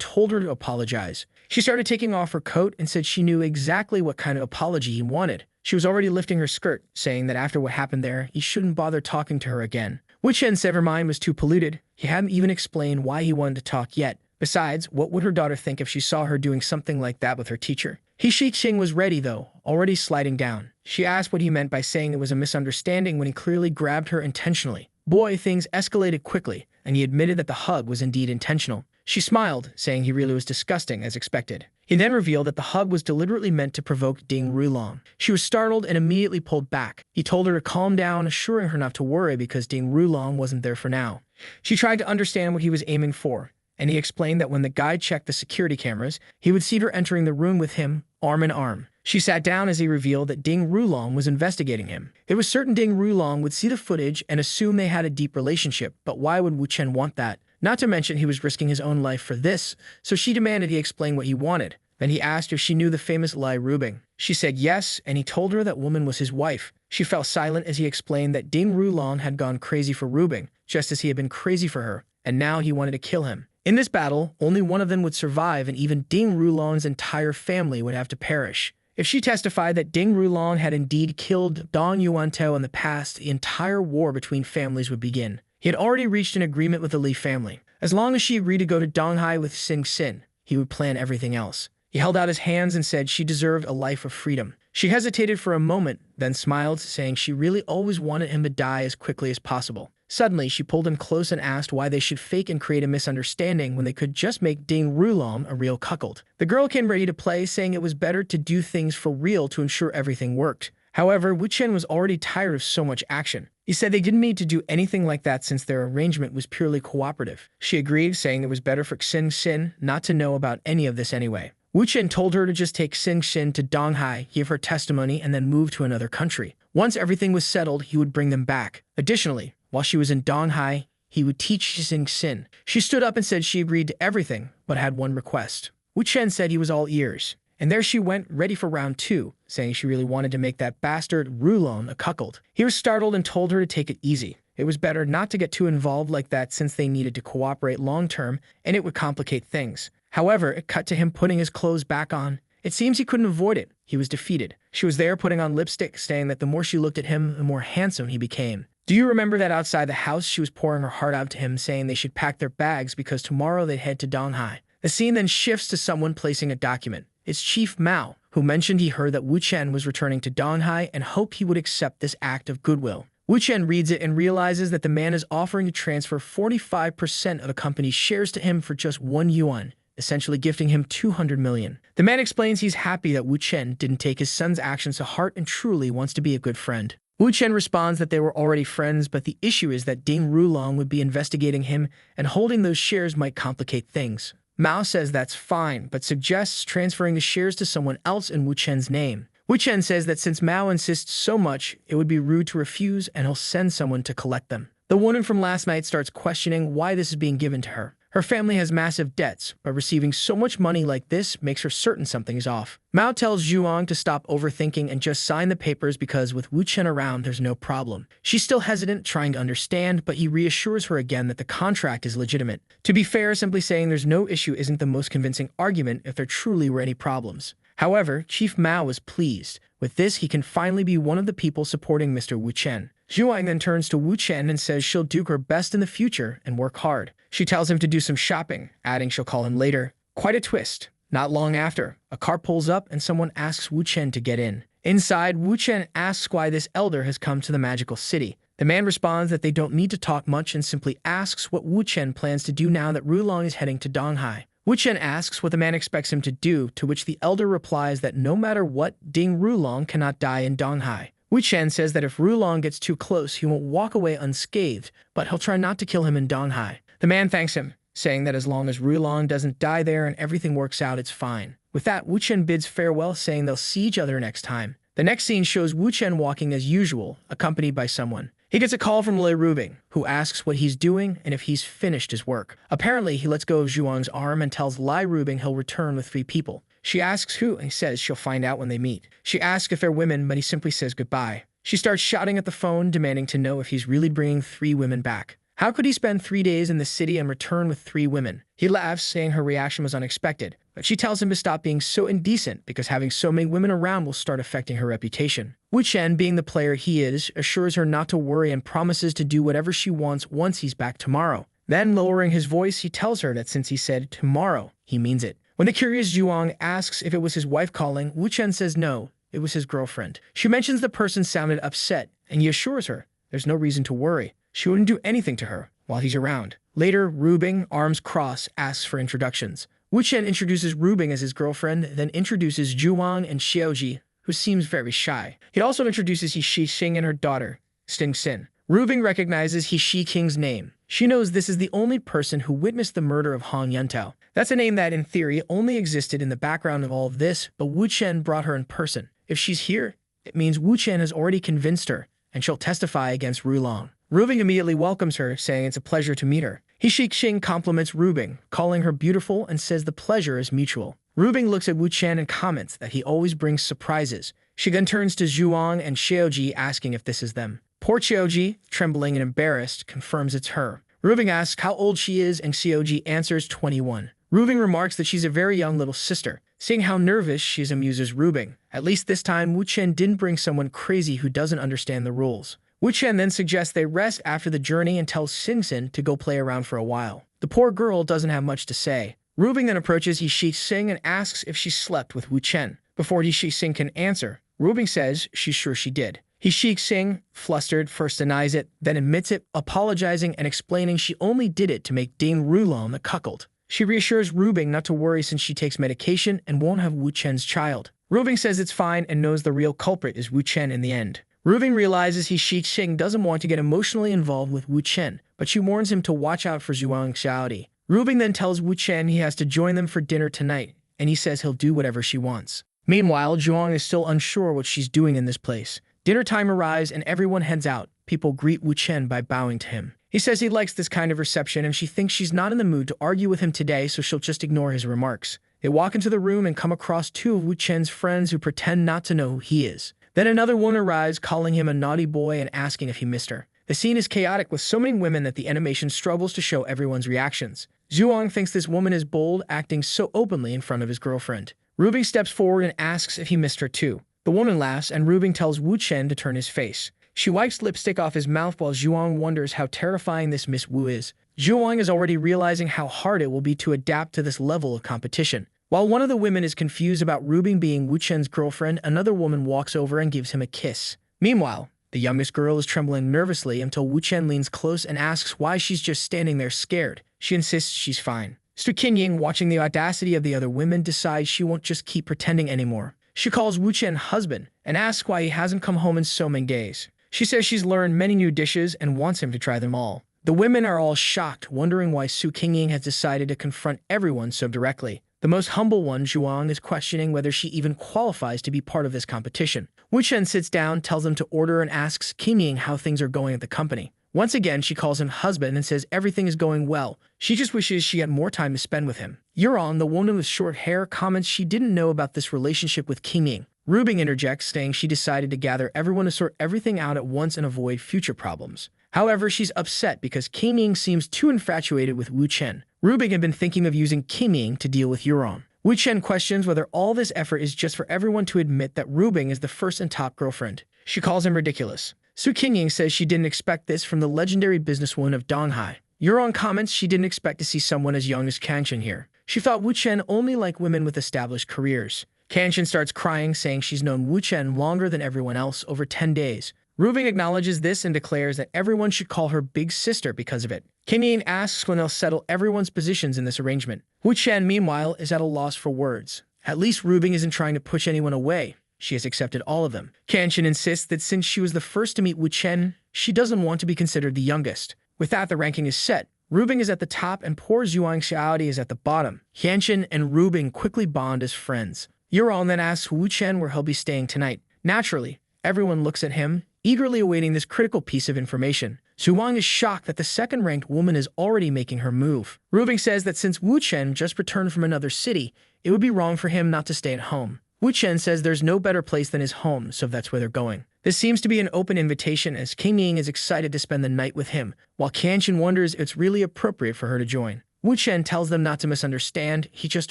told her to apologize. She started taking off her coat and said she knew exactly what kind of apology he wanted. She was already lifting her skirt, saying that after what happened there, he shouldn't bother talking to her again. Wu Chen said her mind was too polluted. He hadn't even explained why he wanted to talk yet. Besides, what would her daughter think if she saw her doing something like that with her teacher? Xing was ready, though, already sliding down. She asked what he meant by saying it was a misunderstanding when he clearly grabbed her intentionally. Boy, things escalated quickly, and he admitted that the hug was indeed intentional. She smiled, saying he really was disgusting, as expected. He then revealed that the hug was deliberately meant to provoke Ding Rulong. She was startled and immediately pulled back. He told her to calm down, assuring her not to worry because Ding Rulong wasn't there for now. She tried to understand what he was aiming for, and he explained that when the guy checked the security cameras, he would see her entering the room with him, arm in arm. She sat down as he revealed that Ding Rulong was investigating him. It was certain Ding Rulong would see the footage and assume they had a deep relationship, but why would Wu Chen want that? Not to mention he was risking his own life for this, so she demanded he explain what he wanted. Then he asked if she knew the famous Lai Rubing. She said yes, and he told her that woman was his wife. She fell silent as he explained that Ding Rulong had gone crazy for Rubing, just as he had been crazy for her, and now he wanted to kill him. In this battle, only one of them would survive, and even Ding Rulong's entire family would have to perish. If she testified that Ding Rulong had indeed killed Dong Yuantao in the past, the entire war between families would begin. He had already reached an agreement with the Li family. As long as she agreed to go to Donghai with Sing Sin, he would plan everything else. He held out his hands and said she deserved a life of freedom. She hesitated for a moment, then smiled, saying she really always wanted him to die as quickly as possible. Suddenly, she pulled him close and asked why they should fake and create a misunderstanding when they could just make Ding Rulong a real cuckold. The girl came ready to play, saying it was better to do things for real to ensure everything worked. However, Wu Chen was already tired of so much action. He said they didn't need to do anything like that since their arrangement was purely cooperative. She agreed, saying it was better for Xing Xin not to know about any of this anyway. Wu Chen told her to just take Xing Xin to Donghai, give her testimony, and then move to another country. Once everything was settled, he would bring them back. Additionally, while she was in Donghai, he would teach Xing Xin. She stood up and said she agreed to everything, but had one request. Wu Chen said he was all ears. And there she went, ready for round 2, saying she really wanted to make that bastard Rulong a cuckold. He was startled and told her to take it easy. It was better not to get too involved like that since they needed to cooperate long-term, and it would complicate things. However, it cut to him putting his clothes back on. It seems he couldn't avoid it. He was defeated. She was there putting on lipstick, saying that the more she looked at him, the more handsome he became. Do you remember that outside the house she was pouring her heart out to him, saying they should pack their bags because tomorrow they'd head to Donghai? The scene then shifts to someone placing a document. It's Chief Mao, who mentioned he heard that Wu Chen was returning to Donghai and hoped he would accept this act of goodwill. Wu Chen reads it and realizes that the man is offering to transfer 45% of the company's shares to him for just 1 yuan, essentially gifting him 200 million. The man explains he's happy that Wu Chen didn't take his son's actions to heart and truly wants to be a good friend. Wu Chen responds that they were already friends, but the issue is that Ding Rulong would be investigating him, and holding those shares might complicate things. Mao says that's fine, but suggests transferring the shares to someone else in Wu Chen's name. Wu Chen says that since Mao insists so much, it would be rude to refuse, and he'll send someone to collect them. The woman from last night starts questioning why this is being given to her. Her family has massive debts, but receiving so much money like this makes her certain something is off. Mao tells Zhuang to stop overthinking and just sign the papers because with Wu Chen around, there's no problem. She's still hesitant, trying to understand, but he reassures her again that the contract is legitimate. To be fair, simply saying there's no issue isn't the most convincing argument if there truly were any problems. However, Chief Mao was pleased. With this, he can finally be one of the people supporting Mr. Wu Chen. Zhuang then turns to Wu Chen and says she'll do her best in the future and work hard. She tells him to do some shopping, adding she'll call him later. Quite a twist. Not long after, a car pulls up and someone asks Wu Chen to get in. Inside, Wu Chen asks why this elder has come to the magical city. The man responds that they don't need to talk much and simply asks what Wu Chen plans to do now that Rulong is heading to Donghai. Wu Chen asks what the man expects him to do, to which the elder replies that no matter what, Ding Rulong cannot die in Donghai. Wu Chen says that if Rulong gets too close, he won't walk away unscathed, but he'll try not to kill him in Donghai. The man thanks him, saying that as long as Rulong doesn't die there and everything works out, it's fine. With that, Wu Chen bids farewell, saying they'll see each other next time. The next scene shows Wu Chen walking as usual, accompanied by someone. He gets a call from Lei Rubing, who asks what he's doing and if he's finished his work. Apparently, he lets go of Zhuang's arm and tells Lei Rubing he'll return with 3 people. She asks who, and he says she'll find out when they meet. She asks if they're women, but he simply says goodbye. She starts shouting at the phone, demanding to know if he's really bringing 3 women back. How could he spend 3 days in the city and return with 3 women? He laughs, saying her reaction was unexpected, but she tells him to stop being so indecent because having so many women around will start affecting her reputation. Wu Chen, being the player he is, assures her not to worry and promises to do whatever she wants once he's back tomorrow. Then, lowering his voice, he tells her that since he said tomorrow, he means it. When the curious Zhuang asks if it was his wife calling, Wu Chen says no, it was his girlfriend. She mentions the person sounded upset, and he assures her there's no reason to worry. She wouldn't do anything to her while he's around. Later, Rubing, arms crossed, asks for introductions. Wu Chen introduces Rubing as his girlfriend, then introduces Zhuang and Xiaoji, who seems very shy. He also introduces He Xing and her daughter, Xing Xin. Rubing recognizes He King's name. She knows this is the only person who witnessed the murder of Hong Yuntao. That's a name that, in theory, only existed in the background of all of this, but Wu Chen brought her in person. If she's here, it means Wu Chen has already convinced her, and she'll testify against Rulong. Rubing immediately welcomes her, saying it's a pleasure to meet her. He Xing compliments Rubing, calling her beautiful and says the pleasure is mutual. Rubing looks at Wu Chen and comments that he always brings surprises. She then turns to Zhuang and Xiaoji, asking if this is them. Poor Xiaoji, trembling and embarrassed, confirms it's her. Rubing asks how old she is, and Xiaoji answers 21. Rubing remarks that she's a very young little sister. Seeing how nervous she is amuses Rubing. At least this time, Wu Chen didn't bring someone crazy who doesn't understand the rules. Wu Chen then suggests they rest after the journey and tells Xing Xin to go play around for a while. The poor girl doesn't have much to say. Rubing then approaches He Xing and asks if she slept with Wu Chen. Before He Xing can answer, Rubing says she's sure she did. He He Shixing, flustered, first denies it, then admits it, apologizing and explaining she only did it to make Ding Rulon the cuckold. She reassures Rubing not to worry since she takes medication and won't have Wu Chen's child. Rubing says it's fine and knows the real culprit is Wu Chen in the end. Rubing realizes he Shixing doesn't want to get emotionally involved with Wu Chen, but she warns him to watch out for Zhuang Xiaodi. Rubing then tells Wu Chen he has to join them for dinner tonight, and he says he'll do whatever she wants. Meanwhile, Zhuang is still unsure what she's doing in this place. Dinner time arrives and everyone heads out. People greet Wu Chen by bowing to him. He says he likes this kind of reception and she thinks she's not in the mood to argue with him today, so she'll just ignore his remarks. They walk into the room and come across two of Wu Chen's friends who pretend not to know who he is. Then another woman arrives, calling him a naughty boy and asking if he missed her. The scene is chaotic with so many women that the animation struggles to show everyone's reactions. Zhuang thinks this woman is bold, acting so openly in front of his girlfriend. Rubing steps forward and asks if he missed her too. The woman laughs, and Rubing tells Wu Chen to turn his face. She wipes lipstick off his mouth while Zhuang wonders how terrifying this Miss Wu is. Zhuang is already realizing how hard it will be to adapt to this level of competition. While one of the women is confused about Rubing being Wu Chen's girlfriend, another woman walks over and gives him a kiss. Meanwhile, the youngest girl is trembling nervously until Wu Chen leans close and asks why she's just standing there scared. She insists she's fine. Su Qingying, watching the audacity of the other women, decides she won't just keep pretending anymore. She calls Wu Chen husband and asks why he hasn't come home in so many days. She says she's learned many new dishes and wants him to try them all. The women are all shocked, wondering why Su Qingying has decided to confront everyone so directly. The most humble one, Zhuang, is questioning whether she even qualifies to be part of this competition. Wu Chen sits down, tells them to order, and asks Qingying how things are going at the company. Once again, she calls him husband and says everything is going well. She just wishes she had more time to spend with him. Yuron, the woman with short hair, comments she didn't know about this relationship with Qingying. Rubing interjects, saying she decided to gather everyone to sort everything out at once and avoid future problems. However, she's upset because Qingying seems too infatuated with Wu Chen. Rubing had been thinking of using Qingying to deal with Yuron. Wu Chen questions whether all this effort is just for everyone to admit that Rubing is the first and top girlfriend. She calls him ridiculous. Su Qingying says she didn't expect this from the legendary businesswoman of Donghai. Yuron comments she didn't expect to see someone as young as Kanshin here. She thought Wu Chen only liked women with established careers. Kanshin starts crying, saying she's known Wu Chen longer than everyone else, over 10 days. Rubing acknowledges this and declares that everyone should call her big sister because of it. Qingying asks when they'll settle everyone's positions in this arrangement. Wu Chen, meanwhile, is at a loss for words. At least Rubing isn't trying to push anyone away. She has accepted all of them. Kanshin insists that since she was the first to meet Wu Chen, she doesn't want to be considered the youngest. With that, the ranking is set. Rubing is at the top and poor Zhuang Xiaodi is at the bottom. Kanshin and Rubing quickly bond as friends. Yuron then asks Wu Chen where he'll be staying tonight. Naturally, everyone looks at him, eagerly awaiting this critical piece of information. Zhuang is shocked that the second-ranked woman is already making her move. Rubing says that since Wu Chen just returned from another city, it would be wrong for him not to stay at home. Wu Chen says there's no better place than his home, so that's where they're going. This seems to be an open invitation as Qingying is excited to spend the night with him, while Kanshin wonders if it's really appropriate for her to join. Wu Chen tells them not to misunderstand, he just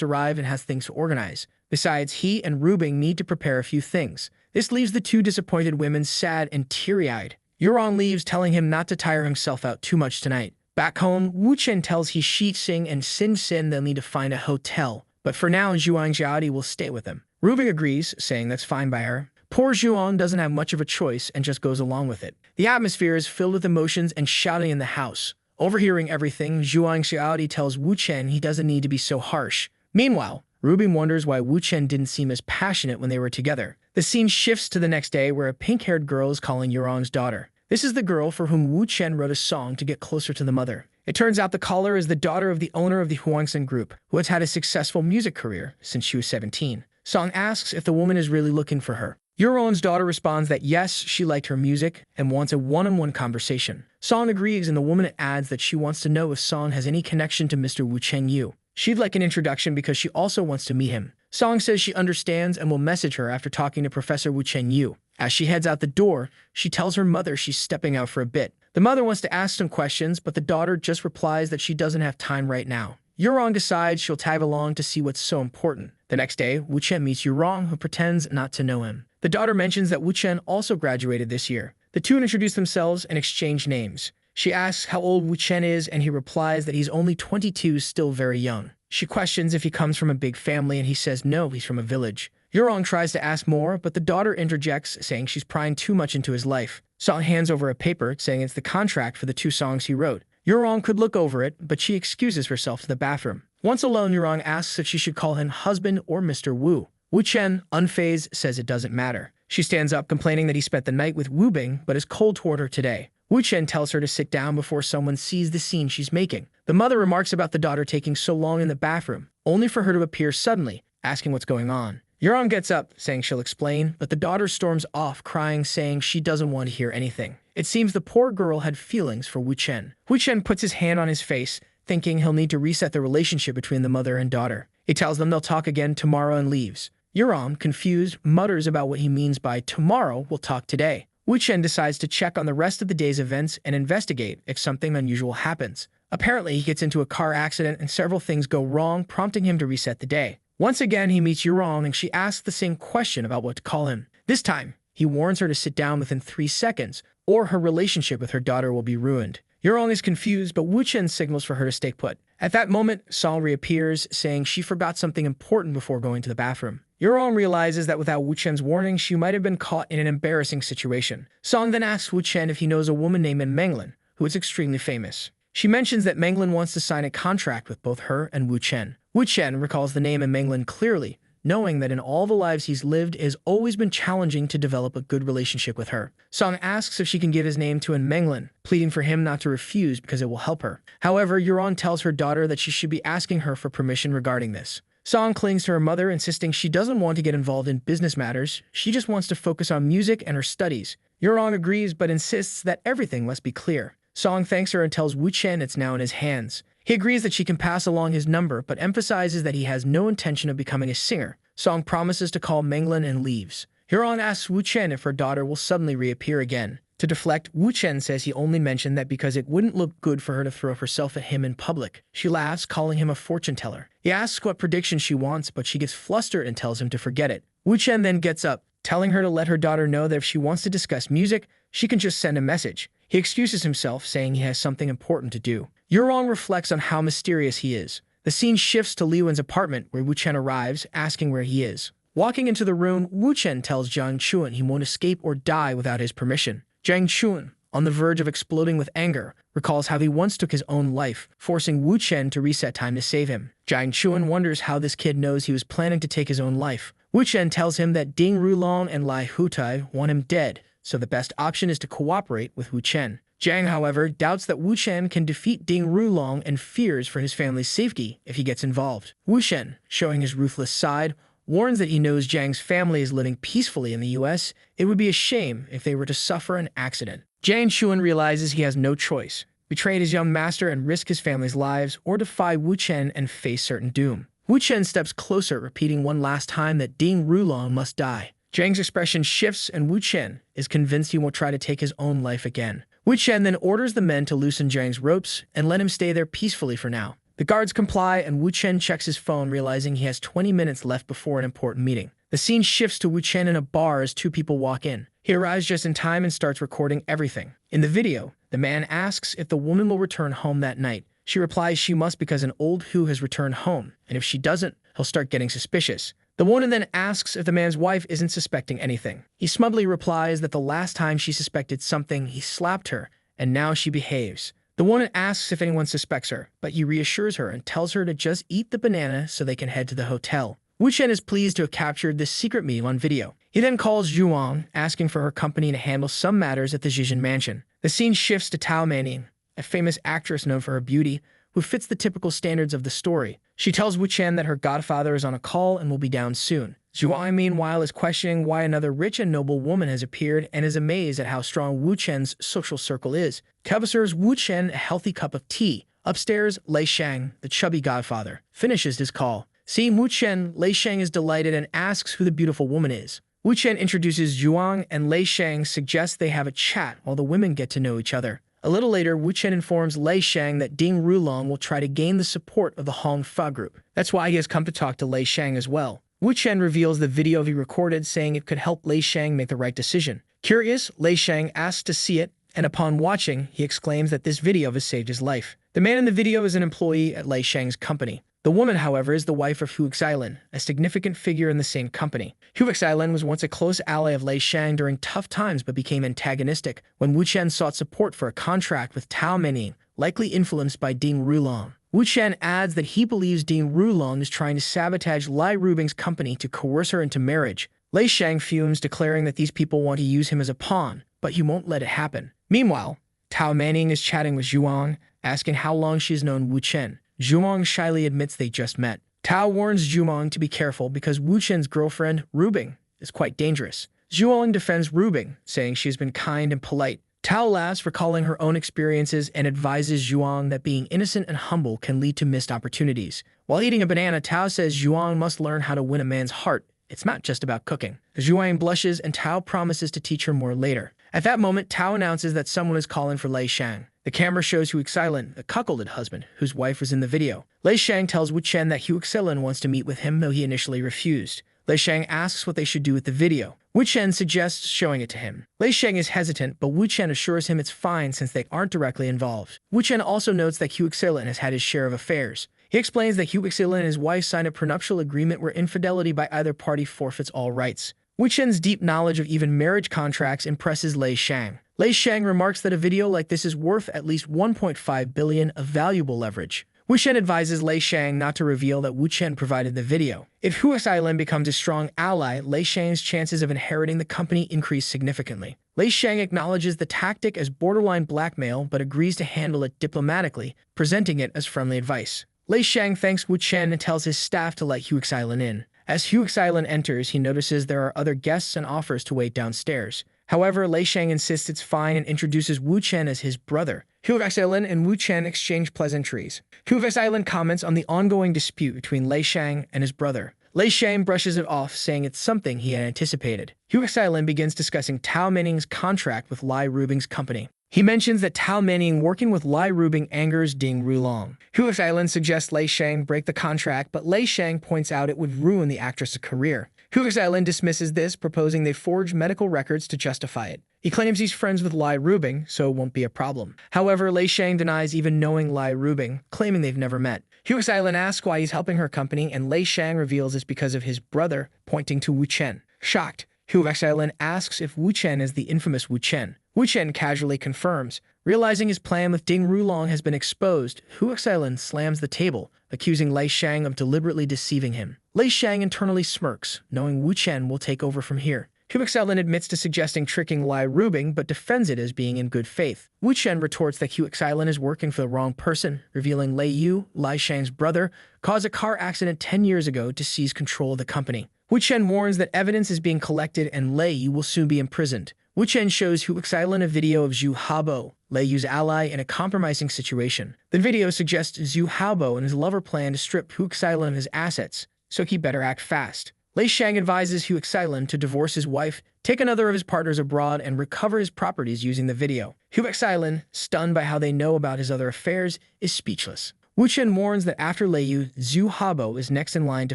arrived and has things to organize. Besides, he and Rubing need to prepare a few things. This leaves the two disappointed women sad and teary-eyed. Yuron leaves, telling him not to tire himself out too much tonight. Back home, Wu Chen tells he Shixing and Sin they'll need to find a hotel, but for now, Zhuang Xiaodi will stay with them. Rubing agrees, saying that's fine by her. Poor Zhuang doesn't have much of a choice and just goes along with it. The atmosphere is filled with emotions and shouting in the house. Overhearing everything, Zhuang Xiaodi tells Wu Chen he doesn't need to be so harsh. Meanwhile, Rubing wonders why Wu Chen didn't seem as passionate when they were together. The scene shifts to the next day where a pink-haired girl is calling Yuron's daughter. This is the girl for whom Wu Chen wrote a song to get closer to the mother. It turns out the caller is the daughter of the owner of the Huangsen Group, who has had a successful music career since she was 17. Song asks if the woman is really looking for her. Yuron's daughter responds that yes, she liked her music and wants a one-on-one conversation. Song agrees, and the woman adds that she wants to know if Song has any connection to Mr. Wu Chengyu. She'd like an introduction because she also wants to meet him. Song says she understands and will message her after talking to Professor Wu Chengyu. As she heads out the door, she tells her mother she's stepping out for a bit. The mother wants to ask some questions, but the daughter just replies that she doesn't have time right now. Yuron decides she'll tag along to see what's so important. The next day, Wu Chen meets Yuron, who pretends not to know him. The daughter mentions that Wu Chen also graduated this year. The two introduce themselves and exchange names. She asks how old Wu Chen is, and he replies that he's only 22, still very young. She questions if he comes from a big family, and he says no, he's from a village. Yurong tries to ask more, but the daughter interjects, saying she's prying too much into his life. Song hands over a paper, saying it's the contract for the 2 songs he wrote. Yurong could look over it, but she excuses herself to the bathroom. Once alone, Yurong asks if she should call him husband or Mr. Wu. Wu Chen, unfazed, says it doesn't matter. She stands up, complaining that he spent the night with Wu Bing, but is cold toward her today. Wu Chen tells her to sit down before someone sees the scene she's making. The mother remarks about the daughter taking so long in the bathroom, only for her to appear suddenly, asking what's going on. Yurong gets up, saying she'll explain, but the daughter storms off, crying, saying she doesn't want to hear anything. It seems the poor girl had feelings for Wu Chen. Wu Chen puts his hand on his face, thinking he'll need to reset the relationship between the mother and daughter. He tells them they'll talk again tomorrow and leaves. Yurong, confused, mutters about what he means by tomorrow we'll talk today. Wu Chen decides to check on the rest of the day's events and investigate if something unusual happens. Apparently, he gets into a car accident and several things go wrong, prompting him to reset the day. Once again, he meets Yurong and she asks the same question about what to call him. This time, he warns her to sit down within 3 seconds, or her relationship with her daughter will be ruined. Yurong is confused, but Wu Chen signals for her to stay put. At that moment, Song reappears, saying she forgot something important before going to the bathroom. Yurong realizes that without Wu Chen's warning, she might have been caught in an embarrassing situation. Song then asks Wu Chen if he knows a woman named Menglin, who is extremely famous. She mentions that Menglin wants to sign a contract with both her and Wu Chen. Wu Chen recalls the name Menglin clearly, knowing that in all the lives he's lived, it has always been challenging to develop a good relationship with her. Song asks if she can give his name to Menglin, pleading for him not to refuse because it will help her. However, Yurong tells her daughter that she should be asking her for permission regarding this. Song clings to her mother, insisting she doesn't want to get involved in business matters, she just wants to focus on music and her studies. Yurong agrees but insists that everything must be clear. Song thanks her and tells Wu Chen it's now in his hands. He agrees that she can pass along his number, but emphasizes that he has no intention of becoming a singer. Song promises to call Menglin and leaves. Yurong asks Wu Chen if her daughter will suddenly reappear again. To deflect, Wu Chen says he only mentioned that because it wouldn't look good for her to throw herself at him in public. She laughs, calling him a fortune teller. He asks what prediction she wants, but she gets flustered and tells him to forget it. Wu Chen then gets up, telling her to let her daughter know that if she wants to discuss music, she can just send a message. He excuses himself, saying he has something important to do. Yurong reflects on how mysterious he is. The scene shifts to Li Wen's apartment, where Wu Chen arrives, asking where he is. Walking into the room, Wu Chen tells Jiang Chuan he won't escape or die without his permission. Jiang Chuan, on the verge of exploding with anger, recalls how he once took his own life, forcing Wu Chen to reset time to save him. Jiang Chuan wonders how this kid knows he was planning to take his own life. Wu Chen tells him that Ding Rulong and Lai Hutai want him dead, so the best option is to cooperate with Wu Chen. Jiang, however, doubts that Wu Chen can defeat Ding Rulong and fears for his family's safety if he gets involved. Wu Chen, showing his ruthless side, warns that he knows Jiang's family is living peacefully in the US. It would be a shame if they were to suffer an accident. Jiang Chuan realizes he has no choice: betray his young master and risk his family's lives, or defy Wu Chen and face certain doom. Wu Chen steps closer, repeating one last time that Ding Rulong must die. Jiang's expression shifts, and Wu Chen is convinced he won't try to take his own life again. Wu Chen then orders the men to loosen Jiang's ropes and let him stay there peacefully for now. The guards comply, and Wu Chen checks his phone, realizing he has 20 minutes left before an important meeting. The scene shifts to Wu Chen in a bar as 2 people walk in. He arrives just in time and starts recording everything. In the video, the man asks if the woman will return home that night. She replies she must because an old Hu has returned home, and if she doesn't, he'll start getting suspicious. The woman then asks if the man's wife isn't suspecting anything. He smugly replies that the last time she suspected something, he slapped her, and now she behaves. The woman asks if anyone suspects her, but he reassures her and tells her to just eat the banana so they can head to the hotel. Wu Chen is pleased to have captured this secret meeting on video. He then calls Zhuang, asking for her company to handle some matters at the Zhizhen mansion. The scene shifts to Tao Maning, a famous actress known for her beauty, who fits the typical standards of the story. She tells Wu Chen that her godfather is on a call and will be down soon. Zhuang, meanwhile, is questioning why another rich and noble woman has appeared and is amazed at how strong Wu Chen's social circle is. Teva serves Wu Chen a healthy cup of tea. Upstairs, Lei Shang, the chubby godfather, finishes his call. Seeing Wu Chen, Lei Shang is delighted and asks who the beautiful woman is. Wu Chen introduces Zhuang, and Lei Shang suggests they have a chat while the women get to know each other. A little later, Wu Chen informs Lei Shang that Ding Rulong will try to gain the support of the Hong Fa group. That's why he has come to talk to Lei Shang as well. Wu Chen reveals the video he recorded, saying it could help Lei Shang make the right decision. Curious, Lei Shang asks to see it, and upon watching, he exclaims that this video has saved his life. The man in the video is an employee at Lei Shang's company. The woman, however, is the wife of Hu Xilan, a significant figure in the same company. Hu Xilan was once a close ally of Lei Shang during tough times but became antagonistic when Wu Chen sought support for a contract with Tao Mening, likely influenced by Ding Rulong. Wu Chen adds that he believes Ding Rulong is trying to sabotage Lai Rubing's company to coerce her into marriage. Lei Shang fumes, declaring that these people want to use him as a pawn, but he won't let it happen. Meanwhile, Tao Manning is chatting with Zhuang, asking how long she has known Wu Chen. Zhuang shyly admits they just met. Tao warns Zhuang to be careful because Wu Chen's girlfriend, Rubing, is quite dangerous. Zhuang defends Rubing, saying she has been kind and polite. Tao laughs, recalling her own experiences, and advises Zhuang that being innocent and humble can lead to missed opportunities. While eating a banana, Tao says Zhuang must learn how to win a man's heart. It's not just about cooking. Zhuang blushes, and Tao promises to teach her more later. At that moment, Tao announces that someone is calling for Lei Shang. The camera shows Hu Xilan, the cuckolded husband, whose wife was in the video. Lei Shang tells Wu Chen that Hu Xilan wants to meet with him, though he initially refused. Lei Shang asks what they should do with the video. Wu Chen suggests showing it to him. Lei Shang is hesitant, but Wu Chen assures him it's fine since they aren't directly involved. Wu Chen also notes that Hu Xilan has had his share of affairs. He explains that Hu Xilan and his wife signed a prenuptial agreement where infidelity by either party forfeits all rights. Wu Chen's deep knowledge of even marriage contracts impresses Lei Shang. Lei Shang remarks that a video like this is worth at least 1.5 billion of valuable leverage. Wu Chen advises Lei Shang not to reveal that Wu Chen provided the video. If Hu Xilan becomes a strong ally, Lei Shang's chances of inheriting the company increase significantly. Lei Shang acknowledges the tactic as borderline blackmail but agrees to handle it diplomatically, presenting it as friendly advice. Lei Shang thanks Wu Chen and tells his staff to let Hu Xilan in. As Hu Xilan enters, he notices there are other guests and offers to wait downstairs. However, Lei Shang insists it's fine and introduces Wu Chen as his brother. Hu Xilan and Wu Chen exchange pleasantries. Hu Xilan comments on the ongoing dispute between Lei Shang and his brother. Lei Shang brushes it off, saying it's something he had anticipated. Hu Xilan begins discussing Tao Menning's contract with Lai Rubing's company. He mentions that Tao Menning working with Lai Rubing angers Ding Rulong. Hu Xilan suggests Lei Shang break the contract, but Lei Shang points out it would ruin the actress's career. Hu Xilan dismisses this, proposing they forge medical records to justify it. He claims he's friends with Lai Rubing, so it won't be a problem. However, Lei Shang denies even knowing Lai Rubing, claiming they've never met. Hu Xilan asks why he's helping her company, and Lei Shang reveals it's because of his brother, pointing to Wu Chen. Shocked, Hu Xilan asks if Wu Chen is the infamous Wu Chen. Wu Chen casually confirms. Realizing his plan with Ding Rulong has been exposed, Hu Xilan slams the table, accusing Lei Shang of deliberately deceiving him. Lei Shang internally smirks, knowing Wu Chen will take over from here. Hu Xilan admits to suggesting tricking Lai Rubing, but defends it as being in good faith. Wu Chen retorts that Hu Xilan is working for the wrong person, revealing Lei Yu, Lai Shang's brother, caused a car accident 10 years ago to seize control of the company. Wu Chen warns that evidence is being collected and Lei Yu will soon be imprisoned. Wu Chen shows Hu Xilan a video of Zhu Habo, Lei Yu's ally, in a compromising situation. The video suggests Zhu Habo and his lover plan to strip Hu Xilan of his assets, so he better act fast. Lei Shang advises Hu Xilan to divorce his wife, take another of his partners abroad, and recover his properties using the video. Hu Xilan, stunned by how they know about his other affairs, is speechless. Wu Chen warns that after Lei Yu, Zhu Habo is next in line to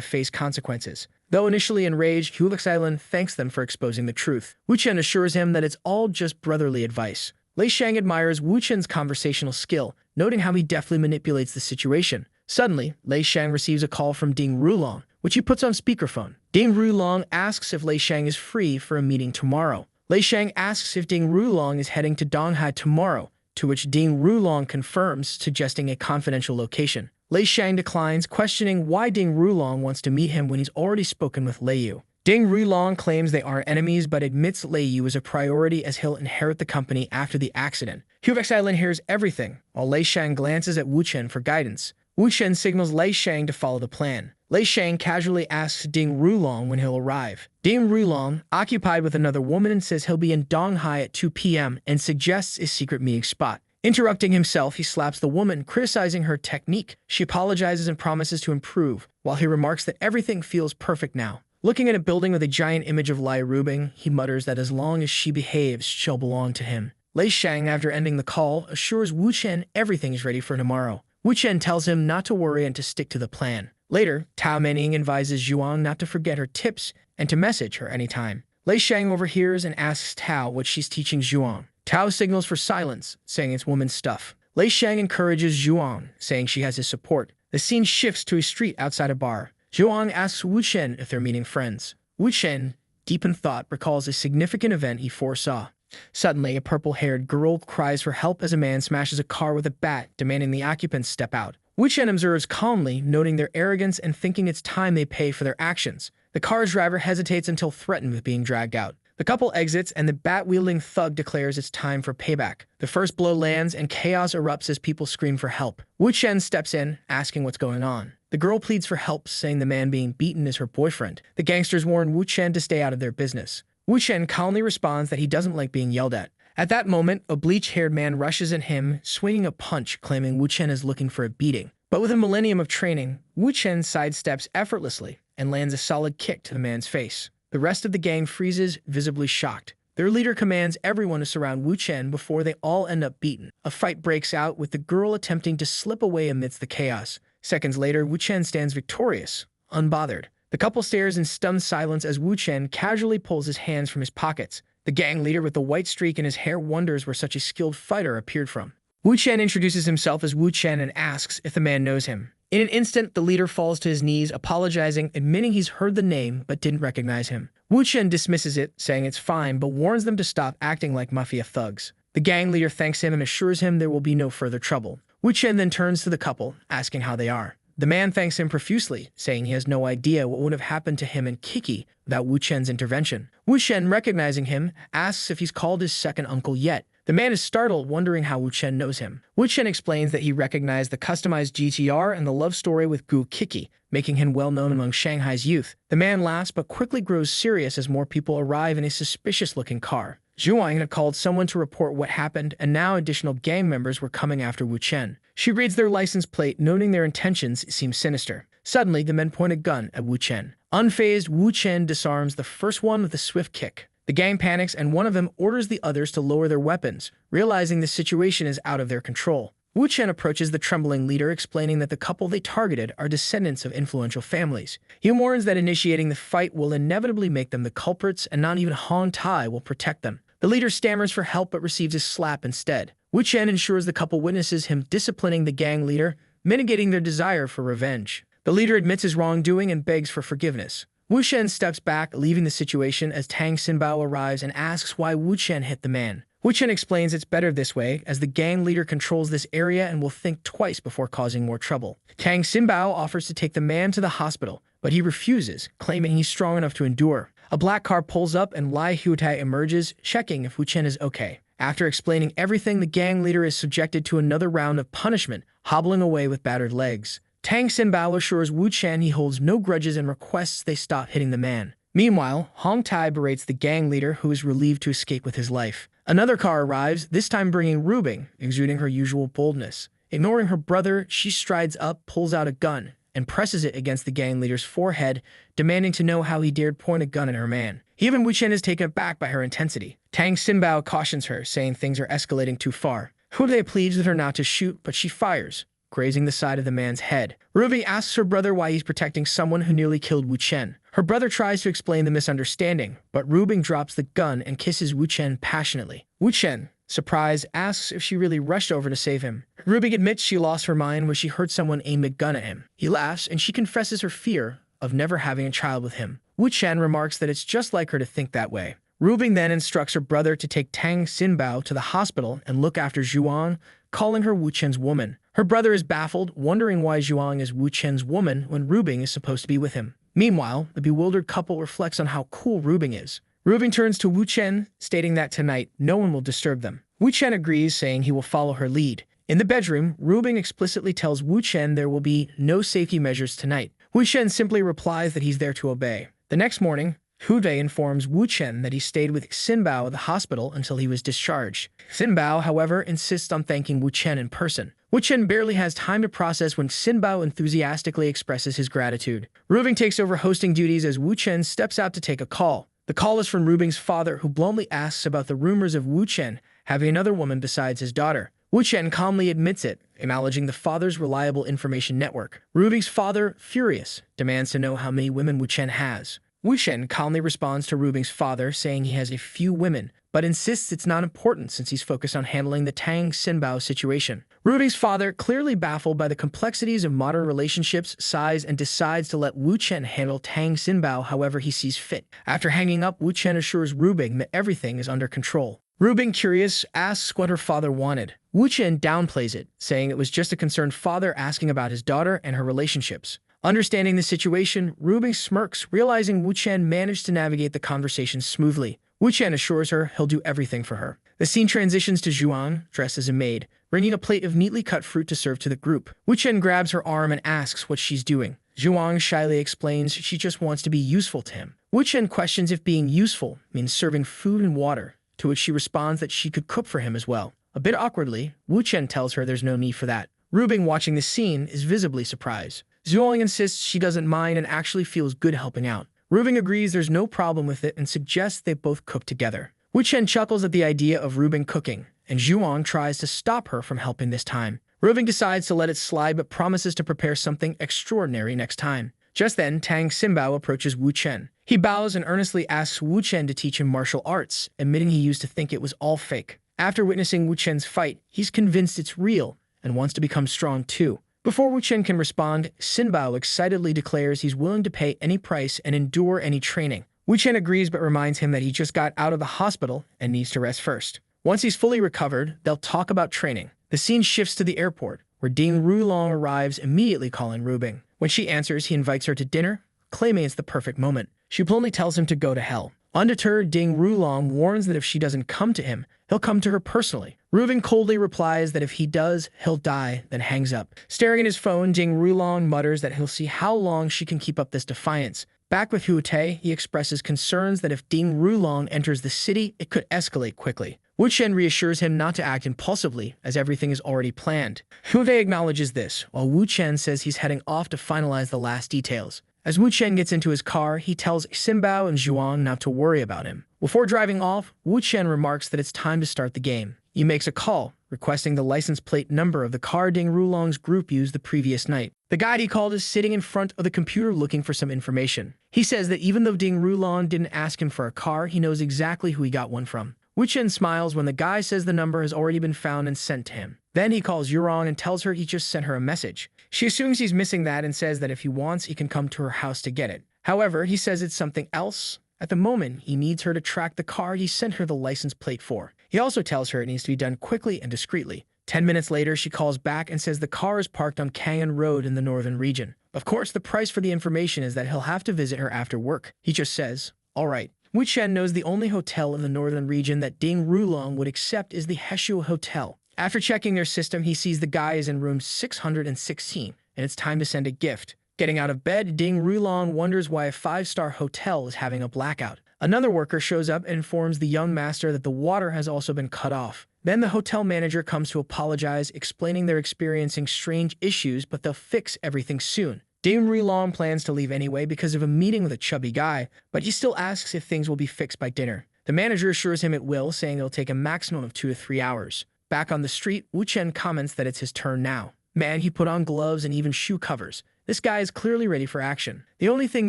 face consequences. Though initially enraged, Hu Xilan thanks them for exposing the truth. Wu Chen assures him that it's all just brotherly advice. Lei Shang admires Wu Chen's conversational skill, noting how he deftly manipulates the situation. Suddenly, Lei Shang receives a call from Ding Rulong, which he puts on speakerphone. Ding Rulong asks if Lei Shang is free for a meeting tomorrow. Lei Shang asks if Ding Rulong is heading to Donghai tomorrow, to which Ding Rulong confirms, suggesting a confidential location. Lei Shang declines, questioning why Ding Rulong wants to meet him when he's already spoken with Lei Yu. Ding Rulong claims they aren't enemies but admits Lei Yu is a priority as he'll inherit the company after the accident. Hu Xilan hears everything, while Lei Shang glances at Wu Chen for guidance. Wu Chen signals Lei Shang to follow the plan. Lei Shang casually asks Ding Rulong when he'll arrive. Ding Rulong, occupied with another woman, says he'll be in Donghai at 2 p.m. and suggests a secret meeting spot. Interrupting himself, he slaps the woman, criticizing her technique. She apologizes and promises to improve, while he remarks that everything feels perfect now. Looking at a building with a giant image of Lai Rubing, he mutters that as long as she behaves, she'll belong to him. Lei Shang, after ending the call, assures Wu Chen everything is ready for tomorrow. Wu Chen tells him not to worry and to stick to the plan. Later, Tao Menning advises Zhuang not to forget her tips and to message her anytime. Lei Shang overhears and asks Tao what she's teaching Zhuang. Tao signals for silence, saying it's woman's stuff. Lei Shang encourages Zhuang, saying she has his support. The scene shifts to a street outside a bar. Zhuang asks Wu Chen if they're meeting friends. Wu Chen, deep in thought, recalls a significant event he foresaw. Suddenly, a purple-haired girl cries for help as a man smashes a car with a bat, demanding the occupants step out. Wu Chen observes calmly, noting their arrogance and thinking it's time they pay for their actions. The car's driver hesitates until threatened with being dragged out. The couple exits, and the bat-wielding thug declares it's time for payback. The first blow lands, and chaos erupts as people scream for help. Wu Chen steps in, asking what's going on. The girl pleads for help, saying the man being beaten is her boyfriend. The gangsters warn Wu Chen to stay out of their business. Wu Chen calmly responds that he doesn't like being yelled at. At that moment, a bleach-haired man rushes at him, swinging a punch, claiming Wu Chen is looking for a beating. But with a millennium of training, Wu Chen sidesteps effortlessly and lands a solid kick to the man's face. The rest of the gang freezes, visibly shocked. Their leader commands everyone to surround Wu Chen before they all end up beaten. A fight breaks out, with the girl attempting to slip away amidst the chaos. Seconds later, Wu Chen stands victorious, unbothered. The couple stares in stunned silence as Wu Chen casually pulls his hands from his pockets. The gang leader with the white streak in his hair wonders where such a skilled fighter appeared from. Wu Chen introduces himself as Wu Chen and asks if the man knows him. In an instant, the leader falls to his knees, apologizing, admitting he's heard the name but didn't recognize him. Wu Chen dismisses it, saying it's fine, but warns them to stop acting like mafia thugs. The gang leader thanks him and assures him there will be no further trouble. Wu Chen then turns to the couple, asking how they are. The man thanks him profusely, saying he has no idea what would have happened to him and Kiki without Wu Chen's intervention. Wu Chen, recognizing him, asks if he's called his second uncle yet. The man is startled, wondering how Wu Chen knows him. Wu Chen explains that he recognized the customized GTR and the love story with Gu Kiki, making him well known among Shanghai's youth. The man laughs but quickly grows serious as more people arrive in a suspicious-looking car. Zhuang had called someone to report what happened, and now additional gang members were coming after Wu Chen. She reads their license plate, noting their intentions seem sinister. Suddenly, the men point a gun at Wu Chen. Unfazed, Wu Chen disarms the first one with a swift kick. The gang panics, and one of them orders the others to lower their weapons, realizing the situation is out of their control. Wu Chen approaches the trembling leader, explaining that the couple they targeted are descendants of influential families. He warns that initiating the fight will inevitably make them the culprits, and not even Hong Tai will protect them. The leader stammers for help but receives a slap instead. Wu Chen ensures the couple witnesses him disciplining the gang leader, mitigating their desire for revenge. The leader admits his wrongdoing and begs for forgiveness. Wu Chen steps back, leaving the situation as Tang Xinbao arrives and asks why Wu Chen hit the man. Wu Chen explains it's better this way, as the gang leader controls this area and will think twice before causing more trouble. Tang Xinbao offers to take the man to the hospital, but he refuses, claiming he's strong enough to endure. A black car pulls up and Lai Huitai emerges, checking if Wu Chen is okay. After explaining everything, the gang leader is subjected to another round of punishment, hobbling away with battered legs. Tang Xinbao assures Wu Chen he holds no grudges and requests they stop hitting the man. Meanwhile, Hong Tai berates the gang leader, who is relieved to escape with his life. Another car arrives, this time bringing Rubing, exuding her usual boldness. Ignoring her brother, she strides up, pulls out a gun, and presses it against the gang leader's forehead, demanding to know how he dared point a gun at her man. Even Wu Chen is taken aback by her intensity. Tang Xinbao cautions her, saying things are escalating too far. Hude pleads with her not to shoot, but she fires, grazing the side of the man's head. Ruby asks her brother why he's protecting someone who nearly killed Wu Chen. Her brother tries to explain the misunderstanding, but Rubing drops the gun and kisses Wu Chen passionately. Wu Chen, surprised, asks if she really rushed over to save him. Rubing admits she lost her mind when she heard someone aim a gun at him. He laughs, and she confesses her fear of never having a child with him. Wu Chen remarks that it's just like her to think that way. Rubing then instructs her brother to take Tang Xinbao to the hospital and look after Zhuang, calling her Wu Chen's woman. Her brother is baffled, wondering why Zhuang is Wu Chen's woman when Rubing is supposed to be with him. Meanwhile, the bewildered couple reflects on how cool Rubing is. Rubing turns to Wu Chen, stating that tonight no one will disturb them. Wu Chen agrees, saying he will follow her lead. In the bedroom, Rubing explicitly tells Wu Chen there will be no safety measures tonight. Wu Chen simply replies that he's there to obey. The next morning, Hude informs Wu Chen that he stayed with Xinbao at the hospital until he was discharged. Xinbao, however, insists on thanking Wu Chen in person. Wu Chen barely has time to process when Xinbao enthusiastically expresses his gratitude. Rubing takes over hosting duties as Wu Chen steps out to take a call. The call is from Rubing's father, who bluntly asks about the rumors of Wu Chen having another woman besides his daughter. Wu Chen calmly admits it, acknowledging the father's reliable information network. Rubing's father, furious, demands to know how many women Wu Chen has. Wu Shen calmly responds to Rubing's father, saying he has a few women, but insists it's not important since he's focused on handling the Tang Xinbao situation. Rubing's father, clearly baffled by the complexities of modern relationships, sighs and decides to let Wu Chen handle Tang Xinbao however he sees fit. After hanging up, Wu Chen assures Rubing that everything is under control. Rubing, curious, asks what her father wanted. Wu Chen downplays it, saying it was just a concerned father asking about his daughter and her relationships. Understanding the situation, Rubing smirks, realizing Wu Chen managed to navigate the conversation smoothly. Wu Chen assures her he'll do everything for her. The scene transitions to Zhuang, dressed as a maid, bringing a plate of neatly cut fruit to serve to the group. Wu Chen grabs her arm and asks what she's doing. Zhuang shyly explains she just wants to be useful to him. Wu Chen questions if being useful means serving food and water, to which she responds that she could cook for him as well. A bit awkwardly, Wu Chen tells her there's no need for that. Rubing, watching the scene, is visibly surprised. Zhuang insists she doesn't mind and actually feels good helping out. Rubing agrees there's no problem with it and suggests they both cook together. Wu Chen chuckles at the idea of Rubing cooking, and Zhuang tries to stop her from helping this time. Rubing decides to let it slide but promises to prepare something extraordinary next time. Just then, Tang Xinbao approaches Wu Chen. He bows and earnestly asks Wu Chen to teach him martial arts, admitting he used to think it was all fake. After witnessing Wu Chen's fight, he's convinced it's real and wants to become strong too. Before Wu Chen can respond, Xinbao excitedly declares he's willing to pay any price and endure any training. Wu Chen agrees but reminds him that he just got out of the hospital and needs to rest first. Once he's fully recovered, they'll talk about training. The scene shifts to the airport, where Ding Rulong arrives, immediately calling Rubing. When she answers, he invites her to dinner, claiming it's the perfect moment. She bluntly tells him to go to hell. Undeterred, Ding Rulong warns that if she doesn't come to him, he'll come to her personally. Rubing coldly replies that if he does, he'll die, then hangs up. Staring at his phone, Ding Rulong mutters that he'll see how long she can keep up this defiance. Back with Hu Te, he expresses concerns that if Ding Rulong enters the city, it could escalate quickly. Wu Chen reassures him not to act impulsively, as everything is already planned. Hu Te acknowledges this, while Wu Chen says he's heading off to finalize the last details. As Wu Chen gets into his car, he tells Xinbao and Zhuang not to worry about him. Before driving off, Wu Chen remarks that it's time to start the game. He makes a call, requesting the license plate number of the car Ding Rulong's group used the previous night. The guide he called is sitting in front of the computer looking for some information. He says that even though Ding Rulong didn't ask him for a car, he knows exactly who he got one from. Wu Chen smiles when the guy says the number has already been found and sent to him. Then he calls Yurong and tells her he just sent her a message. She assumes he's missing that and says that if he wants, he can come to her house to get it. However, he says it's something else. At the moment, he needs her to track the car he sent her the license plate for. He also tells her it needs to be done quickly and discreetly. 10 minutes later, she calls back and says the car is parked on Kangan Road in the northern region. Of course, the price for the information is that he'll have to visit her after work. He just says, all right. Wu Chen knows the only hotel in the northern region that Ding Rulong would accept is the Heshu Hotel. After checking their system, he sees the guy is in room 616, and it's time to send a gift. Getting out of bed, Ding Rulong wonders why a 5-star hotel is having a blackout. Another worker shows up and informs the young master that the water has also been cut off. Then the hotel manager comes to apologize, explaining they're experiencing strange issues, but they'll fix everything soon. Ding Rulong plans to leave anyway because of a meeting with a chubby guy, but he still asks if things will be fixed by dinner. The manager assures him it will, saying it'll take a maximum of 2 to 3 hours. Back on the street, Wu Chen comments that it's his turn now. Man, he put on gloves and even shoe covers. This guy is clearly ready for action. The only thing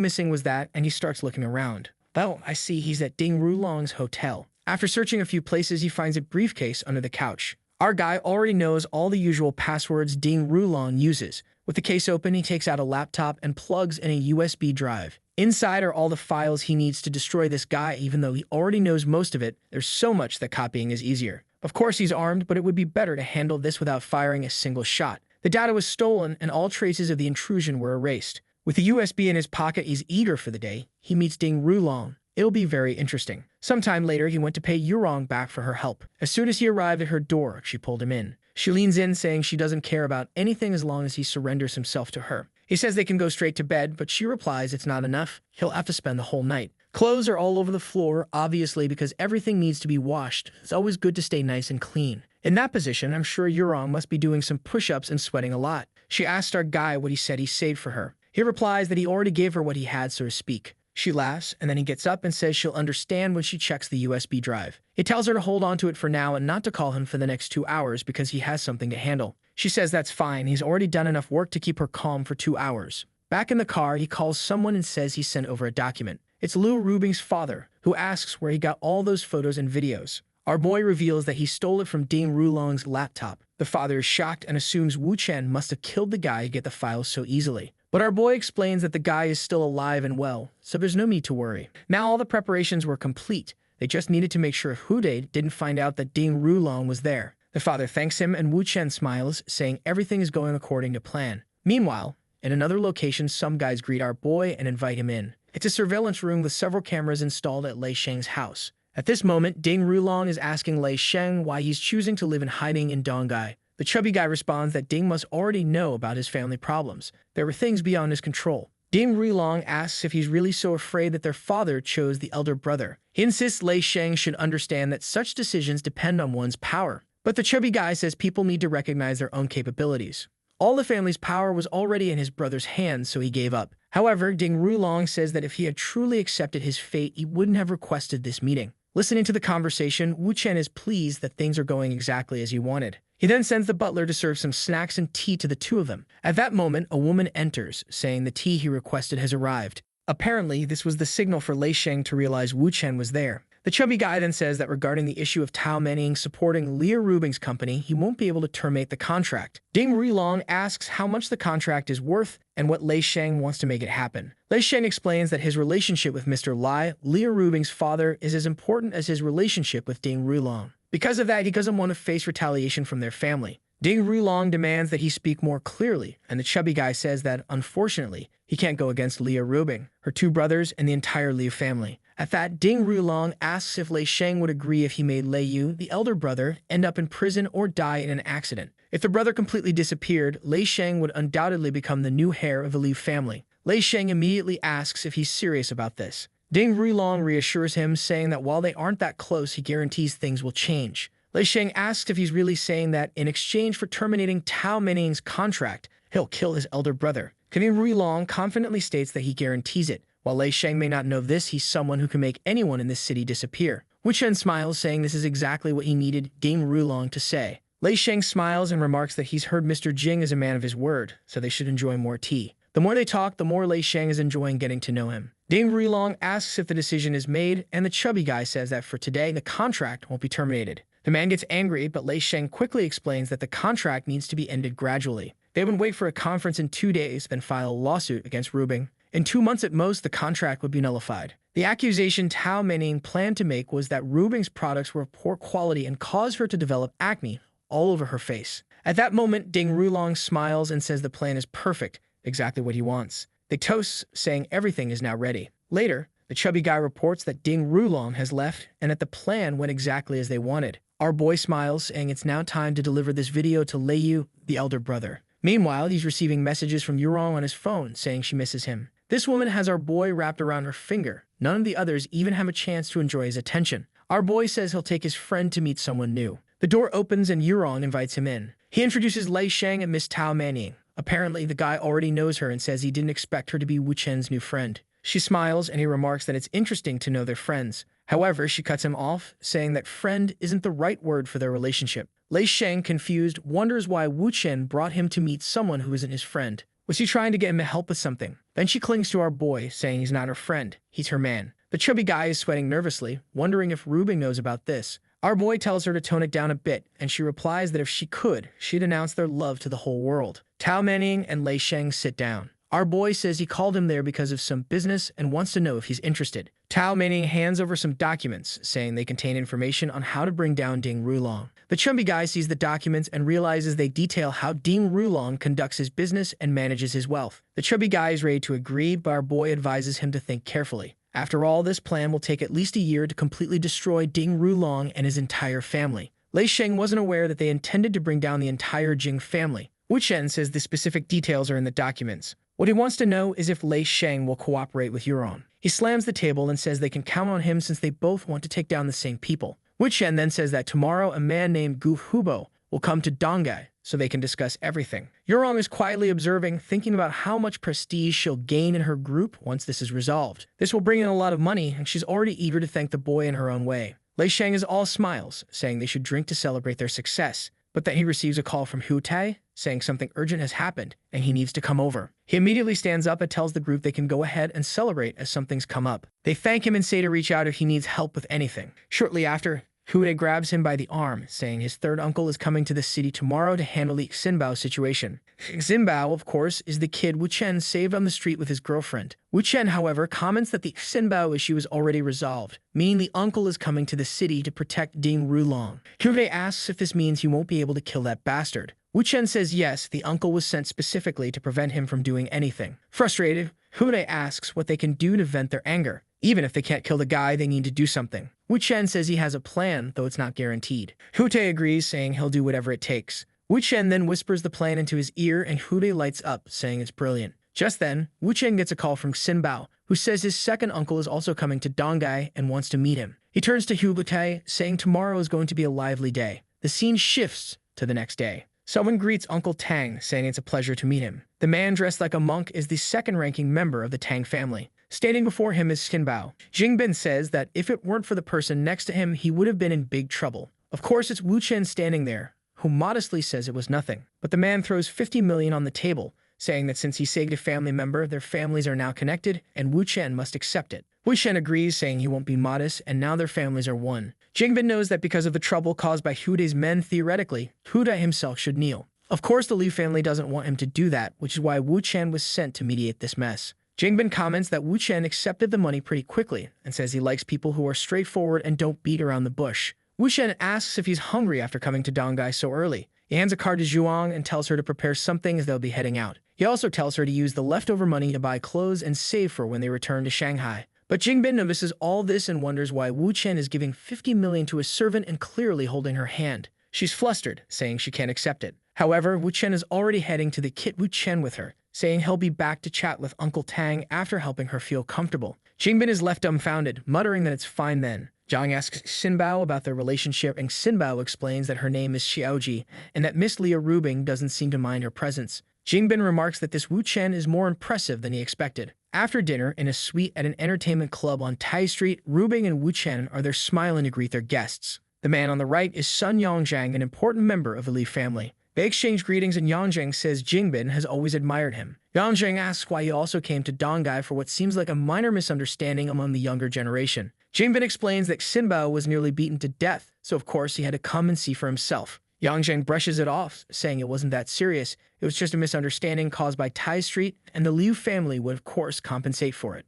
missing was that, and he starts looking around. Well, I see he's at Ding Rulong's hotel. After searching a few places, he finds a briefcase under the couch. Our guy already knows all the usual passwords Ding Rulong uses. With the case open, he takes out a laptop and plugs in a USB drive. Inside are all the files he needs to destroy this guy. Even though he already knows most of it, there's so much that copying is easier. Of course he's armed, but it would be better to handle this without firing a single shot. The data was stolen, and all traces of the intrusion were erased. With the USB in his pocket, he's eager for the day. He meets Ding Rulong. It'll be very interesting. Sometime later, he went to pay Yurong back for her help. As soon as he arrived at her door, she pulled him in. She leans in, saying she doesn't care about anything as long as he surrenders himself to her. He says they can go straight to bed, but she replies it's not enough. He'll have to spend the whole night. Clothes are all over the floor, obviously because everything needs to be washed. It's always good to stay nice and clean. In that position, I'm sure Yurong must be doing some push-ups and sweating a lot. She asks our guy what he said he saved for her. He replies that he already gave her what he had, so to speak. She laughs, and then he gets up and says she'll understand when she checks the USB drive. He tells her to hold on to it for now and not to call him for the next 2 hours because he has something to handle. She says that's fine, he's already done enough work to keep her calm for 2 hours. Back in the car, he calls someone and says he sent over a document. It's Liu Rubing's father, who asks where he got all those photos and videos. Our boy reveals that he stole it from Ding Rulong's laptop. The father is shocked and assumes Wu Chen must have killed the guy to get the files so easily. But our boy explains that the guy is still alive and well, so there's no need to worry. Now all the preparations were complete. They just needed to make sure Hude didn't find out that Ding Rulong was there. The father thanks him and Wu Chen smiles, saying everything is going according to plan. Meanwhile, in another location, some guys greet our boy and invite him in. It's a surveillance room with several cameras installed at Lei Sheng's house. At this moment, Ding Rulong is asking Lei Sheng why he's choosing to live in hiding in Dongai. The chubby guy responds that Ding must already know about his family problems. There were things beyond his control. Ding Rulong asks if he's really so afraid that their father chose the elder brother. He insists Lei Sheng should understand that such decisions depend on one's power. But the chubby guy says people need to recognize their own capabilities. All the family's power was already in his brother's hands, so he gave up. However, Ding Rulong says that if he had truly accepted his fate, he wouldn't have requested this meeting. Listening to the conversation, Wu Chen is pleased that things are going exactly as he wanted. He then sends the butler to serve some snacks and tea to the two of them. At that moment, a woman enters, saying the tea he requested has arrived. Apparently, this was the signal for Lei Sheng to realize Wu Chen was there. The chubby guy then says that regarding the issue of Tao Menning supporting Liu Rubing's company, he won't be able to terminate the contract. Ding Rulong asks how much the contract is worth and what Lei Sheng wants to make it happen. Lei Sheng explains that his relationship with Mr. Lai, Liu Rubing's father, is as important as his relationship with Ding Rulong. Because of that, he doesn't want to face retaliation from their family. Ding Rulong demands that he speak more clearly, and the chubby guy says that, unfortunately, he can't go against Liu Rubing, her two brothers, and the entire Liu family. At that, Ding Rulong asks if Lei Sheng would agree if he made Lei Yu, the elder brother, end up in prison or die in an accident. If the brother completely disappeared, Lei Sheng would undoubtedly become the new heir of the Liu family. Lei Sheng immediately asks if he's serious about this. Ding Rulong reassures him, saying that while they aren't that close, he guarantees things will change. Lei Sheng asks if he's really saying that, in exchange for terminating Tao Menning's contract, he'll kill his elder brother. Ding Rulong confidently states that he guarantees it. While Lei Sheng may not know this, he's someone who can make anyone in this city disappear. Wu Chen smiles, saying this is exactly what he needed Ding Rulong to say. Lei Sheng smiles and remarks that he's heard Mr. Jing is a man of his word, so they should enjoy more tea. The more they talk, the more Lei Sheng is enjoying getting to know him. Ding Rulong asks if the decision is made, and the chubby guy says that for today, the contract won't be terminated. The man gets angry, but Lei Sheng quickly explains that the contract needs to be ended gradually. They would wait for a conference in 2 days, then file a lawsuit against Rubing. In 2 months at most, the contract would be nullified. The accusation Tao Menning planned to make was that Rubing's products were of poor quality and caused her to develop acne all over her face. At that moment, Ding Rulong smiles and says the plan is perfect, exactly what he wants. They toast, saying everything is now ready. Later, the chubby guy reports that Ding Rulong has left and that the plan went exactly as they wanted. Our boy smiles, saying it's now time to deliver this video to Lei Yu, the elder brother. Meanwhile, he's receiving messages from Yurong on his phone, saying she misses him. This woman has our boy wrapped around her finger. None of the others even have a chance to enjoy his attention. Our boy says he'll take his friend to meet someone new. The door opens and Yurong invites him in. He introduces Lei Sheng and Miss Tao Menning. Apparently, the guy already knows her and says he didn't expect her to be Wu Chen's new friend. She smiles and he remarks that it's interesting to know they're friends. However, she cuts him off, saying that friend isn't the right word for their relationship. Lei Sheng, confused, wonders why Wu Chen brought him to meet someone who isn't his friend. Was he trying to get him to help with something? Then she clings to our boy, saying he's not her friend, he's her man. The chubby guy is sweating nervously, wondering if Rubing knows about this. Our boy tells her to tone it down a bit, and she replies that if she could, she'd announce their love to the whole world. Tao Menning and Lei Sheng sit down. Our boy says he called him there because of some business and wants to know if he's interested. Tao Menning hands over some documents, saying they contain information on how to bring down Ding Rulong. The chubby guy sees the documents and realizes they detail how Ding Rulong conducts his business and manages his wealth. The chubby guy is ready to agree, but our boy advises him to think carefully. After all, this plan will take at least a year to completely destroy Ding Rulong and his entire family. Lei Sheng wasn't aware that they intended to bring down the entire Jing family. Wu Chen says the specific details are in the documents. What he wants to know is if Lei Sheng will cooperate with Yuron. He slams the table and says they can count on him since they both want to take down the same people. Wu Chen then says that tomorrow a man named Gu Hubo will come to Dongai so they can discuss everything. Yurong is quietly observing, thinking about how much prestige she'll gain in her group once this is resolved. This will bring in a lot of money, and she's already eager to thank the boy in her own way. Lei Sheng is all smiles, saying they should drink to celebrate their success, but that he receives a call from Hu Tai, saying something urgent has happened and he needs to come over. He immediately stands up and tells the group they can go ahead and celebrate as something's come up. They thank him and say to reach out if he needs help with anything. Shortly after, Hude grabs him by the arm, saying his third uncle is coming to the city tomorrow to handle the Xinbao situation. Xinbao, of course, is the kid Wu Chen saved on the street with his girlfriend. Wu Chen, however, comments that the Xinbao issue is already resolved, meaning the uncle is coming to the city to protect Ding Rulong. Hude asks if this means he won't be able to kill that bastard. Wu Chen says yes, the uncle was sent specifically to prevent him from doing anything. Frustrated, Hude asks what they can do to vent their anger. Even if they can't kill the guy, they need to do something. Wu Chen says he has a plan, though it's not guaranteed. Hude agrees, saying he'll do whatever it takes. Wu Chen then whispers the plan into his ear, and Hude lights up, saying it's brilliant. Just then, Wu Chen gets a call from Xinbao, who says his second uncle is also coming to Dongai and wants to meet him. He turns to Hude, saying tomorrow is going to be a lively day. The scene shifts to the next day. Someone greets Uncle Tang, saying it's a pleasure to meet him. The man dressed like a monk is the second-ranking member of the Tang family. Standing before him is Xinbao. Jingbin says that if it weren't for the person next to him, he would have been in big trouble. Of course, it's Wu Chen standing there, who modestly says it was nothing. But the man throws 50 million on the table, saying that since he saved a family member, their families are now connected, and Wu Chen must accept it. Wu Chen agrees, saying he won't be modest, and now their families are one. Jingbin knows that because of the trouble caused by Hude's men, theoretically, Hude himself should kneel. Of course, the Liu family doesn't want him to do that, which is why Wu Chen was sent to mediate this mess. Jingbin comments that Wu Chen accepted the money pretty quickly and says he likes people who are straightforward and don't beat around the bush. Wu Chen asks if he's hungry after coming to Dongai so early. He hands a card to Zhuang and tells her to prepare something as they'll be heading out. He also tells her to use the leftover money to buy clothes and save for when they return to Shanghai. But Jingbin notices all this and wonders why Wu Chen is giving 50 million to a servant and clearly holding her hand. She's flustered, saying she can't accept it. However, Wu Chen is already heading to the Kit Wu Chen with her, saying he'll be back to chat with Uncle Tang after helping her feel comfortable. Jingbin is left dumbfounded, muttering that it's fine then. Zhang asks Xinbao about their relationship, and Xinbao explains that her name is Xiaoji, and that Miss Leah Rubing doesn't seem to mind her presence. Jingbin remarks that this Wu Chen is more impressive than he expected. After dinner, in a suite at an entertainment club on Tai Street, Rubing and Wu Chen are there smiling to greet their guests. The man on the right is Sun Yongzhang, an important member of the Li family. They exchange greetings, and Yongzhang says Jingbin has always admired him. Yongzhang asks why he also came to Dongai for what seems like a minor misunderstanding among the younger generation. Jingbin explains that Xinbao was nearly beaten to death, so of course he had to come and see for himself. Yongzhang brushes it off, saying it wasn't that serious. It was just a misunderstanding caused by Tai Street, and the Liu family would of course compensate for it.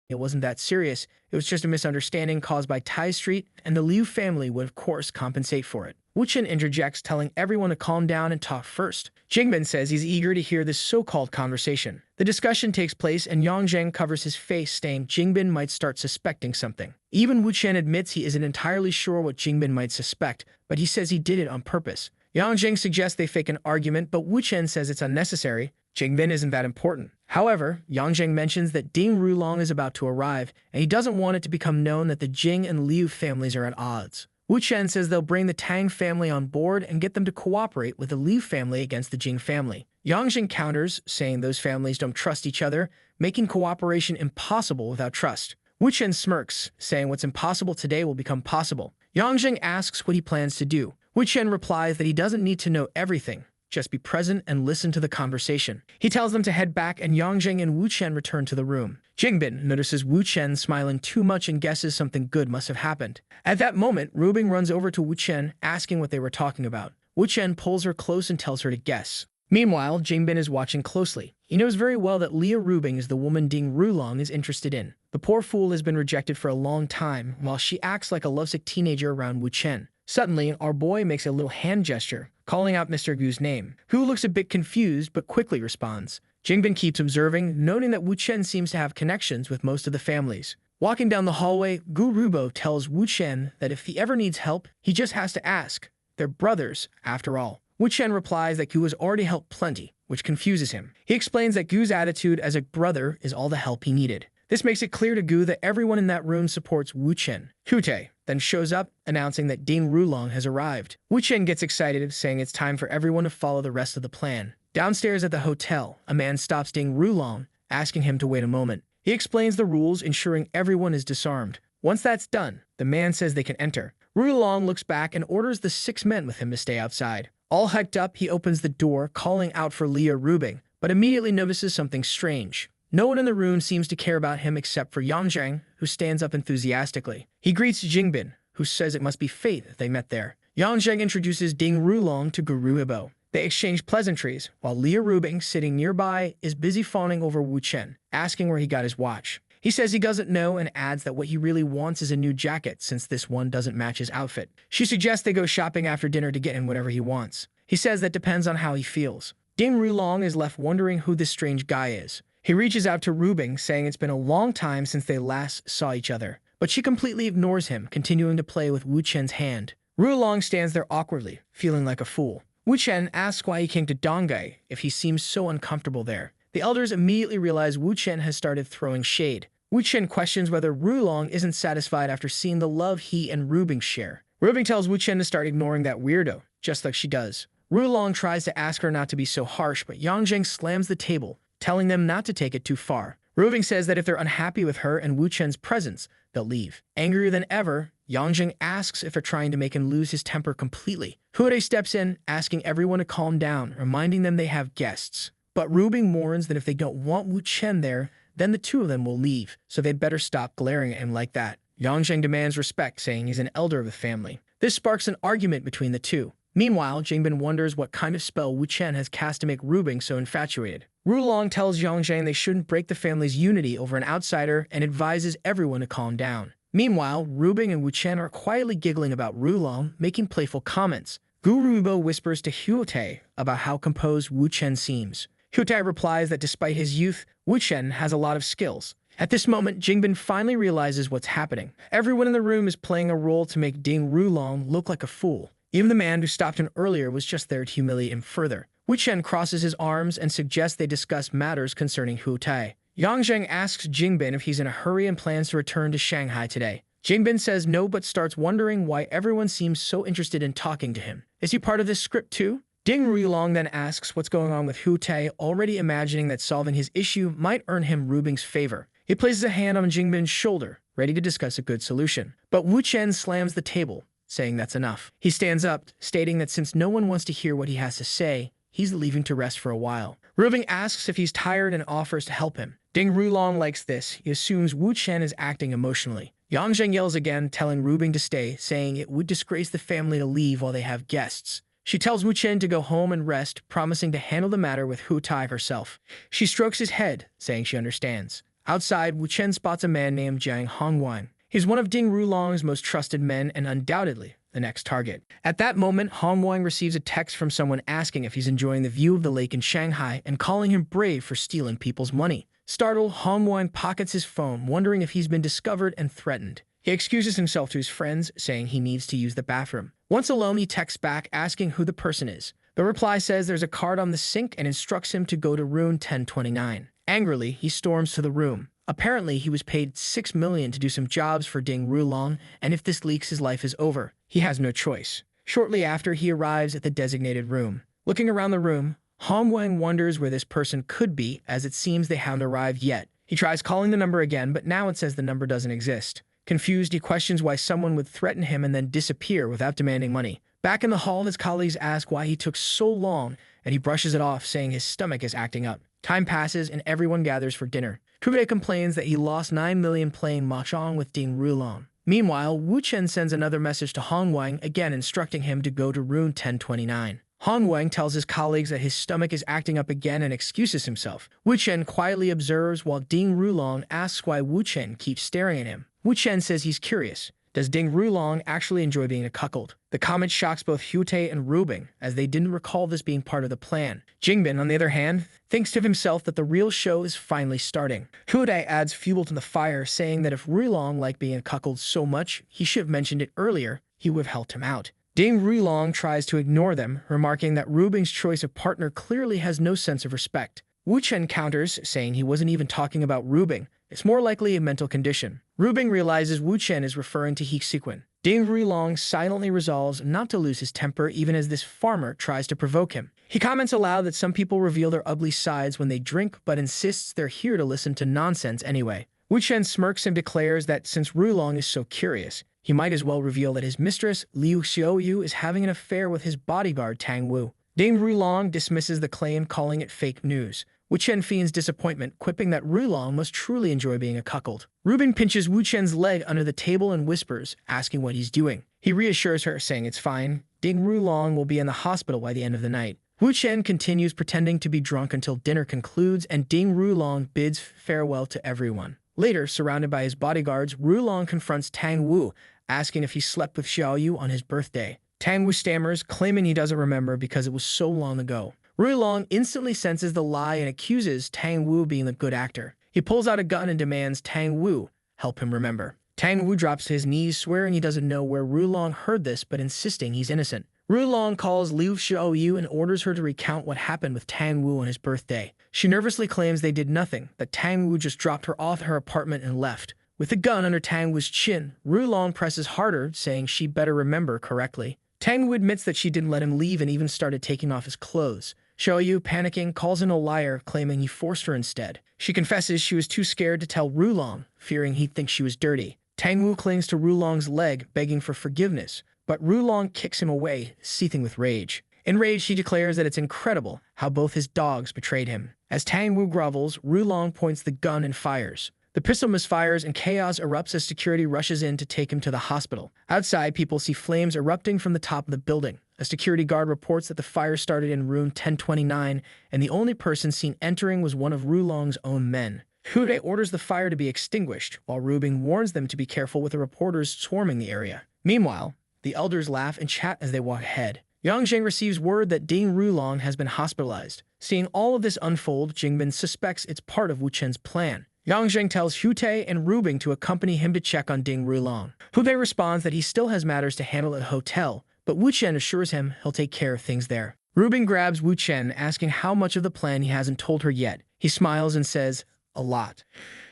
It wasn't that serious. It was just a misunderstanding caused by Tai Street, and the Liu family would of course compensate for it. Wu Chen interjects, telling everyone to calm down and talk first. Jingbin says he's eager to hear this so-called conversation. The discussion takes place, and Yongzhang covers his face, saying Jingbin might start suspecting something. Even Wu Chen admits he isn't entirely sure what Jingbin might suspect, but he says he did it on purpose. Yongzhang suggests they fake an argument, but Wu Chen says it's unnecessary. Jingbin isn't that important. However, Yongzhang mentions that Ding Rulong is about to arrive, and he doesn't want it to become known that the Jing and Liu families are at odds. Wu Chen says they'll bring the Tang family on board and get them to cooperate with the Liu family against the Jing family. Yongzhang counters, saying those families don't trust each other, making cooperation impossible without trust. Wu Chen smirks, saying what's impossible today will become possible. Yongzhang asks what he plans to do. Wu Chen replies that he doesn't need to know everything, just be present and listen to the conversation. He tells them to head back, and Yongzhang and Wu Chen return to the room. Jingbin notices Wu Chen smiling too much and guesses something good must have happened. At that moment, Rubing runs over to Wu Chen, asking what they were talking about. Wu Chen pulls her close and tells her to guess. Meanwhile, Jingbin is watching closely. He knows very well that Leah Rubing is the woman Ding Rulong is interested in. The poor fool has been rejected for a long time, while she acts like a lovesick teenager around Wu Chen. Suddenly, our boy makes a little hand gesture, calling out Mr. Gu's name. Gu looks a bit confused, but quickly responds. Jingbin keeps observing, noting that Wu Chen seems to have connections with most of the families. Walking down the hallway, Gu Rubo tells Wu Chen that if he ever needs help, he just has to ask. They're brothers, after all. Wu Chen replies that Gu has already helped plenty, which confuses him. He explains that Gu's attitude as a brother is all the help he needed. This makes it clear to Gu that everyone in that room supports Wu Chen. Hute then shows up, announcing that Ding Rulong has arrived. Wu Chen gets excited, saying it's time for everyone to follow the rest of the plan. Downstairs at the hotel, a man stops Ding Rulong, asking him to wait a moment. He explains the rules, ensuring everyone is disarmed. Once that's done, the man says they can enter. Rulong looks back and orders the 6 men with him to stay outside. All hyped up, he opens the door, calling out for Leah Rubing, but immediately notices something strange. No one in the room seems to care about him except for Yangjang, who stands up enthusiastically. He greets Jingbin, who says it must be fate that they met there. Yangjang introduces Ding Rulong to Guru Ibo. They exchange pleasantries, while Leah Rubing, sitting nearby, is busy fawning over Wu Chen, asking where he got his watch. He says he doesn't know and adds that what he really wants is a new jacket since this one doesn't match his outfit. She suggests they go shopping after dinner to get him whatever he wants. He says that depends on how he feels. Ding Rulong is left wondering who this strange guy is. He reaches out to Rubing, saying it's been a long time since they last saw each other, but she completely ignores him, continuing to play with Wu Chen's hand. Rulong stands there awkwardly, feeling like a fool. Wu Chen asks why he came to Dongai if he seems so uncomfortable there. The elders immediately realize Wu Chen has started throwing shade. Wu Chen questions whether Rulong isn't satisfied after seeing the love he and Rubing share. Rubing tells Wu Chen to start ignoring that weirdo, just like she does. Rulong tries to ask her not to be so harsh, but Yangjang slams the table, telling them not to take it too far. Rubing says that if they're unhappy with her and Wu Chen's presence, they'll leave. Angrier than ever, Yangjang asks if they're trying to make him lose his temper completely. Hude steps in, asking everyone to calm down, reminding them they have guests. But Rubing warns that if they don't want Wu Chen there, then the two of them will leave, so they'd better stop glaring at him like that. Yangjang demands respect, saying he's an elder of the family. This sparks an argument between the two. Meanwhile, Jingbin wonders what kind of spell Wu Chen has cast to make Rubing so infatuated. Rulong tells Yangjang they shouldn't break the family's unity over an outsider and advises everyone to calm down. Meanwhile, Rubing and Wu Chen are quietly giggling about Rulong, making playful comments. Guru Bo whispers to Huotae about how composed Wu Chen seems. Huotae replies that despite his youth, Wu Chen has a lot of skills. At this moment, Jingbin finally realizes what's happening. Everyone in the room is playing a role to make Ding Rulong look like a fool. Even the man who stopped him earlier was just there to humiliate him further. Wu Chen crosses his arms and suggests they discuss matters concerning Huotae. Yangjang asks Jingbin if he's in a hurry and plans to return to Shanghai today. Jingbin says no, but starts wondering why everyone seems so interested in talking to him. Is he part of this script too? Ding Rulong then asks what's going on with Huotae, already imagining that solving his issue might earn him Rubing's favor. He places a hand on Jingbin's shoulder, ready to discuss a good solution. But Wu Chen slams the table, saying that's enough. He stands up, stating that since no one wants to hear what he has to say, he's leaving to rest for a while. Rubing asks if he's tired and offers to help him. Ding Rulong likes this. He assumes Wu Chen is acting emotionally. Yangjang yells again, telling Rubing to stay, saying it would disgrace the family to leave while they have guests. She tells Wu Chen to go home and rest, promising to handle the matter with Huotae herself. She strokes his head, saying she understands. Outside, Wu Chen spots a man named Jiang Hongwan. He's one of Ding Rulong's most trusted men and undoubtedly the next target. At that moment, Hongwan receives a text from someone asking if he's enjoying the view of the lake in Shanghai and calling him brave for stealing people's money. Startled, Hongwan pockets his phone, wondering if he's been discovered and threatened. He excuses himself to his friends, saying he needs to use the bathroom. Once alone, he texts back asking who the person is. The reply says there's a card on the sink and instructs him to go to room 1029. Angrily, he storms to the room. Apparently, he was paid 6 million to do some jobs for Ding Rulong, and if this leaks, his life is over. He has no choice. Shortly after, he arrives at the designated room. Looking around the room, Hongwang wonders where this person could be, as it seems they haven't arrived yet. He tries calling the number again, but now it says the number doesn't exist. Confused, he questions why someone would threaten him and then disappear without demanding money. Back in the hall, his colleagues ask why he took so long, and he brushes it off, saying his stomach is acting up. Time passes, and everyone gathers for dinner. Kube complains that he lost 9 million playing mahjong with Ding Rulong. Meanwhile, Wu Chen sends another message to Hongwang, again instructing him to go to room 1029. Hongwang tells his colleagues that his stomach is acting up again and excuses himself. Wu Chen quietly observes while Ding Rulong asks why Wu Chen keeps staring at him. Wu Chen says he's curious. Does Ding Rulong actually enjoy being a cuckold? The comment shocks both Huotae and Rubing, as they didn't recall this being part of the plan. Jingbin, on the other hand, thinks to himself that the real show is finally starting. Huotae adds fuel to the fire, saying that if Rulong liked being a cuckold so much, he should have mentioned it earlier, he would have helped him out. Ding Rulong tries to ignore them, remarking that Rubing's choice of partner clearly has no sense of respect. Wu Chen counters, saying he wasn't even talking about Rubing. It's more likely a mental condition. Rubing realizes Wu Chen is referring to Hixikun. Ding Rulong silently resolves not to lose his temper even as this farmer tries to provoke him. He comments aloud that some people reveal their ugly sides when they drink, but insists they're here to listen to nonsense anyway. Wu Chen smirks and declares that since Rulong is so curious, he might as well reveal that his mistress, Liu Xiaoyu, is having an affair with his bodyguard Tang Wu. Ding Rulong dismisses the claim, calling it fake news. Wu Chen feigns disappointment, quipping that Rulong must truly enjoy being a cuckold. Rubin pinches Wu Chen's leg under the table and whispers, asking what he's doing. He reassures her, saying it's fine. Ding Rulong will be in the hospital by the end of the night. Wu Chen continues pretending to be drunk until dinner concludes, and Ding Rulong bids farewell to everyone. Later, surrounded by his bodyguards, Rulong confronts Tang Wu, asking if he slept with Xiaoyu on his birthday. Tang Wu stammers, claiming he doesn't remember because it was so long ago. Rulong instantly senses the lie and accuses Tang Wu being the good actor. He pulls out a gun and demands Tang Wu help him remember. Tang Wu drops to his knees, swearing he doesn't know where Rulong heard this, but insisting he's innocent. Rulong calls Liu Xiaoyu and orders her to recount what happened with Tang Wu on his birthday. She nervously claims they did nothing, that Tang Wu just dropped her off at her apartment and left. With the gun under Tang Wu's chin, Rulong presses harder, saying she better remember correctly. Tang Wu admits that she didn't let him leave and even started taking off his clothes. Xiaoyu, panicking, calls him a liar, claiming he forced her instead. She confesses she was too scared to tell Rulong, fearing he'd think she was dirty. Tang Wu clings to Rulong's leg, begging for forgiveness, but Rulong kicks him away, seething with rage. Enraged, he declares that it's incredible how both his dogs betrayed him. As Tang Wu grovels, Rulong points the gun and fires. The pistol misfires and chaos erupts as security rushes in to take him to the hospital. Outside, people see flames erupting from the top of the building. A security guard reports that the fire started in room 1029, and the only person seen entering was one of Rulong's own men. Hude orders the fire to be extinguished, while Rubing warns them to be careful with the reporters swarming the area. Meanwhile, the elders laugh and chat as they walk ahead. Yang Jing receives word that Ding Rulong has been hospitalized. Seeing all of this unfold, Jingbin suspects it's part of Wu Chen's plan. Yang Jing tells Hute and Rubing to accompany him to check on Ding Rulong. Hute responds that he still has matters to handle at a hotel, but Wu Chen assures him he'll take care of things there. Rubing grabs Wu Chen, asking how much of the plan he hasn't told her yet. He smiles and says, a lot.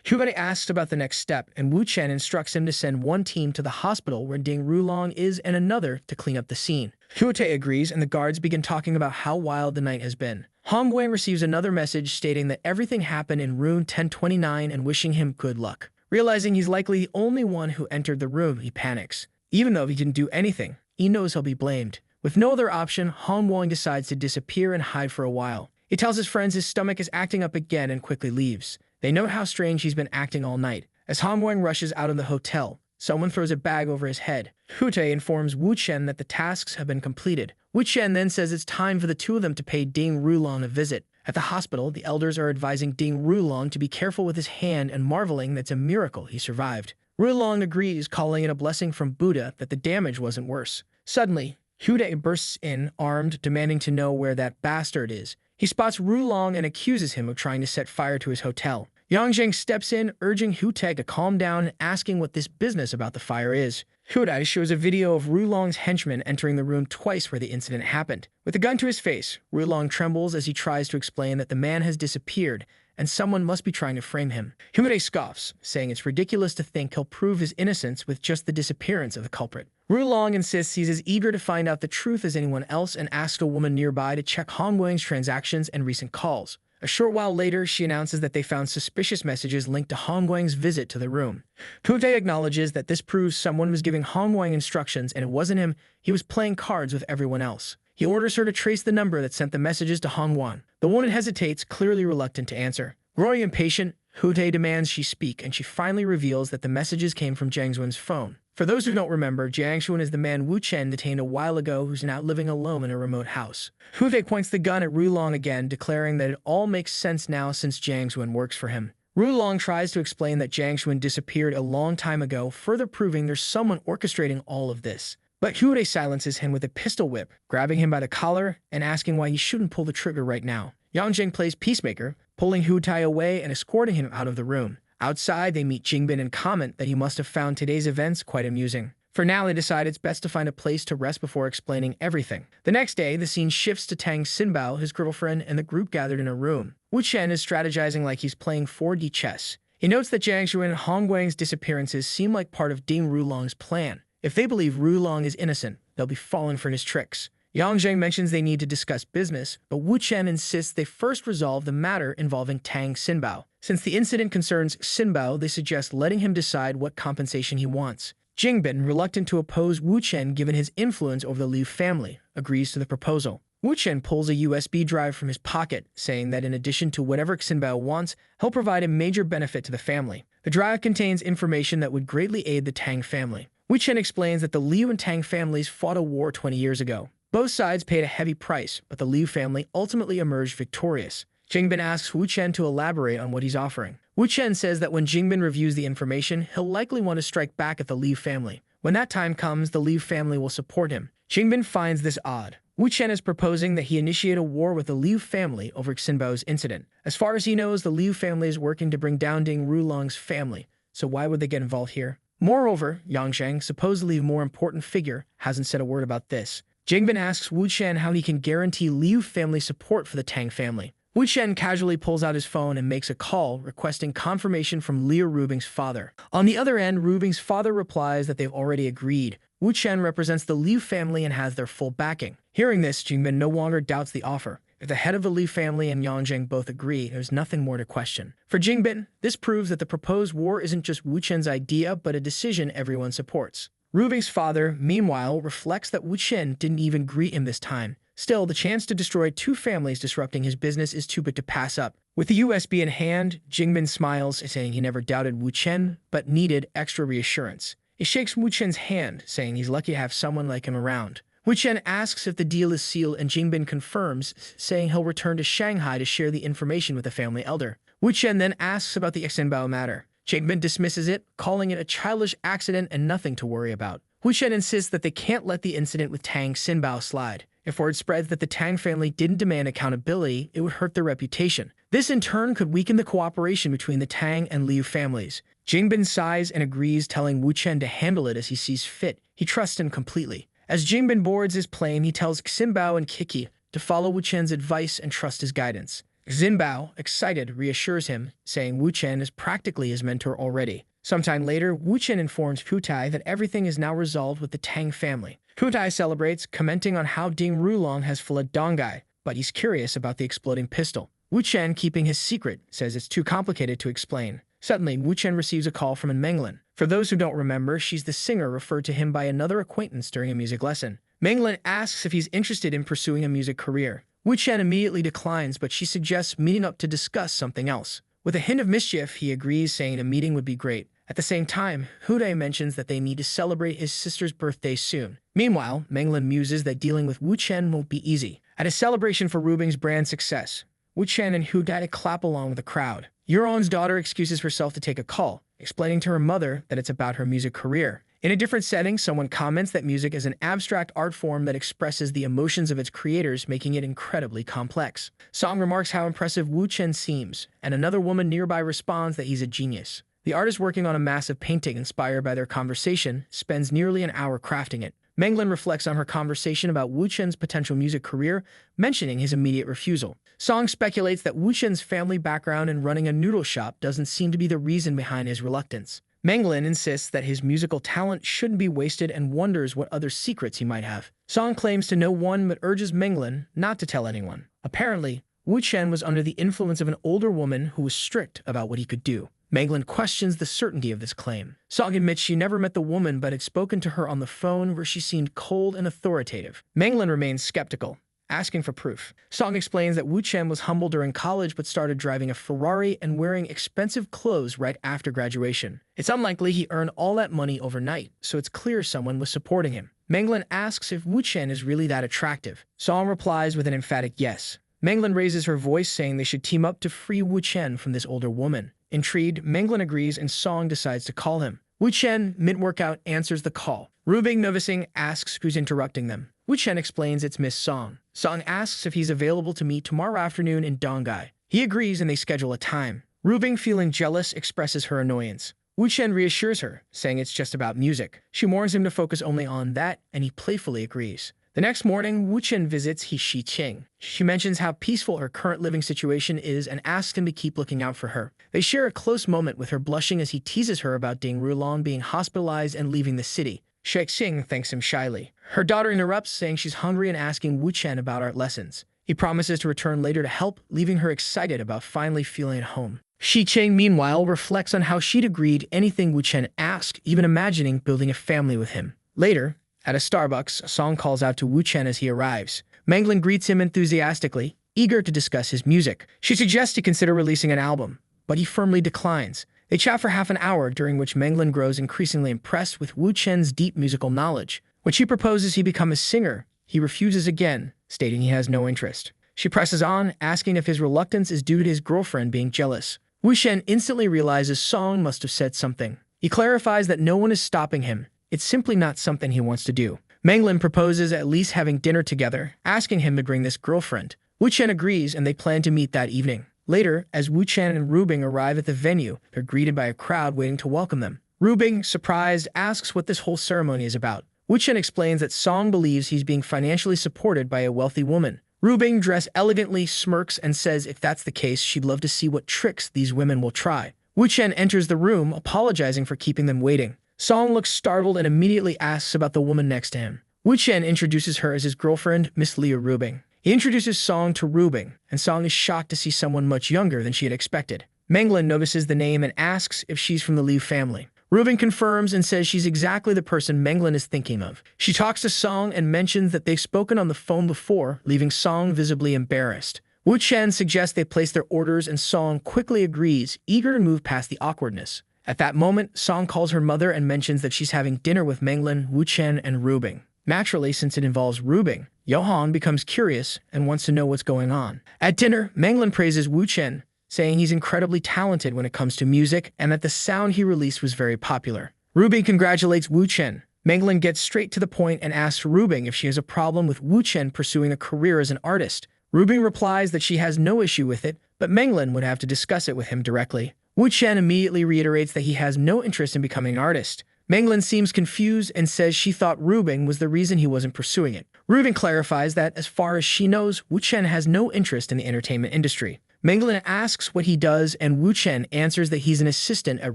Hubei asks about the next step, and Wu Chen instructs him to send one team to the hospital where Ding Rulong is and another to clean up the scene. Hute agrees, and the guards begin talking about how wild the night has been. Hongguang receives another message stating that everything happened in room 1029 and wishing him good luck. Realizing he's likely the only one who entered the room, he panics. Even though he didn't do anything, he knows he'll be blamed. With no other option, Hongguang decides to disappear and hide for a while. He tells his friends his stomach is acting up again and quickly leaves. They note how strange he's been acting all night. As Hongguang rushes out of the hotel, someone throws a bag over his head. Hute informs Wu Chen that the tasks have been completed. Wu Chen then says it's time for the two of them to pay Ding Rulong a visit. At the hospital, the elders are advising Ding Rulong to be careful with his hand and marveling that it's a miracle he survived. Rulong agrees, calling it a blessing from Buddha that the damage wasn't worse. Suddenly, Hute bursts in, armed, demanding to know where that bastard is. He spots Rulong and accuses him of trying to set fire to his hotel. Yang Jing steps in, urging Hute to calm down and asking what this business about the fire is. Hute shows a video of Rulong's henchman entering the room twice where the incident happened. With a gun to his face, Rulong trembles as he tries to explain that the man has disappeared and someone must be trying to frame him. Hute scoffs, saying it's ridiculous to think he'll prove his innocence with just the disappearance of the culprit. Rulong insists he's as eager to find out the truth as anyone else and asks a woman nearby to check Hongguang's transactions and recent calls. A short while later, she announces that they found suspicious messages linked to Hongguang's visit to the room. Hute acknowledges that this proves someone was giving Hongguang instructions and it wasn't him, he was playing cards with everyone else. He orders her to trace the number that sent the messages to Hongguang. The woman hesitates, clearly reluctant to answer. Growing impatient, Hute demands she speak, and she finally reveals that the messages came from Jiang Xuan's phone. For those who don't remember, Jiang Xuan is the man Wu Chen detained a while ago who's now living alone in a remote house. Hute points the gun at Rulong again, declaring that it all makes sense now since Jiang Xuan works for him. Rulong tries to explain that Jiang Xuan disappeared a long time ago, further proving there's someone orchestrating all of this. But Hute silences him with a pistol whip, grabbing him by the collar and asking why he shouldn't pull the trigger right now. Yang Jing plays peacemaker, pulling Hute away and escorting him out of the room. Outside, they meet Jingbin and comment that he must have found today's events quite amusing. For now, they decide it's best to find a place to rest before explaining everything. The next day, the scene shifts to Tang Xinbao, his girlfriend, and the group gathered in a room. Wu Chen is strategizing like he's playing 4D chess. He notes that Jiang Xuan and Hongguang's disappearances seem like part of Ding Rulong's plan. If they believe Rulong is innocent, they'll be falling for his tricks. Yang Jing mentions they need to discuss business, but Wu Chen insists they first resolve the matter involving Tang Xinbao. Since the incident concerns Xinbao, they suggest letting him decide what compensation he wants. Jingbin, reluctant to oppose Wu Chen given his influence over the Liu family, agrees to the proposal. Wu Chen pulls a USB drive from his pocket, saying that in addition to whatever Xinbao wants, he'll provide a major benefit to the family. The drive contains information that would greatly aid the Tang family. Wu Chen explains that the Liu and Tang families fought a war 20 years ago. Both sides paid a heavy price, but the Liu family ultimately emerged victorious. Jingbin asks Wu Chen to elaborate on what he's offering. Wu Chen says that when Jingbin reviews the information, he'll likely want to strike back at the Liu family. When that time comes, the Liu family will support him. Jingbin finds this odd. Wu Chen is proposing that he initiate a war with the Liu family over Xinbao's incident. As far as he knows, the Liu family is working to bring down Ding Rulong's family, so why would they get involved here? Moreover, Yang Zhang, supposedly a more important figure, hasn't said a word about this. Jingbin asks Wu Chen how he can guarantee Liu family support for the Tang family. Wu Chen casually pulls out his phone and makes a call, requesting confirmation from Liu Rubing's father. On the other end, Rubing's father replies that they've already agreed. Wu Chen represents the Liu family and has their full backing. Hearing this, Jingbin no longer doubts the offer. If the head of the Liu family and Yang Zhang both agree, there's nothing more to question. For Jingbin, this proves that the proposed war isn't just Wu Chen's idea, but a decision everyone supports. Rubing's father, meanwhile, reflects that Wu Chen didn't even greet him this time. Still, the chance to destroy two families disrupting his business is too good to pass up. With the USB in hand, Jingbin smiles, saying he never doubted Wu Chen, but needed extra reassurance. He shakes Wu Chen's hand, saying he's lucky to have someone like him around. Wu Chen asks if the deal is sealed, and Jingbin confirms, saying he'll return to Shanghai to share the information with the family elder. Wu Chen then asks about the Xinbao matter. Jingbin dismisses it, calling it a childish accident and nothing to worry about. Wu Chen insists that they can't let the incident with Tang Xinbao slide. If word spreads that the Tang family didn't demand accountability, it would hurt their reputation. This in turn could weaken the cooperation between the Tang and Liu families. Jingbin sighs and agrees, telling Wu Chen to handle it as he sees fit. He trusts him completely. As Jingbin boards his plane, he tells Xinbao and Kiki to follow Wu Chen's advice and trust his guidance. Xinbao, excited, reassures him, saying Wu Chen is practically his mentor already. Sometime later, Wu Chen informs Putai that everything is now resolved with the Tang family. Putai celebrates, commenting on how Ding Rulong has fled Dongai, but he's curious about the exploding pistol. Wu Chen, keeping his secret, says it's too complicated to explain. Suddenly, Wu Chen receives a call from Menglin. For those who don't remember, she's the singer referred to him by another acquaintance during a music lesson. Menglin asks if he's interested in pursuing a music career. Wu Chen immediately declines, but she suggests meeting up to discuss something else. With a hint of mischief, he agrees, saying a meeting would be great. At the same time, Huday mentions that they need to celebrate his sister's birthday soon. Meanwhile, Menglin muses that dealing with Wu Chen won't be easy. At a celebration for Rubing's brand success, Wu Chen and Huday clap along with the crowd. Yuron's daughter excuses herself to take a call, explaining to her mother that it's about her music career. In a different setting, someone comments that music is an abstract art form that expresses the emotions of its creators, making it incredibly complex. Song remarks how impressive Wu Chen seems, and another woman nearby responds that he's a genius. The artist, working on a massive painting inspired by their conversation, spends nearly an hour crafting it. Menglin reflects on her conversation about Wu Chen's potential music career, mentioning his immediate refusal. Song speculates that Wu Chen's family background in running a noodle shop doesn't seem to be the reason behind his reluctance. Menglin insists that his musical talent shouldn't be wasted and wonders what other secrets he might have. Song claims to know one but urges Menglin not to tell anyone. Apparently, Wu Chen was under the influence of an older woman who was strict about what he could do. Menglin questions the certainty of this claim. Song admits she never met the woman but had spoken to her on the phone, where she seemed cold and authoritative. Menglin remains skeptical, asking for proof. Song explains that Wu Chen was humble during college but started driving a Ferrari and wearing expensive clothes right after graduation. It's unlikely he earned all that money overnight, so it's clear someone was supporting him. Menglin asks if Wu Chen is really that attractive. Song replies with an emphatic yes. Menglin raises her voice, saying they should team up to free Wu Chen from this older woman. Intrigued, Menglin agrees and Song decides to call him. Wu Chen, mid-workout, answers the call. Rubing, noticing, asks who's interrupting them. Wu Chen explains it's Miss Song. Song asks if he's available to meet tomorrow afternoon in Dongai. He agrees and they schedule a time. Rubing, feeling jealous, expresses her annoyance. Wu Chen reassures her, saying it's just about music. She warns him to focus only on that, and he playfully agrees. The next morning, Wu Chen visits He Shi-Qing. She mentions how peaceful her current living situation is and asks him to keep looking out for her. They share a close moment, with her blushing as he teases her about Ding Rulong being hospitalized and leaving the city. Shi-Qing thanks him shyly. Her daughter interrupts, saying she's hungry and asking Wu Chen about art lessons. He promises to return later to help, leaving her excited about finally feeling at home. Shi Cheng, meanwhile, reflects on how she'd agreed anything Wu Chen asked, even imagining building a family with him. Later, at a Starbucks, Song calls out to Wu Chen as he arrives. Manglin greets him enthusiastically, eager to discuss his music. She suggests he consider releasing an album, but he firmly declines. They chat for half an hour, during which Manglin grows increasingly impressed with Wu Chen's deep musical knowledge. When she proposes he become a singer, he refuses again, stating he has no interest. She presses on, asking if his reluctance is due to his girlfriend being jealous. Wu Chen instantly realizes Song must have said something. He clarifies that no one is stopping him. It's simply not something he wants to do. Manglin proposes at least having dinner together, asking him to bring this girlfriend. Wu Chen agrees, and they plan to meet that evening. Later, as Wu Chen and Rubing arrive at the venue, they're greeted by a crowd waiting to welcome them. Rubing, surprised, asks what this whole ceremony is about. Wu Chen explains that Song believes he's being financially supported by a wealthy woman. Rubing, dressed elegantly, smirks and says if that's the case, she'd love to see what tricks these women will try. Wu Chen enters the room, apologizing for keeping them waiting. Song looks startled and immediately asks about the woman next to him. Wu Chen introduces her as his girlfriend, Miss Liu Rubing. He introduces Song to Rubing, and Song is shocked to see someone much younger than she had expected. Manglin notices the name and asks if she's from the Liu family. Rubing confirms and says she's exactly the person Manglin is thinking of. She talks to Song and mentions that they've spoken on the phone before, leaving Song visibly embarrassed. Wu Chen suggests they place their orders, and Song quickly agrees, eager to move past the awkwardness. At that moment, Song calls her mother and mentions that she's having dinner with Manglin, Wu Chen, and Rubing. Naturally, since it involves Rubing, Johan becomes curious and wants to know what's going on. At dinner, Manglin praises Wu Chen, saying he's incredibly talented when it comes to music and that the sound he released was very popular. Rubing congratulates Wu Chen. Manglin gets straight to the point and asks Rubing if she has a problem with Wu Chen pursuing a career as an artist. Rubing replies that she has no issue with it, but Manglin would have to discuss it with him directly. Wu Chen immediately reiterates that he has no interest in becoming an artist. Manglin seems confused and says she thought Rubing was the reason he wasn't pursuing it. Rubing clarifies that, as far as she knows, Wu Chen has no interest in the entertainment industry. Manglin asks what he does, and Wu Chen answers that he's an assistant at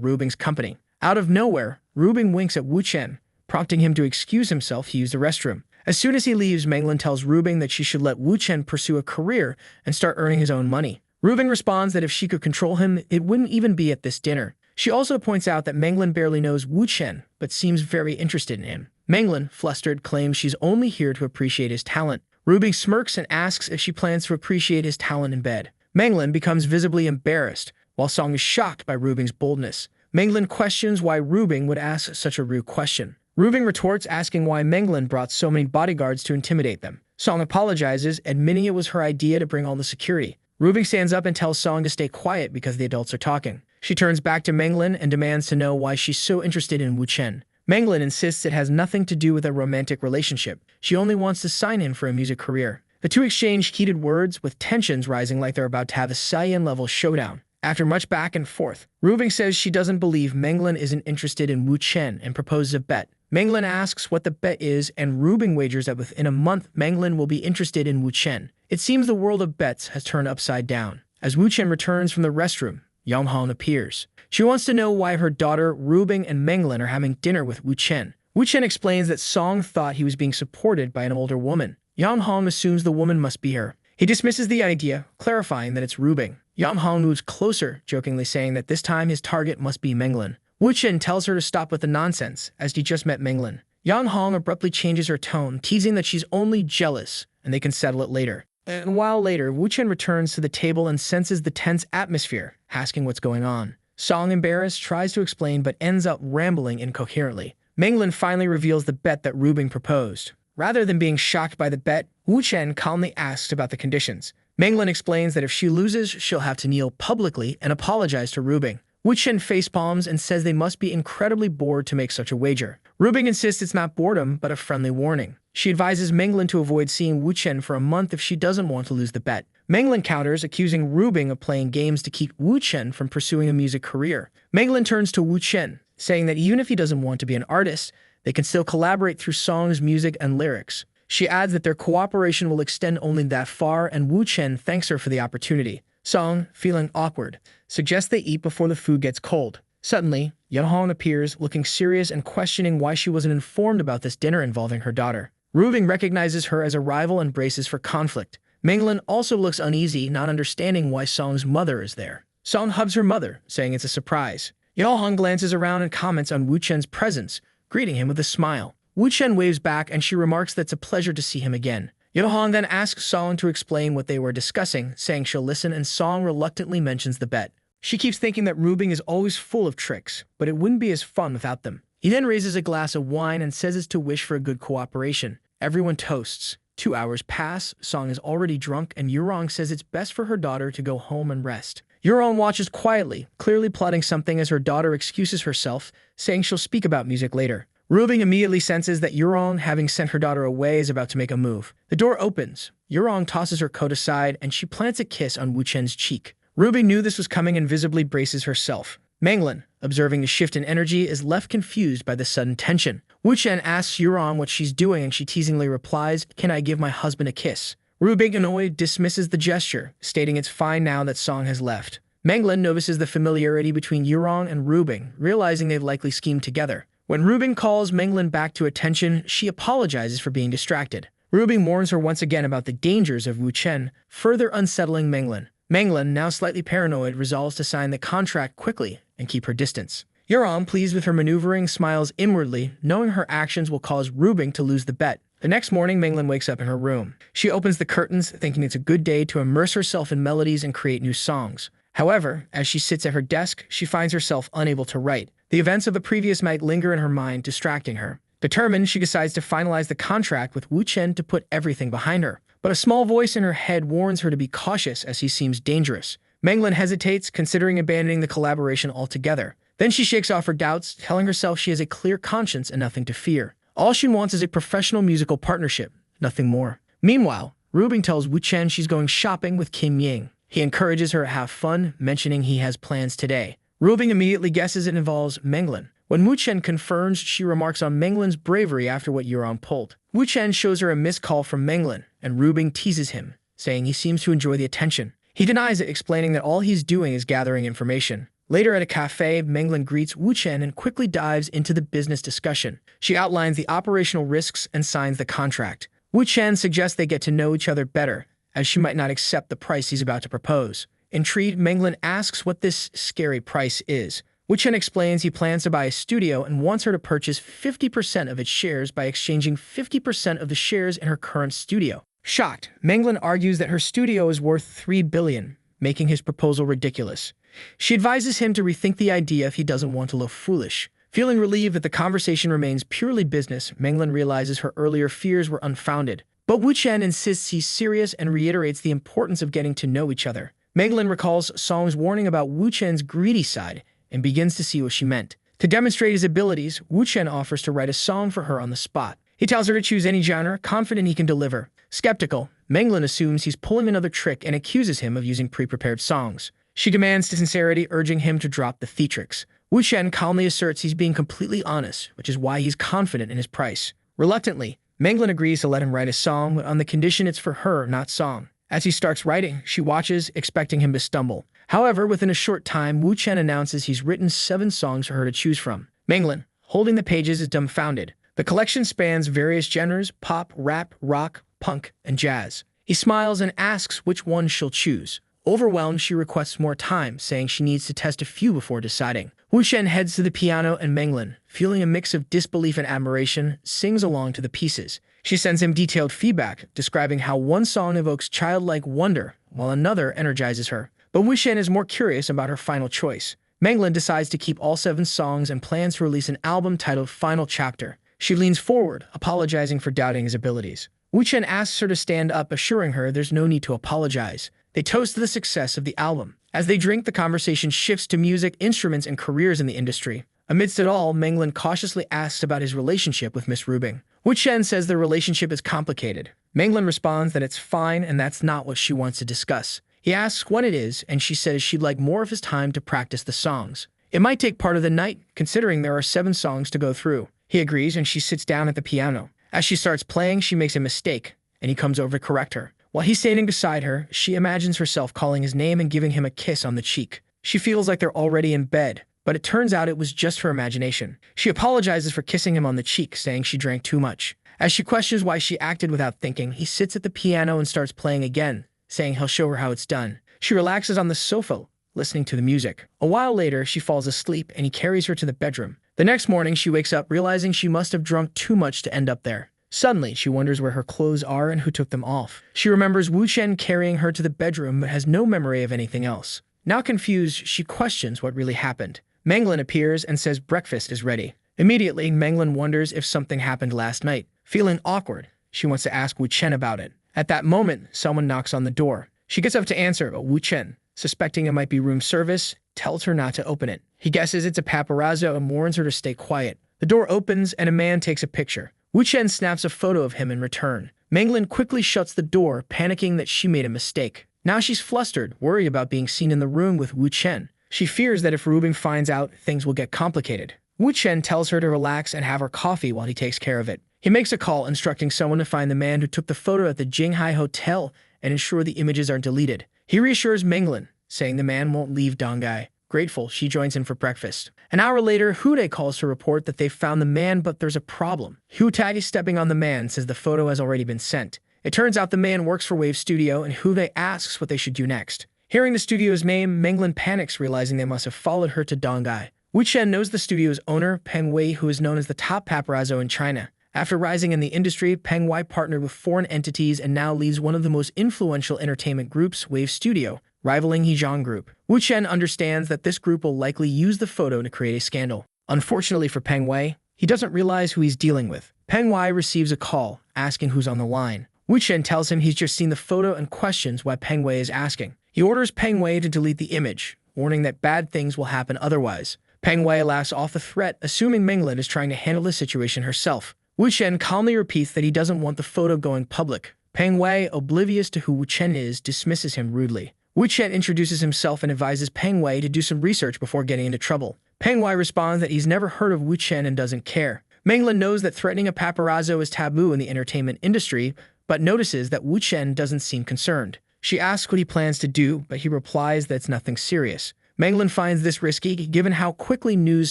Rubing's company. Out of nowhere, Rubing winks at Wu Chen, prompting him to excuse himself to use the restroom. As soon as he leaves, Manglin tells Rubing that she should let Wu Chen pursue a career and start earning his own money. Rubing responds that if she could control him, it wouldn't even be at this dinner. She also points out that Manglin barely knows Wu Chen, but seems very interested in him. Manglin, flustered, claims she's only here to appreciate his talent. Rubing smirks and asks if she plans to appreciate his talent in bed. Manglin becomes visibly embarrassed, while Song is shocked by Rubing's boldness. Manglin questions why Rubing would ask such a rude question. Rubing retorts, asking why Manglin brought so many bodyguards to intimidate them. Song apologizes, admitting it was her idea to bring all the security. Rubing stands up and tells Song to stay quiet because the adults are talking. She turns back to Manglin and demands to know why she's so interested in Wu Chen. Manglin insists it has nothing to do with a romantic relationship. She only wants to sign him for a music career. The two exchange heated words, with tensions rising like they're about to have a Saiyan-level showdown. After much back and forth, Rubing says she doesn't believe Manglin isn't interested in Wu Chen and proposes a bet. Manglin asks what the bet is, and Rubing wagers that within a month Manglin will be interested in Wu Chen. It seems the world of bets has turned upside down. As Wu Chen returns from the restroom, Yonghan appears. She wants to know why her daughter, Rubing, and Manglin are having dinner with Wu Chen. Wu Chen explains that Song thought he was being supported by an older woman. Yonghong assumes the woman must be her. He dismisses the idea, clarifying that it's Rubing. Yonghong moves closer, jokingly saying that this time his target must be Manglin. Wu Chen tells her to stop with the nonsense, as he just met Manglin. Yonghong abruptly changes her tone, teasing that she's only jealous, and they can settle it later. And a while later, Wu Chen returns to the table and senses the tense atmosphere, asking what's going on. Song, embarrassed, tries to explain but ends up rambling incoherently. Manglin finally reveals the bet that Rubing proposed. Rather than being shocked by the bet, Wu Chen calmly asks about the conditions. Manglin explains that if she loses, she'll have to kneel publicly and apologize to Rubing. Wu Chen facepalms and says they must be incredibly bored to make such a wager. Rubing insists it's not boredom, but a friendly warning. She advises Manglin to avoid seeing Wu Chen for a month if she doesn't want to lose the bet. Manglin counters, accusing Rubing of playing games to keep Wu Chen from pursuing a music career. Manglin turns to Wu Chen, saying that even if he doesn't want to be an artist, they can still collaborate through songs, music, and lyrics. She adds that their cooperation will extend only that far, and Wu Chen thanks her for the opportunity. Song, feeling awkward, suggests they eat before the food gets cold. Suddenly, Yunhong appears, looking serious and questioning why she wasn't informed about this dinner involving her daughter. Rubing recognizes her as a rival and braces for conflict. Manglin also looks uneasy, not understanding why Song's mother is there. Song hugs her mother, saying it's a surprise. Yeohong glances around and comments on Wu Chen's presence, greeting him with a smile. Wu Chen waves back and she remarks that it's a pleasure to see him again. Yeohong then asks Song to explain what they were discussing, saying she'll listen, and Song reluctantly mentions the bet. She keeps thinking that Rubing is always full of tricks, but it wouldn't be as fun without them. He then raises a glass of wine and says it's to wish for a good cooperation. Everyone toasts. 2 hours pass, Song is already drunk, and Yurong says it's best for her daughter to go home and rest. Yurong watches quietly, clearly plotting something as her daughter excuses herself, saying she'll speak about music later. Rubing immediately senses that Yurong, having sent her daughter away, is about to make a move. The door opens. Yurong tosses her coat aside and she plants a kiss on Wu Chen's cheek. Rubing knew this was coming and visibly braces herself. Manglin, observing the shift in energy, is left confused by the sudden tension. Wu Chen asks Yurong what she's doing and she teasingly replies, "Can I give my husband a kiss?" Rubing, annoyed, dismisses the gesture, stating it's fine now that Song has left. Manglin notices the familiarity between Yurong and Rubing, realizing they've likely schemed together. When Rubing calls Manglin back to attention, she apologizes for being distracted. Rubing warns her once again about the dangers of Wu Chen, further unsettling Manglin. Manglin, now slightly paranoid, resolves to sign the contract quickly and keep her distance. Yurong, pleased with her maneuvering, smiles inwardly, knowing her actions will cause Rubing to lose the bet. The next morning, Manglin wakes up in her room. She opens the curtains, thinking it's a good day to immerse herself in melodies and create new songs. However, as she sits at her desk, she finds herself unable to write. The events of the previous night linger in her mind, distracting her. Determined, she decides to finalize the contract with Wu Chen to put everything behind her. But a small voice in her head warns her to be cautious as he seems dangerous. Manglin hesitates, considering abandoning the collaboration altogether. Then she shakes off her doubts, telling herself she has a clear conscience and nothing to fear. All she wants is a professional musical partnership, nothing more. Meanwhile, Rubing tells Wu Chen she's going shopping with Kim Ying. He encourages her to have fun, mentioning he has plans today. Rubing immediately guesses it involves Manglin. When Wu Chen confirms, she remarks on Manglin's bravery after what Yurong pulled. Wu Chen shows her a missed call from Manglin, and Rubing teases him, saying he seems to enjoy the attention. He denies it, explaining that all he's doing is gathering information. Later at a cafe, Manglin greets Wu Chen and quickly dives into the business discussion. She outlines the operational risks and signs the contract. Wu Chen suggests they get to know each other better, as she might not accept the price he's about to propose. Intrigued, Manglin asks what this scary price is. Wu Chen explains he plans to buy a studio and wants her to purchase 50% of its shares by exchanging 50% of the shares in her current studio. Shocked, Manglin argues that her studio is worth $3 billion, making his proposal ridiculous. She advises him to rethink the idea if he doesn't want to look foolish. Feeling relieved that the conversation remains purely business, Manglin realizes her earlier fears were unfounded. But Wu Chen insists he's serious and reiterates the importance of getting to know each other. Manglin recalls Song's warning about Wu Chen's greedy side and begins to see what she meant. To demonstrate his abilities, Wu Chen offers to write a song for her on the spot. He tells her to choose any genre, confident he can deliver. Skeptical, Manglin assumes he's pulling another trick and accuses him of using pre-prepared songs. She demands sincerity, urging him to drop the theatrics. Wu Chen calmly asserts he's being completely honest, which is why he's confident in his price. Reluctantly, Manglin agrees to let him write a song, but on the condition it's for her, not Song. As he starts writing, she watches, expecting him to stumble. However, within a short time, Wu Chen announces he's written 7 songs for her to choose from. Manglin, holding the pages, is dumbfounded. The collection spans various genres: pop, rap, rock, punk, and jazz. He smiles and asks which one she'll choose. Overwhelmed, she requests more time, saying she needs to test a few before deciding. Wu Chen heads to the piano and Manglin, feeling a mix of disbelief and admiration, sings along to the pieces. She sends him detailed feedback, describing how one song evokes childlike wonder, while another energizes her. But Wu Chen is more curious about her final choice. Manglin decides to keep all 7 songs and plans to release an album titled Final Chapter. She leans forward, apologizing for doubting his abilities. Wu Chen asks her to stand up, assuring her there's no need to apologize. They toast the success of the album. As they drink, the conversation shifts to music, instruments, and careers in the industry. Amidst it all, Manglin cautiously asks about his relationship with Miss Rubing. Wu Chen says their relationship is complicated. Manglin responds that it's fine and that's not what she wants to discuss. He asks what it is, and she says she'd like more of his time to practice the songs. It might take part of the night, considering there are 7 songs to go through. He agrees and she sits down at the piano. As she starts playing, she makes a mistake, and he comes over to correct her. While he's standing beside her, she imagines herself calling his name and giving him a kiss on the cheek. She feels like they're already in bed, but it turns out it was just her imagination. She apologizes for kissing him on the cheek, saying she drank too much. As she questions why she acted without thinking, he sits at the piano and starts playing again, saying he'll show her how it's done. She relaxes on the sofa, listening to the music. A while later, she falls asleep and he carries her to the bedroom. The next morning, she wakes up realizing she must have drunk too much to end up there. Suddenly, she wonders where her clothes are and who took them off. She remembers Wu Chen carrying her to the bedroom but has no memory of anything else. Now confused, she questions what really happened. Manglin appears and says breakfast is ready. Immediately, Manglin wonders if something happened last night. Feeling awkward, she wants to ask Wu Chen about it. At that moment, someone knocks on the door. She gets up to answer, but Wu Chen, suspecting it might be room service, tells her not to open it. He guesses it's a paparazzo and warns her to stay quiet. The door opens and a man takes a picture. Wu Chen snaps a photo of him in return. Manglin quickly shuts the door, panicking that she made a mistake. Now she's flustered, worried about being seen in the room with Wu Chen. She fears that if Rubing finds out, things will get complicated. Wu Chen tells her to relax and have her coffee while he takes care of it. He makes a call instructing someone to find the man who took the photo at the Jinghai Hotel and ensure the images are deleted. He reassures Manglin, saying the man won't leave Donghai. Grateful, she joins in for breakfast. An hour later, Hude calls to report that they've found the man, but there's a problem. Hude, stepping on the man, says the photo has already been sent. It turns out the man works for Wave Studio, and Hude asks what they should do next. Hearing the studio's name, Manglin panics, realizing they must have followed her to Donghai. Wu Chen knows the studio's owner, Peng Wei, who is known as the top paparazzo in China. After rising in the industry, Peng Wei partnered with foreign entities and now leads one of the most influential entertainment groups, Wave Studio, rivaling Hejiang Group. Wu Chen understands that this group will likely use the photo to create a scandal. Unfortunately for Peng Wei, he doesn't realize who he's dealing with. Peng Wei receives a call, asking who's on the line. Wu Chen tells him he's just seen the photo and questions why Peng Wei is asking. He orders Peng Wei to delete the image, warning that bad things will happen otherwise. Peng Wei laughs off the threat, assuming Manglin is trying to handle the situation herself. Wu Chen calmly repeats that he doesn't want the photo going public. Peng Wei, oblivious to who Wu Chen is, dismisses him rudely. Wu Chen introduces himself and advises Peng Wei to do some research before getting into trouble. Peng Wei responds that he's never heard of Wu Chen and doesn't care. Manglin knows that threatening a paparazzo is taboo in the entertainment industry, but notices that Wu Chen doesn't seem concerned. She asks what he plans to do, but he replies that it's nothing serious. Manglin finds this risky, given how quickly news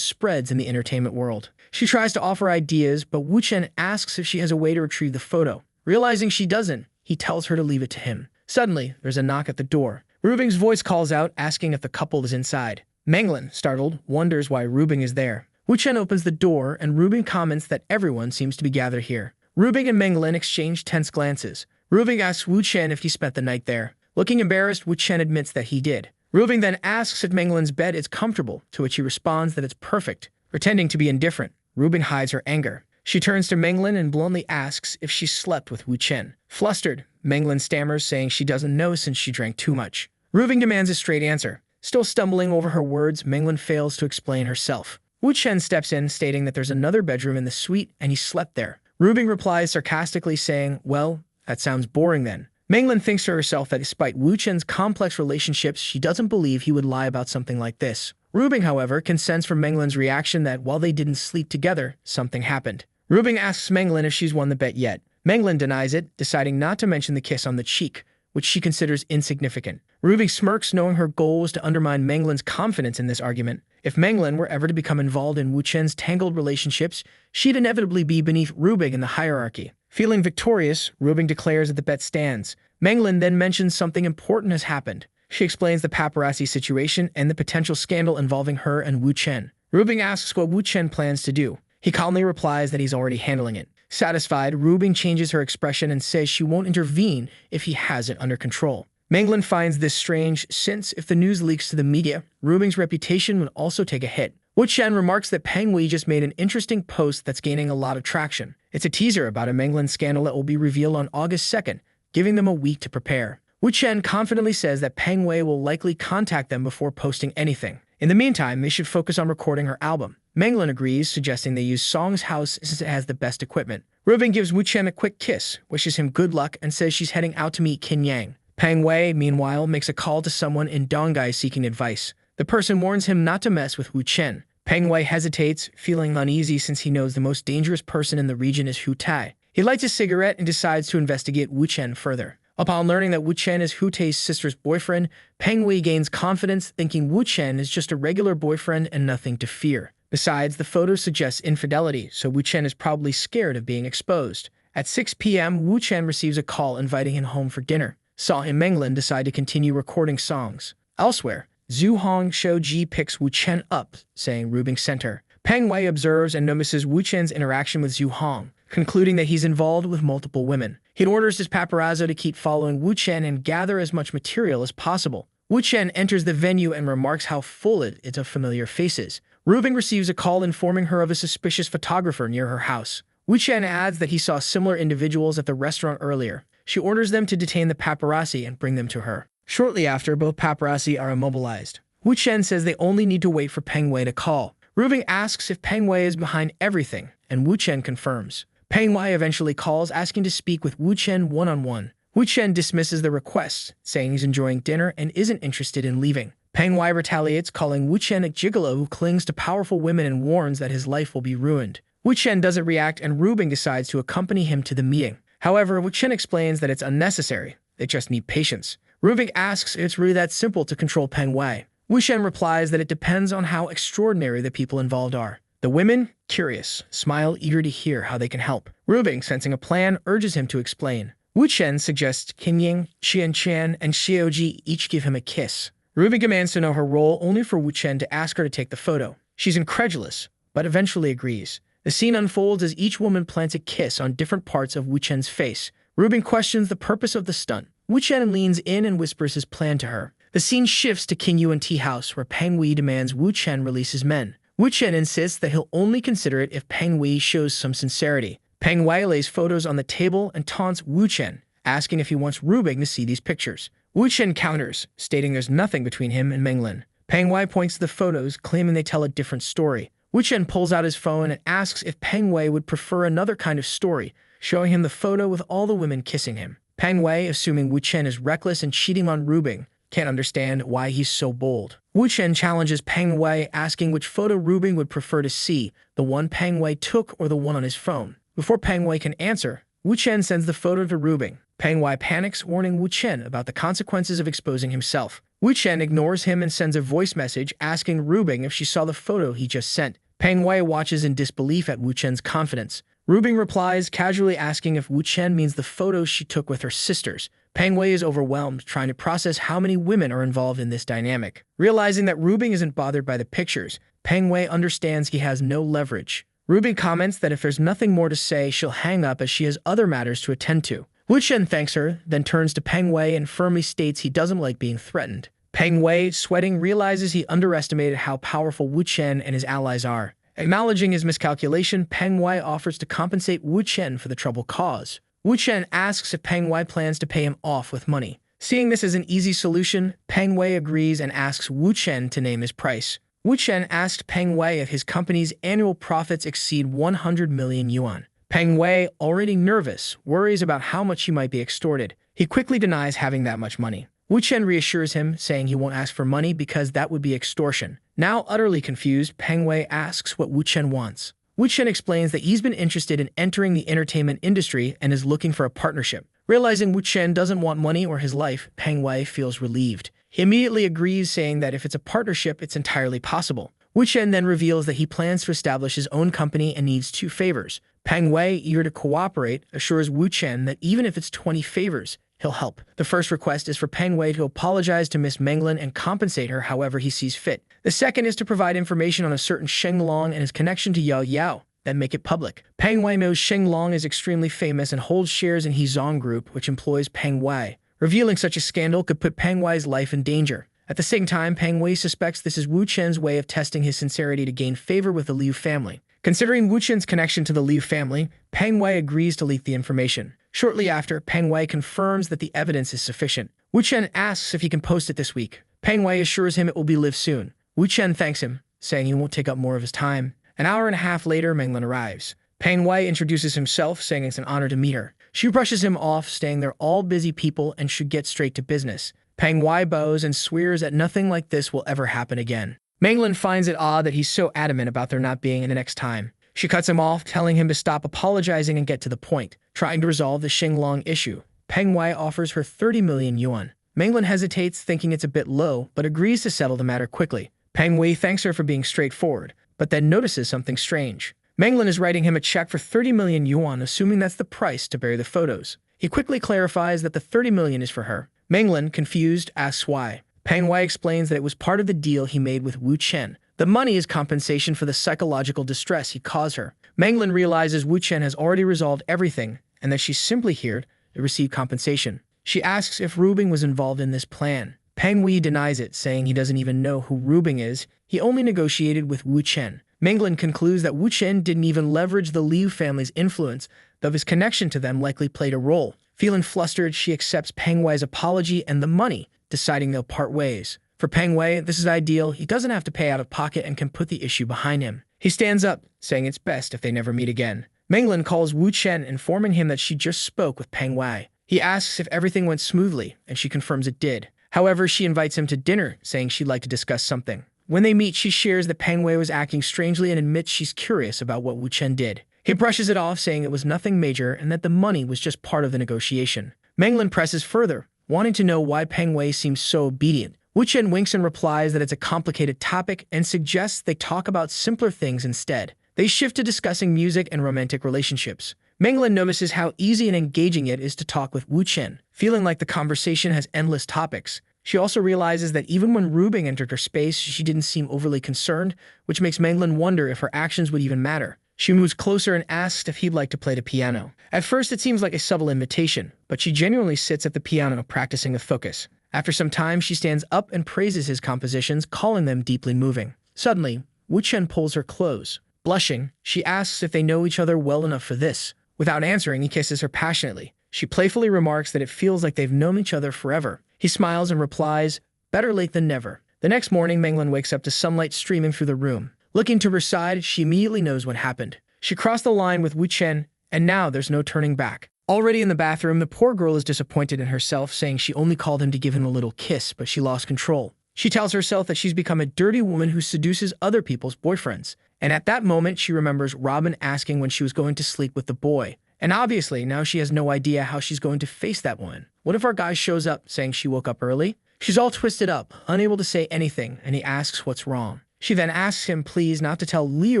spreads in the entertainment world. She tries to offer ideas, but Wu Chen asks if she has a way to retrieve the photo. Realizing she doesn't, he tells her to leave it to him. Suddenly, there's a knock at the door. Rubing's voice calls out, asking if the couple is inside. Manglin, startled, wonders why Rubing is there. Wu Chen opens the door, and Rubing comments that everyone seems to be gathered here. Rubing and Manglin exchange tense glances. Rubing asks Wu Chen if he spent the night there. Looking embarrassed, Wu Chen admits that he did. Rubing then asks if Manglin's bed is comfortable, to which he responds that it's perfect. Pretending to be indifferent, Rubing hides her anger. She turns to Manglin and bluntly asks if she slept with Wu Chen. Flustered, Manglin stammers, saying she doesn't know since she drank too much. Rubing demands a straight answer. Still stumbling over her words, Manglin fails to explain herself. Wu Chen steps in, stating that there's another bedroom in the suite and he slept there. Rubing replies sarcastically, saying, well, that sounds boring then. Manglin thinks to herself that despite Wu Chen's complex relationships, she doesn't believe he would lie about something like this. Rubing, however, can sense from Manglin's reaction that while they didn't sleep together, something happened. Rubing asks Manglin if she's won the bet yet. Manglin denies it, deciding not to mention the kiss on the cheek, which she considers insignificant. Rubing smirks, knowing her goal was to undermine Manglin's confidence in this argument. If Manglin were ever to become involved in Wu Chen's tangled relationships, she'd inevitably be beneath Rubing in the hierarchy. Feeling victorious, Rubing declares that the bet stands. Manglin then mentions something important has happened. She explains the paparazzi situation and the potential scandal involving her and Wu Chen. Rubing asks what Wu Chen plans to do. He calmly replies that he's already handling it. Satisfied, Rubing changes her expression and says she won't intervene if he has it under control. Manglin finds this strange, since if the news leaks to the media, Rubing's reputation would also take a hit. Wu Chen remarks that Peng Wei just made an interesting post that's gaining a lot of traction. It's a teaser about a Manglin scandal that will be revealed on August 2nd, giving them a week to prepare. Wu Chen confidently says that Peng Wei will likely contact them before posting anything. In the meantime, they should focus on recording her album. Manglin agrees, suggesting they use Song's house since it has the best equipment. Rubing gives Wu Chen a quick kiss, wishes him good luck, and says she's heading out to meet Qin Yang. Peng Wei, meanwhile, makes a call to someone in Donghai seeking advice. The person warns him not to mess with Wu Chen. Peng Wei hesitates, feeling uneasy since he knows the most dangerous person in the region is Hu Tai. He lights a cigarette and decides to investigate Wu Chen further. Upon learning that Wu Chen is Hu Tai's sister's boyfriend, Peng Wei gains confidence, thinking Wu Chen is just a regular boyfriend and nothing to fear. Besides, the photo suggests infidelity, so Wu Chen is probably scared of being exposed. At 6 p.m., Wu Chen receives a call inviting him home for dinner. Saw and Manglin decide to continue recording songs. Elsewhere, Zhu Hong Shouji picks Wu Chen up, saying Rubing sent her. Peng Wei observes and notices Wu Chen's interaction with Zhu Hong, concluding that he's involved with multiple women. He orders his paparazzo to keep following Wu Chen and gather as much material as possible. Wu Chen enters the venue and remarks how full it is of familiar faces. Rubing receives a call informing her of a suspicious photographer near her house. Wu Chen adds that he saw similar individuals at the restaurant earlier. She orders them to detain the paparazzi and bring them to her. Shortly after, both paparazzi are immobilized. Wu Chen says they only need to wait for Peng Wei to call. Rubing asks if Peng Wei is behind everything, and Wu Chen confirms. Peng Wei eventually calls, asking to speak with Wu Chen one-on-one. Wu Chen dismisses the request, saying he's enjoying dinner and isn't interested in leaving. Peng Wei retaliates, calling Wu Chen a gigolo who clings to powerful women and warns that his life will be ruined. Wu Chen doesn't react, and Rubing decides to accompany him to the meeting. However, Wu Chen explains that it's unnecessary. They just need patience. Rubing asks if it's really that simple to control Peng Wei. Wu Chen replies that it depends on how extraordinary the people involved are. The women, curious, smile, eager to hear how they can help. Rubing, sensing a plan, urges him to explain. Wu Chen suggests Qin Ying, Qian Qian, and Xiaoji each give him a kiss. Rubing demands to know her role, only for Wu Chen to ask her to take the photo. She's incredulous, but eventually agrees. The scene unfolds as each woman plants a kiss on different parts of Wu Chen's face. Rubing questions the purpose of the stunt. Wu Chen leans in and whispers his plan to her. The scene shifts to Qin Yuan tea house, where Peng Wei demands Wu Chen release his men. Wu Chen insists that he'll only consider it if Peng Wei shows some sincerity. Peng Wei lays photos on the table and taunts Wu Chen, asking if he wants Rubing to see these pictures. Wu Chen counters, stating there's nothing between him and Menglin. Peng Wei points to the photos, claiming they tell a different story. Wu Chen pulls out his phone and asks if Peng Wei would prefer another kind of story, showing him the photo with all the women kissing him. Peng Wei, assuming Wu Chen is reckless and cheating on Rubing, can't understand why he's so bold. Wu Chen challenges Peng Wei, asking which photo Rubing would prefer to see, the one Peng Wei took or the one on his phone. Before Peng Wei can answer, Wu Chen sends the photo to Rubing. Peng Wei panics, warning Wu Chen about the consequences of exposing himself. Wu Chen ignores him and sends a voice message asking Rubing if she saw the photo he just sent. Peng Wei watches in disbelief at Wu Chen's confidence. Rubing replies, casually asking if Wu Chen means the photos she took with her sisters. Peng Wei is overwhelmed, trying to process how many women are involved in this dynamic. Realizing that Rubing isn't bothered by the pictures, Peng Wei understands he has no leverage. Rubing comments that if there's nothing more to say, she'll hang up as she has other matters to attend to. Wu Chen thanks her, then turns to Peng Wei and firmly states he doesn't like being threatened. Peng Wei, sweating, realizes he underestimated how powerful Wu Chen and his allies are. Acknowledging his miscalculation, Peng Wei offers to compensate Wu Chen for the trouble caused. Wu Chen asks if Peng Wei plans to pay him off with money. Seeing this as an easy solution, Peng Wei agrees and asks Wu Chen to name his price. Wu Chen asked Peng Wei if his company's annual profits exceed 100 million yuan. Peng Wei, already nervous, worries about how much he might be extorted. He quickly denies having that much money. Wu Chen reassures him, saying he won't ask for money because that would be extortion. Now utterly confused, Peng Wei asks what Wu Chen wants. Wu Chen explains that he's been interested in entering the entertainment industry and is looking for a partnership. Realizing Wu Chen doesn't want money or his life, Peng Wei feels relieved. He immediately agrees, saying that if it's a partnership, it's entirely possible. Wu Chen then reveals that he plans to establish his own company and needs 2 favors. Peng Wei, eager to cooperate, assures Wu Chen that even if it's 20 favors, he'll help. The first request is for Peng Wei to apologize to Miss Menglin and compensate her however he sees fit. The second is to provide information on a certain Sheng Long and his connection to Yao Yao, then make it public. Peng Wei knows Sheng Long is extremely famous and holds shares in Hezong Group, which employs Peng Wei. Revealing such a scandal could put Peng Wei's life in danger. At the same time, Peng Wei suspects this is Wu Chen's way of testing his sincerity to gain favor with the Liu family. Considering Wu Chen's connection to the Liu family, Peng Wei agrees to leak the information. Shortly after, Peng Wei confirms that the evidence is sufficient. Wu Chen asks if he can post it this week. Peng Wei assures him it will be live soon. Wu Chen thanks him, saying he won't take up more of his time. An hour and a half later, Menglin arrives. Peng Wei introduces himself, saying it's an honor to meet her. She brushes him off, saying they're all busy people and should get straight to business. Peng Wei bows and swears that nothing like this will ever happen again. Menglin finds it odd that he's so adamant about there not being the next time. She cuts him off, telling him to stop apologizing and get to the point. Trying to resolve the Xinglong issue, Peng Wei offers her 30 million yuan. Menglin hesitates, thinking it's a bit low, but agrees to settle the matter quickly. Peng Wei thanks her for being straightforward, but then notices something strange. Menglin is writing him a check for 30 million yuan, assuming that's the price to bury the photos. He quickly clarifies that the 30 million is for her. Menglin, confused, asks why. Peng Wei explains that it was part of the deal he made with Wu Chen. The money is compensation for the psychological distress he caused her. Manglin realizes Wu Chen has already resolved everything and that she's simply here to receive compensation. She asks if Rubing was involved in this plan. Peng Wei denies it, saying he doesn't even know who Rubing is. He only negotiated with Wu Chen. Manglin concludes that Wu Chen didn't even leverage the Liu family's influence, though his connection to them likely played a role. Feeling flustered, she accepts Peng Wei's apology and the money, deciding they'll part ways. For Peng Wei, this is ideal. He doesn't have to pay out of pocket and can put the issue behind him. He stands up, saying it's best if they never meet again. Manglin calls Wu Chen, informing him that she just spoke with Peng Wei. He asks if everything went smoothly, and she confirms it did. However, she invites him to dinner, saying she'd like to discuss something. When they meet, she shares that Peng Wei was acting strangely and admits she's curious about what Wu Chen did. He brushes it off, saying it was nothing major and that the money was just part of the negotiation. Manglin presses further, wanting to know why Peng Wei seems so obedient. Wu Chen winks and replies that it's a complicated topic and suggests they talk about simpler things instead. They shift to discussing music and romantic relationships. Manglin notices how easy and engaging it is to talk with Wu Chen, feeling like the conversation has endless topics. She also realizes that even when Rubing entered her space, she didn't seem overly concerned, which makes Manglin wonder if her actions would even matter. She moves closer and asks if he'd like to play the piano. At first, it seems like a subtle invitation, but she genuinely sits at the piano practicing with focus. After some time, she stands up and praises his compositions, calling them deeply moving. Suddenly, Wu Chen pulls her close. Blushing, she asks if they know each other well enough for this. Without answering, he kisses her passionately. She playfully remarks that it feels like they've known each other forever. He smiles and replies, "Better late than never." The next morning, Manglin wakes up to sunlight streaming through the room. Looking to her side, she immediately knows what happened. She crossed the line with Wu Chen, and now there's no turning back. Already in the bathroom, the poor girl is disappointed in herself, saying she only called him to give him a little kiss, but she lost control. She tells herself that she's become a dirty woman who seduces other people's boyfriends. And at that moment, she remembers Robin asking when she was going to sleep with the boy. And obviously, now she has no idea how she's going to face that woman. What if our guy shows up saying she woke up early? She's all twisted up, unable to say anything, and he asks what's wrong. She then asks him please not to tell Leo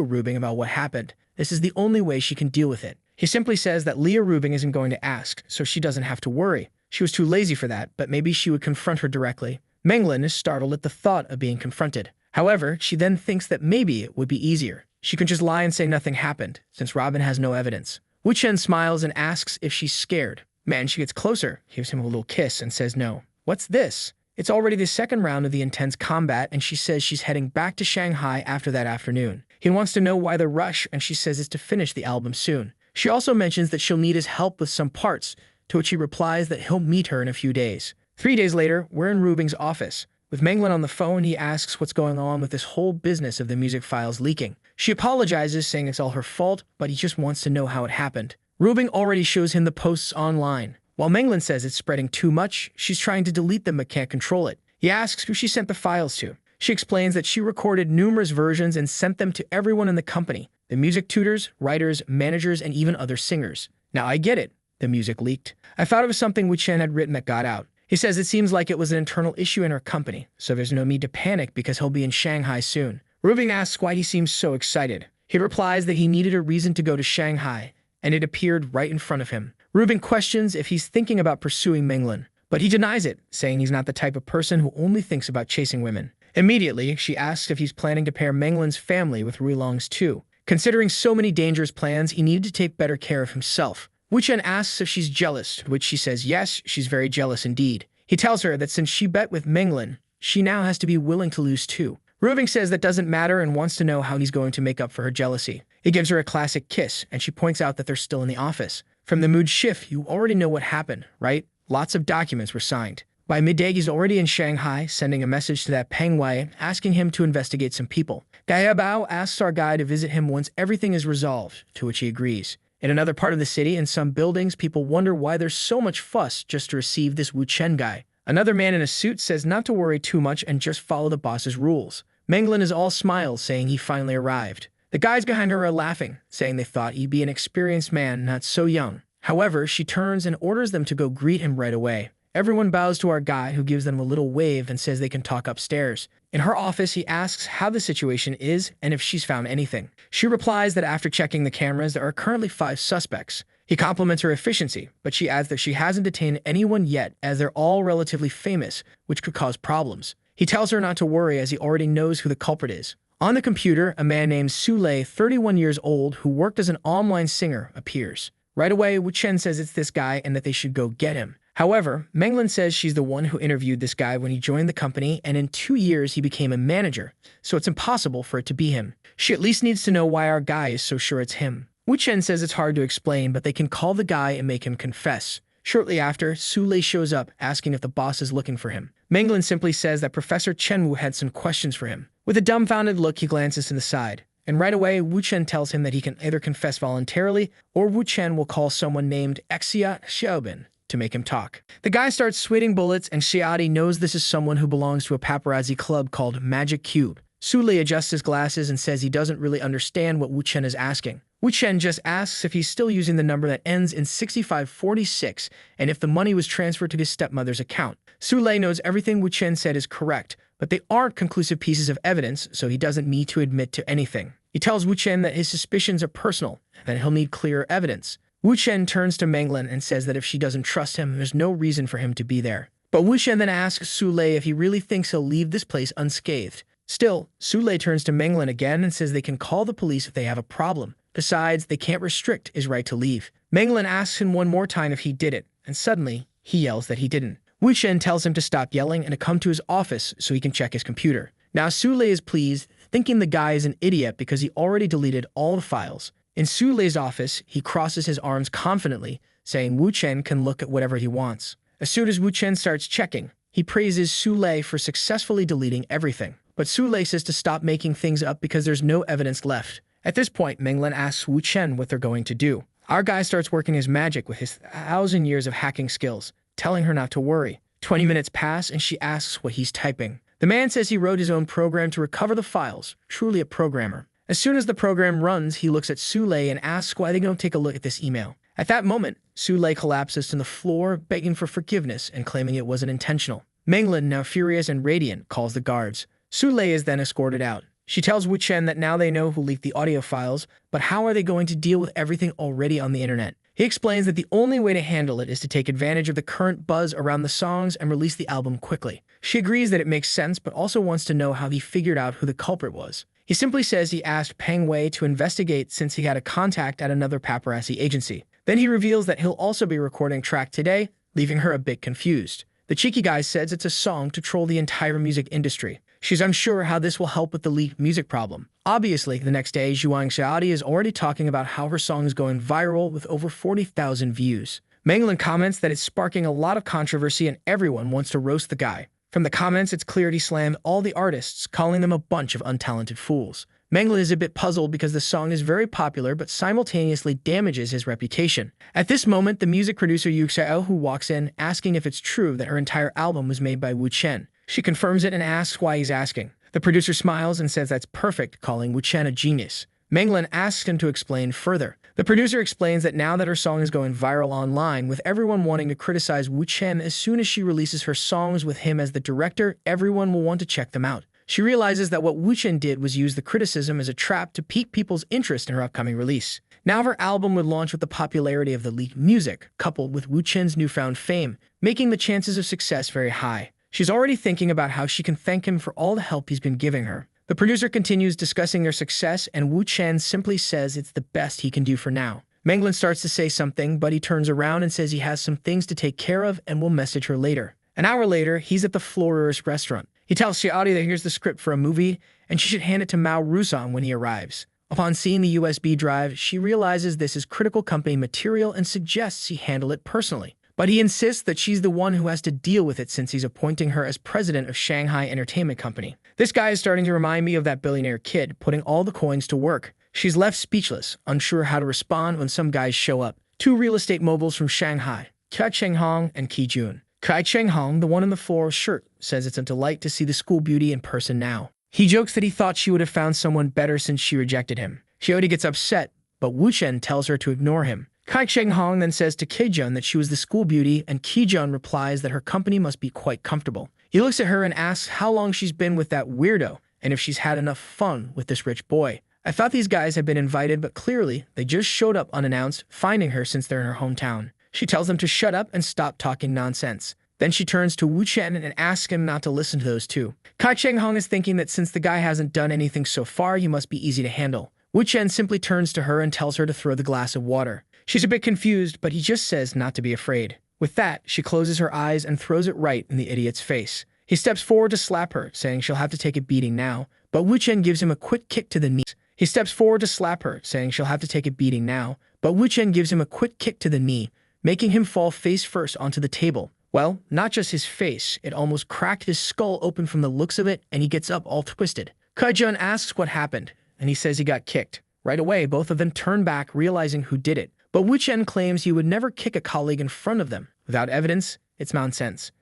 Rubing about what happened. This is the only way she can deal with it. He simply says that Leo Rubing isn't going to ask, so she doesn't have to worry. She was too lazy for that, but maybe she would confront her directly. Manglin is startled at the thought of being confronted. However, she then thinks that maybe it would be easier. She can just lie and say nothing happened, since Robin has no evidence. Wu Chen smiles and asks if she's scared. Man, she gets closer, gives him a little kiss, and says no. What's this? It's already the second round of the intense combat, and she says she's heading back to Shanghai after that afternoon. He wants to know why the rush, and she says it's to finish the album soon. She also mentions that she'll need his help with some parts, to which he replies that he'll meet her in a few days. 3 days later, we're in Rubing's office. With Manglin on the phone, he asks what's going on with this whole business of the music files leaking. She apologizes, saying it's all her fault, but he just wants to know how it happened. Rubing already shows him the posts online. While Manglin says it's spreading too much, she's trying to delete them but can't control it. He asks who she sent the files to. She explains that she recorded numerous versions and sent them to everyone in the company. The music tutors, writers, managers, and even other singers. Now I get it. The music leaked. I thought it was something Wu Chen had written that got out. He says it seems like it was an internal issue in her company, so there's no need to panic because he'll be in Shanghai soon. Rubing asks why he seems so excited. He replies that he needed a reason to go to Shanghai, and it appeared right in front of him. Rubing questions if he's thinking about pursuing Manglin, but he denies it, saying he's not the type of person who only thinks about chasing women. Immediately, she asks if he's planning to pair Manglin's family with Ruilong's too. Considering so many dangerous plans, he needed to take better care of himself. Wu Chen asks if she's jealous, to which she says yes, she's very jealous indeed. He tells her that since she bet with Manglin, she now has to be willing to lose too. Rubing says that doesn't matter and wants to know how he's going to make up for her jealousy. He gives her a classic kiss, and she points out that they're still in the office. From the mood shift, you already know what happened, right? Lots of documents were signed. By midday, he's already in Shanghai, sending a message to that Peng Wei, asking him to investigate some people. Gaia Bao asks our guy to visit him once everything is resolved, to which he agrees. In another part of the city, in some buildings, people wonder why there's so much fuss just to receive this Wu Chen guy. Another man in a suit says not to worry too much and just follow the boss's rules. Manglin is all smiles, saying he finally arrived. The guys behind her are laughing, saying they thought he'd be an experienced man, not so young. However, she turns and orders them to go greet him right away. Everyone bows to our guy, who gives them a little wave and says they can talk upstairs. In her office, he asks how the situation is and if she's found anything. She replies that after checking the cameras, there are currently 5 suspects. He compliments her efficiency, but she adds that she hasn't detained anyone yet as they're all relatively famous, which could cause problems. He tells her not to worry as he already knows who the culprit is. On the computer, a man named Sule, 31 years old, who worked as an online singer, appears. Right away, Wu Chen says it's this guy and that they should go get him. However, Menglin says she's the one who interviewed this guy when he joined the company, and in 2 years he became a manager, so it's impossible for it to be him. She at least needs to know why our guy is so sure it's him. Wu Chen says it's hard to explain, but they can call the guy and make him confess. Shortly after, Sule shows up, asking if the boss is looking for him. Menglin simply says that Professor Chenwu had some questions for him. With a dumbfounded look, he glances to the side. And right away, Wu Chen tells him that he can either confess voluntarily, or Wu Chen will call someone named Xia Xiaobin to make him talk. The guy starts sweating bullets, and Xiaodi knows this is someone who belongs to a paparazzi club called Magic Cube. Sule adjusts his glasses and says he doesn't really understand what Wu Chen is asking. Wu Chen just asks if he's still using the number that ends in 6546 and if the money was transferred to his stepmother's account. Sule knows everything Wu Chen said is correct, but they aren't conclusive pieces of evidence, so he doesn't need to admit to anything. He tells Wu Chen that his suspicions are personal and that he'll need clearer evidence. Wu Chen turns to Menglin and says that if she doesn't trust him, there's no reason for him to be there. But Wu Chen then asks Sule if he really thinks he'll leave this place unscathed. Still, Sule turns to Menglin again and says they can call the police if they have a problem. Besides, they can't restrict his right to leave. Menglin asks him one more time if he did it, and suddenly, he yells that he didn't. Wu Chen tells him to stop yelling and to come to his office so he can check his computer. Now Sule is pleased, thinking the guy is an idiot because he already deleted all the files. In Sule's office, he crosses his arms confidently, saying Wu Chen can look at whatever he wants. As soon as Wu Chen starts checking, he praises Sule for successfully deleting everything. But Sule says to stop making things up because there's no evidence left. At this point, Menglin asks Wu Chen what they're going to do. Our guy starts working his magic with his 1,000 years of hacking skills, telling her not to worry. 20 minutes pass and she asks what he's typing. The man says he wrote his own program to recover the files, truly a programmer. As soon as the program runs, he looks at Sule and asks why they don't take a look at this email. At that moment, Sule collapses to the floor, begging for forgiveness and claiming it wasn't intentional. Menglin, now furious and radiant, calls the guards. Sule is then escorted out. She tells Wu Chen that now they know who leaked the audio files, but how are they going to deal with everything already on the internet? He explains that the only way to handle it is to take advantage of the current buzz around the songs and release the album quickly. She agrees that it makes sense, but also wants to know how he figured out who the culprit was. He simply says he asked Peng Wei to investigate since he had a contact at another paparazzi agency. Then he reveals that he'll also be recording a track today, leaving her a bit confused. The cheeky guy says it's a song to troll the entire music industry. She's unsure how this will help with the leaked music problem. Obviously, the next day, Zhuang Xiaodi is already talking about how her song is going viral with over 40,000 views. Menglin comments that it's sparking a lot of controversy and everyone wants to roast the guy. From the comments, it's clear he slammed all the artists, calling them a bunch of untalented fools. Menglin is a bit puzzled because the song is very popular but simultaneously damages his reputation. At this moment, the music producer Yu Xiao walks in, asking if it's true that her entire album was made by Wu Chen. She confirms it and asks why he's asking. The producer smiles and says that's perfect, calling Wu Chen a genius. Menglin asks him to explain further. The producer explains that now that her song is going viral online, with everyone wanting to criticize Wu Chen as soon as she releases her songs with him as the director, everyone will want to check them out. She realizes that what Wu Chen did was use the criticism as a trap to pique people's interest in her upcoming release. Now her album would launch with the popularity of the leaked music, coupled with Wu Chen's newfound fame, making the chances of success very high. She's already thinking about how she can thank him for all the help he's been giving her. The producer continues discussing their success, and Wu Chen simply says it's the best he can do for now. Menglin starts to say something, but he turns around and says he has some things to take care of and will message her later. An hour later, he's at the Florer's restaurant. He tells Xiaodi that here's the script for a movie, and she should hand it to Mao Rusong when he arrives. Upon seeing the USB drive, she realizes this is critical company material and suggests he handle it personally. But he insists that she's the one who has to deal with it since he's appointing her as president of Shanghai Entertainment Company. This guy is starting to remind me of that billionaire kid putting all the coins to work. She's left speechless, unsure how to respond when some guys show up. Two real estate moguls from Shanghai, Kai Chenghong and Qi Jun. Kai Chenghong, the one in the floral shirt, says it's a delight to see the school beauty in person now. He jokes that he thought she would have found someone better since she rejected him. Xiaodi gets upset, but Wu Chen tells her to ignore him. Kai Chenghong then says to Kijun that she was the school beauty, and Kijun replies that her company must be quite comfortable. He looks at her and asks how long she's been with that weirdo, and if she's had enough fun with this rich boy. I thought these guys had been invited, but clearly they just showed up unannounced, finding her since they're in her hometown. She tells them to shut up and stop talking nonsense. Then she turns to Wu Chen and asks him not to listen to those two. Kai Cheng Hong is thinking that since the guy hasn't done anything so far, he must be easy to handle. Wu Chen simply turns to her and tells her to throw the glass of water. She's a bit confused, but he just says not to be afraid. With that, she closes her eyes and throws it right in the idiot's face. He steps forward to slap her, saying she'll have to take a beating now, but Wu Chen gives him a quick kick to the knee. He steps forward to slap her, saying she'll have to take a beating now, but Wu Chen gives him a quick kick to the knee, making him fall face first onto the table. Well, not just his face, it almost cracked his skull open from the looks of it, and he gets up all twisted. Kai-jun asks what happened, and he says he got kicked. Right away, both of them turn back, realizing who did it. But Wu Chen claims he would never kick a colleague in front of them. Without evidence, it's nonsense.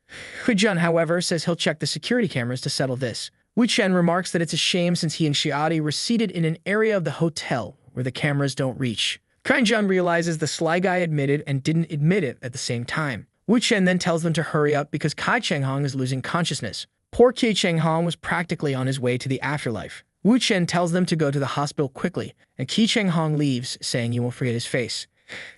Kai-jun, however, says he'll check the security cameras to settle this. Wu Chen remarks that it's a shame since he and Xiaodi were seated in an area of the hotel where the cameras don't reach. Kai-jun realizes the sly guy admitted and didn't admit it at the same time. Wu Chen then tells them to hurry up because Kai Cheng Hong is losing consciousness. Poor Kai Cheng Hong was practically on his way to the afterlife. Wu Chen tells them to go to the hospital quickly, and Kai Cheng Hong leaves, saying he won't forget his face.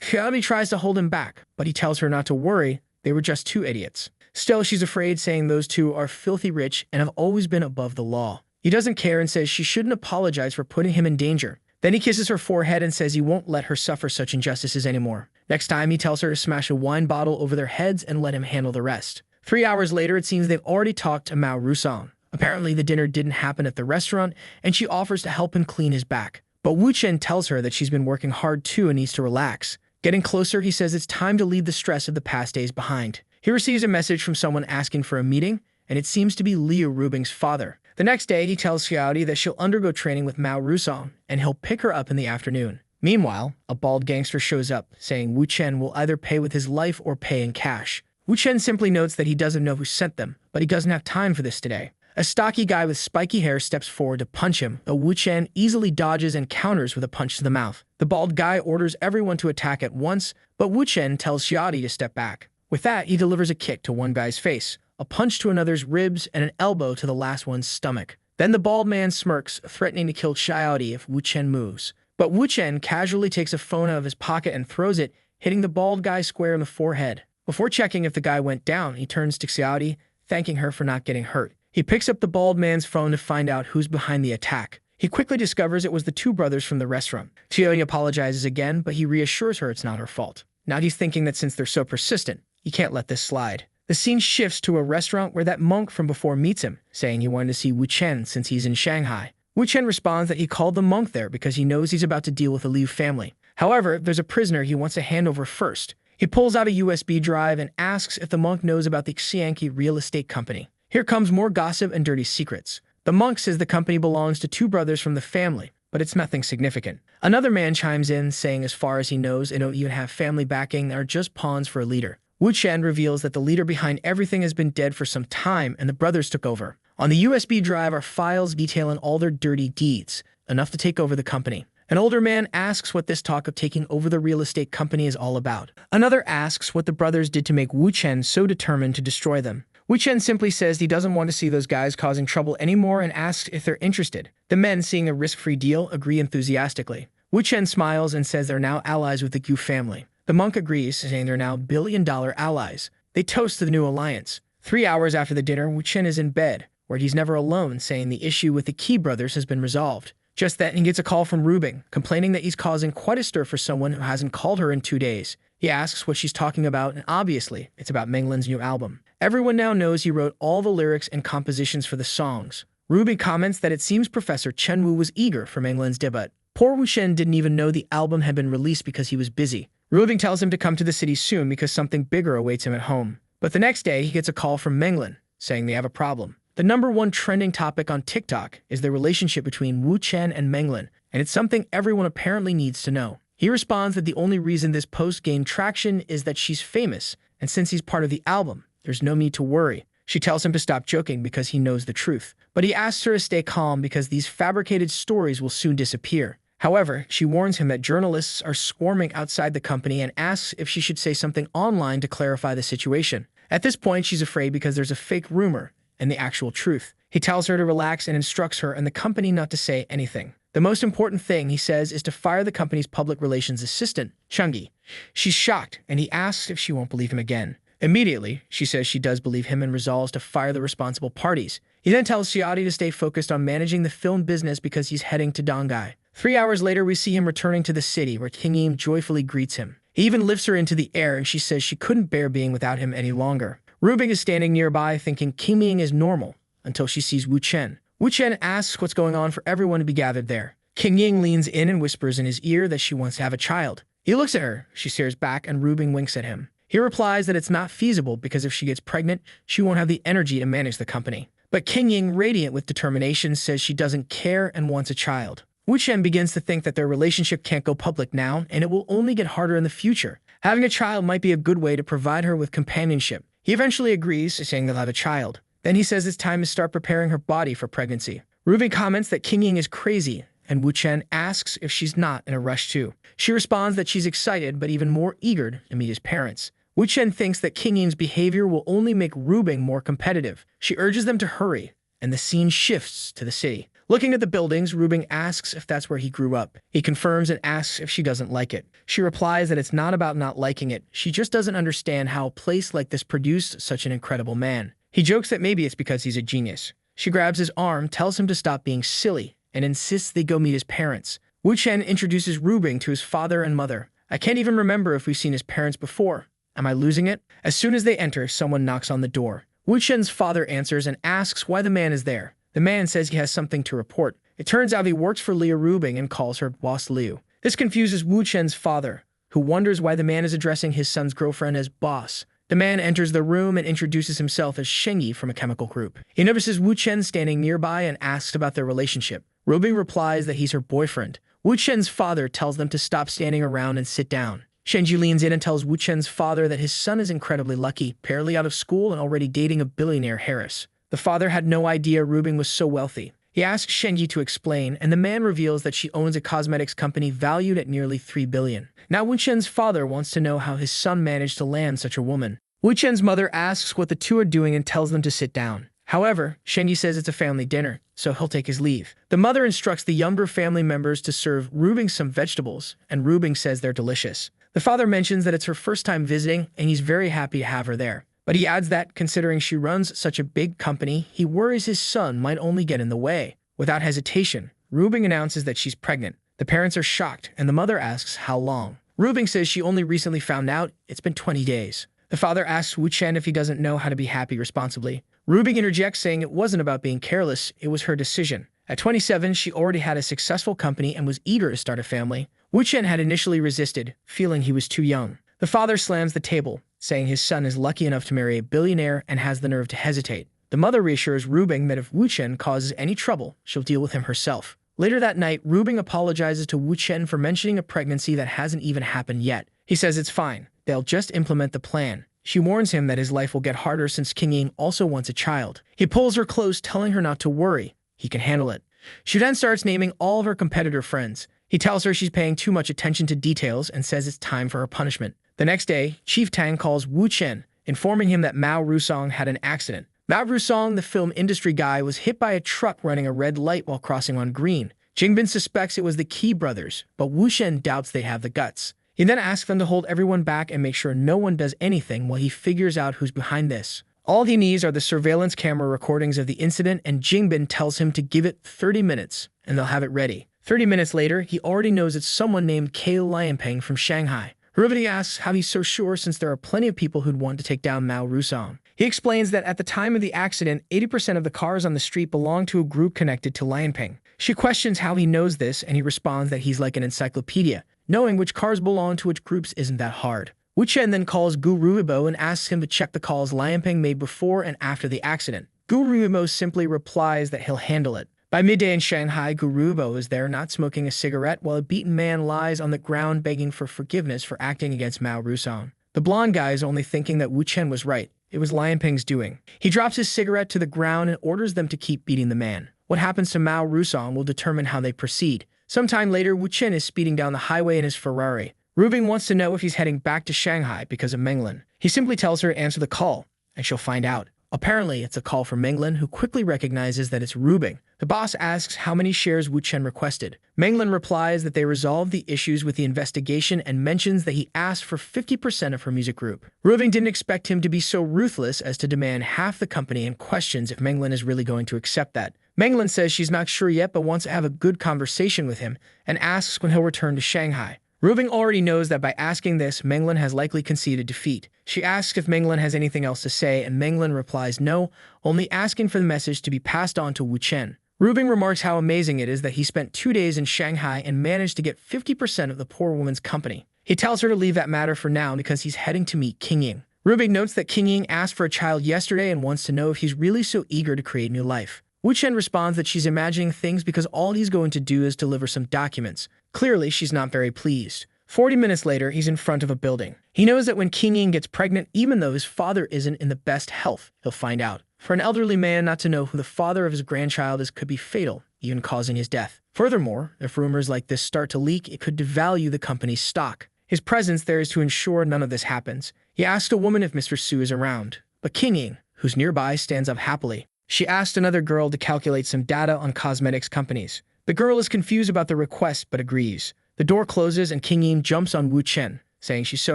Xiaodi tries to hold him back, but he tells her not to worry, they were just two idiots. Still, she's afraid, saying those two are filthy rich and have always been above the law. He doesn't care and says she shouldn't apologize for putting him in danger. Then he kisses her forehead and says he won't let her suffer such injustices anymore. Next time, he tells her to smash a wine bottle over their heads and let him handle the rest. 3 hours later, it seems they've already talked to Mao Rusong. Apparently, the dinner didn't happen at the restaurant, and she offers to help him clean his back. But Wu Chen tells her that she's been working hard too and needs to relax. Getting closer, he says it's time to leave the stress of the past days behind. He receives a message from someone asking for a meeting, and it seems to be Liu Rubing's father. The next day, he tells Xiaodi that she'll undergo training with Mao Rusong, and he'll pick her up in the afternoon. Meanwhile, a bald gangster shows up, saying Wu Chen will either pay with his life or pay in cash. Wu Chen simply notes that he doesn't know who sent them, but he doesn't have time for this today. A stocky guy with spiky hair steps forward to punch him, though Wu Chen easily dodges and counters with a punch to the mouth. The bald guy orders everyone to attack at once, but Wu Chen tells Xiaodi to step back. With that, he delivers a kick to one guy's face, a punch to another's ribs, and an elbow to the last one's stomach. Then the bald man smirks, threatening to kill Xiaodi if Wu Chen moves. But Wu Chen casually takes a phone out of his pocket and throws it, hitting the bald guy square in the forehead. Before checking if the guy went down, he turns to Xiaodi, thanking her for not getting hurt. He picks up the bald man's phone to find out who's behind the attack. He quickly discovers it was the two brothers from the restaurant. Xiaodi apologizes again, but he reassures her it's not her fault. Now he's thinking that since they're so persistent, he can't let this slide. The scene shifts to a restaurant where that monk from before meets him, saying he wanted to see Wu Chen since he's in Shanghai. Wu Chen responds that he called the monk there because he knows he's about to deal with the Liu family. However, there's a prisoner he wants to hand over first. He pulls out a USB drive and asks if the monk knows about the Xianqi real estate company. Here comes more gossip and dirty secrets. The monk says the company belongs to two brothers from the family, but it's nothing significant. Another man chimes in, saying as far as he knows, they don't even have family backing, they are just pawns for a leader. Wu Chen reveals that the leader behind everything has been dead for some time and the brothers took over. On the USB drive are files detailing all their dirty deeds, enough to take over the company. An older man asks what this talk of taking over the real estate company is all about. Another asks what the brothers did to make Wu Chen so determined to destroy them. Wu Chen simply says he doesn't want to see those guys causing trouble anymore and asks if they're interested. The men, seeing a risk-free deal, agree enthusiastically. Wu Chen smiles and says they're now allies with the Gu family. The monk agrees, saying they're now billion-dollar allies. They toast to the new alliance. 3 hours after the dinner, Wu Chen is in bed, where he's never alone, saying the issue with the Qi brothers has been resolved. Just then, he gets a call from Rubing, complaining that he's causing quite a stir for someone who hasn't called her in 2 days. He asks what she's talking about, and obviously, it's about Menglin's new album. Everyone now knows he wrote all the lyrics and compositions for the songs. Rubing comments that it seems Professor Chen Wu was eager for Menglin's debut. Poor Wu Chen didn't even know the album had been released because he was busy. Rubing tells him to come to the city soon because something bigger awaits him at home. But the next day, he gets a call from Menglin, saying they have a problem. The #1 trending topic on TikTok is the relationship between Wu Chen and Menglin, and it's something everyone apparently needs to know. He responds that the only reason this post gained traction is that she's famous, and since he's part of the album, there's no need to worry. She tells him to stop joking because he knows the truth, but he asks her to stay calm because these fabricated stories will soon disappear. However, she warns him that journalists are swarming outside the company and asks if she should say something online to clarify the situation. At this point, she's afraid because there's a fake rumor and the actual truth. He tells her to relax and instructs her and the company not to say anything. The most important thing, he says, is to fire the company's public relations assistant, Chungi. She's shocked, and he asks if she won't believe him again. Immediately, she says she does believe him and resolves to fire the responsible parties. He then tells Xiaodi to stay focused on managing the film business because he's heading to Dongai. 3 hours later, we see him returning to the city where King Yim joyfully greets him. He even lifts her into the air and she says she couldn't bear being without him any longer. Rubing is standing nearby thinking King Yim is normal until she sees Wu Chen. Wu Chen asks what's going on for everyone to be gathered there. King Ying leans in and whispers in his ear that she wants to have a child. He looks at her, she stares back, and Rubing winks at him. He replies that it's not feasible because if she gets pregnant, she won't have the energy to manage the company. But King Ying, radiant with determination, says she doesn't care and wants a child. Wu Chen begins to think that their relationship can't go public now, and it will only get harder in the future. Having a child might be a good way to provide her with companionship. He eventually agrees, saying they'll have a child. Then he says it's time to start preparing her body for pregnancy. Rubing comments that King Ying is crazy, and Wu Chen asks if she's not in a rush too. She responds that she's excited but even more eager to meet his parents. Wu Chen thinks that King Ying's behavior will only make Rubing more competitive. She urges them to hurry, and the scene shifts to the city. Looking at the buildings, Rubing asks if that's where he grew up. He confirms and asks if she doesn't like it. She replies that it's not about not liking it. She just doesn't understand how a place like this produced such an incredible man. He jokes that maybe it's because he's a genius. She grabs his arm, tells him to stop being silly, and insists they go meet his parents. Wu Chen introduces Rubing to his father and mother. I can't even remember if we've seen his parents before. Am I losing it? As soon as they enter, someone knocks on the door. Wu Chen's father answers and asks why the man is there. The man says he has something to report. It turns out he works for Liu Rubing and calls her Boss Liu. This confuses Wu Chen's father, who wonders why the man is addressing his son's girlfriend as boss. The man enters the room and introduces himself as Shengyi from a chemical group. He notices Wu Chen standing nearby and asks about their relationship. Rubing replies that he's her boyfriend. Wu Chen's father tells them to stop standing around and sit down. Shengyi leans in and tells Wu Chen's father that his son is incredibly lucky, barely out of school and already dating a billionaire Harris. The father had no idea Rubing was so wealthy. He asks Shengyi to explain, and the man reveals that she owns a cosmetics company valued at nearly $3 billion. Now Wu Chen's father wants to know how his son managed to land such a woman. Wu Chen's mother asks what the two are doing and tells them to sit down. However, Shengyi says it's a family dinner, so he'll take his leave. The mother instructs the younger family members to serve Rubing some vegetables, and Rubing says they're delicious. The father mentions that it's her first time visiting, and he's very happy to have her there. But he adds that, considering she runs such a big company, he worries his son might only get in the way. Without hesitation, Rubing announces that she's pregnant. The parents are shocked, and the mother asks how long. Rubing says she only recently found out it's been 20 days. The father asks Wu Chen if he doesn't know how to be happy responsibly. Rubing interjects saying it wasn't about being careless, it was her decision. At 27, she already had a successful company and was eager to start a family. Wu Chen had initially resisted, feeling he was too young. The father slams the table, saying his son is lucky enough to marry a billionaire and has the nerve to hesitate. The mother reassures Rubing that if Wu Chen causes any trouble, she'll deal with him herself. Later that night, Rubing apologizes to Wu Chen for mentioning a pregnancy that hasn't even happened yet. He says it's fine, they'll just implement the plan. She warns him that his life will get harder since King Ying also wants a child. He pulls her close, telling her not to worry. He can handle it. She then starts naming all of her competitor friends. He tells her she's paying too much attention to details and says it's time for her punishment. The next day, Chief Tang calls Wu Chen, informing him that Mao Rusong had an accident. Mao Rusong, the film industry guy, was hit by a truck running a red light while crossing on green. Jingbin suspects it was the Qi brothers, but Wu Chen doubts they have the guts. He then asks them to hold everyone back and make sure no one does anything while he figures out who's behind this. All he needs are the surveillance camera recordings of the incident, and Jingbin tells him to give it 30 minutes, and they'll have it ready. 30 minutes later, he already knows it's someone named Kei Lianpeng from Shanghai. Herivati asks how he's so sure since there are plenty of people who'd want to take down Mao Rusong. He explains that at the time of the accident, 80% of the cars on the street belonged to a group connected to Lianpeng. She questions how he knows this, and he responds that he's like an encyclopedia. Knowing which cars belong to which groups isn't that hard. Wu Chen then calls Gu Ruibo and asks him to check the calls Lianpeng made before and after the accident. Gu Ruibo simply replies that he'll handle it. By midday in Shanghai, Gu Ruibo is there not smoking a cigarette while a beaten man lies on the ground begging for forgiveness for acting against Mao Rusong. The blonde guy is only thinking that Wu Chen was right. It was Lianpeng's doing. He drops his cigarette to the ground and orders them to keep beating the man. What happens to Mao Rusong will determine how they proceed. Sometime later, Wu Chen is speeding down the highway in his Ferrari. Rubing wants to know if he's heading back to Shanghai because of Menglin. He simply tells her to answer the call, and she'll find out. Apparently, it's a call from Menglin, who quickly recognizes that it's Rubing. The boss asks how many shares Wu Chen requested. Menglin replies that they resolved the issues with the investigation and mentions that he asked for 50% of her music group. Rubing didn't expect him to be so ruthless as to demand half the company and questions if Menglin is really going to accept that. Menglin says she's not sure yet but wants to have a good conversation with him and asks when he'll return to Shanghai. Rubing already knows that by asking this, Menglin has likely conceded defeat. She asks if Menglin has anything else to say, and Menglin replies no, only asking for the message to be passed on to Wu Chen. Rubing remarks how amazing it is that he spent 2 days in Shanghai and managed to get 50% of the poor woman's company. He tells her to leave that matter for now because he's heading to meet King Ying. Rubing notes that King Ying asked for a child yesterday and wants to know if he's really so eager to create new life. Wu Chen responds that she's imagining things because all he's going to do is deliver some documents. Clearly, she's not very pleased. 40 minutes later, he's in front of a building. He knows that when King Ying gets pregnant, even though his father isn't in the best health, he'll find out. For an elderly man not to know who the father of his grandchild is could be fatal, even causing his death. Furthermore, if rumors like this start to leak, it could devalue the company's stock. His presence there is to ensure none of this happens. He asks a woman if Mr. Su is around, but King Ying, who's nearby, stands up happily. She asked another girl to calculate some data on cosmetics companies. The girl is confused about the request but agrees. The door closes and King Ying jumps on Wu Chen, saying she's so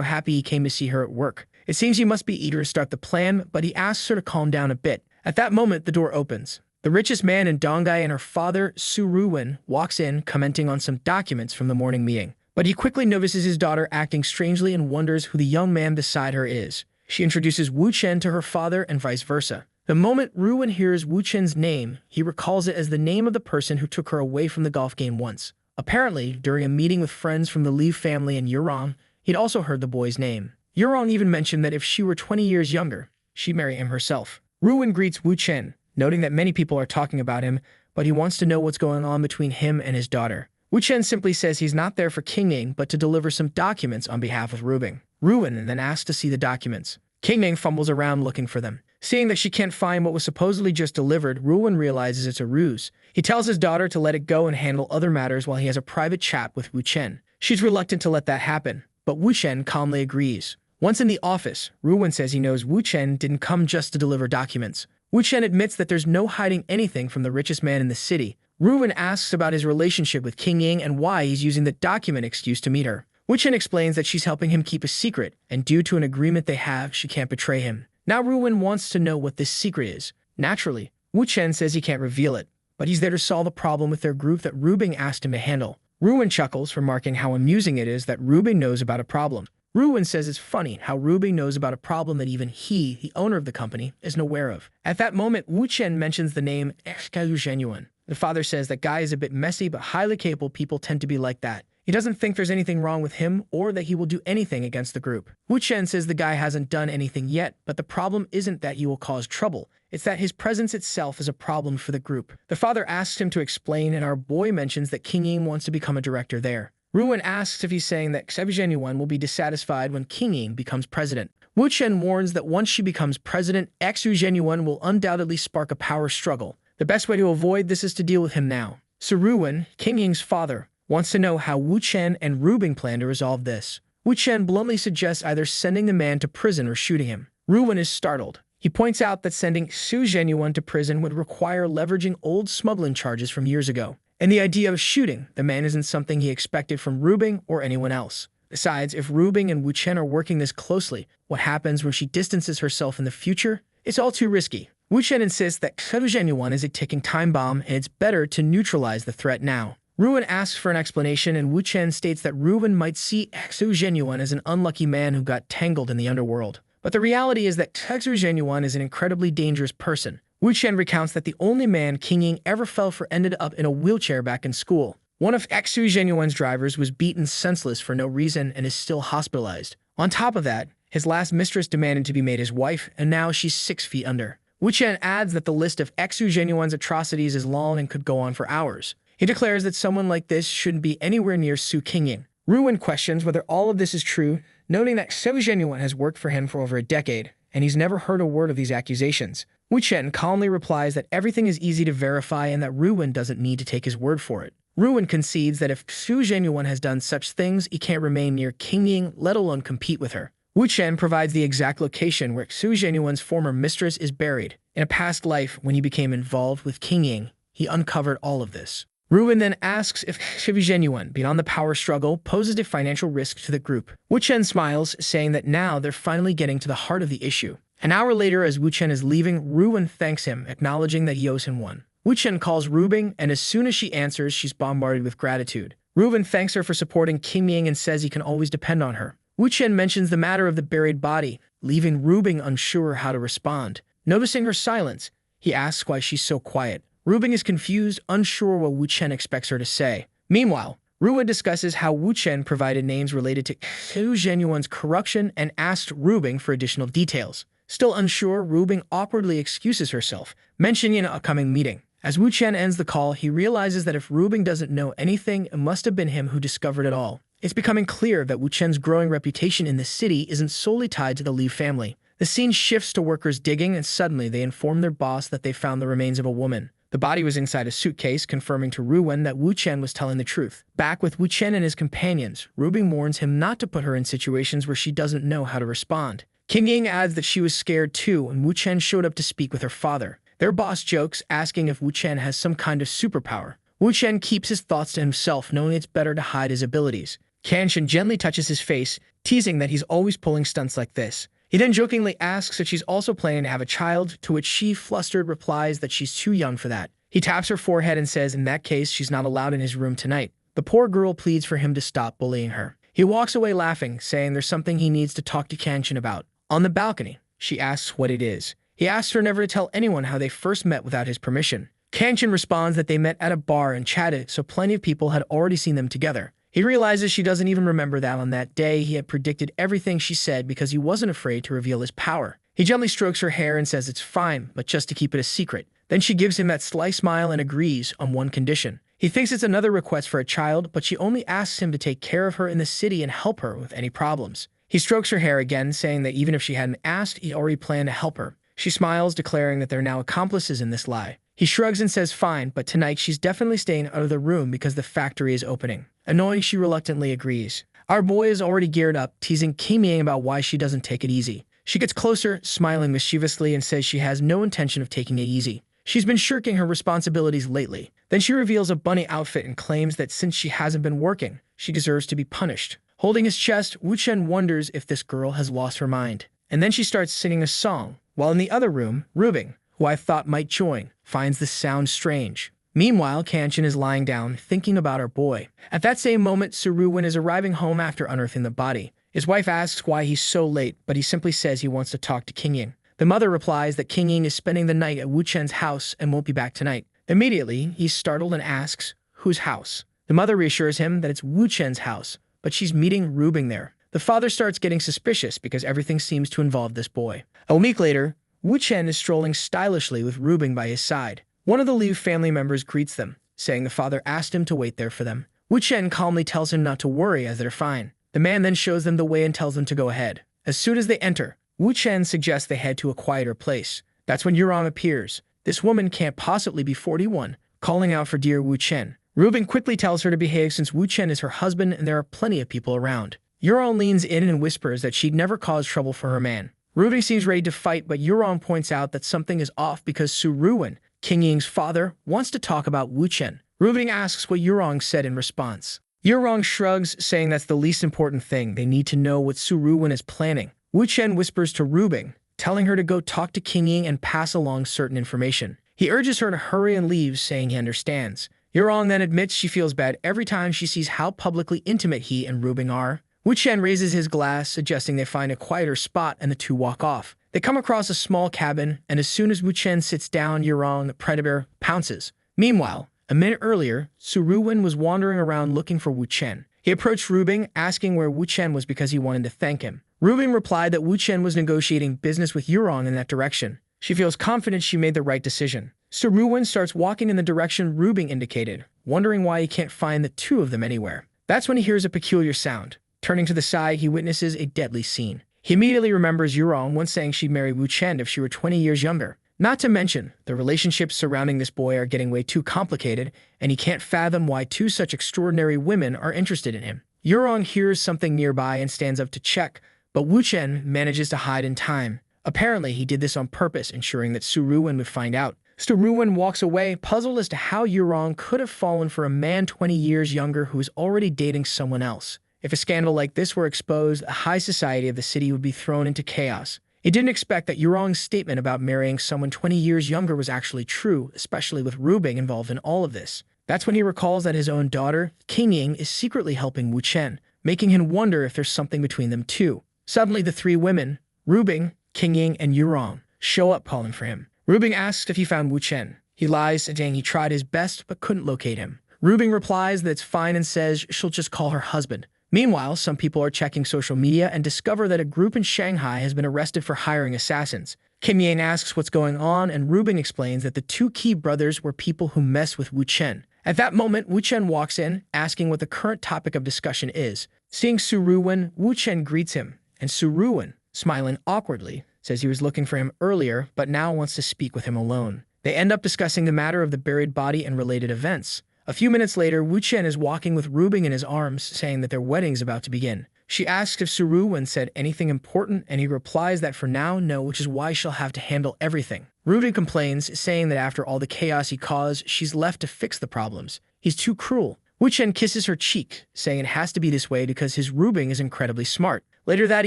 happy he came to see her at work. It seems he must be eager to start the plan, but he asks her to calm down a bit. At that moment, the door opens. The richest man in Donghai and her father, Su Ruwen, walks in, commenting on some documents from the morning meeting. But he quickly notices his daughter acting strangely and wonders who the young man beside her is. She introduces Wu Chen to her father and vice versa. The moment Ruwen hears Wu Chen's name, he recalls it as the name of the person who took her away from the golf game once. Apparently, during a meeting with friends from the Li family and Yurong, he'd also heard the boy's name. Yurong even mentioned that if she were 20 years younger, she'd marry him herself. Ruwen greets Wu Chen, noting that many people are talking about him, but he wants to know what's going on between him and his daughter. Wu Chen simply says he's not there for King Ying, but to deliver some documents on behalf of Rubing. Ruwen then asks to see the documents. King Ying fumbles around looking for them. Seeing that she can't find what was supposedly just delivered, Ruwen realizes it's a ruse. He tells his daughter to let it go and handle other matters while he has a private chat with Wu Chen. She's reluctant to let that happen, but Wu Chen calmly agrees. Once in the office, Ruwen says he knows Wu Chen didn't come just to deliver documents. Wu Chen admits that there's no hiding anything from the richest man in the city. Ruwen asks about his relationship with King Ying and why he's using the document excuse to meet her. Wu Chen explains that she's helping him keep a secret, and due to an agreement they have, she can't betray him. Now Ruwen wants to know what this secret is. Naturally, Wu Chen says he can't reveal it, but he's there to solve a problem with their group that Rubing asked him to handle. Ruwen chuckles, remarking how amusing it is that Rubing knows about a problem. Ruwen says it's funny how Rubing knows about a problem that even he, the owner of the company, isn't aware of. At that moment, Wu Chen mentions the name Genuine. The father says that guy is a bit messy, but highly capable people tend to be like that. He doesn't think there's anything wrong with him or that he will do anything against the group. Wu Chen says the guy hasn't done anything yet, but the problem isn't that he will cause trouble. It's that his presence itself is a problem for the group. The father asks him to explain, and our boy mentions that King Ying wants to become a director there. Ruwen asks if he's saying that Genuine will be dissatisfied when King Ying becomes president. Wu Chen warns that once she becomes president, Genuine will undoubtedly spark a power struggle. The best way to avoid this is to deal with him now. So Ruwen, King Ying's father, wants to know how Wu Chen and Rubing plan to resolve this. Wu Chen bluntly suggests either sending the man to prison or shooting him. Ruwen is startled. He points out that sending Genuine to prison would require leveraging old smuggling charges from years ago. And the idea of shooting the man isn't something he expected from Rubing or anyone else. Besides, if Rubing and Wu Chen are working this closely, what happens when she distances herself in the future? It's all too risky. Wu Chen insists that Genuine is a ticking time bomb and it's better to neutralize the threat now. Ruwen asks for an explanation, and Wu Chen states that Ruwen might see Genuine as an unlucky man who got tangled in the underworld. But the reality is that Genuine is an incredibly dangerous person. Wu Chen recounts that the only man King Ying ever fell for ended up in a wheelchair back in school. One of Genuine's drivers was beaten senseless for no reason and is still hospitalized. On top of that, his last mistress demanded to be made his wife, and now she's 6 feet under. Wu Chen adds that the list of Genuine's atrocities is long and could go on for hours. He declares that someone like this shouldn't be anywhere near Su King Ying. Ruwen questions whether all of this is true, noting that Genuine has worked for him for over a decade, and he's never heard a word of these accusations. Wu Chen calmly replies that everything is easy to verify and that Ruwen doesn't need to take his word for it. Ruwen concedes that if Genuine has done such things, he can't remain near King Ying, let alone compete with her. Wu Chen provides the exact location where Genuine's former mistress is buried. In a past life, when he became involved with King Ying, he uncovered all of this. Ruben then asks if Shivi genuine, beyond the power struggle, poses a financial risk to the group. Wu Chen smiles, saying that now they're finally getting to the heart of the issue. An hour later, as Wu Chen is leaving, Ruben thanks him, acknowledging that he owes him one. Wu Chen calls Ruben, and as soon as she answers, she's bombarded with gratitude. Ruben thanks her for supporting King Ying and says he can always depend on her. Wu Chen mentions the matter of the buried body, leaving Ruben unsure how to respond. Noticing her silence, he asks why she's so quiet. Ruben is confused, unsure what Wu Chen expects her to say. Meanwhile, Ruben discusses how Wu Chen provided names related to Xu Zhenyuan's corruption and asked Ruben for additional details. Still unsure, Ruben awkwardly excuses herself, mentioning an upcoming meeting. As Wu Chen ends the call, he realizes that if Ruben doesn't know anything, it must have been him who discovered it all. It's becoming clear that Wu Chen's growing reputation in the city isn't solely tied to the Liu family. The scene shifts to workers digging, and suddenly they inform their boss that they found the remains of a woman. The body was inside a suitcase, confirming to Ruben that Wu Chen was telling the truth. Back with Wu Chen and his companions, Ruben warns him not to put her in situations where she doesn't know how to respond. King Ying adds that she was scared too, and Wu Chen showed up to speak with her father. Their boss jokes, asking if Wu Chen has some kind of superpower. Wu Chen keeps his thoughts to himself, knowing it's better to hide his abilities. Kanshin gently touches his face, teasing that he's always pulling stunts like this. He then jokingly asks if she's also planning to have a child, to which she, flustered, replies that she's too young for that. He taps her forehead and says in that case she's not allowed in his room tonight. The poor girl pleads for him to stop bullying her. He walks away laughing, saying there's something he needs to talk to Kanshin about. On the balcony, she asks what it is. He asks her never to tell anyone how they first met without his permission. Kanshin responds that they met at a bar and chatted, so plenty of people had already seen them together. He realizes she doesn't even remember that on that day he had predicted everything she said because he wasn't afraid to reveal his power. He gently strokes her hair and says it's fine, but just to keep it a secret. Then she gives him that sly smile and agrees on one condition. He thinks it's another request for a child, but she only asks him to take care of her in the city and help her with any problems. He strokes her hair again, saying that even if she hadn't asked, he already planned to help her. She smiles, declaring that they're now accomplices in this lie. He shrugs and says fine, but tonight she's definitely staying out of the room because the factory is opening. Annoying, she reluctantly agrees. Our boy is already geared up, teasing Kim Yang about why she doesn't take it easy. She gets closer, smiling mischievously, and says she has no intention of taking it easy. She's been shirking her responsibilities lately. Then she reveals a bunny outfit and claims that since she hasn't been working, she deserves to be punished. Holding his chest, Wu Chen wonders if this girl has lost her mind. And then she starts singing a song, while in the other room, Ruben, who I thought might join, finds the sound strange. Meanwhile, Kanshin is lying down, thinking about her boy. At that same moment, Suruwen is arriving home after unearthing the body. His wife asks why he's so late, but he simply says he wants to talk to King Ying. The mother replies that King Ying is spending the night at Wu Chen's house and won't be back tonight. Immediately, he's startled and asks, whose house? The mother reassures him that it's Wu Chen's house, but she's meeting Ruben there. The father starts getting suspicious because everything seems to involve this boy. A week later, Wu Chen is strolling stylishly with Ruben by his side. One of the Liu family members greets them, saying the father asked him to wait there for them. Wu Chen calmly tells him not to worry as they're fine. The man then shows them the way and tells them to go ahead. As soon as they enter, Wu Chen suggests they head to a quieter place. That's when Yurong appears. This woman can't possibly be 41, calling out for dear Wu Chen. Ruben quickly tells her to behave since Wu Chen is her husband and there are plenty of people around. Yurong leans in and whispers that she'd never cause trouble for her man. Ruben seems ready to fight, but Yurong points out that something is off because Suruwen, King Ying's father, wants to talk about Wu Chen. Ruben asks what Yurong said in response. Yurong shrugs, saying that's the least important thing. They need to know what Suruwen is planning. Wu Chen whispers to Ruben, telling her to go talk to King Ying and pass along certain information. He urges her to hurry and leaves, saying he understands. Yurong then admits she feels bad every time she sees how publicly intimate he and Ruben are. Wu Chen raises his glass, suggesting they find a quieter spot, and the two walk off. They come across a small cabin, and as soon as Wu Chen sits down, Yurong, the predator, pounces. Meanwhile, a minute earlier, Suruwen was wandering around looking for Wu Chen. He approached Ruben, asking where Wu Chen was because he wanted to thank him. Ruben replied that Wu Chen was negotiating business with Yurong in that direction. She feels confident she made the right decision. Suruwen starts walking in the direction Ruben indicated, wondering why he can't find the two of them anywhere. That's when he hears a peculiar sound. Turning to the side, he witnesses a deadly scene. He immediately remembers Yurong once saying she'd marry Wu Chen if she were 20 years younger. Not to mention, the relationships surrounding this boy are getting way too complicated, and he can't fathom why two such extraordinary women are interested in him. Yurong hears something nearby and stands up to check, but Wu Chen manages to hide in time. Apparently, he did this on purpose, ensuring that Suruwen would find out. Ruwen walks away, puzzled as to how Yurong could have fallen for a man 20 years younger who is already dating someone else. If a scandal like this were exposed, the high society of the city would be thrown into chaos. He didn't expect that Yurong's statement about marrying someone 20 years younger was actually true, especially with Rubing involved in all of this. That's when he recalls that his own daughter, Qingying, is secretly helping Wu Chen, making him wonder if there's something between them too. Suddenly, the three women, Rubing, Qingying, and Yurong, show up calling for him. Rubing asks if he found Wu Chen. He lies, saying he tried his best but couldn't locate him. Rubing replies that it's fine and says she'll just call her husband. Meanwhile, some people are checking social media and discover that a group in Shanghai has been arrested for hiring assassins. Kim Yang asks what's going on, and Rubing explains that the two key brothers were people who mess with Wu Chen. At that moment, Wu Chen walks in, asking what the current topic of discussion is. Seeing Su Ruwen, Wu Chen greets him, and Su Ruwen, smiling awkwardly, says he was looking for him earlier but now wants to speak with him alone. They end up discussing the matter of the buried body and related events. A few minutes later, Wu Chen is walking with Rubing in his arms, saying that their wedding is about to begin. She asks if Su Ruwen said anything important, and he replies that for now, no, which is why she'll have to handle everything. Rubing complains, saying that after all the chaos he caused, she's left to fix the problems. He's too cruel. Wu Chen kisses her cheek, saying it has to be this way because his Rubing is incredibly smart. Later that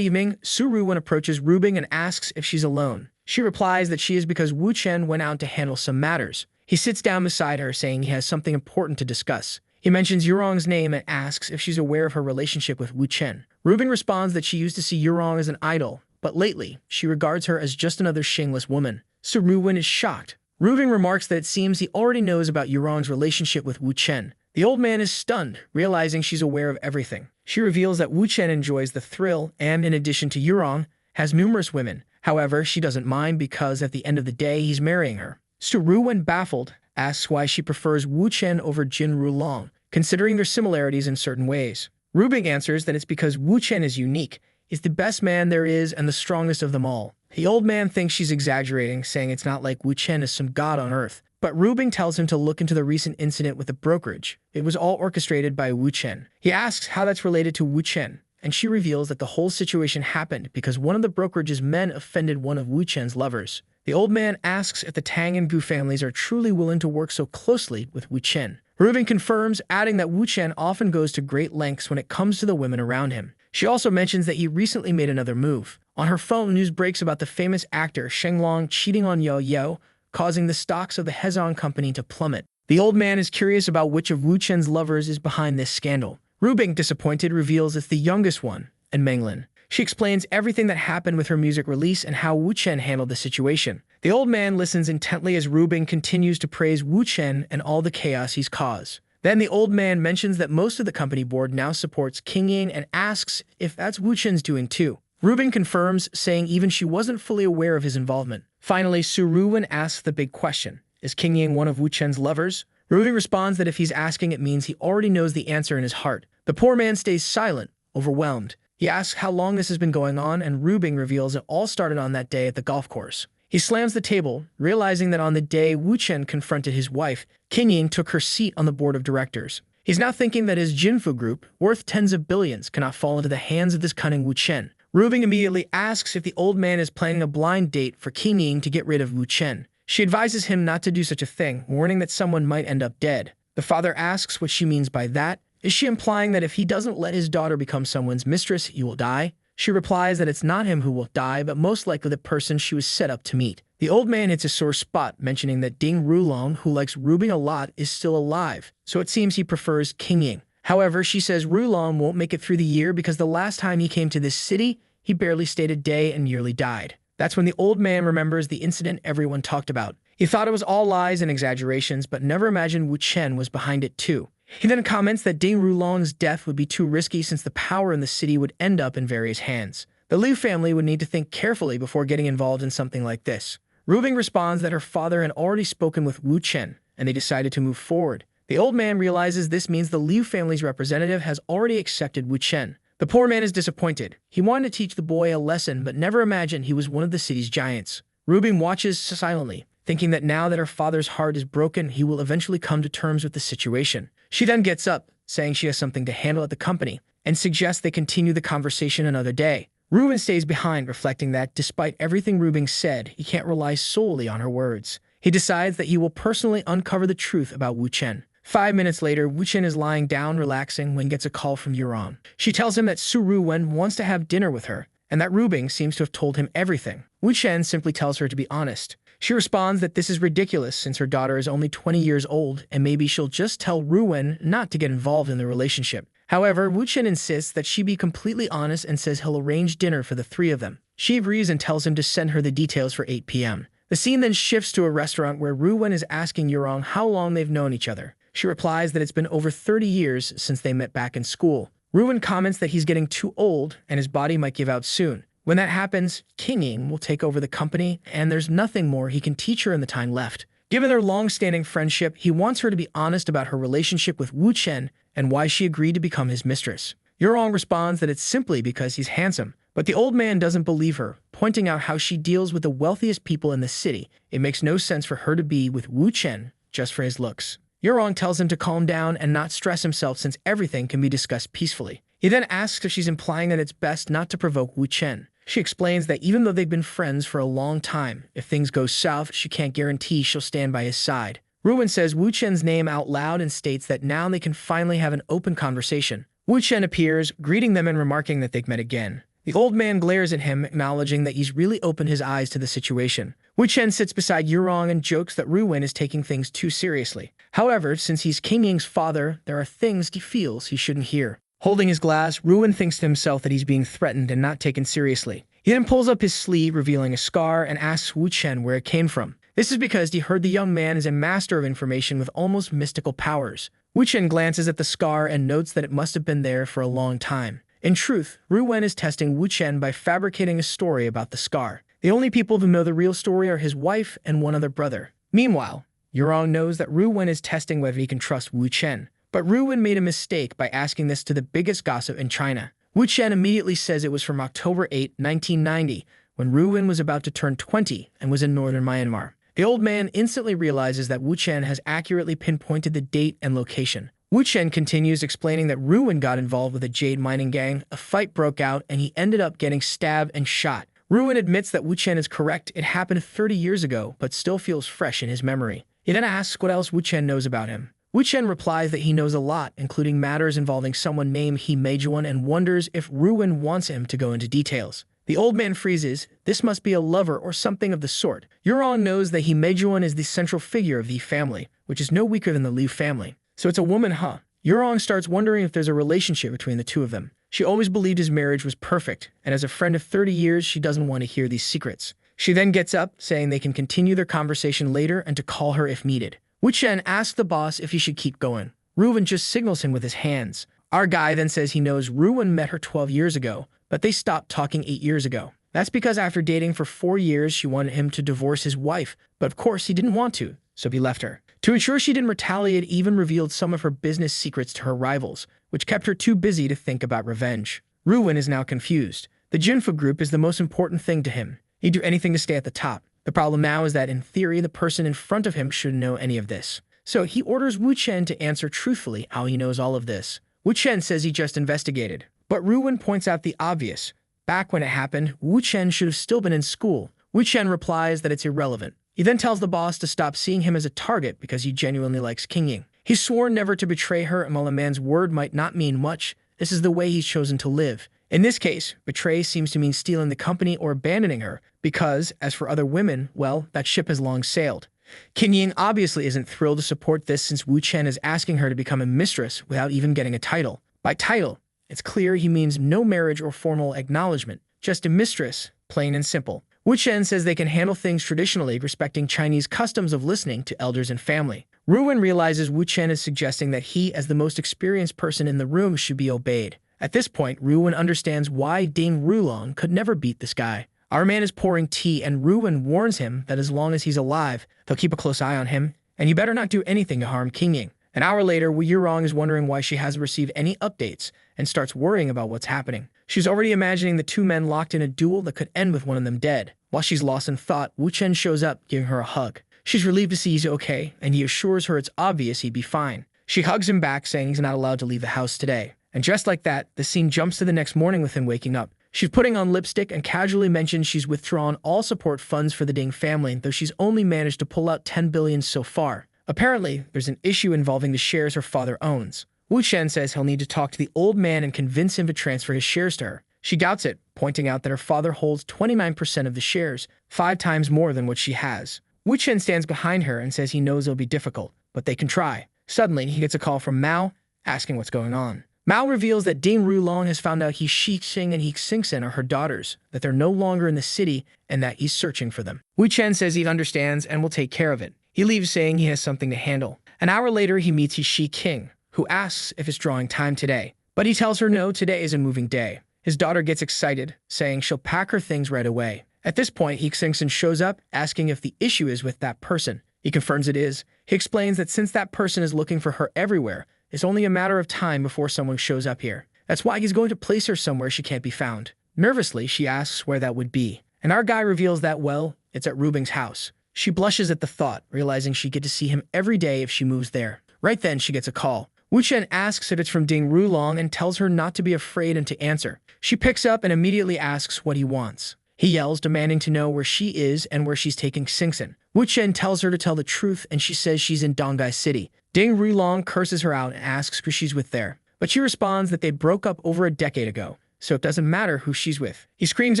evening, Su Ruwen approaches Rubing and asks if she's alone. She replies that she is because Wu Chen went out to handle some matters. He sits down beside her, saying he has something important to discuss. He mentions Yurong's name and asks if she's aware of her relationship with Wu Chen. Rubing responds that she used to see Yurong as an idol, but lately, she regards her as just another shameless woman. Su Ruwen is shocked. Rubing remarks that it seems he already knows about Yurong's relationship with Wu Chen. The old man is stunned, realizing she's aware of everything. She reveals that Wu Chen enjoys the thrill and, in addition to Yurong, has numerous women. However, she doesn't mind because at the end of the day, he's marrying her. Su Ruwen, baffled, asks why she prefers Wu Chen over Jin Rulong, considering their similarities in certain ways. Rubing answers that it's because Wu Chen is unique, is the best man there is and the strongest of them all. The old man thinks she's exaggerating, saying it's not like Wu Chen is some god on earth. But Rubing tells him to look into the recent incident with the brokerage. It was all orchestrated by Wu Chen. He asks how that's related to Wu Chen, and she reveals that the whole situation happened because one of the brokerage's men offended one of Wu Chen's lovers. The old man asks if the Tang and Gu families are truly willing to work so closely with Wu Chen. Rubing confirms, adding that Wu Chen often goes to great lengths when it comes to the women around him. She also mentions that he recently made another move. On her phone, news breaks about the famous actor Sheng Long cheating on Yo Yo, causing the stocks of the Hezon company to plummet. The old man is curious about which of Wu Chen's lovers is behind this scandal. Rubing, disappointed, reveals it's the youngest one, and Menglin. She explains everything that happened with her music release and how Wu Chen handled the situation. The old man listens intently as Rubing continues to praise Wu Chen and all the chaos he's caused. Then the old man mentions that most of the company board now supports Qingying and asks if that's Wu Chen's doing too. Rubing confirms, saying even she wasn't fully aware of his involvement. Finally, Su Ruwen asks the big question. Is Qingying one of Wu Chen's lovers? Rubing responds that if he's asking, it means he already knows the answer in his heart. The poor man stays silent, overwhelmed. He asks how long this has been going on, and Rubing reveals it all started on that day at the golf course. He slams the table, realizing that on the day Wu Chen confronted his wife, Qingying took her seat on the board of directors. He's now thinking that his Jinfu group, worth tens of billions, cannot fall into the hands of this cunning Wu Chen. Rubing immediately asks if the old man is planning a blind date for Qingying to get rid of Wu Chen. She advises him not to do such a thing, warning that someone might end up dead. The father asks what she means by that. Is she implying that if he doesn't let his daughter become someone's mistress, he will die? She replies that it's not him who will die, but most likely the person she was set up to meet. The old man hits a sore spot, mentioning that Ding Rulong, who likes Rubing a lot, is still alive, so it seems he prefers Qingying. However, she says Rulong won't make it through the year because the last time he came to this city, he barely stayed a day and nearly died. That's when the old man remembers the incident everyone talked about. He thought it was all lies and exaggerations, but never imagined Wu Chen was behind it too. He then comments that Ding Rulong's death would be too risky since the power in the city would end up in various hands. The Liu family would need to think carefully before getting involved in something like this. Rubing responds that her father had already spoken with Wu Chen, and they decided to move forward. The old man realizes this means the Liu family's representative has already accepted Wu Chen. The poor man is disappointed. He wanted to teach the boy a lesson, but never imagined he was one of the city's giants. Rubing watches silently, thinking that now that her father's heart is broken, he will eventually come to terms with the situation. She then gets up, saying she has something to handle at the company, and suggests they continue the conversation another day. Rubing stays behind, reflecting that, despite everything Rubing said, he can't rely solely on her words. He decides that he will personally uncover the truth about Wu Chen. 5 minutes later, Wu Chen is lying down relaxing when he gets a call from Yurong. She tells him that Su Ruwen wants to have dinner with her, and that Rubing seems to have told him everything. Wu Chen simply tells her to be honest. She responds that this is ridiculous since her daughter is only 20 years old and maybe she'll just tell Ruwen not to get involved in the relationship. However, Wu Chen insists that she be completely honest and says he'll arrange dinner for the three of them. She agrees and tells him to send her the details for 8 p.m. The scene then shifts to a restaurant where Ruwen is asking Yurong how long they've known each other. She replies that it's been over 30 years since they met back in school. Ruwen comments that he's getting too old and his body might give out soon. When that happens, King Ying will take over the company, and there's nothing more he can teach her in the time left. Given their long-standing friendship, he wants her to be honest about her relationship with Wu Chen and why she agreed to become his mistress. Yurong responds that it's simply because he's handsome, but the old man doesn't believe her, pointing out how she deals with the wealthiest people in the city. It makes no sense for her to be with Wu Chen just for his looks. Yurong tells him to calm down and not stress himself since everything can be discussed peacefully. He then asks if she's implying that it's best not to provoke Wu Chen. She explains that even though they've been friends for a long time, if things go south, she can't guarantee she'll stand by his side. Ruwen says Wu Chen's name out loud and states that now they can finally have an open conversation. Wu Chen appears, greeting them and remarking that they've met again. The old man glares at him, acknowledging that he's really opened his eyes to the situation. Wu Chen sits beside Yurong and jokes that Ruwen is taking things too seriously. However, since he's King Ying's father, there are things he feels he shouldn't hear. Holding his glass, Ruwen thinks to himself that he's being threatened and not taken seriously. He then pulls up his sleeve, revealing a scar, and asks Wu Chen where it came from. This is because he heard the young man is a master of information with almost mystical powers. Wu Chen glances at the scar and notes that it must have been there for a long time. In truth, Ruwen is testing Wu Chen by fabricating a story about the scar. The only people who know the real story are his wife and one other brother. Meanwhile, Yurong knows that Ruwen is testing whether he can trust Wu Chen. But Ruwen made a mistake by asking this to the biggest gossip in China. Wu Chen immediately says it was from October 8, 1990, when Ruwen was about to turn 20 and was in northern Myanmar. The old man instantly realizes that Wu Chen has accurately pinpointed the date and location. Wu Chen continues explaining that Ruwen got involved with a jade mining gang, a fight broke out, and he ended up getting stabbed and shot. Ruwen admits that Wu Chen is correct, it happened 30 years ago, but still feels fresh in his memory. He then asks what else Wu Chen knows about him. Wu Chen replies that he knows a lot, including matters involving someone named He Meijuan, and wonders if Ruwen wants him to go into details. The old man freezes. This must be a lover or something of the sort. Yurong knows that He Meijuan is the central figure of the family, which is no weaker than the Liu family. So it's a woman, huh? Yurong starts wondering if there's a relationship between the two of them. She always believed his marriage was perfect, and as a friend of 30 years, she doesn't want to hear these secrets. She then gets up, saying they can continue their conversation later and to call her if needed. Wu Chen asks the boss if he should keep going. Ruwen just signals him with his hands. Our guy then says he knows Ruwen met her 12 years ago, but they stopped talking 8 years ago. That's because after dating for 4 years, she wanted him to divorce his wife, but of course he didn't want to, so he left her. To ensure she didn't retaliate, even revealed some of her business secrets to her rivals, which kept her too busy to think about revenge. Ruwen is now confused. The Jinfu group is the most important thing to him. He'd do anything to stay at the top. The problem now is that, in theory, the person in front of him shouldn't know any of this. So he orders Wu Chen to answer truthfully how he knows all of this. Wu Chen says he just investigated. But Ruwen points out the obvious. Back when it happened, Wu Chen should have still been in school. Wu Chen replies that it's irrelevant. He then tells the boss to stop seeing him as a target because he genuinely likes King Ying. He's sworn never to betray her, and while a man's word might not mean much, this is the way he's chosen to live. In this case, betray seems to mean stealing the company or abandoning her, because, as for other women, well, that ship has long sailed. King Ying obviously isn't thrilled to support this since Wu Chen is asking her to become a mistress without even getting a title. By title, it's clear he means no marriage or formal acknowledgement, just a mistress, plain and simple. Wu Chen says they can handle things traditionally, respecting Chinese customs of listening to elders and family. Ruwen realizes Wu Chen is suggesting that he, as the most experienced person in the room, should be obeyed. At this point, Ruwen understands why Ding Rulong could never beat this guy. Our man is pouring tea, and Ruwen warns him that as long as he's alive, they'll keep a close eye on him, and you better not do anything to harm King Ying. An hour later, Wu Yurong is wondering why she hasn't received any updates and starts worrying about what's happening. She's already imagining the two men locked in a duel that could end with one of them dead. While she's lost in thought, Wu Chen shows up, giving her a hug. She's relieved to see he's okay, and he assures her it's obvious he'd be fine. She hugs him back, saying he's not allowed to leave the house today. And just like that, the scene jumps to the next morning with him waking up. She's putting on lipstick and casually mentions she's withdrawn all support funds for the Ding family, though she's only managed to pull out 10 billion so far. Apparently, there's an issue involving the shares her father owns. Wu Chen says he'll need to talk to the old man and convince him to transfer his shares to her. She doubts it, pointing out that her father holds 29% of the shares, 5 times more than what she has. Wu Chen stands behind her and says he knows it'll be difficult, but they can try. Suddenly, he gets a call from Mao, asking what's going on. Mao reveals that Ding Rulong has found out He Shixing and He Xingxin are her daughters, that they're no longer in the city, and that he's searching for them. Wu Chen says he understands and will take care of it. He leaves saying he has something to handle. An hour later, he meets He Shi King, who asks if it's drawing time today. But he tells her no, today is a moving day. His daughter gets excited, saying she'll pack her things right away. At this point, He Xingxin shows up, asking if the issue is with that person. He confirms it is. He explains that since that person is looking for her everywhere, it's only a matter of time before someone shows up here. That's why he's going to place her somewhere she can't be found. Nervously, she asks where that would be. And our guy reveals that, well, it's at Rubing's house. She blushes at the thought, realizing she'd get to see him every day if she moves there. Right then, she gets a call. Wu Chen asks if it's from Ding Rulong and tells her not to be afraid and to answer. She picks up and immediately asks what he wants. He yells, demanding to know where she is and where she's taking Xingxin. Wu Chen tells her to tell the truth, and she says she's in Dongai City. Ding Rulong curses her out and asks who she's with there. But she responds that they broke up over a decade ago, so it doesn't matter who she's with. He screams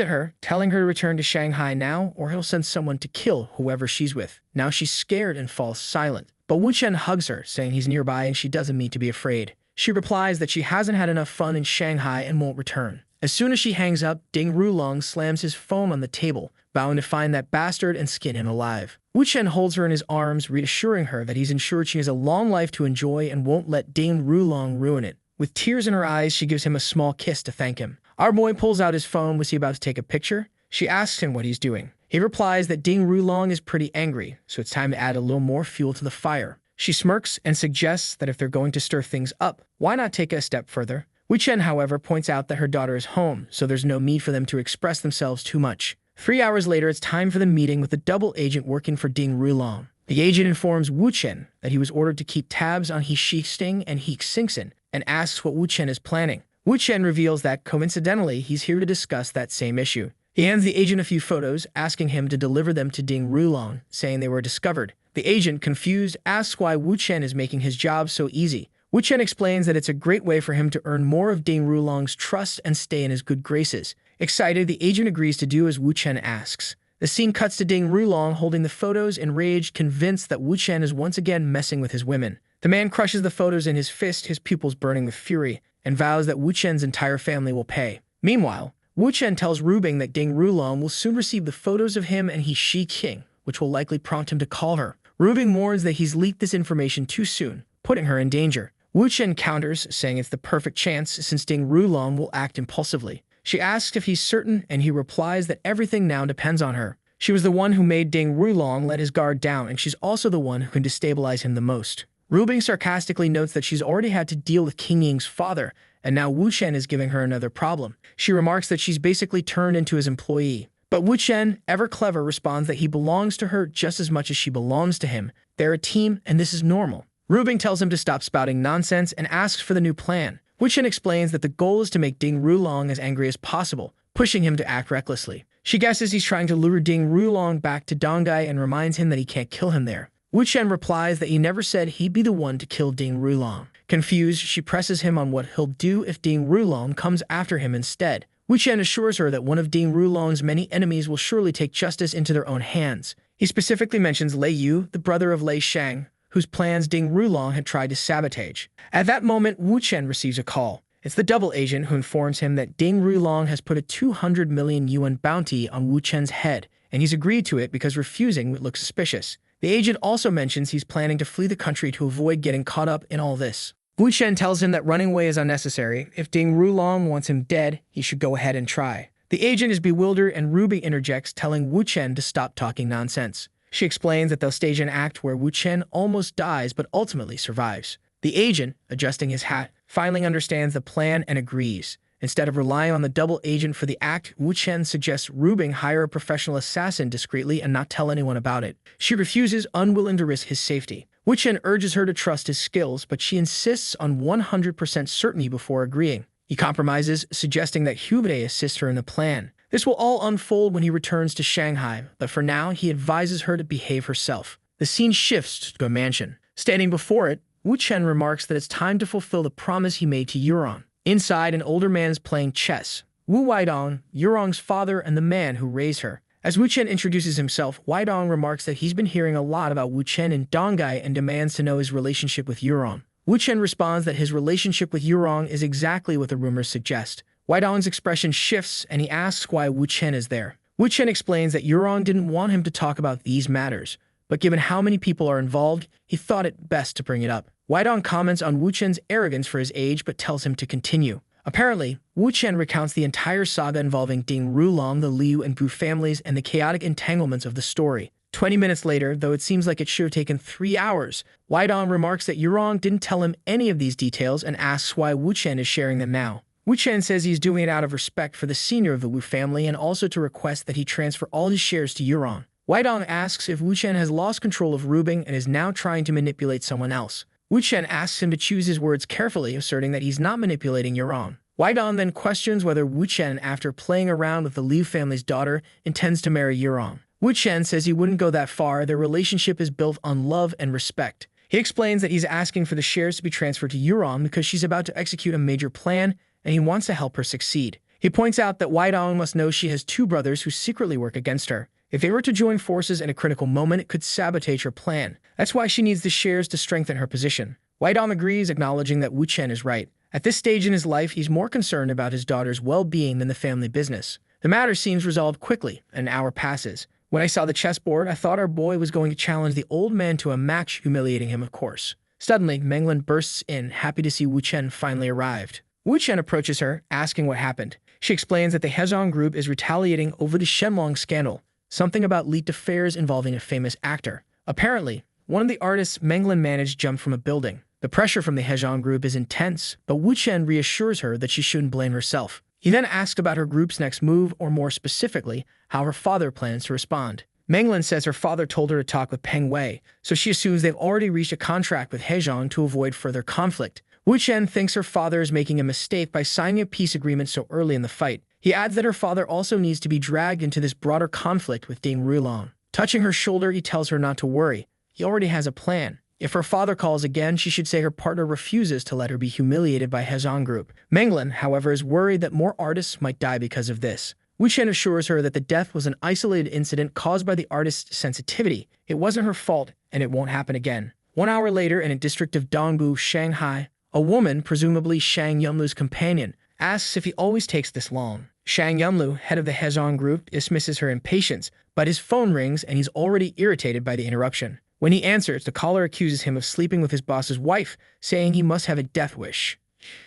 at her, telling her to return to Shanghai now, or he'll send someone to kill whoever she's with. Now she's scared and falls silent. But Wu Chen hugs her, saying he's nearby and she doesn't need to be afraid. She replies that she hasn't had enough fun in Shanghai and won't return. As soon as she hangs up, Ding Rulong slams his phone on the table, vowing to find that bastard and skin him alive. Wu Chen holds her in his arms, reassuring her that he's ensured she has a long life to enjoy and won't let Ding Rulong ruin it. With tears in her eyes, she gives him a small kiss to thank him. Our boy pulls out his phone. Was he about to take a picture? She asks him what he's doing. He replies that Ding Rulong is pretty angry, so it's time to add a little more fuel to the fire. She smirks and suggests that if they're going to stir things up, why not take it a step further? Wu Chen, however, points out that her daughter is home, so there's no need for them to express themselves too much. 3 hours later, it's time for the meeting with the double agent working for Ding Rulong. The agent informs Wu Chen that he was ordered to keep tabs on He Shixing and He Xingxin and asks what Wu Chen is planning. Wu Chen reveals that, coincidentally, he's here to discuss that same issue. He hands the agent a few photos, asking him to deliver them to Ding Rulong, saying they were discovered. The agent, confused, asks why Wu Chen is making his job so easy. Wu Chen explains that it's a great way for him to earn more of Ding Rulong's trust and stay in his good graces. Excited, the agent agrees to do as Wu Chen asks. The scene cuts to Ding Rulong holding the photos, enraged, convinced that Wu Chen is once again messing with his women. The man crushes the photos in his fist, his pupils burning with fury, and vows that Wu Chen's entire family will pay. Meanwhile, Wu Chen tells Rubing that Ding Rulong will soon receive the photos of him and He Shi King, which will likely prompt him to call her. Rubing warns that he's leaked this information too soon, putting her in danger. Wu Chen counters, saying it's the perfect chance since Ding Rulong will act impulsively. She asks if he's certain, and he replies that everything now depends on her. She was the one who made Ding Rulong let his guard down, and she's also the one who can destabilize him the most. Rubing sarcastically notes that she's already had to deal with King Ying's father, and now Wu Chen is giving her another problem. She remarks that she's basically turned into his employee. But Wu Chen, ever clever, responds that he belongs to her just as much as she belongs to him. They're a team, and this is normal. Rubing tells him to stop spouting nonsense and asks for the new plan. Wu Chen explains that the goal is to make Ding Rulong as angry as possible, pushing him to act recklessly. She guesses he's trying to lure Ding Rulong back to Dongai and reminds him that he can't kill him there. Wu Chen replies that he never said he'd be the one to kill Ding Rulong. Confused, she presses him on what he'll do if Ding Rulong comes after him instead. Wu Chen assures her that one of Ding Rulong's many enemies will surely take justice into their own hands. He specifically mentions Lei Yu, the brother of Lei Shang, whose plans Ding Rulong had tried to sabotage. At that moment, Wu Chen receives a call. It's the double agent who informs him that Ding Rulong has put a 200 million yuan bounty on Wu Chen's head, and he's agreed to it because refusing would look suspicious. The agent also mentions he's planning to flee the country to avoid getting caught up in all this. Wu Chen tells him that running away is unnecessary. If Ding Rulong wants him dead, he should go ahead and try. The agent is bewildered, and Ruby interjects, telling Wu Chen to stop talking nonsense. She explains that they'll stage an act where Wu Chen almost dies but ultimately survives. The agent, adjusting his hat, finally understands the plan and agrees. Instead of relying on the double agent for the act, Wu Chen suggests Rubing hire a professional assassin discreetly and not tell anyone about it. She refuses, unwilling to risk his safety. Wu Chen urges her to trust his skills, but she insists on 100% certainty before agreeing. He compromises, suggesting that Hubei assist her in the plan. This will all unfold when he returns to Shanghai, but for now, he advises her to behave herself. The scene shifts to a mansion. Standing before it, Wu Chen remarks that it's time to fulfill the promise he made to Yurong. Inside, an older man is playing chess. Wu Weidong, Yurong's father and the man who raised her. As Wu Chen introduces himself, Weidong remarks that he's been hearing a lot about Wu Chen in Donghai and demands to know his relationship with Yurong. Wu Chen responds that his relationship with Yurong is exactly what the rumors suggest. Weidong's expression shifts and he asks why Wu Chen is there. Wu Chen explains that Yurong didn't want him to talk about these matters, but given how many people are involved, he thought it best to bring it up. Weidong comments on Wu Chen's arrogance for his age but tells him to continue. Apparently, Wu Chen recounts the entire saga involving Ding Rulong, the Liu and Bu families, and the chaotic entanglements of the story. 20 minutes later, though it seems like it should have taken 3 hours, Weidong remarks that Yurong didn't tell him any of these details and asks why Wu Chen is sharing them now. Wu Chen says he's doing it out of respect for the senior of the Wu family and also to request that he transfer all his shares to Yurong. Weidong asks if Wu Chen has lost control of Rubing and is now trying to manipulate someone else. Wu Chen asks him to choose his words carefully, asserting that he's not manipulating Yurong. Weidong then questions whether Wu Chen, after playing around with the Liu family's daughter, intends to marry Yurong. Wu Chen says he wouldn't go that far. Their relationship is built on love and respect. He explains that he's asking for the shares to be transferred to Yurong because she's about to execute a major plan and he wants to help her succeed. He points out that Weidong must know she has 2 brothers who secretly work against her. If they were to join forces in a critical moment, it could sabotage her plan. That's why she needs the shares to strengthen her position. Weidong agrees, acknowledging that Wu Chen is right. At this stage in his life, he's more concerned about his daughter's well-being than the family business. The matter seems resolved quickly. An hour passes. When I saw the chessboard, I thought our boy was going to challenge the old man to a match, humiliating him, of course. Suddenly, Menglin bursts in, happy to see Wu Chen finally arrived. Wu Chen approaches her, asking what happened. She explains that the Hezong group is retaliating over the Shenlong scandal, something about leaked affairs involving a famous actor. Apparently, one of the artists Menglin managed jumped from a building. The pressure from the Hezong group is intense, but Wu Chen reassures her that she shouldn't blame herself. He then asks about her group's next move, or more specifically, how her father plans to respond. Menglin says her father told her to talk with Peng Wei, so she assumes they've already reached a contract with Hezong to avoid further conflict. Wu Chen thinks her father is making a mistake by signing a peace agreement so early in the fight. He adds that her father also needs to be dragged into this broader conflict with Ding Rulong. Touching her shoulder, he tells her not to worry. He already has a plan. If her father calls again, she should say her partner refuses to let her be humiliated by Hezong group. Menglin, however, is worried that more artists might die because of this. Wu Chen assures her that the death was an isolated incident caused by the artist's sensitivity. It wasn't her fault, and it won't happen again. 1 hour later, in a district of Dongbu, Shanghai, a woman, presumably Shang Yunlu's companion, asks if he always takes this long. Shang Yunlu, head of the Hezong group, dismisses her impatience, but his phone rings and he's already irritated by the interruption. When he answers, the caller accuses him of sleeping with his boss's wife, saying he must have a death wish.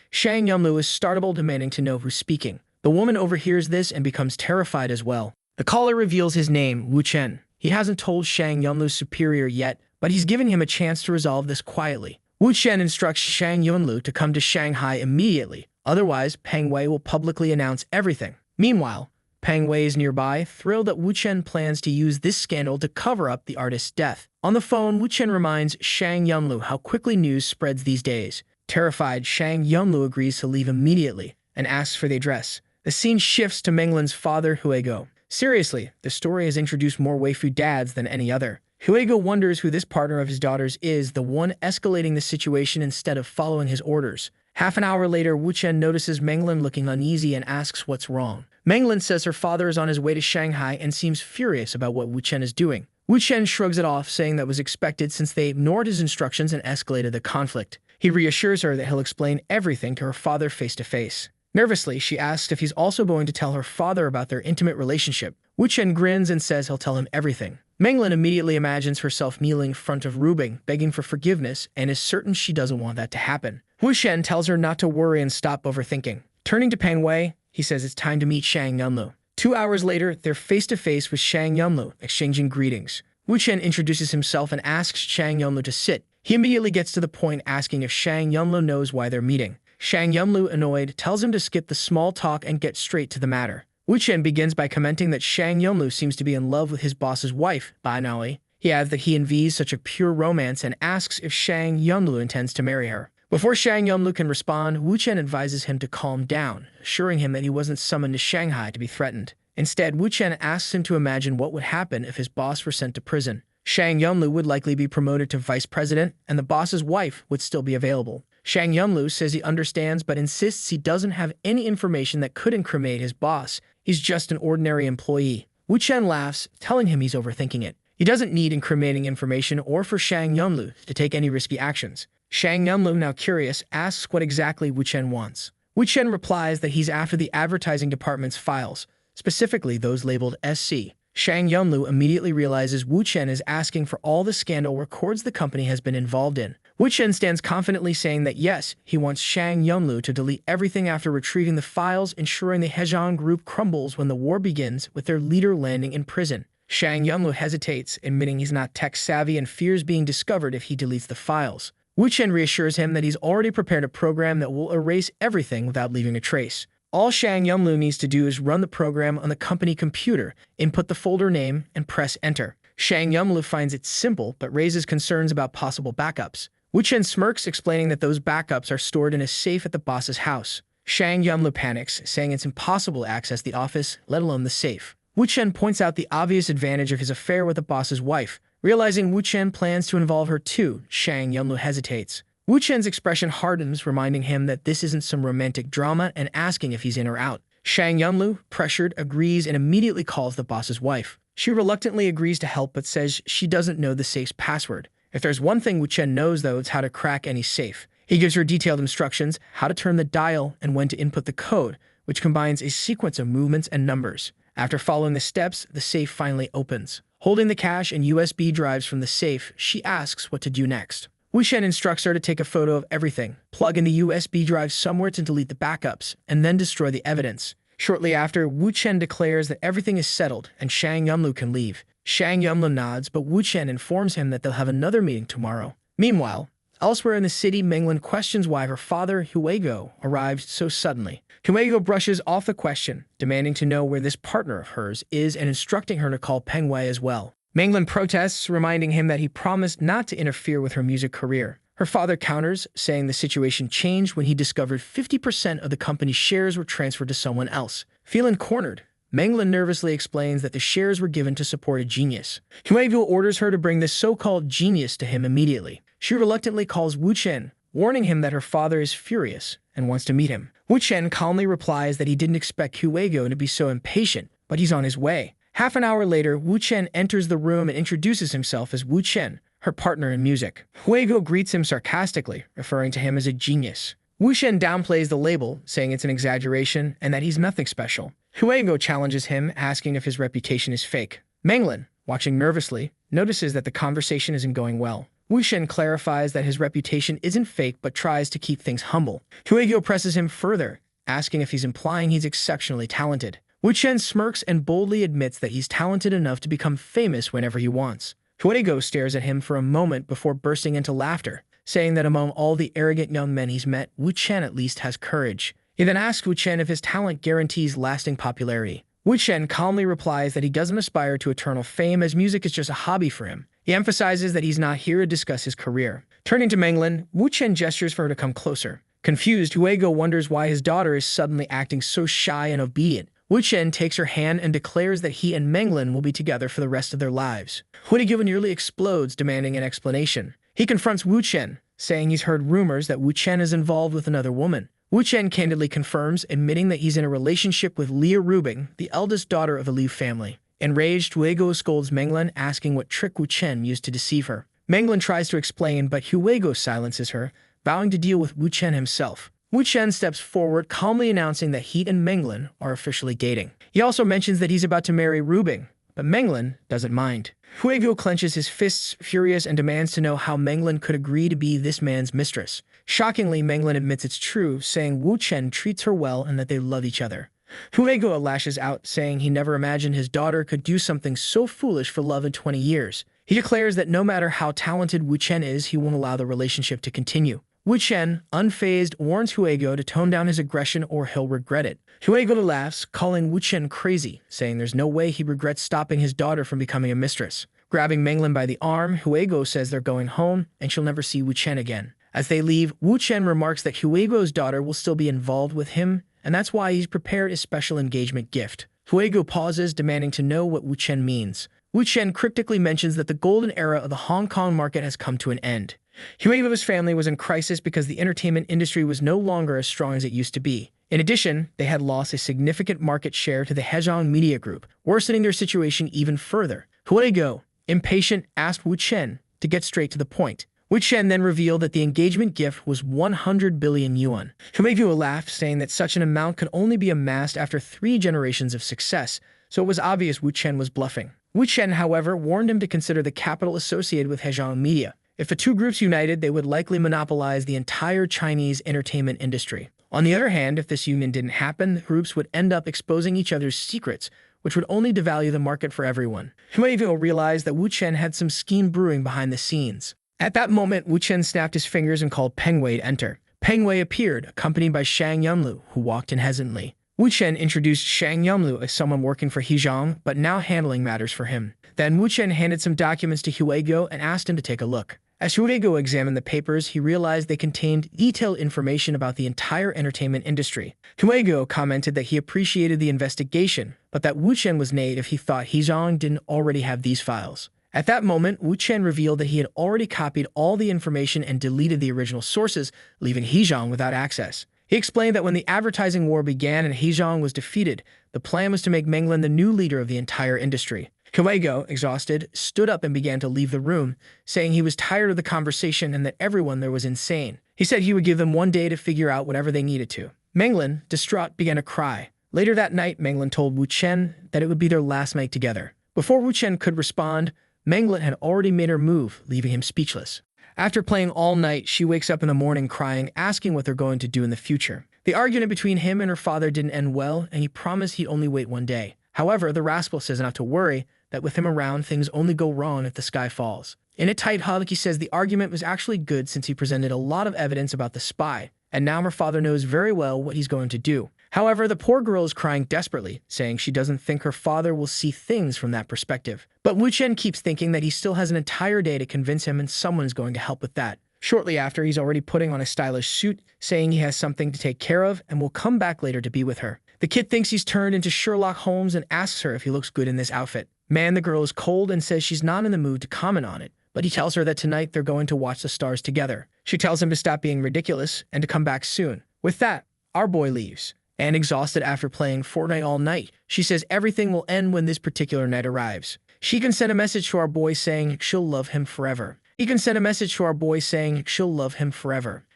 Shang Yunlu is startled, demanding to know who's speaking. The woman overhears this and becomes terrified as well. The caller reveals his name, Wu Chen. He hasn't told Shang Yunlu's superior yet, but he's given him a chance to resolve this quietly. Wu Chen instructs Shang Yunlu to come to Shanghai immediately, otherwise Peng Wei will publicly announce everything. Meanwhile, Peng Wei is nearby, thrilled that Wu Chen plans to use this scandal to cover up the artist's death. On the phone, Wu Chen reminds Shang Yunlu how quickly news spreads these days. Terrified, Shang Yunlu agrees to leave immediately and asks for the address. The scene shifts to Menglin's father, Huego. Seriously, the story has introduced more waifu dads than any other. Huego wonders who this partner of his daughter's is, the one escalating the situation instead of following his orders. Half an hour later, Wu Chen notices Menglin looking uneasy and asks what's wrong. Menglin says her father is on his way to Shanghai and seems furious about what Wu Chen is doing. Wu Chen shrugs it off, saying that was expected since they ignored his instructions and escalated the conflict. He reassures her that he'll explain everything to her father face to face. Nervously, she asks if he's also going to tell her father about their intimate relationship. Wu Chen grins and says he'll tell him everything. Menglin immediately imagines herself kneeling in front of Rubing, begging for forgiveness, and is certain she doesn't want that to happen. Wu Chen tells her not to worry and stop overthinking. Turning to Peng Wei, he says it's time to meet Shang Yunlu. 2 hours later, they're face-to-face with Shang Yunlu, exchanging greetings. Wu Chen introduces himself and asks Shang Yunlu to sit. He immediately gets to the point, asking if Shang Yunlu knows why they're meeting. Shang Yunlu, annoyed, tells him to skip the small talk and get straight to the matter. Wu Chen begins by commenting that Shang Yunlu seems to be in love with his boss's wife, Bai Naoi. He adds that he envies such a pure romance and asks if Shang Yunlu intends to marry her. Before Shang Yunlu can respond, Wu Chen advises him to calm down, assuring him that he wasn't summoned to Shanghai to be threatened. Instead, Wu Chen asks him to imagine what would happen if his boss were sent to prison. Shang Yunlu would likely be promoted to vice president, and the boss's wife would still be available. Shang Yunlu says he understands but insists he doesn't have any information that could incriminate his boss. He's just an ordinary employee. Wu Chen laughs, telling him he's overthinking it. He doesn't need incriminating information or for Shang Yunlu to take any risky actions. Shang Yunlu, now curious, asks what exactly Wu Chen wants. Wu Chen replies that he's after the advertising department's files, specifically those labeled SC. Shang Yunlu immediately realizes Wu Chen is asking for all the scandal records the company has been involved in. Wu Chen stands confidently saying that yes, he wants Shang Yunlu to delete everything after retrieving the files, ensuring the Hejian group crumbles when the war begins with their leader landing in prison. Shang Yunlu hesitates, admitting he's not tech-savvy and fears being discovered if he deletes the files. Wu Chen reassures him that he's already prepared a program that will erase everything without leaving a trace. All Shang Yunlu needs to do is run the program on the company computer, input the folder name, and press enter. Shang Yunlu finds it simple but raises concerns about possible backups. Wu Chen smirks, explaining that those backups are stored in a safe at the boss's house. Shang Yunlu panics, saying it's impossible to access the office, let alone the safe. Wu Chen points out the obvious advantage of his affair with the boss's wife. Realizing Wu Chen plans to involve her too, Shang Yunlu hesitates. Wu Chen's expression hardens, reminding him that this isn't some romantic drama and asking if he's in or out. Shang Yunlu, pressured, agrees and immediately calls the boss's wife. She reluctantly agrees to help but says she doesn't know the safe's password. If there's one thing Wu Chen knows, though, it's how to crack any safe. He gives her detailed instructions, how to turn the dial and when to input the code, which combines a sequence of movements and numbers. After following the steps, the safe finally opens. Holding the cash and USB drives from the safe, she asks what to do next. Wu Chen instructs her to take a photo of everything, plug in the USB drive somewhere to delete the backups, and then destroy the evidence. Shortly after, Wu Chen declares that everything is settled and Shang Yunlu can leave. Shang Yunlu nods, but Wu Chen informs him that they'll have another meeting tomorrow. Meanwhile, elsewhere in the city, Menglin questions why her father, Huego, arrived so suddenly. Huego brushes off the question, demanding to know where this partner of hers is and instructing her to call Peng Wei as well. Menglin protests, reminding him that he promised not to interfere with her music career. Her father counters, saying the situation changed when he discovered 50% of the company's shares were transferred to someone else. Feeling cornered, Menglin nervously explains that the shares were given to support a genius. Huego orders her to bring this so-called genius to him immediately. She reluctantly calls Wu Chen, warning him that her father is furious and wants to meet him. Wu Chen calmly replies that he didn't expect Huego to be so impatient, but he's on his way. Half an hour later, Wu Chen enters the room and introduces himself as Wu Chen, her partner in music. Huego greets him sarcastically, referring to him as a genius. Wu Chen downplays the label, saying it's an exaggeration and that he's nothing special. Huego challenges him, asking if his reputation is fake. Menglin, watching nervously, notices that the conversation isn't going well. Wu Chen clarifies that his reputation isn't fake but tries to keep things humble. Huego presses him further, asking if he's implying he's exceptionally talented. Wu Chen smirks and boldly admits that he's talented enough to become famous whenever he wants. Huego stares at him for a moment before bursting into laughter, saying that among all the arrogant young men he's met, Wu Chen at least has courage. He then asks Wu Chen if his talent guarantees lasting popularity. Wu Chen calmly replies that he doesn't aspire to eternal fame as music is just a hobby for him. He emphasizes that he's not here to discuss his career. Turning to Menglin, Wu Chen gestures for her to come closer. Confused, Huego wonders why his daughter is suddenly acting so shy and obedient. Wu Chen takes her hand and declares that he and Menglin will be together for the rest of their lives. Huego nearly explodes, demanding an explanation. He confronts Wu Chen, saying he's heard rumors that Wu Chen is involved with another woman. Wu Chen candidly confirms, admitting that he's in a relationship with Leah Rubing, the eldest daughter of the Liu family. Enraged, Huego scolds Menglin, asking what trick Wu Chen used to deceive her. Menglin tries to explain, but Huego silences her, vowing to deal with Wu Chen himself. Wu Chen steps forward, calmly announcing that he and Menglin are officially dating. He also mentions that he's about to marry Rubing, but Menglin doesn't mind. Huego clenches his fists, furious, and demands to know how Menglin could agree to be this man's mistress. Shockingly, Menglin admits it's true, saying Wu Chen treats her well and that they love each other. Huego lashes out, saying he never imagined his daughter could do something so foolish for love in 20 years. He declares that no matter how talented Wu Chen is, he won't allow the relationship to continue. Wu Chen, unfazed, warns Huego to tone down his aggression or he'll regret it. Huego laughs, calling Wu Chen crazy, saying there's no way he regrets stopping his daughter from becoming a mistress. Grabbing Menglin by the arm, Huego says they're going home and she'll never see Wu Chen again. As they leave, Wu Chen remarks that Huego's daughter will still be involved with him, and that's why he's prepared a special engagement gift. Huego pauses, demanding to know what Wu Chen means. Wu Chen cryptically mentions that the golden era of the Hong Kong market has come to an end. Huego's family was in crisis because the entertainment industry was no longer as strong as it used to be. In addition, they had lost a significant market share to the Hezhong Media Group, worsening their situation even further. Huego, impatient, asked Wu Chen to get straight to the point. Wu Chen then revealed that the engagement gift was 100 billion yuan. Huego laughed, saying that such an amount could only be amassed after 3 generations of success, so it was obvious Wu Chen was bluffing. Wu Chen, however, warned him to consider the capital associated with Hezhong Media. If the two groups united, they would likely monopolize the entire Chinese entertainment industry. On the other hand, if this union didn't happen, the groups would end up exposing each other's secrets, which would only devalue the market for everyone. Huego realized that Wu Chen had some scheme brewing behind the scenes. At that moment, Wu Chen snapped his fingers and called Peng Wei to enter. Peng Wei appeared, accompanied by Shang Yunlu, who walked in hesitantly. Wu Chen introduced Shang Yunlu as someone working for Hezhong, but now handling matters for him. Then Wu Chen handed some documents to Huego and asked him to take a look. As Huego examined the papers, he realized they contained detailed information about the entire entertainment industry. Huego commented that he appreciated the investigation, but that Wu Chen was naive if he thought Hezhong didn't already have these files. At that moment, Wu Chen revealed that he had already copied all the information and deleted the original sources, leaving Hezhong without access. He explained that when the advertising war began and Hezhong was defeated, the plan was to make Menglin the new leader of the entire industry. Huego, exhausted, stood up and began to leave the room, saying he was tired of the conversation and that everyone there was insane. He said he would give them one day to figure out whatever they needed to. Menglin, distraught, began to cry. Later that night, Menglin told Wu Chen that it would be their last night together. Before Wu Chen could respond, Menglin had already made her move, leaving him speechless. After playing all night, she wakes up in the morning crying, asking what they're going to do in the future. The argument between him and her father didn't end well, and he promised he'd only wait one day. However, the rascal says not to worry, that with him around, things only go wrong if the sky falls. In a tight hug, he says the argument was actually good since he presented a lot of evidence about the spy, and now her father knows very well what he's going to do. However, the poor girl is crying desperately, saying she doesn't think her father will see things from that perspective. But Wu Chen keeps thinking that he still has an entire day to convince him and someone is going to help with that. Shortly after, he's already putting on a stylish suit, saying he has something to take care of and will come back later to be with her. The kid thinks he's turned into Sherlock Holmes and asks her if he looks good in this outfit. The girl is cold and says she's not in the mood to comment on it, but he tells her that tonight they're going to watch the stars together. She tells him to stop being ridiculous and to come back soon. With that, our boy leaves. And exhausted after playing Fortnite all night, she says everything will end when this particular night arrives. She can send a message to our boy saying she'll love him forever.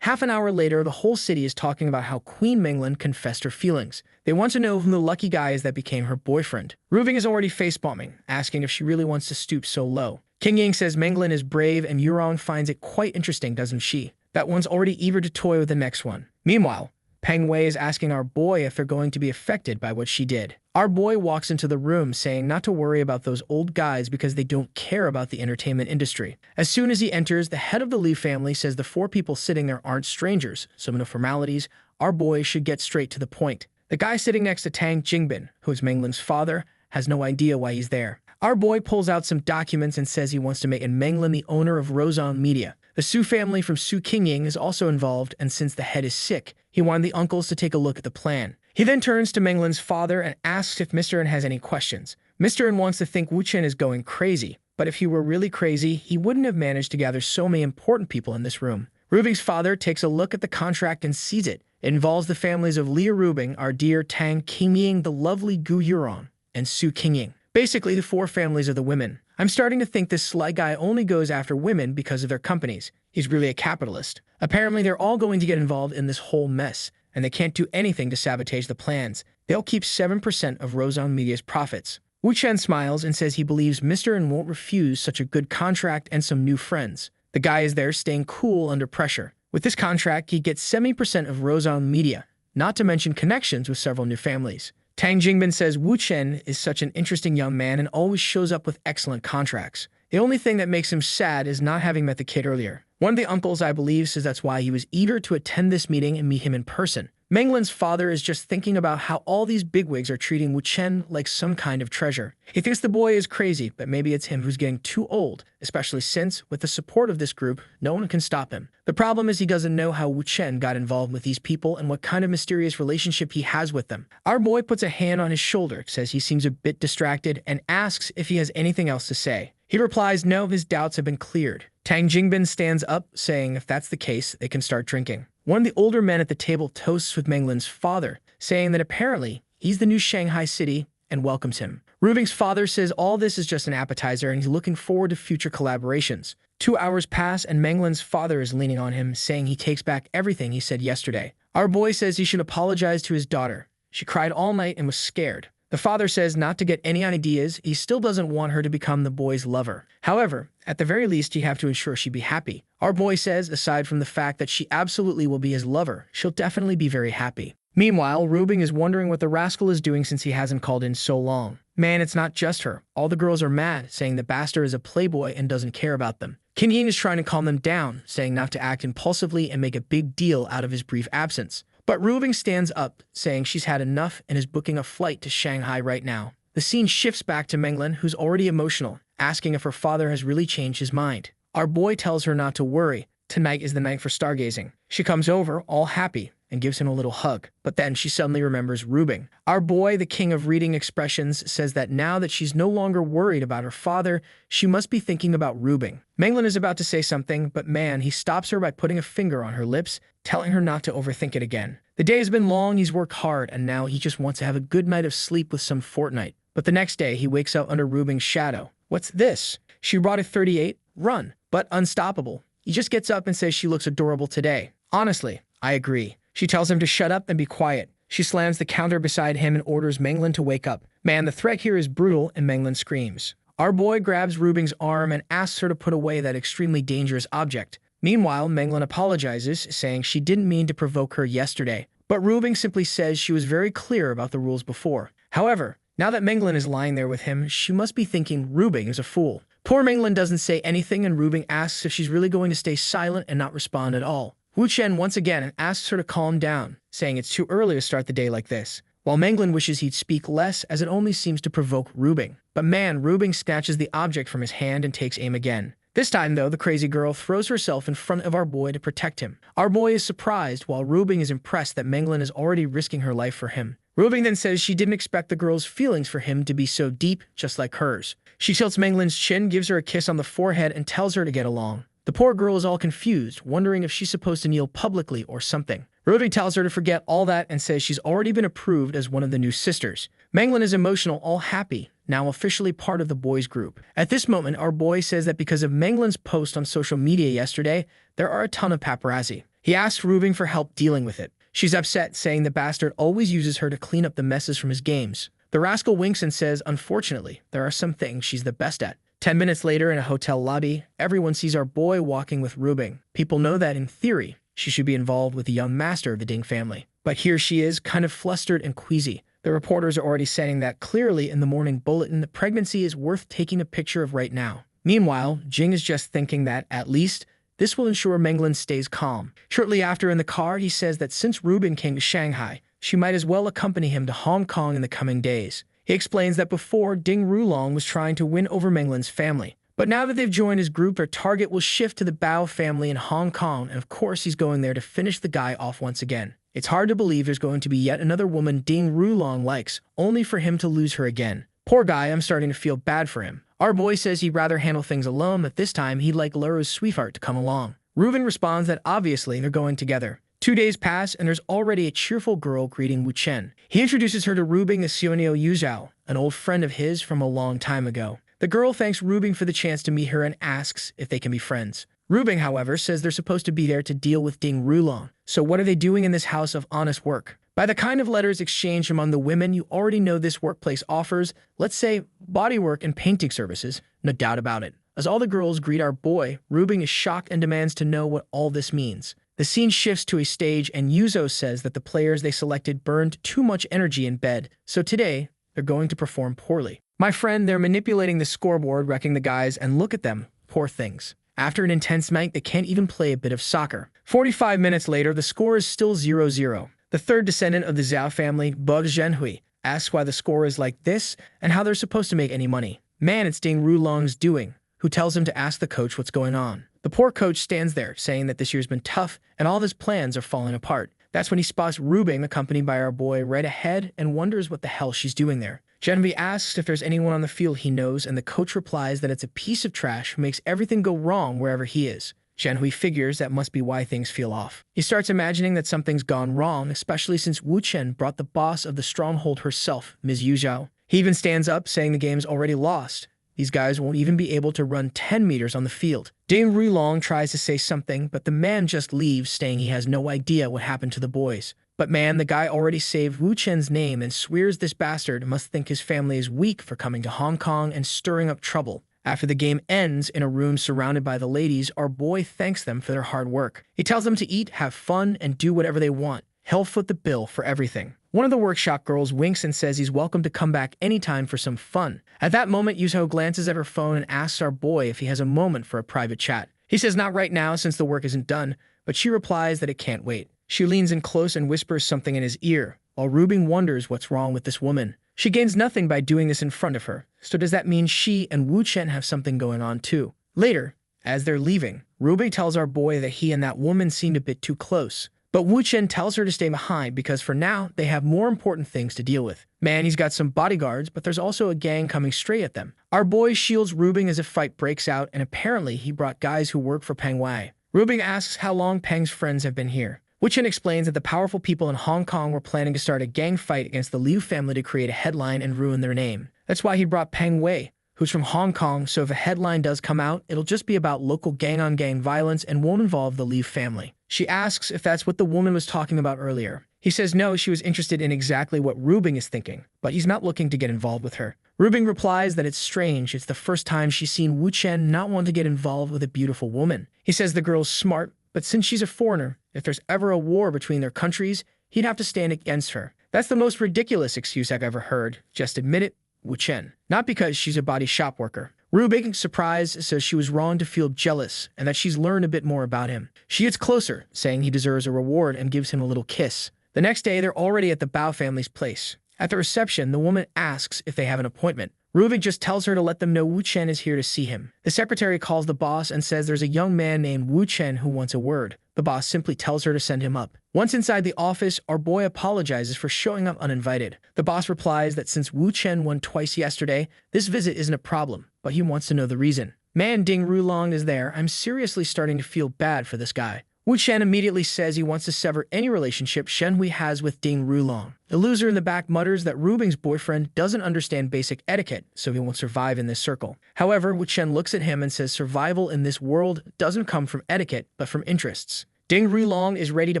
Half an hour later, the whole city is talking about how Queen Menglin confessed her feelings. They want to know who the lucky guy is that became her boyfriend. Ruving is already face-bombing, asking if she really wants to stoop so low. King Ying says Menglin is brave and Yurong finds it quite interesting, doesn't she? That one's already eager to toy with the next one. Meanwhile, Peng Wei is asking our boy if they're going to be affected by what she did. Our boy walks into the room saying not to worry about those old guys because they don't care about the entertainment industry. As soon as he enters, the head of the Li family says the 4 people sitting there aren't strangers, so no formalities. Our boy should get straight to the point. The guy sitting next to Tang Jingbin, who is Menglin's father, has no idea why he's there. Our boy pulls out some documents and says he wants to make Menglin the owner of Rozon Media. The Su family from Su Qingying is also involved, and since the head is sick, he wanted the uncles to take a look at the plan. He then turns to Menglin's father and asks if Mr. N has any questions. Mr. N wants to think Wu Chen is going crazy, but if he were really crazy, he wouldn't have managed to gather so many important people in this room. Rubing's father takes a look at the contract and sees it. It involves the families of Liu Rubing, our dear Tang Qingying, the lovely Gu Yuron, and Su Qingying. Basically, the 4 families of the women. I'm starting to think this sly guy only goes after women because of their companies. He's really a capitalist. Apparently, they're all going to get involved in this whole mess, and they can't do anything to sabotage the plans. They'll keep 7% of Rozon Media's profits. Wu Chen smiles and says he believes Mr. N won't refuse such a good contract and some new friends. The guy is there staying cool under pressure. With this contract, he gets 70% of Rozon Media, not to mention connections with several new families. Tang Jingbin says Wu Chen is such an interesting young man and always shows up with excellent contracts. The only thing that makes him sad is not having met the kid earlier. One of the uncles, I believe, says that's why he was eager to attend this meeting and meet him in person. Menglin's father is just thinking about how all these bigwigs are treating Wu Chen like some kind of treasure. He thinks the boy is crazy, but maybe it's him who's getting too old, especially since, with the support of this group, no one can stop him. The problem is he doesn't know how Wu Chen got involved with these people and what kind of mysterious relationship he has with them. Our boy puts a hand on his shoulder, says he seems a bit distracted, and asks if he has anything else to say. He replies no, his doubts have been cleared. Tang Jingbin stands up, saying if that's the case, they can start drinking. One of the older men at the table toasts with Menglin's father, saying that apparently he's the new Shanghai city and welcomes him. Rubing's father says all this is just an appetizer and he's looking forward to future collaborations. 2 hours pass and Menglin's father is leaning on him, saying he takes back everything he said yesterday. Our boy says he should apologize to his daughter. She cried all night and was scared. The father says not to get any ideas, he still doesn't want her to become the boy's lover. However, at the very least, you have to ensure she be happy. Our boy says, aside from the fact that she absolutely will be his lover, she'll definitely be very happy. Meanwhile, Rubing is wondering what the rascal is doing since he hasn't called in so long. Man, it's not just her. All the girls are mad, saying the bastard is a playboy and doesn't care about them. Kin Yin is trying to calm them down, saying not to act impulsively and make a big deal out of his brief absence. But Rubing stands up, saying she's had enough and is booking a flight to Shanghai right now. The scene shifts back to Menglin, who's already emotional, asking if her father has really changed his mind. Our boy tells her not to worry. Tonight is the night for stargazing. She comes over, all happy, and gives him a little hug. But then she suddenly remembers Rubing. Our boy, the king of reading expressions, says that now that she's no longer worried about her father, she must be thinking about Rubing. Menglin is about to say something, but man, he stops her by putting a finger on her lips, telling her not to overthink it again. The day has been long, he's worked hard, and now he just wants to have a good night of sleep with some fortnight. But the next day, he wakes up under Rubing's shadow. What's this? She brought a 38, run, but unstoppable. He just gets up and says she looks adorable today. Honestly, I agree. She tells him to shut up and be quiet. She slams the counter beside him and orders Menglin to wake up. Man, the threat here is brutal, and Menglin screams. Our boy grabs Rubing's arm and asks her to put away that extremely dangerous object. Meanwhile, Menglin apologizes, saying she didn't mean to provoke her yesterday. But Rubing simply says she was very clear about the rules before. However, now that Menglin is lying there with him, she must be thinking Rubing is a fool. Poor Menglin doesn't say anything, and Rubing asks if she's really going to stay silent and not respond at all. Wu Chen once again asks her to calm down, saying it's too early to start the day like this, while Menglin wishes he'd speak less as it only seems to provoke Rubing. But man, Rubing snatches the object from his hand and takes aim again. This time, though, the crazy girl throws herself in front of our boy to protect him. Our boy is surprised, while Rubing is impressed that Menglin is already risking her life for him. Rubing then says she didn't expect the girl's feelings for him to be so deep, just like hers. She tilts Menglin's chin, gives her a kiss on the forehead, and tells her to get along. The poor girl is all confused, wondering if she's supposed to kneel publicly or something. Rubing tells her to forget all that and says she's already been approved as one of the new sisters. Menglin is emotional, all happy, now officially part of the boys' group. At this moment, our boy says that because of Menglin's post on social media yesterday, there are a ton of paparazzi. He asks Rubing for help dealing with it. She's upset, saying the bastard always uses her to clean up the messes from his games. The rascal winks and says, unfortunately, there are some things she's the best at. 10 minutes later in a hotel lobby, everyone sees our boy walking with Rubing. People know that, in theory, she should be involved with the young master of the Ding family. But here she is, kind of flustered and queasy. The reporters are already saying that clearly in the morning bulletin, the pregnancy is worth taking a picture of right now. Meanwhile, Jing is just thinking that, at least, this will ensure Menglin stays calm. Shortly after in the car, he says that since Rubing came to Shanghai, she might as well accompany him to Hong Kong in the coming days. He explains that before, Ding Rulong was trying to win over Menglin's family. But now that they've joined his group, their target will shift to the Bao family in Hong Kong, and of course he's going there to finish the guy off once again. It's hard to believe there's going to be yet another woman Ding Rulong likes, only for him to lose her again. Poor guy, I'm starting to feel bad for him. Our boy says he'd rather handle things alone, but this time he'd like Laura's sweetheart to come along. Rubin responds that obviously they're going together. 2 days pass, and there's already a cheerful girl greeting Wu Chen. He introduces her to Rubing as Xiaonio Yuzhao, an old friend of his from a long time ago. The girl thanks Rubing for the chance to meet her and asks if they can be friends. Rubing, however, says they're supposed to be there to deal with Ding Rulong. So what are they doing in this house of honest work? By the kind of letters exchanged among the women, you already know this workplace offers, let's say, bodywork and painting services. No doubt about it. As all the girls greet our boy, Rubing is shocked and demands to know what all this means. The scene shifts to a stage, and Yuzo says that the players they selected burned too much energy in bed, so today, they're going to perform poorly. My friend, they're manipulating the scoreboard, wrecking the guys, and look at them, poor things. After an intense night, they can't even play a bit of soccer. 45 minutes later, the score is still 0-0. The third descendant of the Zhao family, Bug Zhenhui, asks why the score is like this and how they're supposed to make any money. Man, it's Ding Rulong's doing, who tells him to ask the coach what's going on. The poor coach stands there, saying that this year's been tough and all of his plans are falling apart. That's when he spots Rubing, accompanied by our boy, right ahead and wonders what the hell she's doing there. Zhenhui asks if there's anyone on the field he knows, and the coach replies that it's a piece of trash who makes everything go wrong wherever he is. Zhenhui figures that must be why things feel off. He starts imagining that something's gone wrong, especially since Wu Chen brought the boss of the stronghold herself, Ms. Yu Zhao. He even stands up, saying the game's already lost. These guys won't even be able to run 10 meters on the field. Ding Rulong tries to say something, but the man just leaves, saying he has no idea what happened to the boys. But man, the guy already saved Wu Chen's name and swears this bastard must think his family is weak for coming to Hong Kong and stirring up trouble. After the game ends, in a room surrounded by the ladies, our boy thanks them for their hard work. He tells them to eat, have fun, and do whatever they want. He'll foot the bill for everything. One of the workshop girls winks and says he's welcome to come back anytime for some fun. At that moment, Yuzho glances at her phone and asks our boy if he has a moment for a private chat. He says not right now since the work isn't done, but she replies that it can't wait. She leans in close and whispers something in his ear, while Rubing wonders what's wrong with this woman. She gains nothing by doing this in front of her, so does that mean she and Wu Chen have something going on too? Later, as they're leaving, Rubing tells our boy that he and that woman seemed a bit too close. But Wu Chen tells her to stay behind because for now, they have more important things to deal with. Man, he's got some bodyguards, but there's also a gang coming straight at them. Our boy shields Rubing as a fight breaks out, and apparently he brought guys who work for Peng Wei. Rubing asks how long Peng's friends have been here. Wu Chen explains that the powerful people in Hong Kong were planning to start a gang fight against the Liu family to create a headline and ruin their name. That's why he brought Peng Wei, who's from Hong Kong, so if a headline does come out, it'll just be about local gang-on-gang violence and won't involve the Liu family. She asks if that's what the woman was talking about earlier. He says no, she was interested in exactly what Rubing is thinking, but he's not looking to get involved with her. Rubing replies that it's strange, it's the first time she's seen Wu Chen not want to get involved with a beautiful woman. He says the girl's smart, but since she's a foreigner, if there's ever a war between their countries, he'd have to stand against her. That's the most ridiculous excuse I've ever heard. Just admit it, Wu Chen. Not because she's a body shop worker. Rubing, surprised, says she was wrong to feel jealous and that she's learned a bit more about him. She gets closer, saying he deserves a reward and gives him a little kiss. The next day, they're already at the Bao family's place. At the reception, the woman asks if they have an appointment. Rubing just tells her to let them know Wu Chen is here to see him. The secretary calls the boss and says there's a young man named Wu Chen who wants a word. The boss simply tells her to send him up. Once inside the office, our boy apologizes for showing up uninvited. The boss replies that since Wu Chen won twice yesterday, this visit isn't a problem, but he wants to know the reason. Man, Ding Rulong is there. I'm seriously starting to feel bad for this guy. Wu Chen immediately says he wants to sever any relationship Shenhui has with Ding Rulong. The loser in the back mutters that Rubing's boyfriend doesn't understand basic etiquette, so he won't survive in this circle. However, Wu Chen looks at him and says survival in this world doesn't come from etiquette, but from interests. Ding Rulong is ready to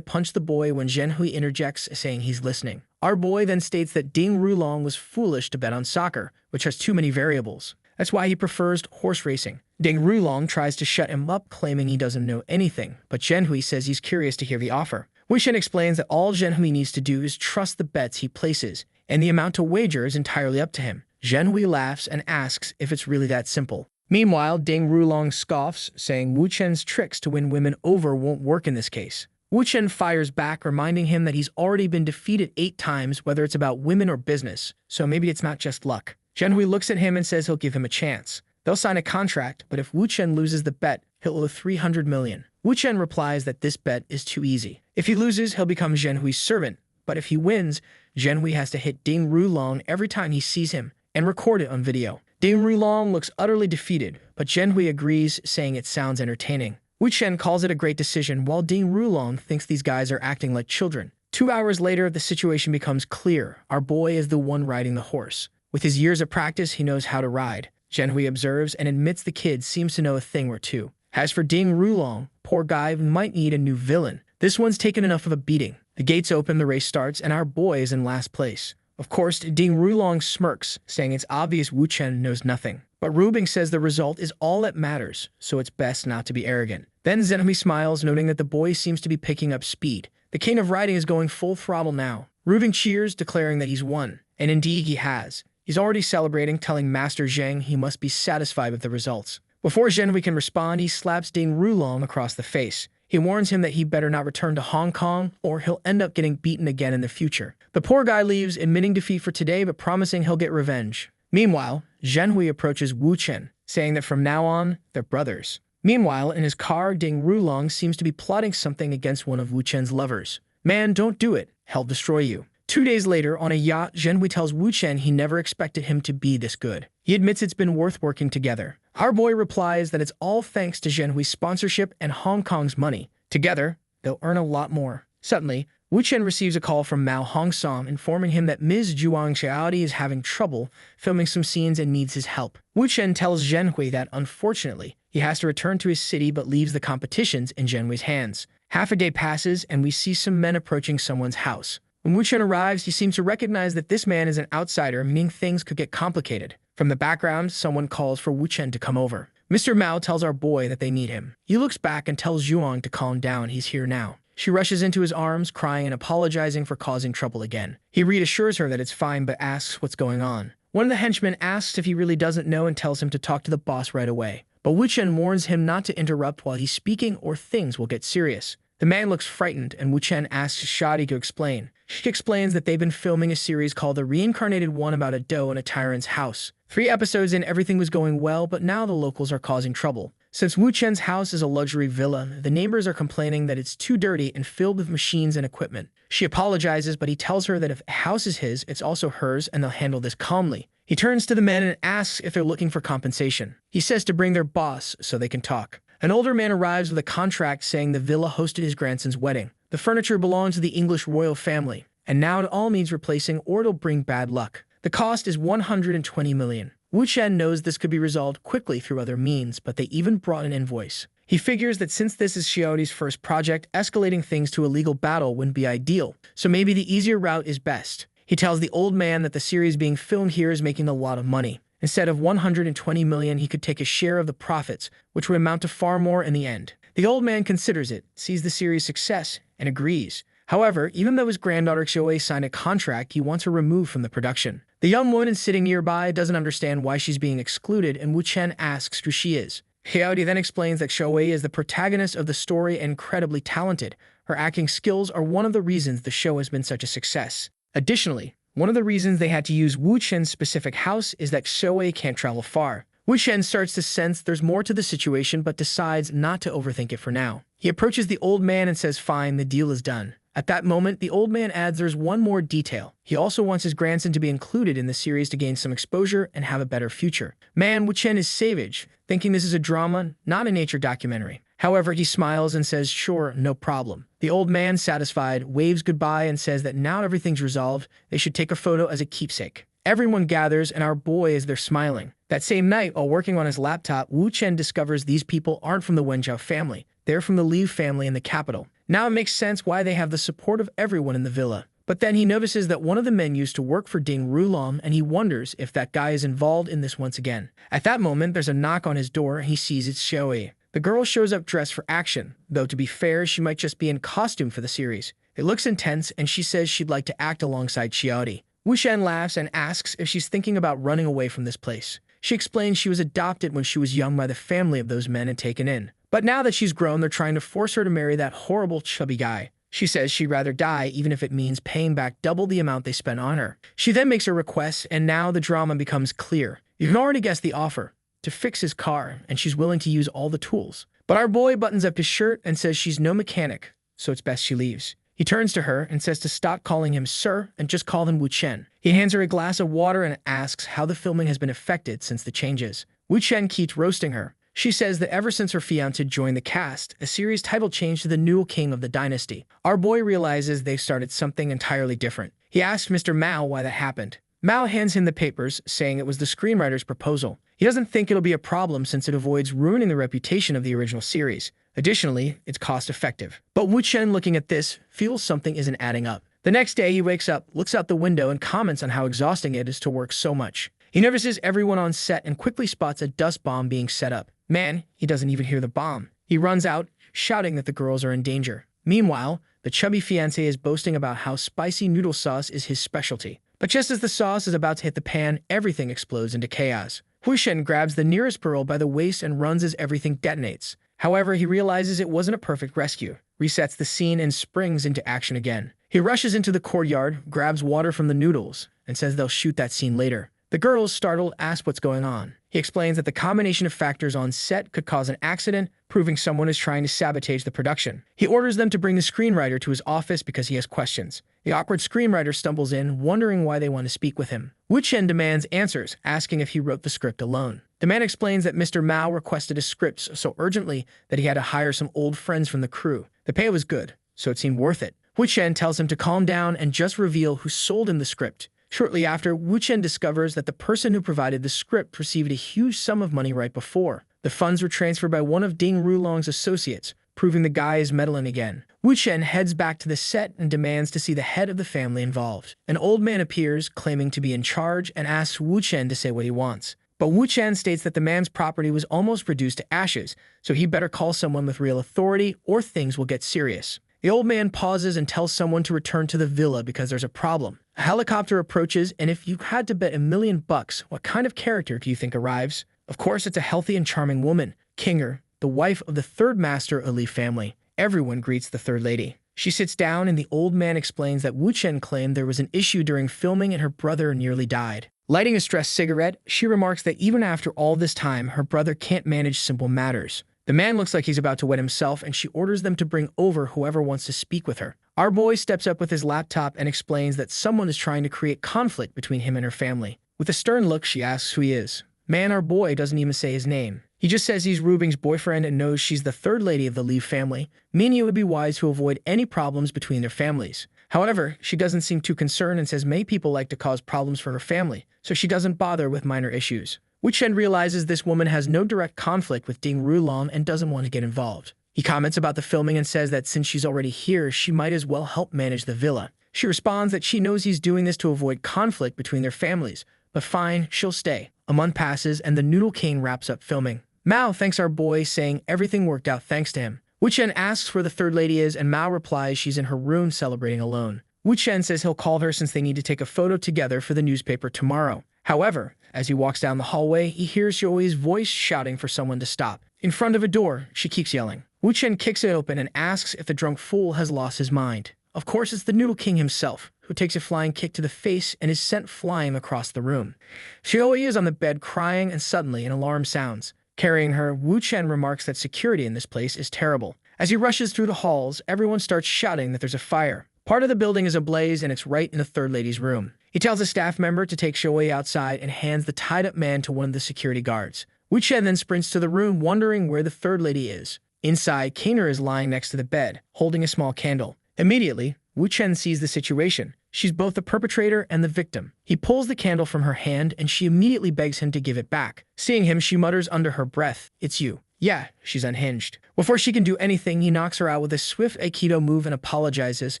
punch the boy when Zhenhui interjects, saying he's listening. Our boy then states that Ding Rulong was foolish to bet on soccer, which has too many variables. That's why he prefers horse racing. Ding Rulong tries to shut him up, claiming he doesn't know anything, but Zhenhui says he's curious to hear the offer. Wu Chen explains that all Zhenhui needs to do is trust the bets he places, and the amount to wager is entirely up to him. Zhenhui laughs and asks if it's really that simple. Meanwhile, Ding Rulong scoffs, saying Wu Chen's tricks to win women over won't work in this case. Wu Chen fires back, reminding him that he's already been defeated 8 times, whether it's about women or business, so maybe it's not just luck. Zhenhui looks at him and says he'll give him a chance. They'll sign a contract, but if Wu Chen loses the bet, he'll owe 300 million. Wu Chen replies that this bet is too easy. If he loses, he'll become Zhenhui's servant, but if he wins, Zhenhui has to hit Ding Rulong every time he sees him and record it on video. Ding Rulong looks utterly defeated, but Zhenhui agrees, saying it sounds entertaining. Wu Chen calls it a great decision, while Ding Rulong thinks these guys are acting like children. 2 hours later, the situation becomes clear. Our boy is the one riding the horse. With his years of practice, he knows how to ride. Zhenhui observes and admits the kid seems to know a thing or two. As for Ding Rulong, poor guy might need a new villain. This one's taken enough of a beating. The gates open, the race starts, and our boy is in last place. Of course, Ding Rulong smirks, saying it's obvious Wu Chen knows nothing. But Rubing says the result is all that matters, so it's best not to be arrogant. Then Zhenhui smiles, noting that the boy seems to be picking up speed. The king of riding is going full throttle now. Rubing cheers, declaring that he's won. And indeed he has. He's already celebrating, telling Master Zheng he must be satisfied with the results. Before Zhenhui can respond, he slaps Ding Rulong across the face. He warns him that he better not return to Hong Kong or he'll end up getting beaten again in the future. The poor guy leaves, admitting defeat for today but promising he'll get revenge. Meanwhile, Zhenhui approaches Wu Chen, saying that from now on, they're brothers. Meanwhile, in his car, Ding Rulong seems to be plotting something against one of Wu Chen's lovers. Man, don't do it. Hell destroy you. 2 days later, on a yacht, Zhenhui tells Wu Chen he never expected him to be this good. He admits it's been worth working together. Our boy replies that it's all thanks to Zhenhui's sponsorship and Hong Kong's money. Together, they'll earn a lot more. Suddenly, Wu Chen receives a call from Mao Hongsong informing him that Ms. Zhuang Xiaodi is having trouble filming some scenes and needs his help. Wu Chen tells Zhenhui that, unfortunately, he has to return to his city but leaves the competitions in Zhenhui's hands. Half a day passes and we see some men approaching someone's house. When Wu Chen arrives, he seems to recognize that this man is an outsider, meaning things could get complicated. From the background, someone calls for Wu Chen to come over. Mr. Mao tells our boy that they need him. He looks back and tells Zhuang to calm down, he's here now. She rushes into his arms, crying and apologizing for causing trouble again. He reassures her that it's fine but asks what's going on. One of the henchmen asks if he really doesn't know and tells him to talk to the boss right away. But Wu Chen warns him not to interrupt while he's speaking or things will get serious. The man looks frightened and Wu Chen asks Shadi to explain. She explains that they've been filming a series called The Reincarnated One about a doe in a tyrant's house. 3 episodes in, everything was going well, but now the locals are causing trouble. Since Wu Chen's house is a luxury villa, the neighbors are complaining that it's too dirty and filled with machines and equipment. She apologizes, but he tells her that if a house is his, it's also hers and they'll handle this calmly. He turns to the men and asks if they're looking for compensation. He says to bring their boss so they can talk. An older man arrives with a contract saying the villa hosted his grandson's wedding. The furniture belongs to the English royal family, and now it all needs replacing or it'll bring bad luck. The cost is 120 million. Wu Chen knows this could be resolved quickly through other means, but they even brought an invoice. He figures that since this is Xiaodi's first project, escalating things to a legal battle wouldn't be ideal, so maybe the easier route is best. He tells the old man that the series being filmed here is making a lot of money. Instead of 120 million, he could take a share of the profits, which would amount to far more in the end. The old man considers it, sees the series' success, and agrees. However, even though his granddaughter Xiaoi signed a contract, he wants her removed from the production. The young woman sitting nearby doesn't understand why she's being excluded, and Wu Chen asks who she is. Xiaodi then explains that Xiaoi is the protagonist of the story and incredibly talented. Her acting skills are one of the reasons the show has been such a success. Additionally, one of the reasons they had to use Wu Chen's specific house is that Xiaoi can't travel far. Wu Chen starts to sense there's more to the situation but decides not to overthink it for now. He approaches the old man and says fine, the deal is done. At that moment, the old man adds there's one more detail. He also wants his grandson to be included in the series to gain some exposure and have a better future. Man, Wu Chen is savage, thinking this is a drama, not a nature documentary. However, he smiles and says, sure, no problem. The old man, satisfied, waves goodbye and says that now everything's resolved, they should take a photo as a keepsake. Everyone gathers and our boy is there smiling. That same night, while working on his laptop, Wu Chen discovers these people aren't from the Wenzhou family. They're from the Liu family in the capital. Now it makes sense why they have the support of everyone in the villa. But then he notices that one of the men used to work for Ding Rulong, and he wonders if that guy is involved in this once again. At that moment, there's a knock on his door and he sees it's Xiaoi. The girl shows up dressed for action, though to be fair, she might just be in costume for the series. It looks intense and she says she'd like to act alongside Xiaodi. Wu Chen laughs and asks if she's thinking about running away from this place. She explains she was adopted when she was young by the family of those men and taken in. But now that she's grown, they're trying to force her to marry that horrible chubby guy. She says she'd rather die even if it means paying back double the amount they spent on her. She then makes her request and now the drama becomes clear. You can already guess the offer. To fix his car, and she's willing to use all the tools. But our boy buttons up his shirt and says she's no mechanic, so it's best she leaves. He turns to her and says to stop calling him sir and just call him Wu Chen. He hands her a glass of water and asks how the filming has been affected since the changes. Wu Chen keeps roasting her. She says that ever since her fiancé joined the cast, a series title changed to the new king of the dynasty. Our boy realizes they've started something entirely different. He asks Mr. Mao why that happened. Mao hands him the papers, saying it was the screenwriter's proposal. He doesn't think it'll be a problem since it avoids ruining the reputation of the original series. Additionally, it's cost-effective. But Wu Chen, looking at this, feels something isn't adding up. The next day, he wakes up, looks out the window, and comments on how exhausting it is to work so much. He notices everyone on set and quickly spots a dust bomb being set up. Man, he doesn't even hear the bomb. He runs out, shouting that the girls are in danger. Meanwhile, the chubby fiancé is boasting about how spicy noodle sauce is his specialty. But just as the sauce is about to hit the pan, everything explodes into chaos. Wu Chen grabs the nearest girl by the waist and runs as everything detonates. However, he realizes it wasn't a perfect rescue, resets the scene, and springs into action again. He rushes into the courtyard, grabs water from the noodles, and says they'll shoot that scene later. The girls, startled, ask what's going on. He explains that the combination of factors on set could cause an accident, proving someone is trying to sabotage the production. He orders them to bring the screenwriter to his office because he has questions. The awkward screenwriter stumbles in, wondering why they want to speak with him. Wu Chen demands answers, asking if he wrote the script alone. The man explains that Mr. Mao requested a script so urgently that he had to hire some old friends from the crew. The pay was good, so it seemed worth it. Wu Chen tells him to calm down and just reveal who sold him the script. Shortly after, Wu Chen discovers that the person who provided the script received a huge sum of money right before. The funds were transferred by one of Ding Rulong's associates, proving the guy is meddling again. Wu Chen heads back to the set and demands to see the head of the family involved. An old man appears, claiming to be in charge, and asks Wu Chen to say what he wants. But Wu Chen states that the man's property was almost reduced to ashes, so he better call someone with real authority or things will get serious. The old man pauses and tells someone to return to the villa because there's a problem. A helicopter approaches, and if you had to bet $1 million, what kind of character do you think arrives? Of course, it's a healthy and charming woman, Kinger, the wife of the third master Ali family. Everyone greets the third lady. She sits down, and the old man explains that Wu Chen claimed there was an issue during filming and her brother nearly died. Lighting a stressed cigarette, she remarks that even after all this time, her brother can't manage simple matters. The man looks like he's about to wet himself, and she orders them to bring over whoever wants to speak with her. Our boy steps up with his laptop and explains that someone is trying to create conflict between him and her family. With a stern look, she asks who he is. Man, our boy doesn't even say his name. He just says he's Rubing's boyfriend and knows she's the third lady of the Li family, meaning it would be wise to avoid any problems between their families. However, she doesn't seem too concerned and says many people like to cause problems for her family, so she doesn't bother with minor issues. Wu Chen realizes this woman has no direct conflict with Ding Rulong and doesn't want to get involved. He comments about the filming and says that since she's already here, she might as well help manage the villa. She responds that she knows he's doing this to avoid conflict between their families, but fine, she'll stay. A month passes and the Noodle King wraps up filming. Mao thanks our boy, saying everything worked out thanks to him. Wu Chen asks where the third lady is, and Mao replies she's in her room celebrating alone. Wu Chen says he'll call her since they need to take a photo together for the newspaper tomorrow. However, as he walks down the hallway, he hears Xiaoyi's voice shouting for someone to stop. In front of a door, she keeps yelling. Wu Chen kicks it open and asks if the drunk fool has lost his mind. Of course, it's the Noodle King himself, who takes a flying kick to the face and is sent flying across the room. Xiaoyi is on the bed crying, and suddenly an alarm sounds. Carrying her, Wu Chen remarks that security in this place is terrible. As he rushes through the halls, everyone starts shouting that there's a fire. Part of the building is ablaze, and it's right in the third lady's room. He tells a staff member to take Xiaoyi outside and hands the tied-up man to one of the security guards. Wu Chen then sprints to the room, wondering where the third lady is. Inside, Kainer is lying next to the bed, holding a small candle. Immediately, Wu Chen sees the situation. She's both the perpetrator and the victim. He pulls the candle from her hand, and she immediately begs him to give it back. Seeing him, she mutters under her breath, "It's you." Yeah, she's unhinged. Before she can do anything, he knocks her out with a swift Aikido move and apologizes.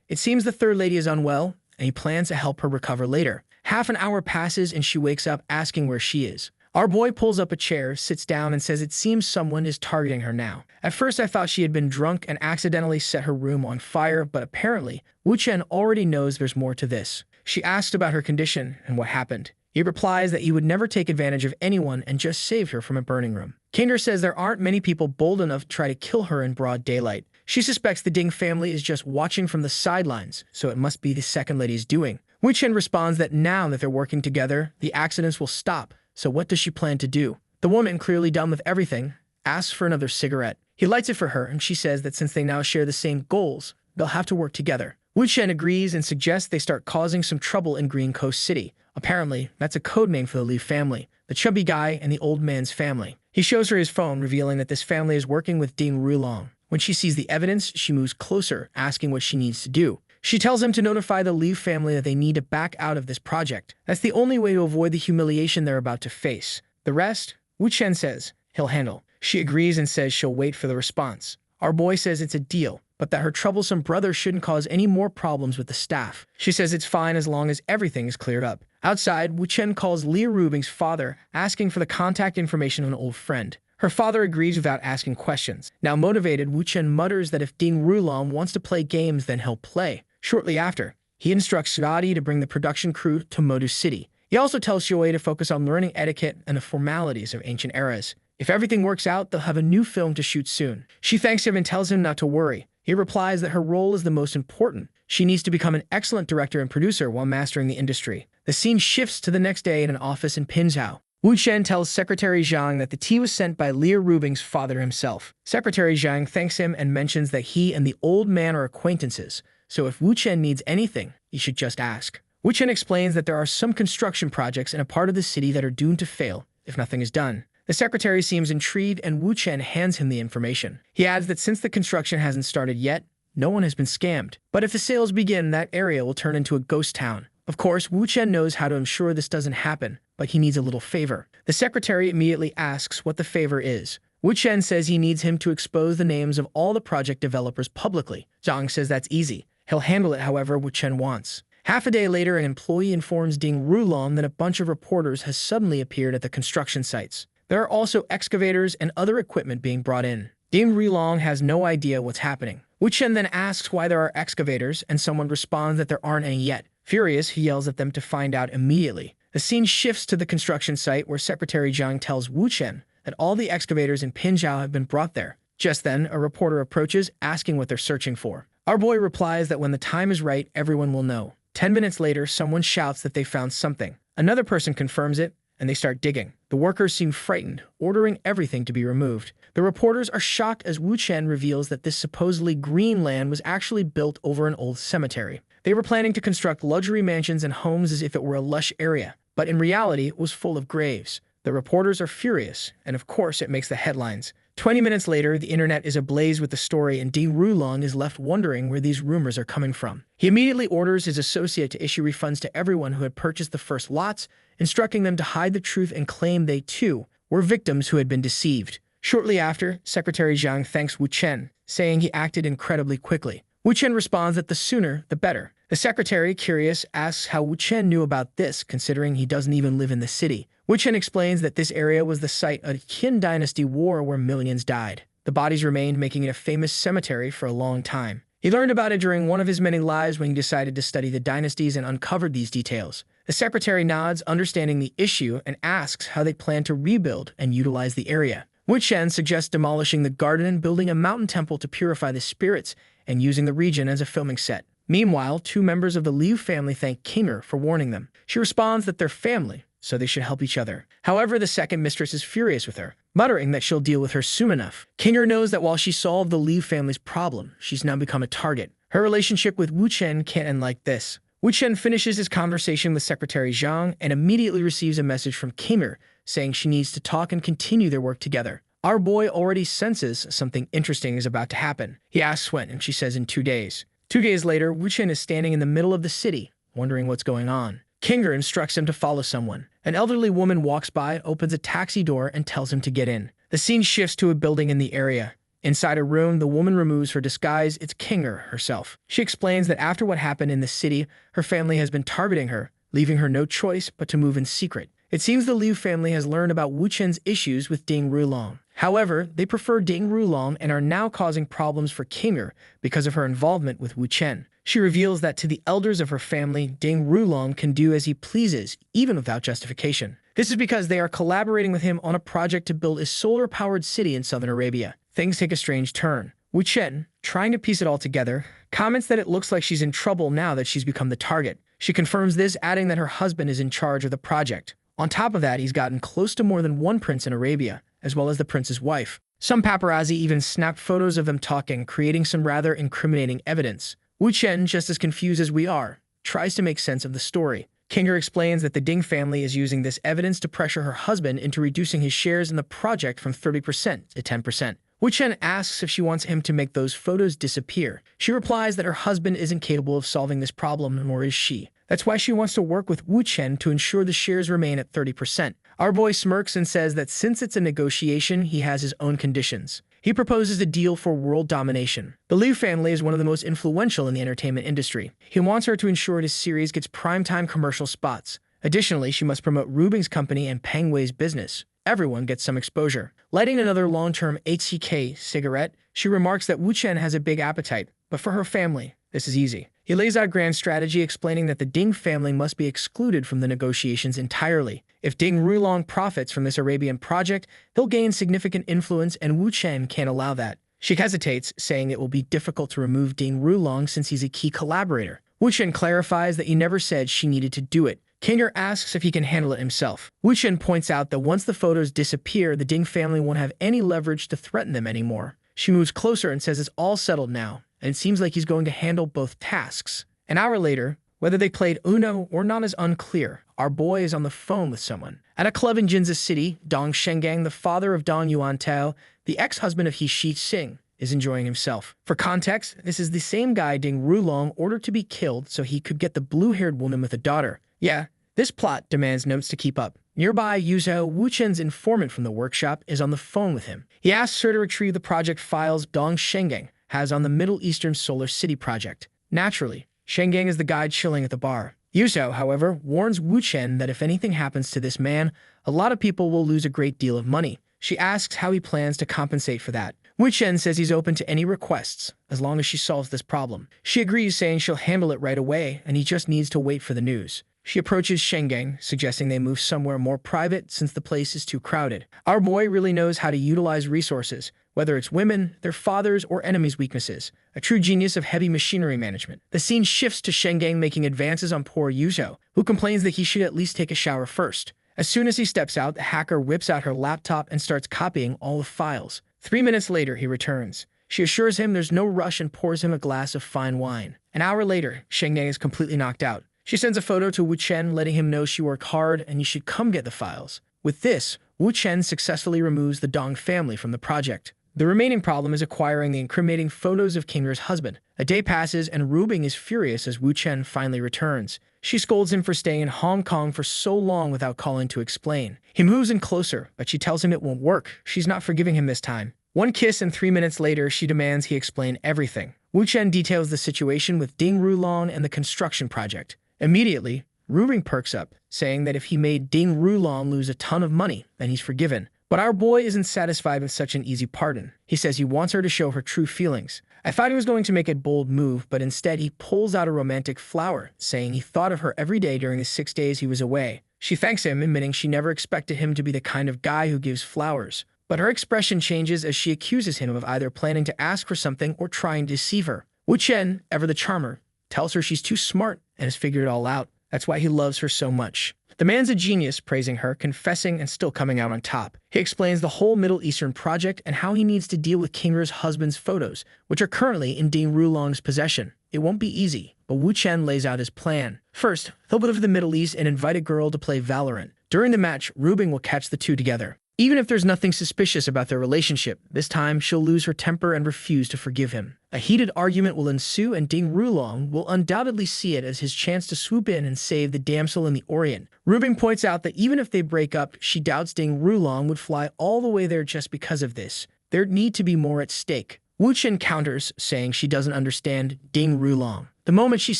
It seems the third lady is unwell, and he plans to help her recover later. Half an hour passes, and she wakes up asking where she is. Our boy pulls up a chair, sits down, and says it seems someone is targeting her now. At first, I thought she had been drunk and accidentally set her room on fire, but apparently, Wu Chen already knows there's more to this. She asks about her condition and what happened. He replies that he would never take advantage of anyone and just saved her from a burning room. Kinder says there aren't many people bold enough to try to kill her in broad daylight. She suspects the Ding family is just watching from the sidelines, so it must be the second lady's doing. Wu Chen responds that now that they're working together, the accidents will stop. So what does she plan to do? The woman, clearly done with everything, asks for another cigarette. He lights it for her, and she says that since they now share the same goals, they'll have to work together. Wu Chen agrees and suggests they start causing some trouble in Green Coast City. Apparently, that's a code name for the Li family, the chubby guy and the old man's family. He shows her his phone, revealing that this family is working with Ding Rulong. When she sees the evidence, she moves closer, asking what she needs to do. She tells him to notify the Li family that they need to back out of this project. That's the only way to avoid the humiliation they're about to face. The rest, Wu Chen says, he'll handle. She agrees and says she'll wait for the response. Our boy says it's a deal, but that her troublesome brother shouldn't cause any more problems with the staff. She says it's fine as long as everything is cleared up. Outside, Wu Chen calls Li Rubing's father, asking for the contact information of an old friend. Her father agrees without asking questions. Now motivated, Wu Chen mutters that if Ding Rulong wants to play games, then he'll play. Shortly after, he instructs Sugati to bring the production crew to Modu City. He also tells Xiaoyi to focus on learning etiquette and the formalities of ancient eras. If everything works out, they'll have a new film to shoot soon. She thanks him and tells him not to worry. He replies that her role is the most important. She needs to become an excellent director and producer while mastering the industry. The scene shifts to the next day in an office in Pinzhou. Wu Chen tells Secretary Zhang that the tea was sent by Liu Rubing's father himself. Secretary Zhang thanks him and mentions that he and the old man are acquaintances, so if Wu Chen needs anything, he should just ask. Wu Chen explains that there are some construction projects in a part of the city that are doomed to fail if nothing is done. The secretary seems intrigued and Wu Chen hands him the information. He adds that since the construction hasn't started yet, no one has been scammed. But if the sales begin, that area will turn into a ghost town. Of course, Wu Chen knows how to ensure this doesn't happen, but he needs a little favor. The secretary immediately asks what the favor is. Wu Chen says he needs him to expose the names of all the project developers publicly. Zhang says that's easy. He'll handle it however Wu Chen wants. Half a day later, an employee informs Ding Rulong that a bunch of reporters has suddenly appeared at the construction sites. There are also excavators and other equipment being brought in. Ding Rulong has no idea what's happening. Wu Chen then asks why there are excavators, and someone responds that there aren't any yet. Furious, he yells at them to find out immediately. The scene shifts to the construction site where Secretary Zhang tells Wu Chen that all the excavators in Pinzhou have been brought there. Just then, a reporter approaches, asking what they're searching for. Our boy replies that when the time is right, everyone will know. 10 minutes later, someone shouts that they found something. Another person confirms it, and they start digging. The workers seem frightened, ordering everything to be removed. The reporters are shocked as Wu Chen reveals that this supposedly green land was actually built over an old cemetery. They were planning to construct luxury mansions and homes as if it were a lush area, but in reality, it was full of graves. The reporters are furious, and of course it makes the headlines. 20 minutes later, the internet is ablaze with the story and Ding Rulong is left wondering where these rumors are coming from. He immediately orders his associate to issue refunds to everyone who had purchased the first lots, instructing them to hide the truth and claim they, too, were victims who had been deceived. Shortly after, Secretary Zhang thanks Wu Chen, saying he acted incredibly quickly. Wu Chen responds that the sooner, the better. The secretary, curious, asks how Wu Chen knew about this, considering he doesn't even live in the city. Wu Chen explains that this area was the site of a Qin dynasty war where millions died. The bodies remained, making it a famous cemetery for a long time. He learned about it during one of his many lives when he decided to study the dynasties and uncovered these details. The secretary nods, understanding the issue, and asks how they plan to rebuild and utilize the area. Wu Chen suggests demolishing the garden and building a mountain temple to purify the spirits and using the region as a filming set. Meanwhile, two members of the Liu family thank Kinger for warning them. She responds that they're family, so they should help each other. However, the second mistress is furious with her, muttering that she'll deal with her soon enough. Kinger knows that while she solved the Liu family's problem, she's now become a target. Her relationship with Wu Chen can't end like this. Wu Chen finishes his conversation with Secretary Zhang and immediately receives a message from Kinger saying she needs to talk and continue their work together. Our boy already senses something interesting is about to happen. He asks when, and she says in 2 days. 2 days later, Wu Chen is standing in the middle of the city, wondering what's going on. Kinger instructs him to follow someone. An elderly woman walks by, opens a taxi door, and tells him to get in. The scene shifts to a building in the area. Inside a room, the woman removes her disguise. It's Kinger herself. She explains that after what happened in the city, her family has been targeting her, leaving her no choice but to move in secret. It seems the Liu family has learned about Wu Chen's issues with Ding Rulong. However, they prefer Ding Rulong and are now causing problems for Kinger because of her involvement with Wu Chen. She reveals that to the elders of her family, Ding Rulong can do as he pleases, even without justification. This is because they are collaborating with him on a project to build a solar-powered city in southern Arabia. Things take a strange turn. Wu Chen, trying to piece it all together, comments that it looks like she's in trouble now that she's become the target. She confirms this, adding that her husband is in charge of the project. On top of that, he's gotten close to more than one prince in Arabia, as well as the prince's wife. Some paparazzi even snapped photos of them talking, creating some rather incriminating evidence. Wu Chen, just as confused as we are, tries to make sense of the story. Kinger explains that the Ding family is using this evidence to pressure her husband into reducing his shares in the project from 30% to 10%. Wu Chen asks if she wants him to make those photos disappear. She replies that her husband isn't capable of solving this problem, nor is she. That's why she wants to work with Wu Chen to ensure the shares remain at 30%. Our boy smirks and says that since it's a negotiation, he has his own conditions. He proposes a deal for world domination. The Liu family is one of the most influential in the entertainment industry. He wants her to ensure his series gets primetime commercial spots. Additionally, she must promote Rubing's company and Peng Wei's business. Everyone gets some exposure. Lighting another long-term HCK cigarette, she remarks that Wu Chen has a big appetite, but for her family, this is easy. He lays out a grand strategy explaining that the Ding family must be excluded from the negotiations entirely. If Ding Rulong profits from this Arabian project, he'll gain significant influence, and Wu Chen can't allow that. She hesitates, saying it will be difficult to remove Ding Rulong since he's a key collaborator. Wu Chen clarifies that he never said she needed to do it. Kinger asks if he can handle it himself. Wu Chen points out that once the photos disappear, the Ding family won't have any leverage to threaten them anymore. She moves closer and says it's all settled now, and it seems like he's going to handle both tasks. An hour later, whether they played Uno or not is unclear. Our boy is on the phone with someone. At a club in Jinza City, Dong Shengang, the father of Dong Yuantao, the ex-husband of He Shi Xing, is enjoying himself. For context, this is the same guy Ding Rulong ordered to be killed so he could get the blue-haired woman with a daughter. Yeah, this plot demands notes to keep up. Nearby, Yuzhou, Wu Chen's informant from the workshop, is on the phone with him. He asks her to retrieve the project files Dong Shengang has on the Middle Eastern Solar City project. Naturally, Shengang is the guy chilling at the bar. Yuzhou, however, warns Wu Chen that if anything happens to this man, a lot of people will lose a great deal of money. She asks how he plans to compensate for that. Wu Chen says he's open to any requests, as long as she solves this problem. She agrees, saying she'll handle it right away, and he just needs to wait for the news. She approaches Shengang, suggesting they move somewhere more private since the place is too crowded. Our boy really knows how to utilize resources, whether it's women, their fathers, or enemies' weaknesses. A true genius of heavy machinery management. The scene shifts to Shengang making advances on poor Yuzhou, who complains that he should at least take a shower first. As soon as he steps out, the hacker whips out her laptop and starts copying all the files. 3 minutes later, he returns. She assures him there's no rush and pours him a glass of fine wine. An hour later, Shengang is completely knocked out. She sends a photo to Wu Chen, letting him know she worked hard and you should come get the files. With this, Wu Chen successfully removes the Dong family from the project. The remaining problem is acquiring the incriminating photos of Kinger's husband. A day passes and Rubing is furious as Wu Chen finally returns. She scolds him for staying in Hong Kong for so long without calling to explain. He moves in closer, but she tells him it won't work. She's not forgiving him this time. One kiss and 3 minutes later, she demands he explain everything. Wu Chen details the situation with Ding Rulong and the construction project. Immediately, Rubing perks up, saying that if he made Ding Rulong lose a ton of money, then he's forgiven. But our boy isn't satisfied with such an easy pardon. He says he wants her to show her true feelings. I thought he was going to make a bold move, but instead he pulls out a romantic flower, saying he thought of her every day during the 6 days he was away. She thanks him, admitting she never expected him to be the kind of guy who gives flowers. But her expression changes as she accuses him of either planning to ask for something or trying to deceive her. Wu Chen, ever the charmer, tells her she's too smart and has figured it all out. That's why he loves her so much. The man's a genius, praising her, confessing, and still coming out on top. He explains the whole Middle Eastern project and how he needs to deal with Kinger's husband's photos, which are currently in Ding Rulong's possession. It won't be easy, but Wu Chen lays out his plan. First, he'll go to the Middle East and invite a girl to play Valorant. During the match, Rubing will catch the two together. Even if there's nothing suspicious about their relationship, this time she'll lose her temper and refuse to forgive him. A heated argument will ensue, and Ding Rulong will undoubtedly see it as his chance to swoop in and save the damsel in the Orient. Rubing points out that even if they break up, she doubts Ding Rulong would fly all the way there just because of this. There'd need to be more at stake. Wu Chen counters, saying she doesn't understand Ding Rulong. The moment she's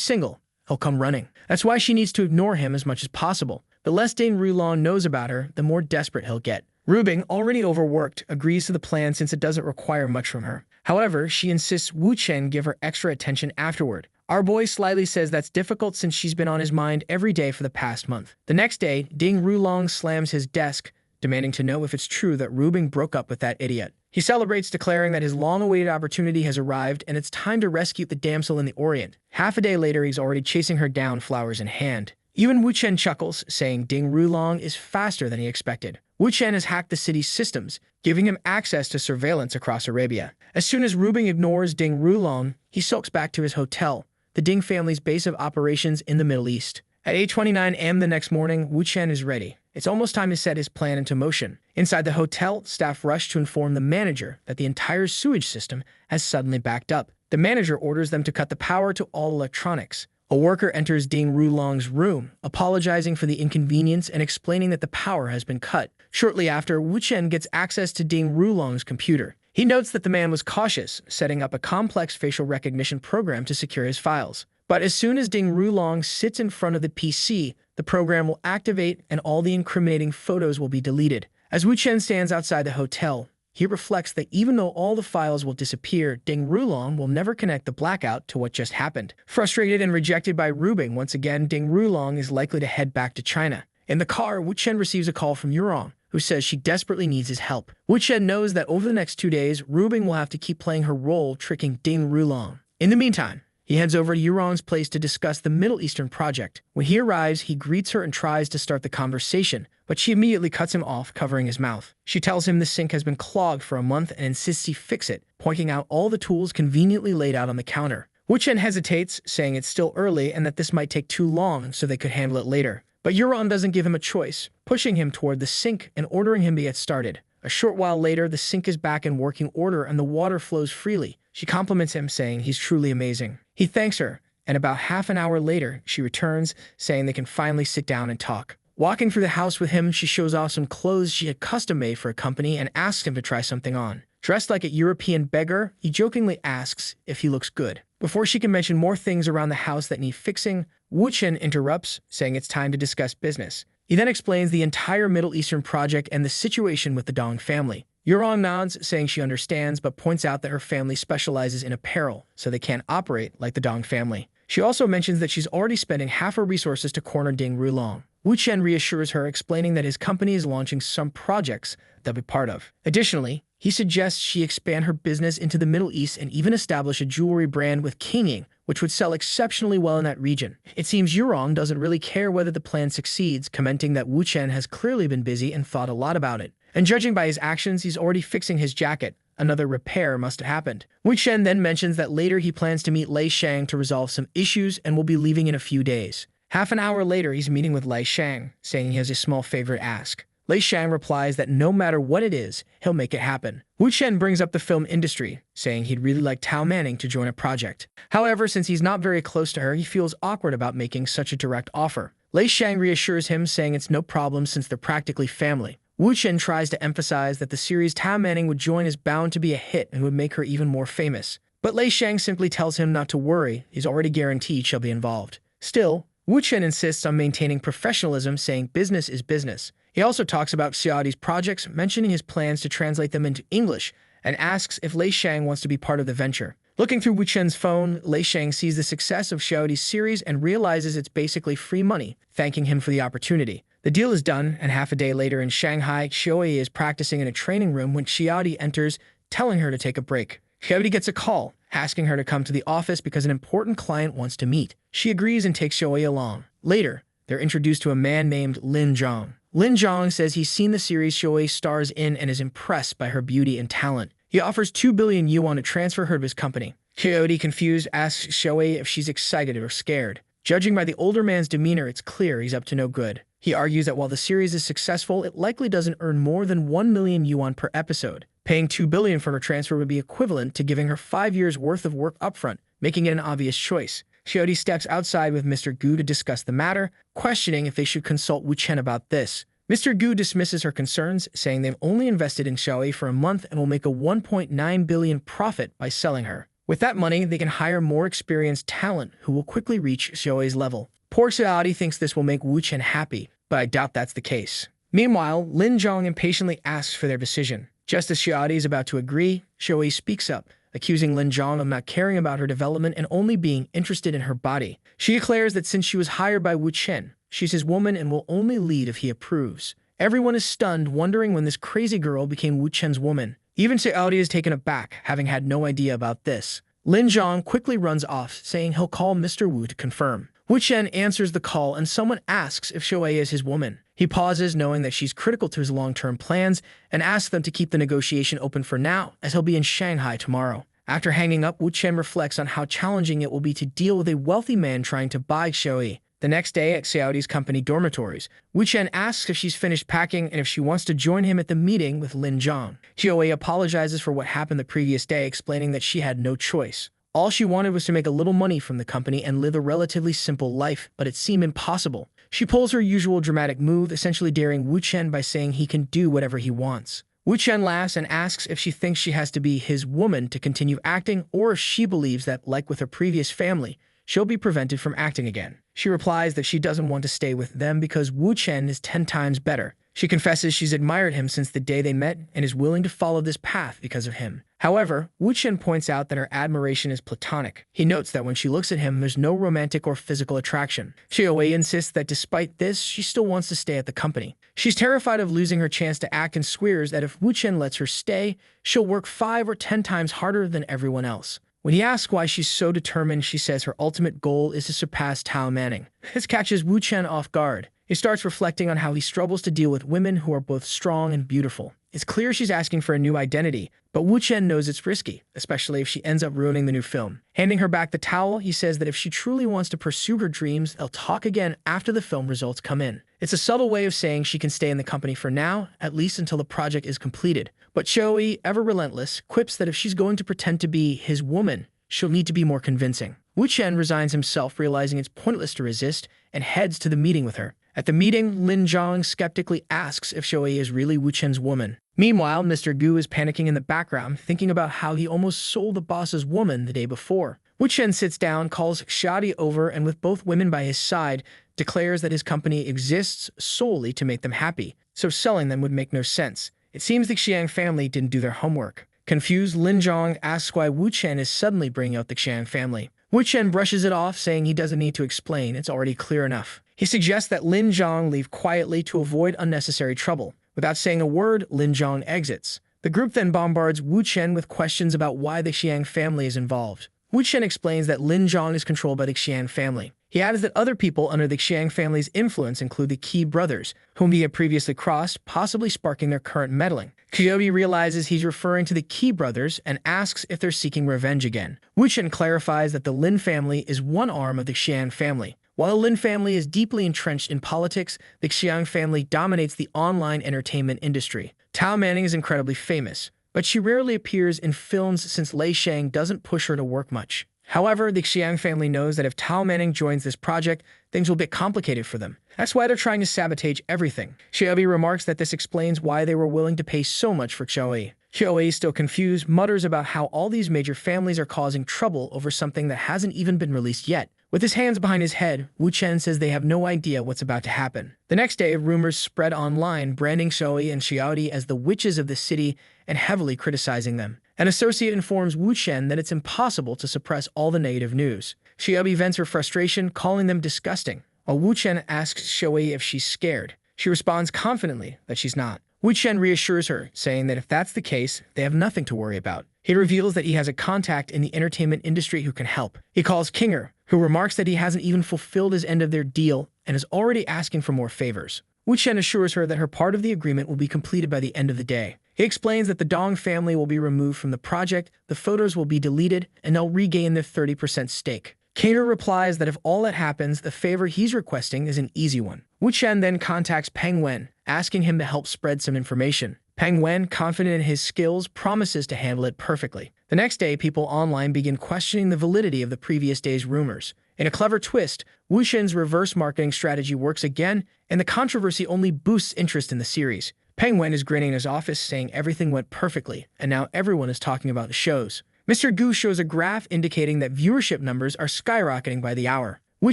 single, he'll come running. That's why she needs to ignore him as much as possible. The less Ding Rulong knows about her, the more desperate he'll get. Rubing, already overworked, agrees to the plan since it doesn't require much from her. However, she insists Wu Chen give her extra attention afterward. Our boy slyly says that's difficult since she's been on his mind every day for the past month. The next day, Ding Rulong slams his desk, demanding to know if it's true that Rubing broke up with that idiot. He celebrates, declaring that his long-awaited opportunity has arrived and it's time to rescue the damsel in the Orient. Half a day later, he's already chasing her down, flowers in hand. Even Wu Chen chuckles, saying Ding Rulong is faster than he expected. Wu Chen has hacked the city's systems, giving him access to surveillance across Arabia. As soon as Rubing ignores Ding Rulong, he sulks back to his hotel, the Ding family's base of operations in the Middle East. At 8:29 a.m. the next morning, Wu Chen is ready. It's almost time to set his plan into motion. Inside the hotel, staff rush to inform the manager that the entire sewage system has suddenly backed up. The manager orders them to cut the power to all electronics. A worker enters Ding Rulong's room, apologizing for the inconvenience and explaining that the power has been cut. Shortly after, Wu Chen gets access to Ding Rulong's computer. He notes that the man was cautious, setting up a complex facial recognition program to secure his files. But as soon as Ding Rulong sits in front of the PC, the program will activate and all the incriminating photos will be deleted. As Wu Chen stands outside the hotel, he reflects that even though all the files will disappear, Ding Rulong will never connect the blackout to what just happened. Frustrated and rejected by Rubing, once again, Ding Rulong is likely to head back to China. In the car, Wu Chen receives a call from Yurong, who says she desperately needs his help. Wu Chen knows that over the next 2 days, Rubing will have to keep playing her role, tricking Ding Rulong. In the meantime, he heads over to Yurong's place to discuss the Middle Eastern project. When he arrives, he greets her and tries to start the conversation, but she immediately cuts him off, covering his mouth. She tells him the sink has been clogged for a month and insists he fix it, pointing out all the tools conveniently laid out on the counter. Wu Chen hesitates, saying it's still early and that this might take too long so they could handle it later. But Yurong doesn't give him a choice, pushing him toward the sink and ordering him to get started. A short while later, the sink is back in working order and the water flows freely. She compliments him, saying he's truly amazing. He thanks her, and about half an hour later, she returns, saying they can finally sit down and talk. Walking through the house with him, she shows off some clothes she had custom-made for a company and asks him to try something on. Dressed like a European beggar, he jokingly asks if he looks good. Before she can mention more things around the house that need fixing, Wu Chen interrupts, saying it's time to discuss business. He then explains the entire Middle Eastern project and the situation with the Dong family. Yurong nods, saying she understands, but points out that her family specializes in apparel, so they can't operate like the Dong family. She also mentions that she's already spending half her resources to corner Ding Rulong. Wu Chen reassures her, explaining that his company is launching some projects they'll be part of. Additionally, he suggests she expand her business into the Middle East and even establish a jewelry brand with Qingying, which would sell exceptionally well in that region. It seems Yurong doesn't really care whether the plan succeeds, commenting that Wu Chen has clearly been busy and thought a lot about it. And judging by his actions, he's already fixing his jacket. Another repair must have happened. Wu Chen then mentions that later he plans to meet Lei Shang to resolve some issues and will be leaving in a few days. Half an hour later, he's meeting with Lei Shang, saying he has a small favor to ask. Lei Shang replies that no matter what it is, he'll make it happen. Wu Chen brings up the film industry, saying he'd really like Tao Manning to join a project. However, since he's not very close to her, he feels awkward about making such a direct offer. Lei Shang reassures him, saying it's no problem since they're practically family. Wu Chen tries to emphasize that the series Tao Manning would join is bound to be a hit and would make her even more famous. But Lei Shang simply tells him not to worry, he's already guaranteed she'll be involved. Still, Wu Chen insists on maintaining professionalism, saying business is business. He also talks about Xiaodi's projects, mentioning his plans to translate them into English, and asks if Lei Shang wants to be part of the venture. Looking through Wu Chen's phone, Lei Shang sees the success of Xiaodi's series and realizes it's basically free money, thanking him for the opportunity. The deal is done, and half a day later in Shanghai, Xiaodi is practicing in a training room when Xiaodi enters, telling her to take a break. Xiaodi gets a call, asking her to come to the office because an important client wants to meet. She agrees and takes Xiaodi along. Later, they're introduced to a man named Lin Zhang. Lin Zhang says he's seen the series Xiaodi stars in and is impressed by her beauty and talent. He offers 2 billion yuan to transfer her to his company. Xiaodi, confused, asks Xiaodi if she's excited or scared. Judging by the older man's demeanor, it's clear he's up to no good. He argues that while the series is successful, it likely doesn't earn more than 1 million yuan per episode. Paying 2 billion for her transfer would be equivalent to giving her 5 years' worth of work upfront, making it an obvious choice. Xiaodi steps outside with Mr. Gu to discuss the matter, questioning if they should consult Wu Chen about this. Mr. Gu dismisses her concerns, saying they've only invested in Xiaodi for a month and will make a 1.9 billion profit by selling her. With that money, they can hire more experienced talent who will quickly reach Xiaodi's level. Poor Xiaodi thinks this will make Wu Chen happy, but I doubt that's the case. Meanwhile, Lin Zhang impatiently asks for their decision. Just as Xiaodi is about to agree, Xiaodi speaks up, accusing Lin Zhang of not caring about her development and only being interested in her body. She declares that since she was hired by Wu Chen, she's his woman and will only lead if he approves. Everyone is stunned, wondering when this crazy girl became Wu Chen's woman. Even Xiaodi is taken aback, having had no idea about this. Lin Zhang quickly runs off, saying he'll call Mr. Wu to confirm. Wu Chen answers the call and someone asks if Xiaodi is his woman. He pauses, knowing that she's critical to his long-term plans, and asks them to keep the negotiation open for now, as he'll be in Shanghai tomorrow. After hanging up, Wu Chen reflects on how challenging it will be to deal with a wealthy man trying to buy Xiaodi. The next day at Xiaodi's company dormitories, Wu Chen asks if she's finished packing and if she wants to join him at the meeting with Lin Zhang. Xiaodi apologizes for what happened the previous day, explaining that she had no choice. All she wanted was to make a little money from the company and live a relatively simple life, but it seemed impossible. She pulls her usual dramatic move, essentially daring Wu Chen by saying he can do whatever he wants. Wu Chen laughs and asks if she thinks she has to be his woman to continue acting, or if she believes that, like with her previous family, she'll be prevented from acting again. She replies that she doesn't want to stay with them because Wu Chen is 10 times better. She confesses she's admired him since the day they met and is willing to follow this path because of him. However, Wu Chen points out that her admiration is platonic. He notes that when she looks at him, there's no romantic or physical attraction. Xiaowei insists that despite this, she still wants to stay at the company. She's terrified of losing her chance to act and swears that if Wu Chen lets her stay, she'll work 5 or 10 times harder than everyone else. When he asks why she's so determined, she says her ultimate goal is to surpass Tao Manning. This catches Wu Chen off guard. He starts reflecting on how he struggles to deal with women who are both strong and beautiful. It's clear she's asking for a new identity, but Wu Chen knows it's risky, especially if she ends up ruining the new film. Handing her back the towel, he says that if she truly wants to pursue her dreams, they'll talk again after the film results come in. It's a subtle way of saying she can stay in the company for now, at least until the project is completed. But Xiaowei, ever relentless, quips that if she's going to pretend to be his woman, she'll need to be more convincing. Wu Chen resigns himself, realizing it's pointless to resist, and heads to the meeting with her. At the meeting, Lin Zhang skeptically asks if Xiaowei is really Wu Chen's woman. Meanwhile, Mr. Gu is panicking in the background, thinking about how he almost sold the boss's woman the day before. Wu Chen sits down, calls Xiaodi over, and with both women by his side, declares that his company exists solely to make them happy, so selling them would make no sense. It seems the Xiang family didn't do their homework. Confused, Lin Zhang asks why Wu Chen is suddenly bringing out the Xiang family. Wu Chen brushes it off, saying he doesn't need to explain, it's already clear enough. He suggests that Lin Zhang leave quietly to avoid unnecessary trouble. Without saying a word, Lin Zhang exits. The group then bombards Wu Chen with questions about why the Xiang family is involved. Wu Chen explains that Lin Zhang is controlled by the Xiang family. He adds that other people under the Xiang family's influence include the Qi brothers, whom he had previously crossed, possibly sparking their current meddling. Xiaodi realizes he's referring to the Qi brothers and asks if they're seeking revenge again. Wu Chen clarifies that the Lin family is one arm of the Xiang family. While the Lin family is deeply entrenched in politics, the Xiang family dominates the online entertainment industry. Tao Manning is incredibly famous, but she rarely appears in films since Lei Shang doesn't push her to work much. However, the Xiang family knows that if Tao Manning joins this project, things will get complicated for them. That's why they're trying to sabotage everything. Xiaobi remarks that this explains why they were willing to pay so much for Xiaowei. Xiaowei, still confused, mutters about how all these major families are causing trouble over something that hasn't even been released yet. With his hands behind his head, Wu Chen says they have no idea what's about to happen. The next day, rumors spread online, branding Xiaowei and Xiaodi as the witches of the city and heavily criticizing them. An associate informs Wu Chen that it's impossible to suppress all the negative news. Xiaobi vents her frustration, calling them disgusting, while Wu Chen asks Xiaowei if she's scared. She responds confidently that she's not. Wu Chen reassures her, saying that if that's the case, they have nothing to worry about. He reveals that he has a contact in the entertainment industry who can help. He calls Kinger, who remarks that he hasn't even fulfilled his end of their deal and is already asking for more favors. Wu Chen assures her that her part of the agreement will be completed by the end of the day. He explains that the Dong family will be removed from the project, the photos will be deleted, and they'll regain their 30% stake. Kinger replies that if all that happens, the favor he's requesting is an easy one. Wu Chen then contacts Peng Wen, asking him to help spread some information. Peng Wen, confident in his skills, promises to handle it perfectly. The next day, people online begin questioning the validity of the previous day's rumors. In a clever twist, Wu Chen's reverse marketing strategy works again, and the controversy only boosts interest in the series. Peng Wen is grinning in his office, saying everything went perfectly, and now everyone is talking about the shows. Mr. Gu shows a graph indicating that viewership numbers are skyrocketing by the hour. Wu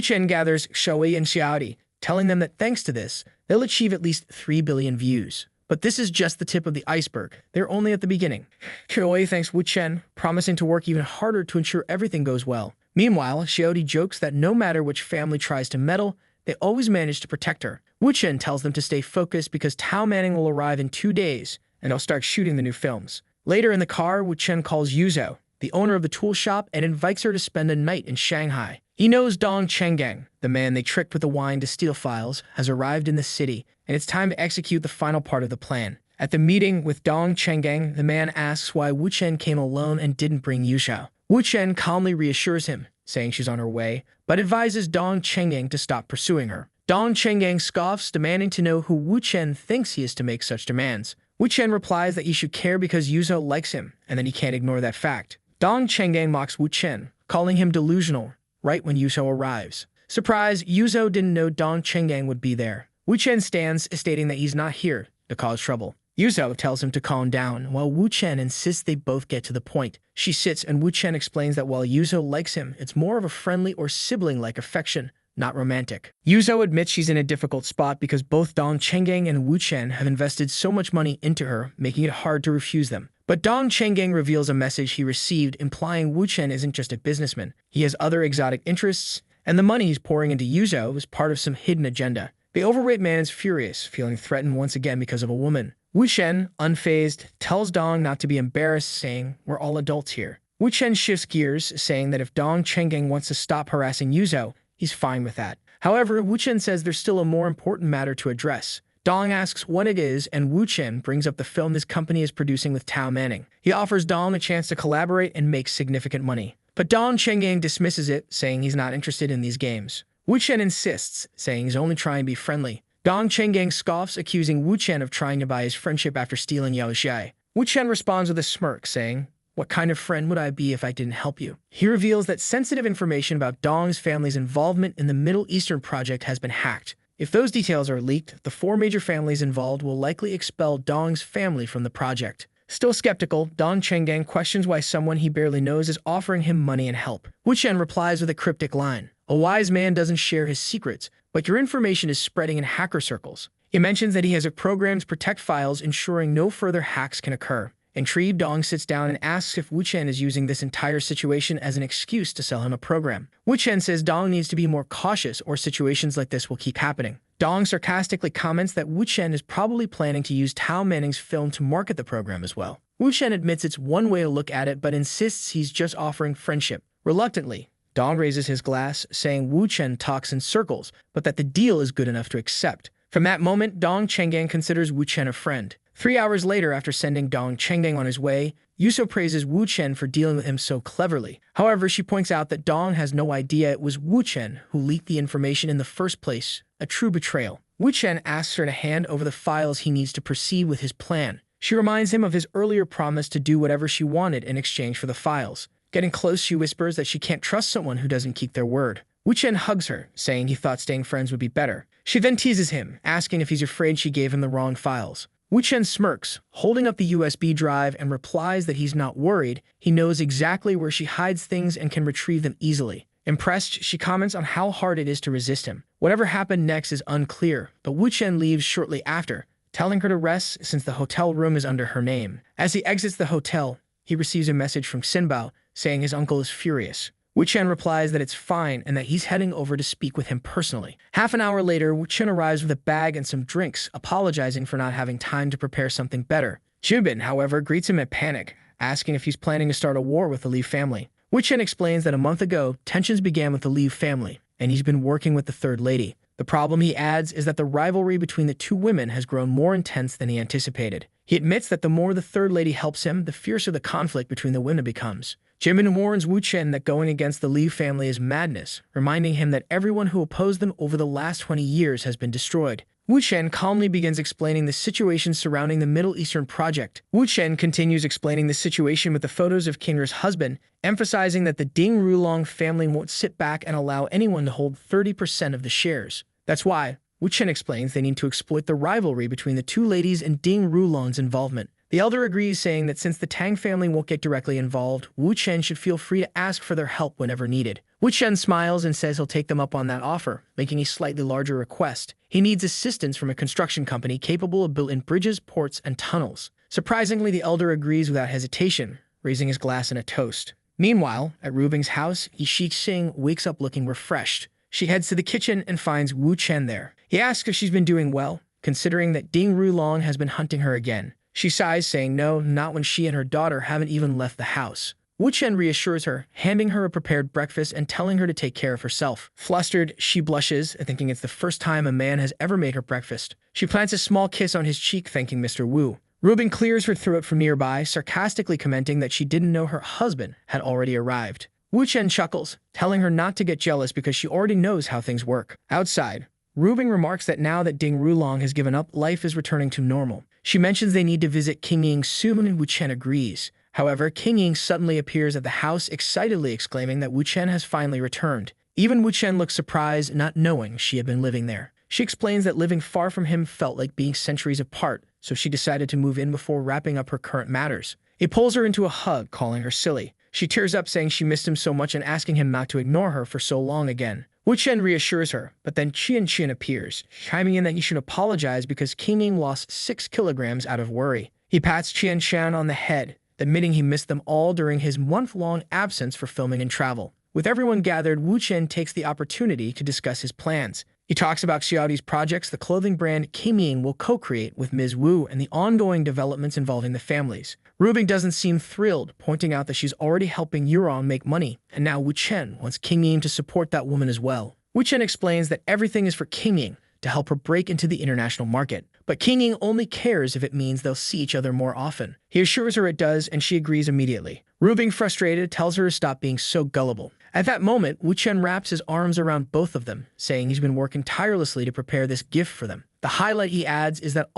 Chen gathers Xiaowei and Xiaodi, telling them that thanks to this, they'll achieve at least 3 billion views. But this is just the tip of the iceberg. They're only at the beginning. Xiaowei thanks Wu Chen, promising to work even harder to ensure everything goes well. Meanwhile, Xiaodi jokes that no matter which family tries to meddle, they always manage to protect her. Wu Chen tells them to stay focused because Tao Manning will arrive in 2 days, and they'll start shooting the new films. Later in the car, Wu Chen calls Yuzhou, the owner of the tool shop, and invites her to spend a night in Shanghai. He knows Dong Chenggang, the man they tricked with the wine to steal files, has arrived in the city, and it's time to execute the final part of the plan. At the meeting with Dong Chenggang, the man asks why Wu Chen came alone and didn't bring Yuzhou. Wu Chen calmly reassures him, saying she's on her way, but advises Dong Chenggang to stop pursuing her. Dong Chenggang scoffs, demanding to know who Wu Chen thinks he is to make such demands. Wu Chen replies that he should care because Yuzhou likes him, and that he can't ignore that fact. Dong Chenggang mocks Wu Chen, calling him delusional, right when Yuzhou arrives. Surprise, Yuzhou didn't know Dong Chenggang would be there. Wu Chen stands, stating that he's not here to cause trouble. Yuzhou tells him to calm down, while Wu Chen insists they both get to the point. She sits, and Wu Chen explains that while Yuzhou likes him, it's more of a friendly or sibling-like affection, not romantic. Yuzo admits she's in a difficult spot because both Dong Chenggang and Wu Chen have invested so much money into her, making it hard to refuse them. But Dong Chenggang reveals a message he received implying Wu Chen isn't just a businessman. He has other exotic interests, and the money he's pouring into Yuzo is part of some hidden agenda. The overweight man is furious, feeling threatened once again because of a woman. Wu Chen, unfazed, tells Dong not to be embarrassed, saying, "We're all adults here." Wu Chen shifts gears, saying that if Dong Chenggang wants to stop harassing Yuzo, he's fine with that. However, Wu Chen says there's still a more important matter to address. Dong asks what it is, and Wu Chen brings up the film his company is producing with Tao Manning. He offers Dong a chance to collaborate and make significant money. But Dong Chenggang dismisses it, saying he's not interested in these games. Wu Chen insists, saying he's only trying to be friendly. Dong Chenggang scoffs, accusing Wu Chen of trying to buy his friendship after stealing Yao Xiai. Wu Chen responds with a smirk, saying, "What kind of friend would I be if I didn't help you?" He reveals that sensitive information about Dong's family's involvement in the Middle Eastern project has been hacked. If those details are leaked, the 4 major families involved will likely expel Dong's family from the project. Still skeptical, Dong Chenggang questions why someone he barely knows is offering him money and help. Wu Chen replies with a cryptic line, "A wise man doesn't share his secrets, but your information is spreading in hacker circles." He mentions that he has a program to protect files, ensuring no further hacks can occur. Intrigued, Dong sits down and asks if Wu Chen is using this entire situation as an excuse to sell him a program. Wu Chen says Dong needs to be more cautious or situations like this will keep happening. Dong sarcastically comments that Wu Chen is probably planning to use Tao Manning's film to market the program as well. Wu Chen admits it's one way to look at it, but insists he's just offering friendship. Reluctantly, Dong raises his glass, saying Wu Chen talks in circles, but that the deal is good enough to accept. From that moment, Dong Chenggang considers Wu Chen a friend. 3 hours later, after sending Dong Chenggang on his way, Yuso praises Wu Chen for dealing with him so cleverly. However, she points out that Dong has no idea it was Wu Chen who leaked the information in the first place, a true betrayal. Wu Chen asks her to hand over the files he needs to proceed with his plan. She reminds him of his earlier promise to do whatever she wanted in exchange for the files. Getting close, she whispers that she can't trust someone who doesn't keep their word. Wu Chen hugs her, saying he thought staying friends would be better. She then teases him, asking if he's afraid she gave him the wrong files. Wu Chen smirks, holding up the USB drive, and replies that he's not worried. He knows exactly where she hides things and can retrieve them easily. Impressed, she comments on how hard it is to resist him. Whatever happened next is unclear, but Wu Chen leaves shortly after, telling her to rest since the hotel room is under her name. As he exits the hotel, he receives a message from Sinbao, saying his uncle is furious. Wu Chen replies that it's fine and that he's heading over to speak with him personally. Half an hour later, Wu Chen arrives with a bag and some drinks, apologizing for not having time to prepare something better. Jubin, however, greets him in panic, asking if he's planning to start a war with the Li family. Wu Chen explains that a month ago, tensions began with the Li family, and he's been working with the third lady. The problem, he adds, is that the rivalry between the 2 women has grown more intense than he anticipated. He admits that the more the third lady helps him, the fiercer the conflict between the women becomes. Jimin warns Wu Chen that going against the Li family is madness, reminding him that everyone who opposed them over the last 20 years has been destroyed. Wu Chen calmly begins explaining the situation surrounding the Middle Eastern project. Wu Chen continues explaining the situation with the photos of Kinger's husband, emphasizing that the Ding Rulong family won't sit back and allow anyone to hold 30% of the shares. That's why, Wu Chen explains, they need to exploit the rivalry between the 2 ladies and Ding Rulong's involvement. The elder agrees, saying that since the Tang family won't get directly involved, Wu Chen should feel free to ask for their help whenever needed. Wu Chen smiles and says he'll take them up on that offer, making a slightly larger request. He needs assistance from a construction company capable of building bridges, ports, and tunnels. Surprisingly, the elder agrees without hesitation, raising his glass in a toast. Meanwhile, at Rubing's house, Yixi Xing wakes up looking refreshed. She heads to the kitchen and finds Wu Chen there. He asks if she's been doing well, considering that Ding Rulong has been hunting her again. She sighs, saying no, not when she and her daughter haven't even left the house. Wu Chen reassures her, handing her a prepared breakfast and telling her to take care of herself. Flustered, she blushes, thinking it's the first time a man has ever made her breakfast. She plants a small kiss on his cheek, thanking Mr. Wu. Rubin clears her throat from nearby, sarcastically commenting that she didn't know her husband had already arrived. Wu Chen chuckles, telling her not to get jealous because she already knows how things work. Outside, Rubin remarks that now that Ding Rulong has given up, life is returning to normal. She mentions they need to visit King Ying soon, and Wu Chen agrees. However, King Ying suddenly appears at the house, excitedly exclaiming that Wu Chen has finally returned. Even Wu Chen looks surprised, not knowing she had been living there. She explains that living far from him felt like being centuries apart, so she decided to move in before wrapping up her current matters. He pulls her into a hug, calling her silly. She tears up, saying she missed him so much and asking him not to ignore her for so long again. Wu Chen reassures her, but then Qian appears, chiming in that he should apologize because King Ming lost 6 kilograms out of worry. He pats Qian on the head, admitting he missed them all during his month-long absence for filming and travel. With everyone gathered, Wu Chen takes the opportunity to discuss his plans. He talks about Xiaoti's projects the clothing brand Qiming will co-create with Ms. Wu and the ongoing developments involving the families. Rubing doesn't seem thrilled, pointing out that she's already helping Yurong make money, and now Wu Chen wants Qiming to support that woman as well. Wu Chen explains that everything is for Qiming to help her break into the international market, but Qiming only cares if it means they'll see each other more often. He assures her it does, and she agrees immediately. Rubing, frustrated, tells her to stop being so gullible. At that moment, Wu Chen wraps his arms around both of them, saying he's been working tirelessly to prepare this gift for them. The highlight, he adds, is that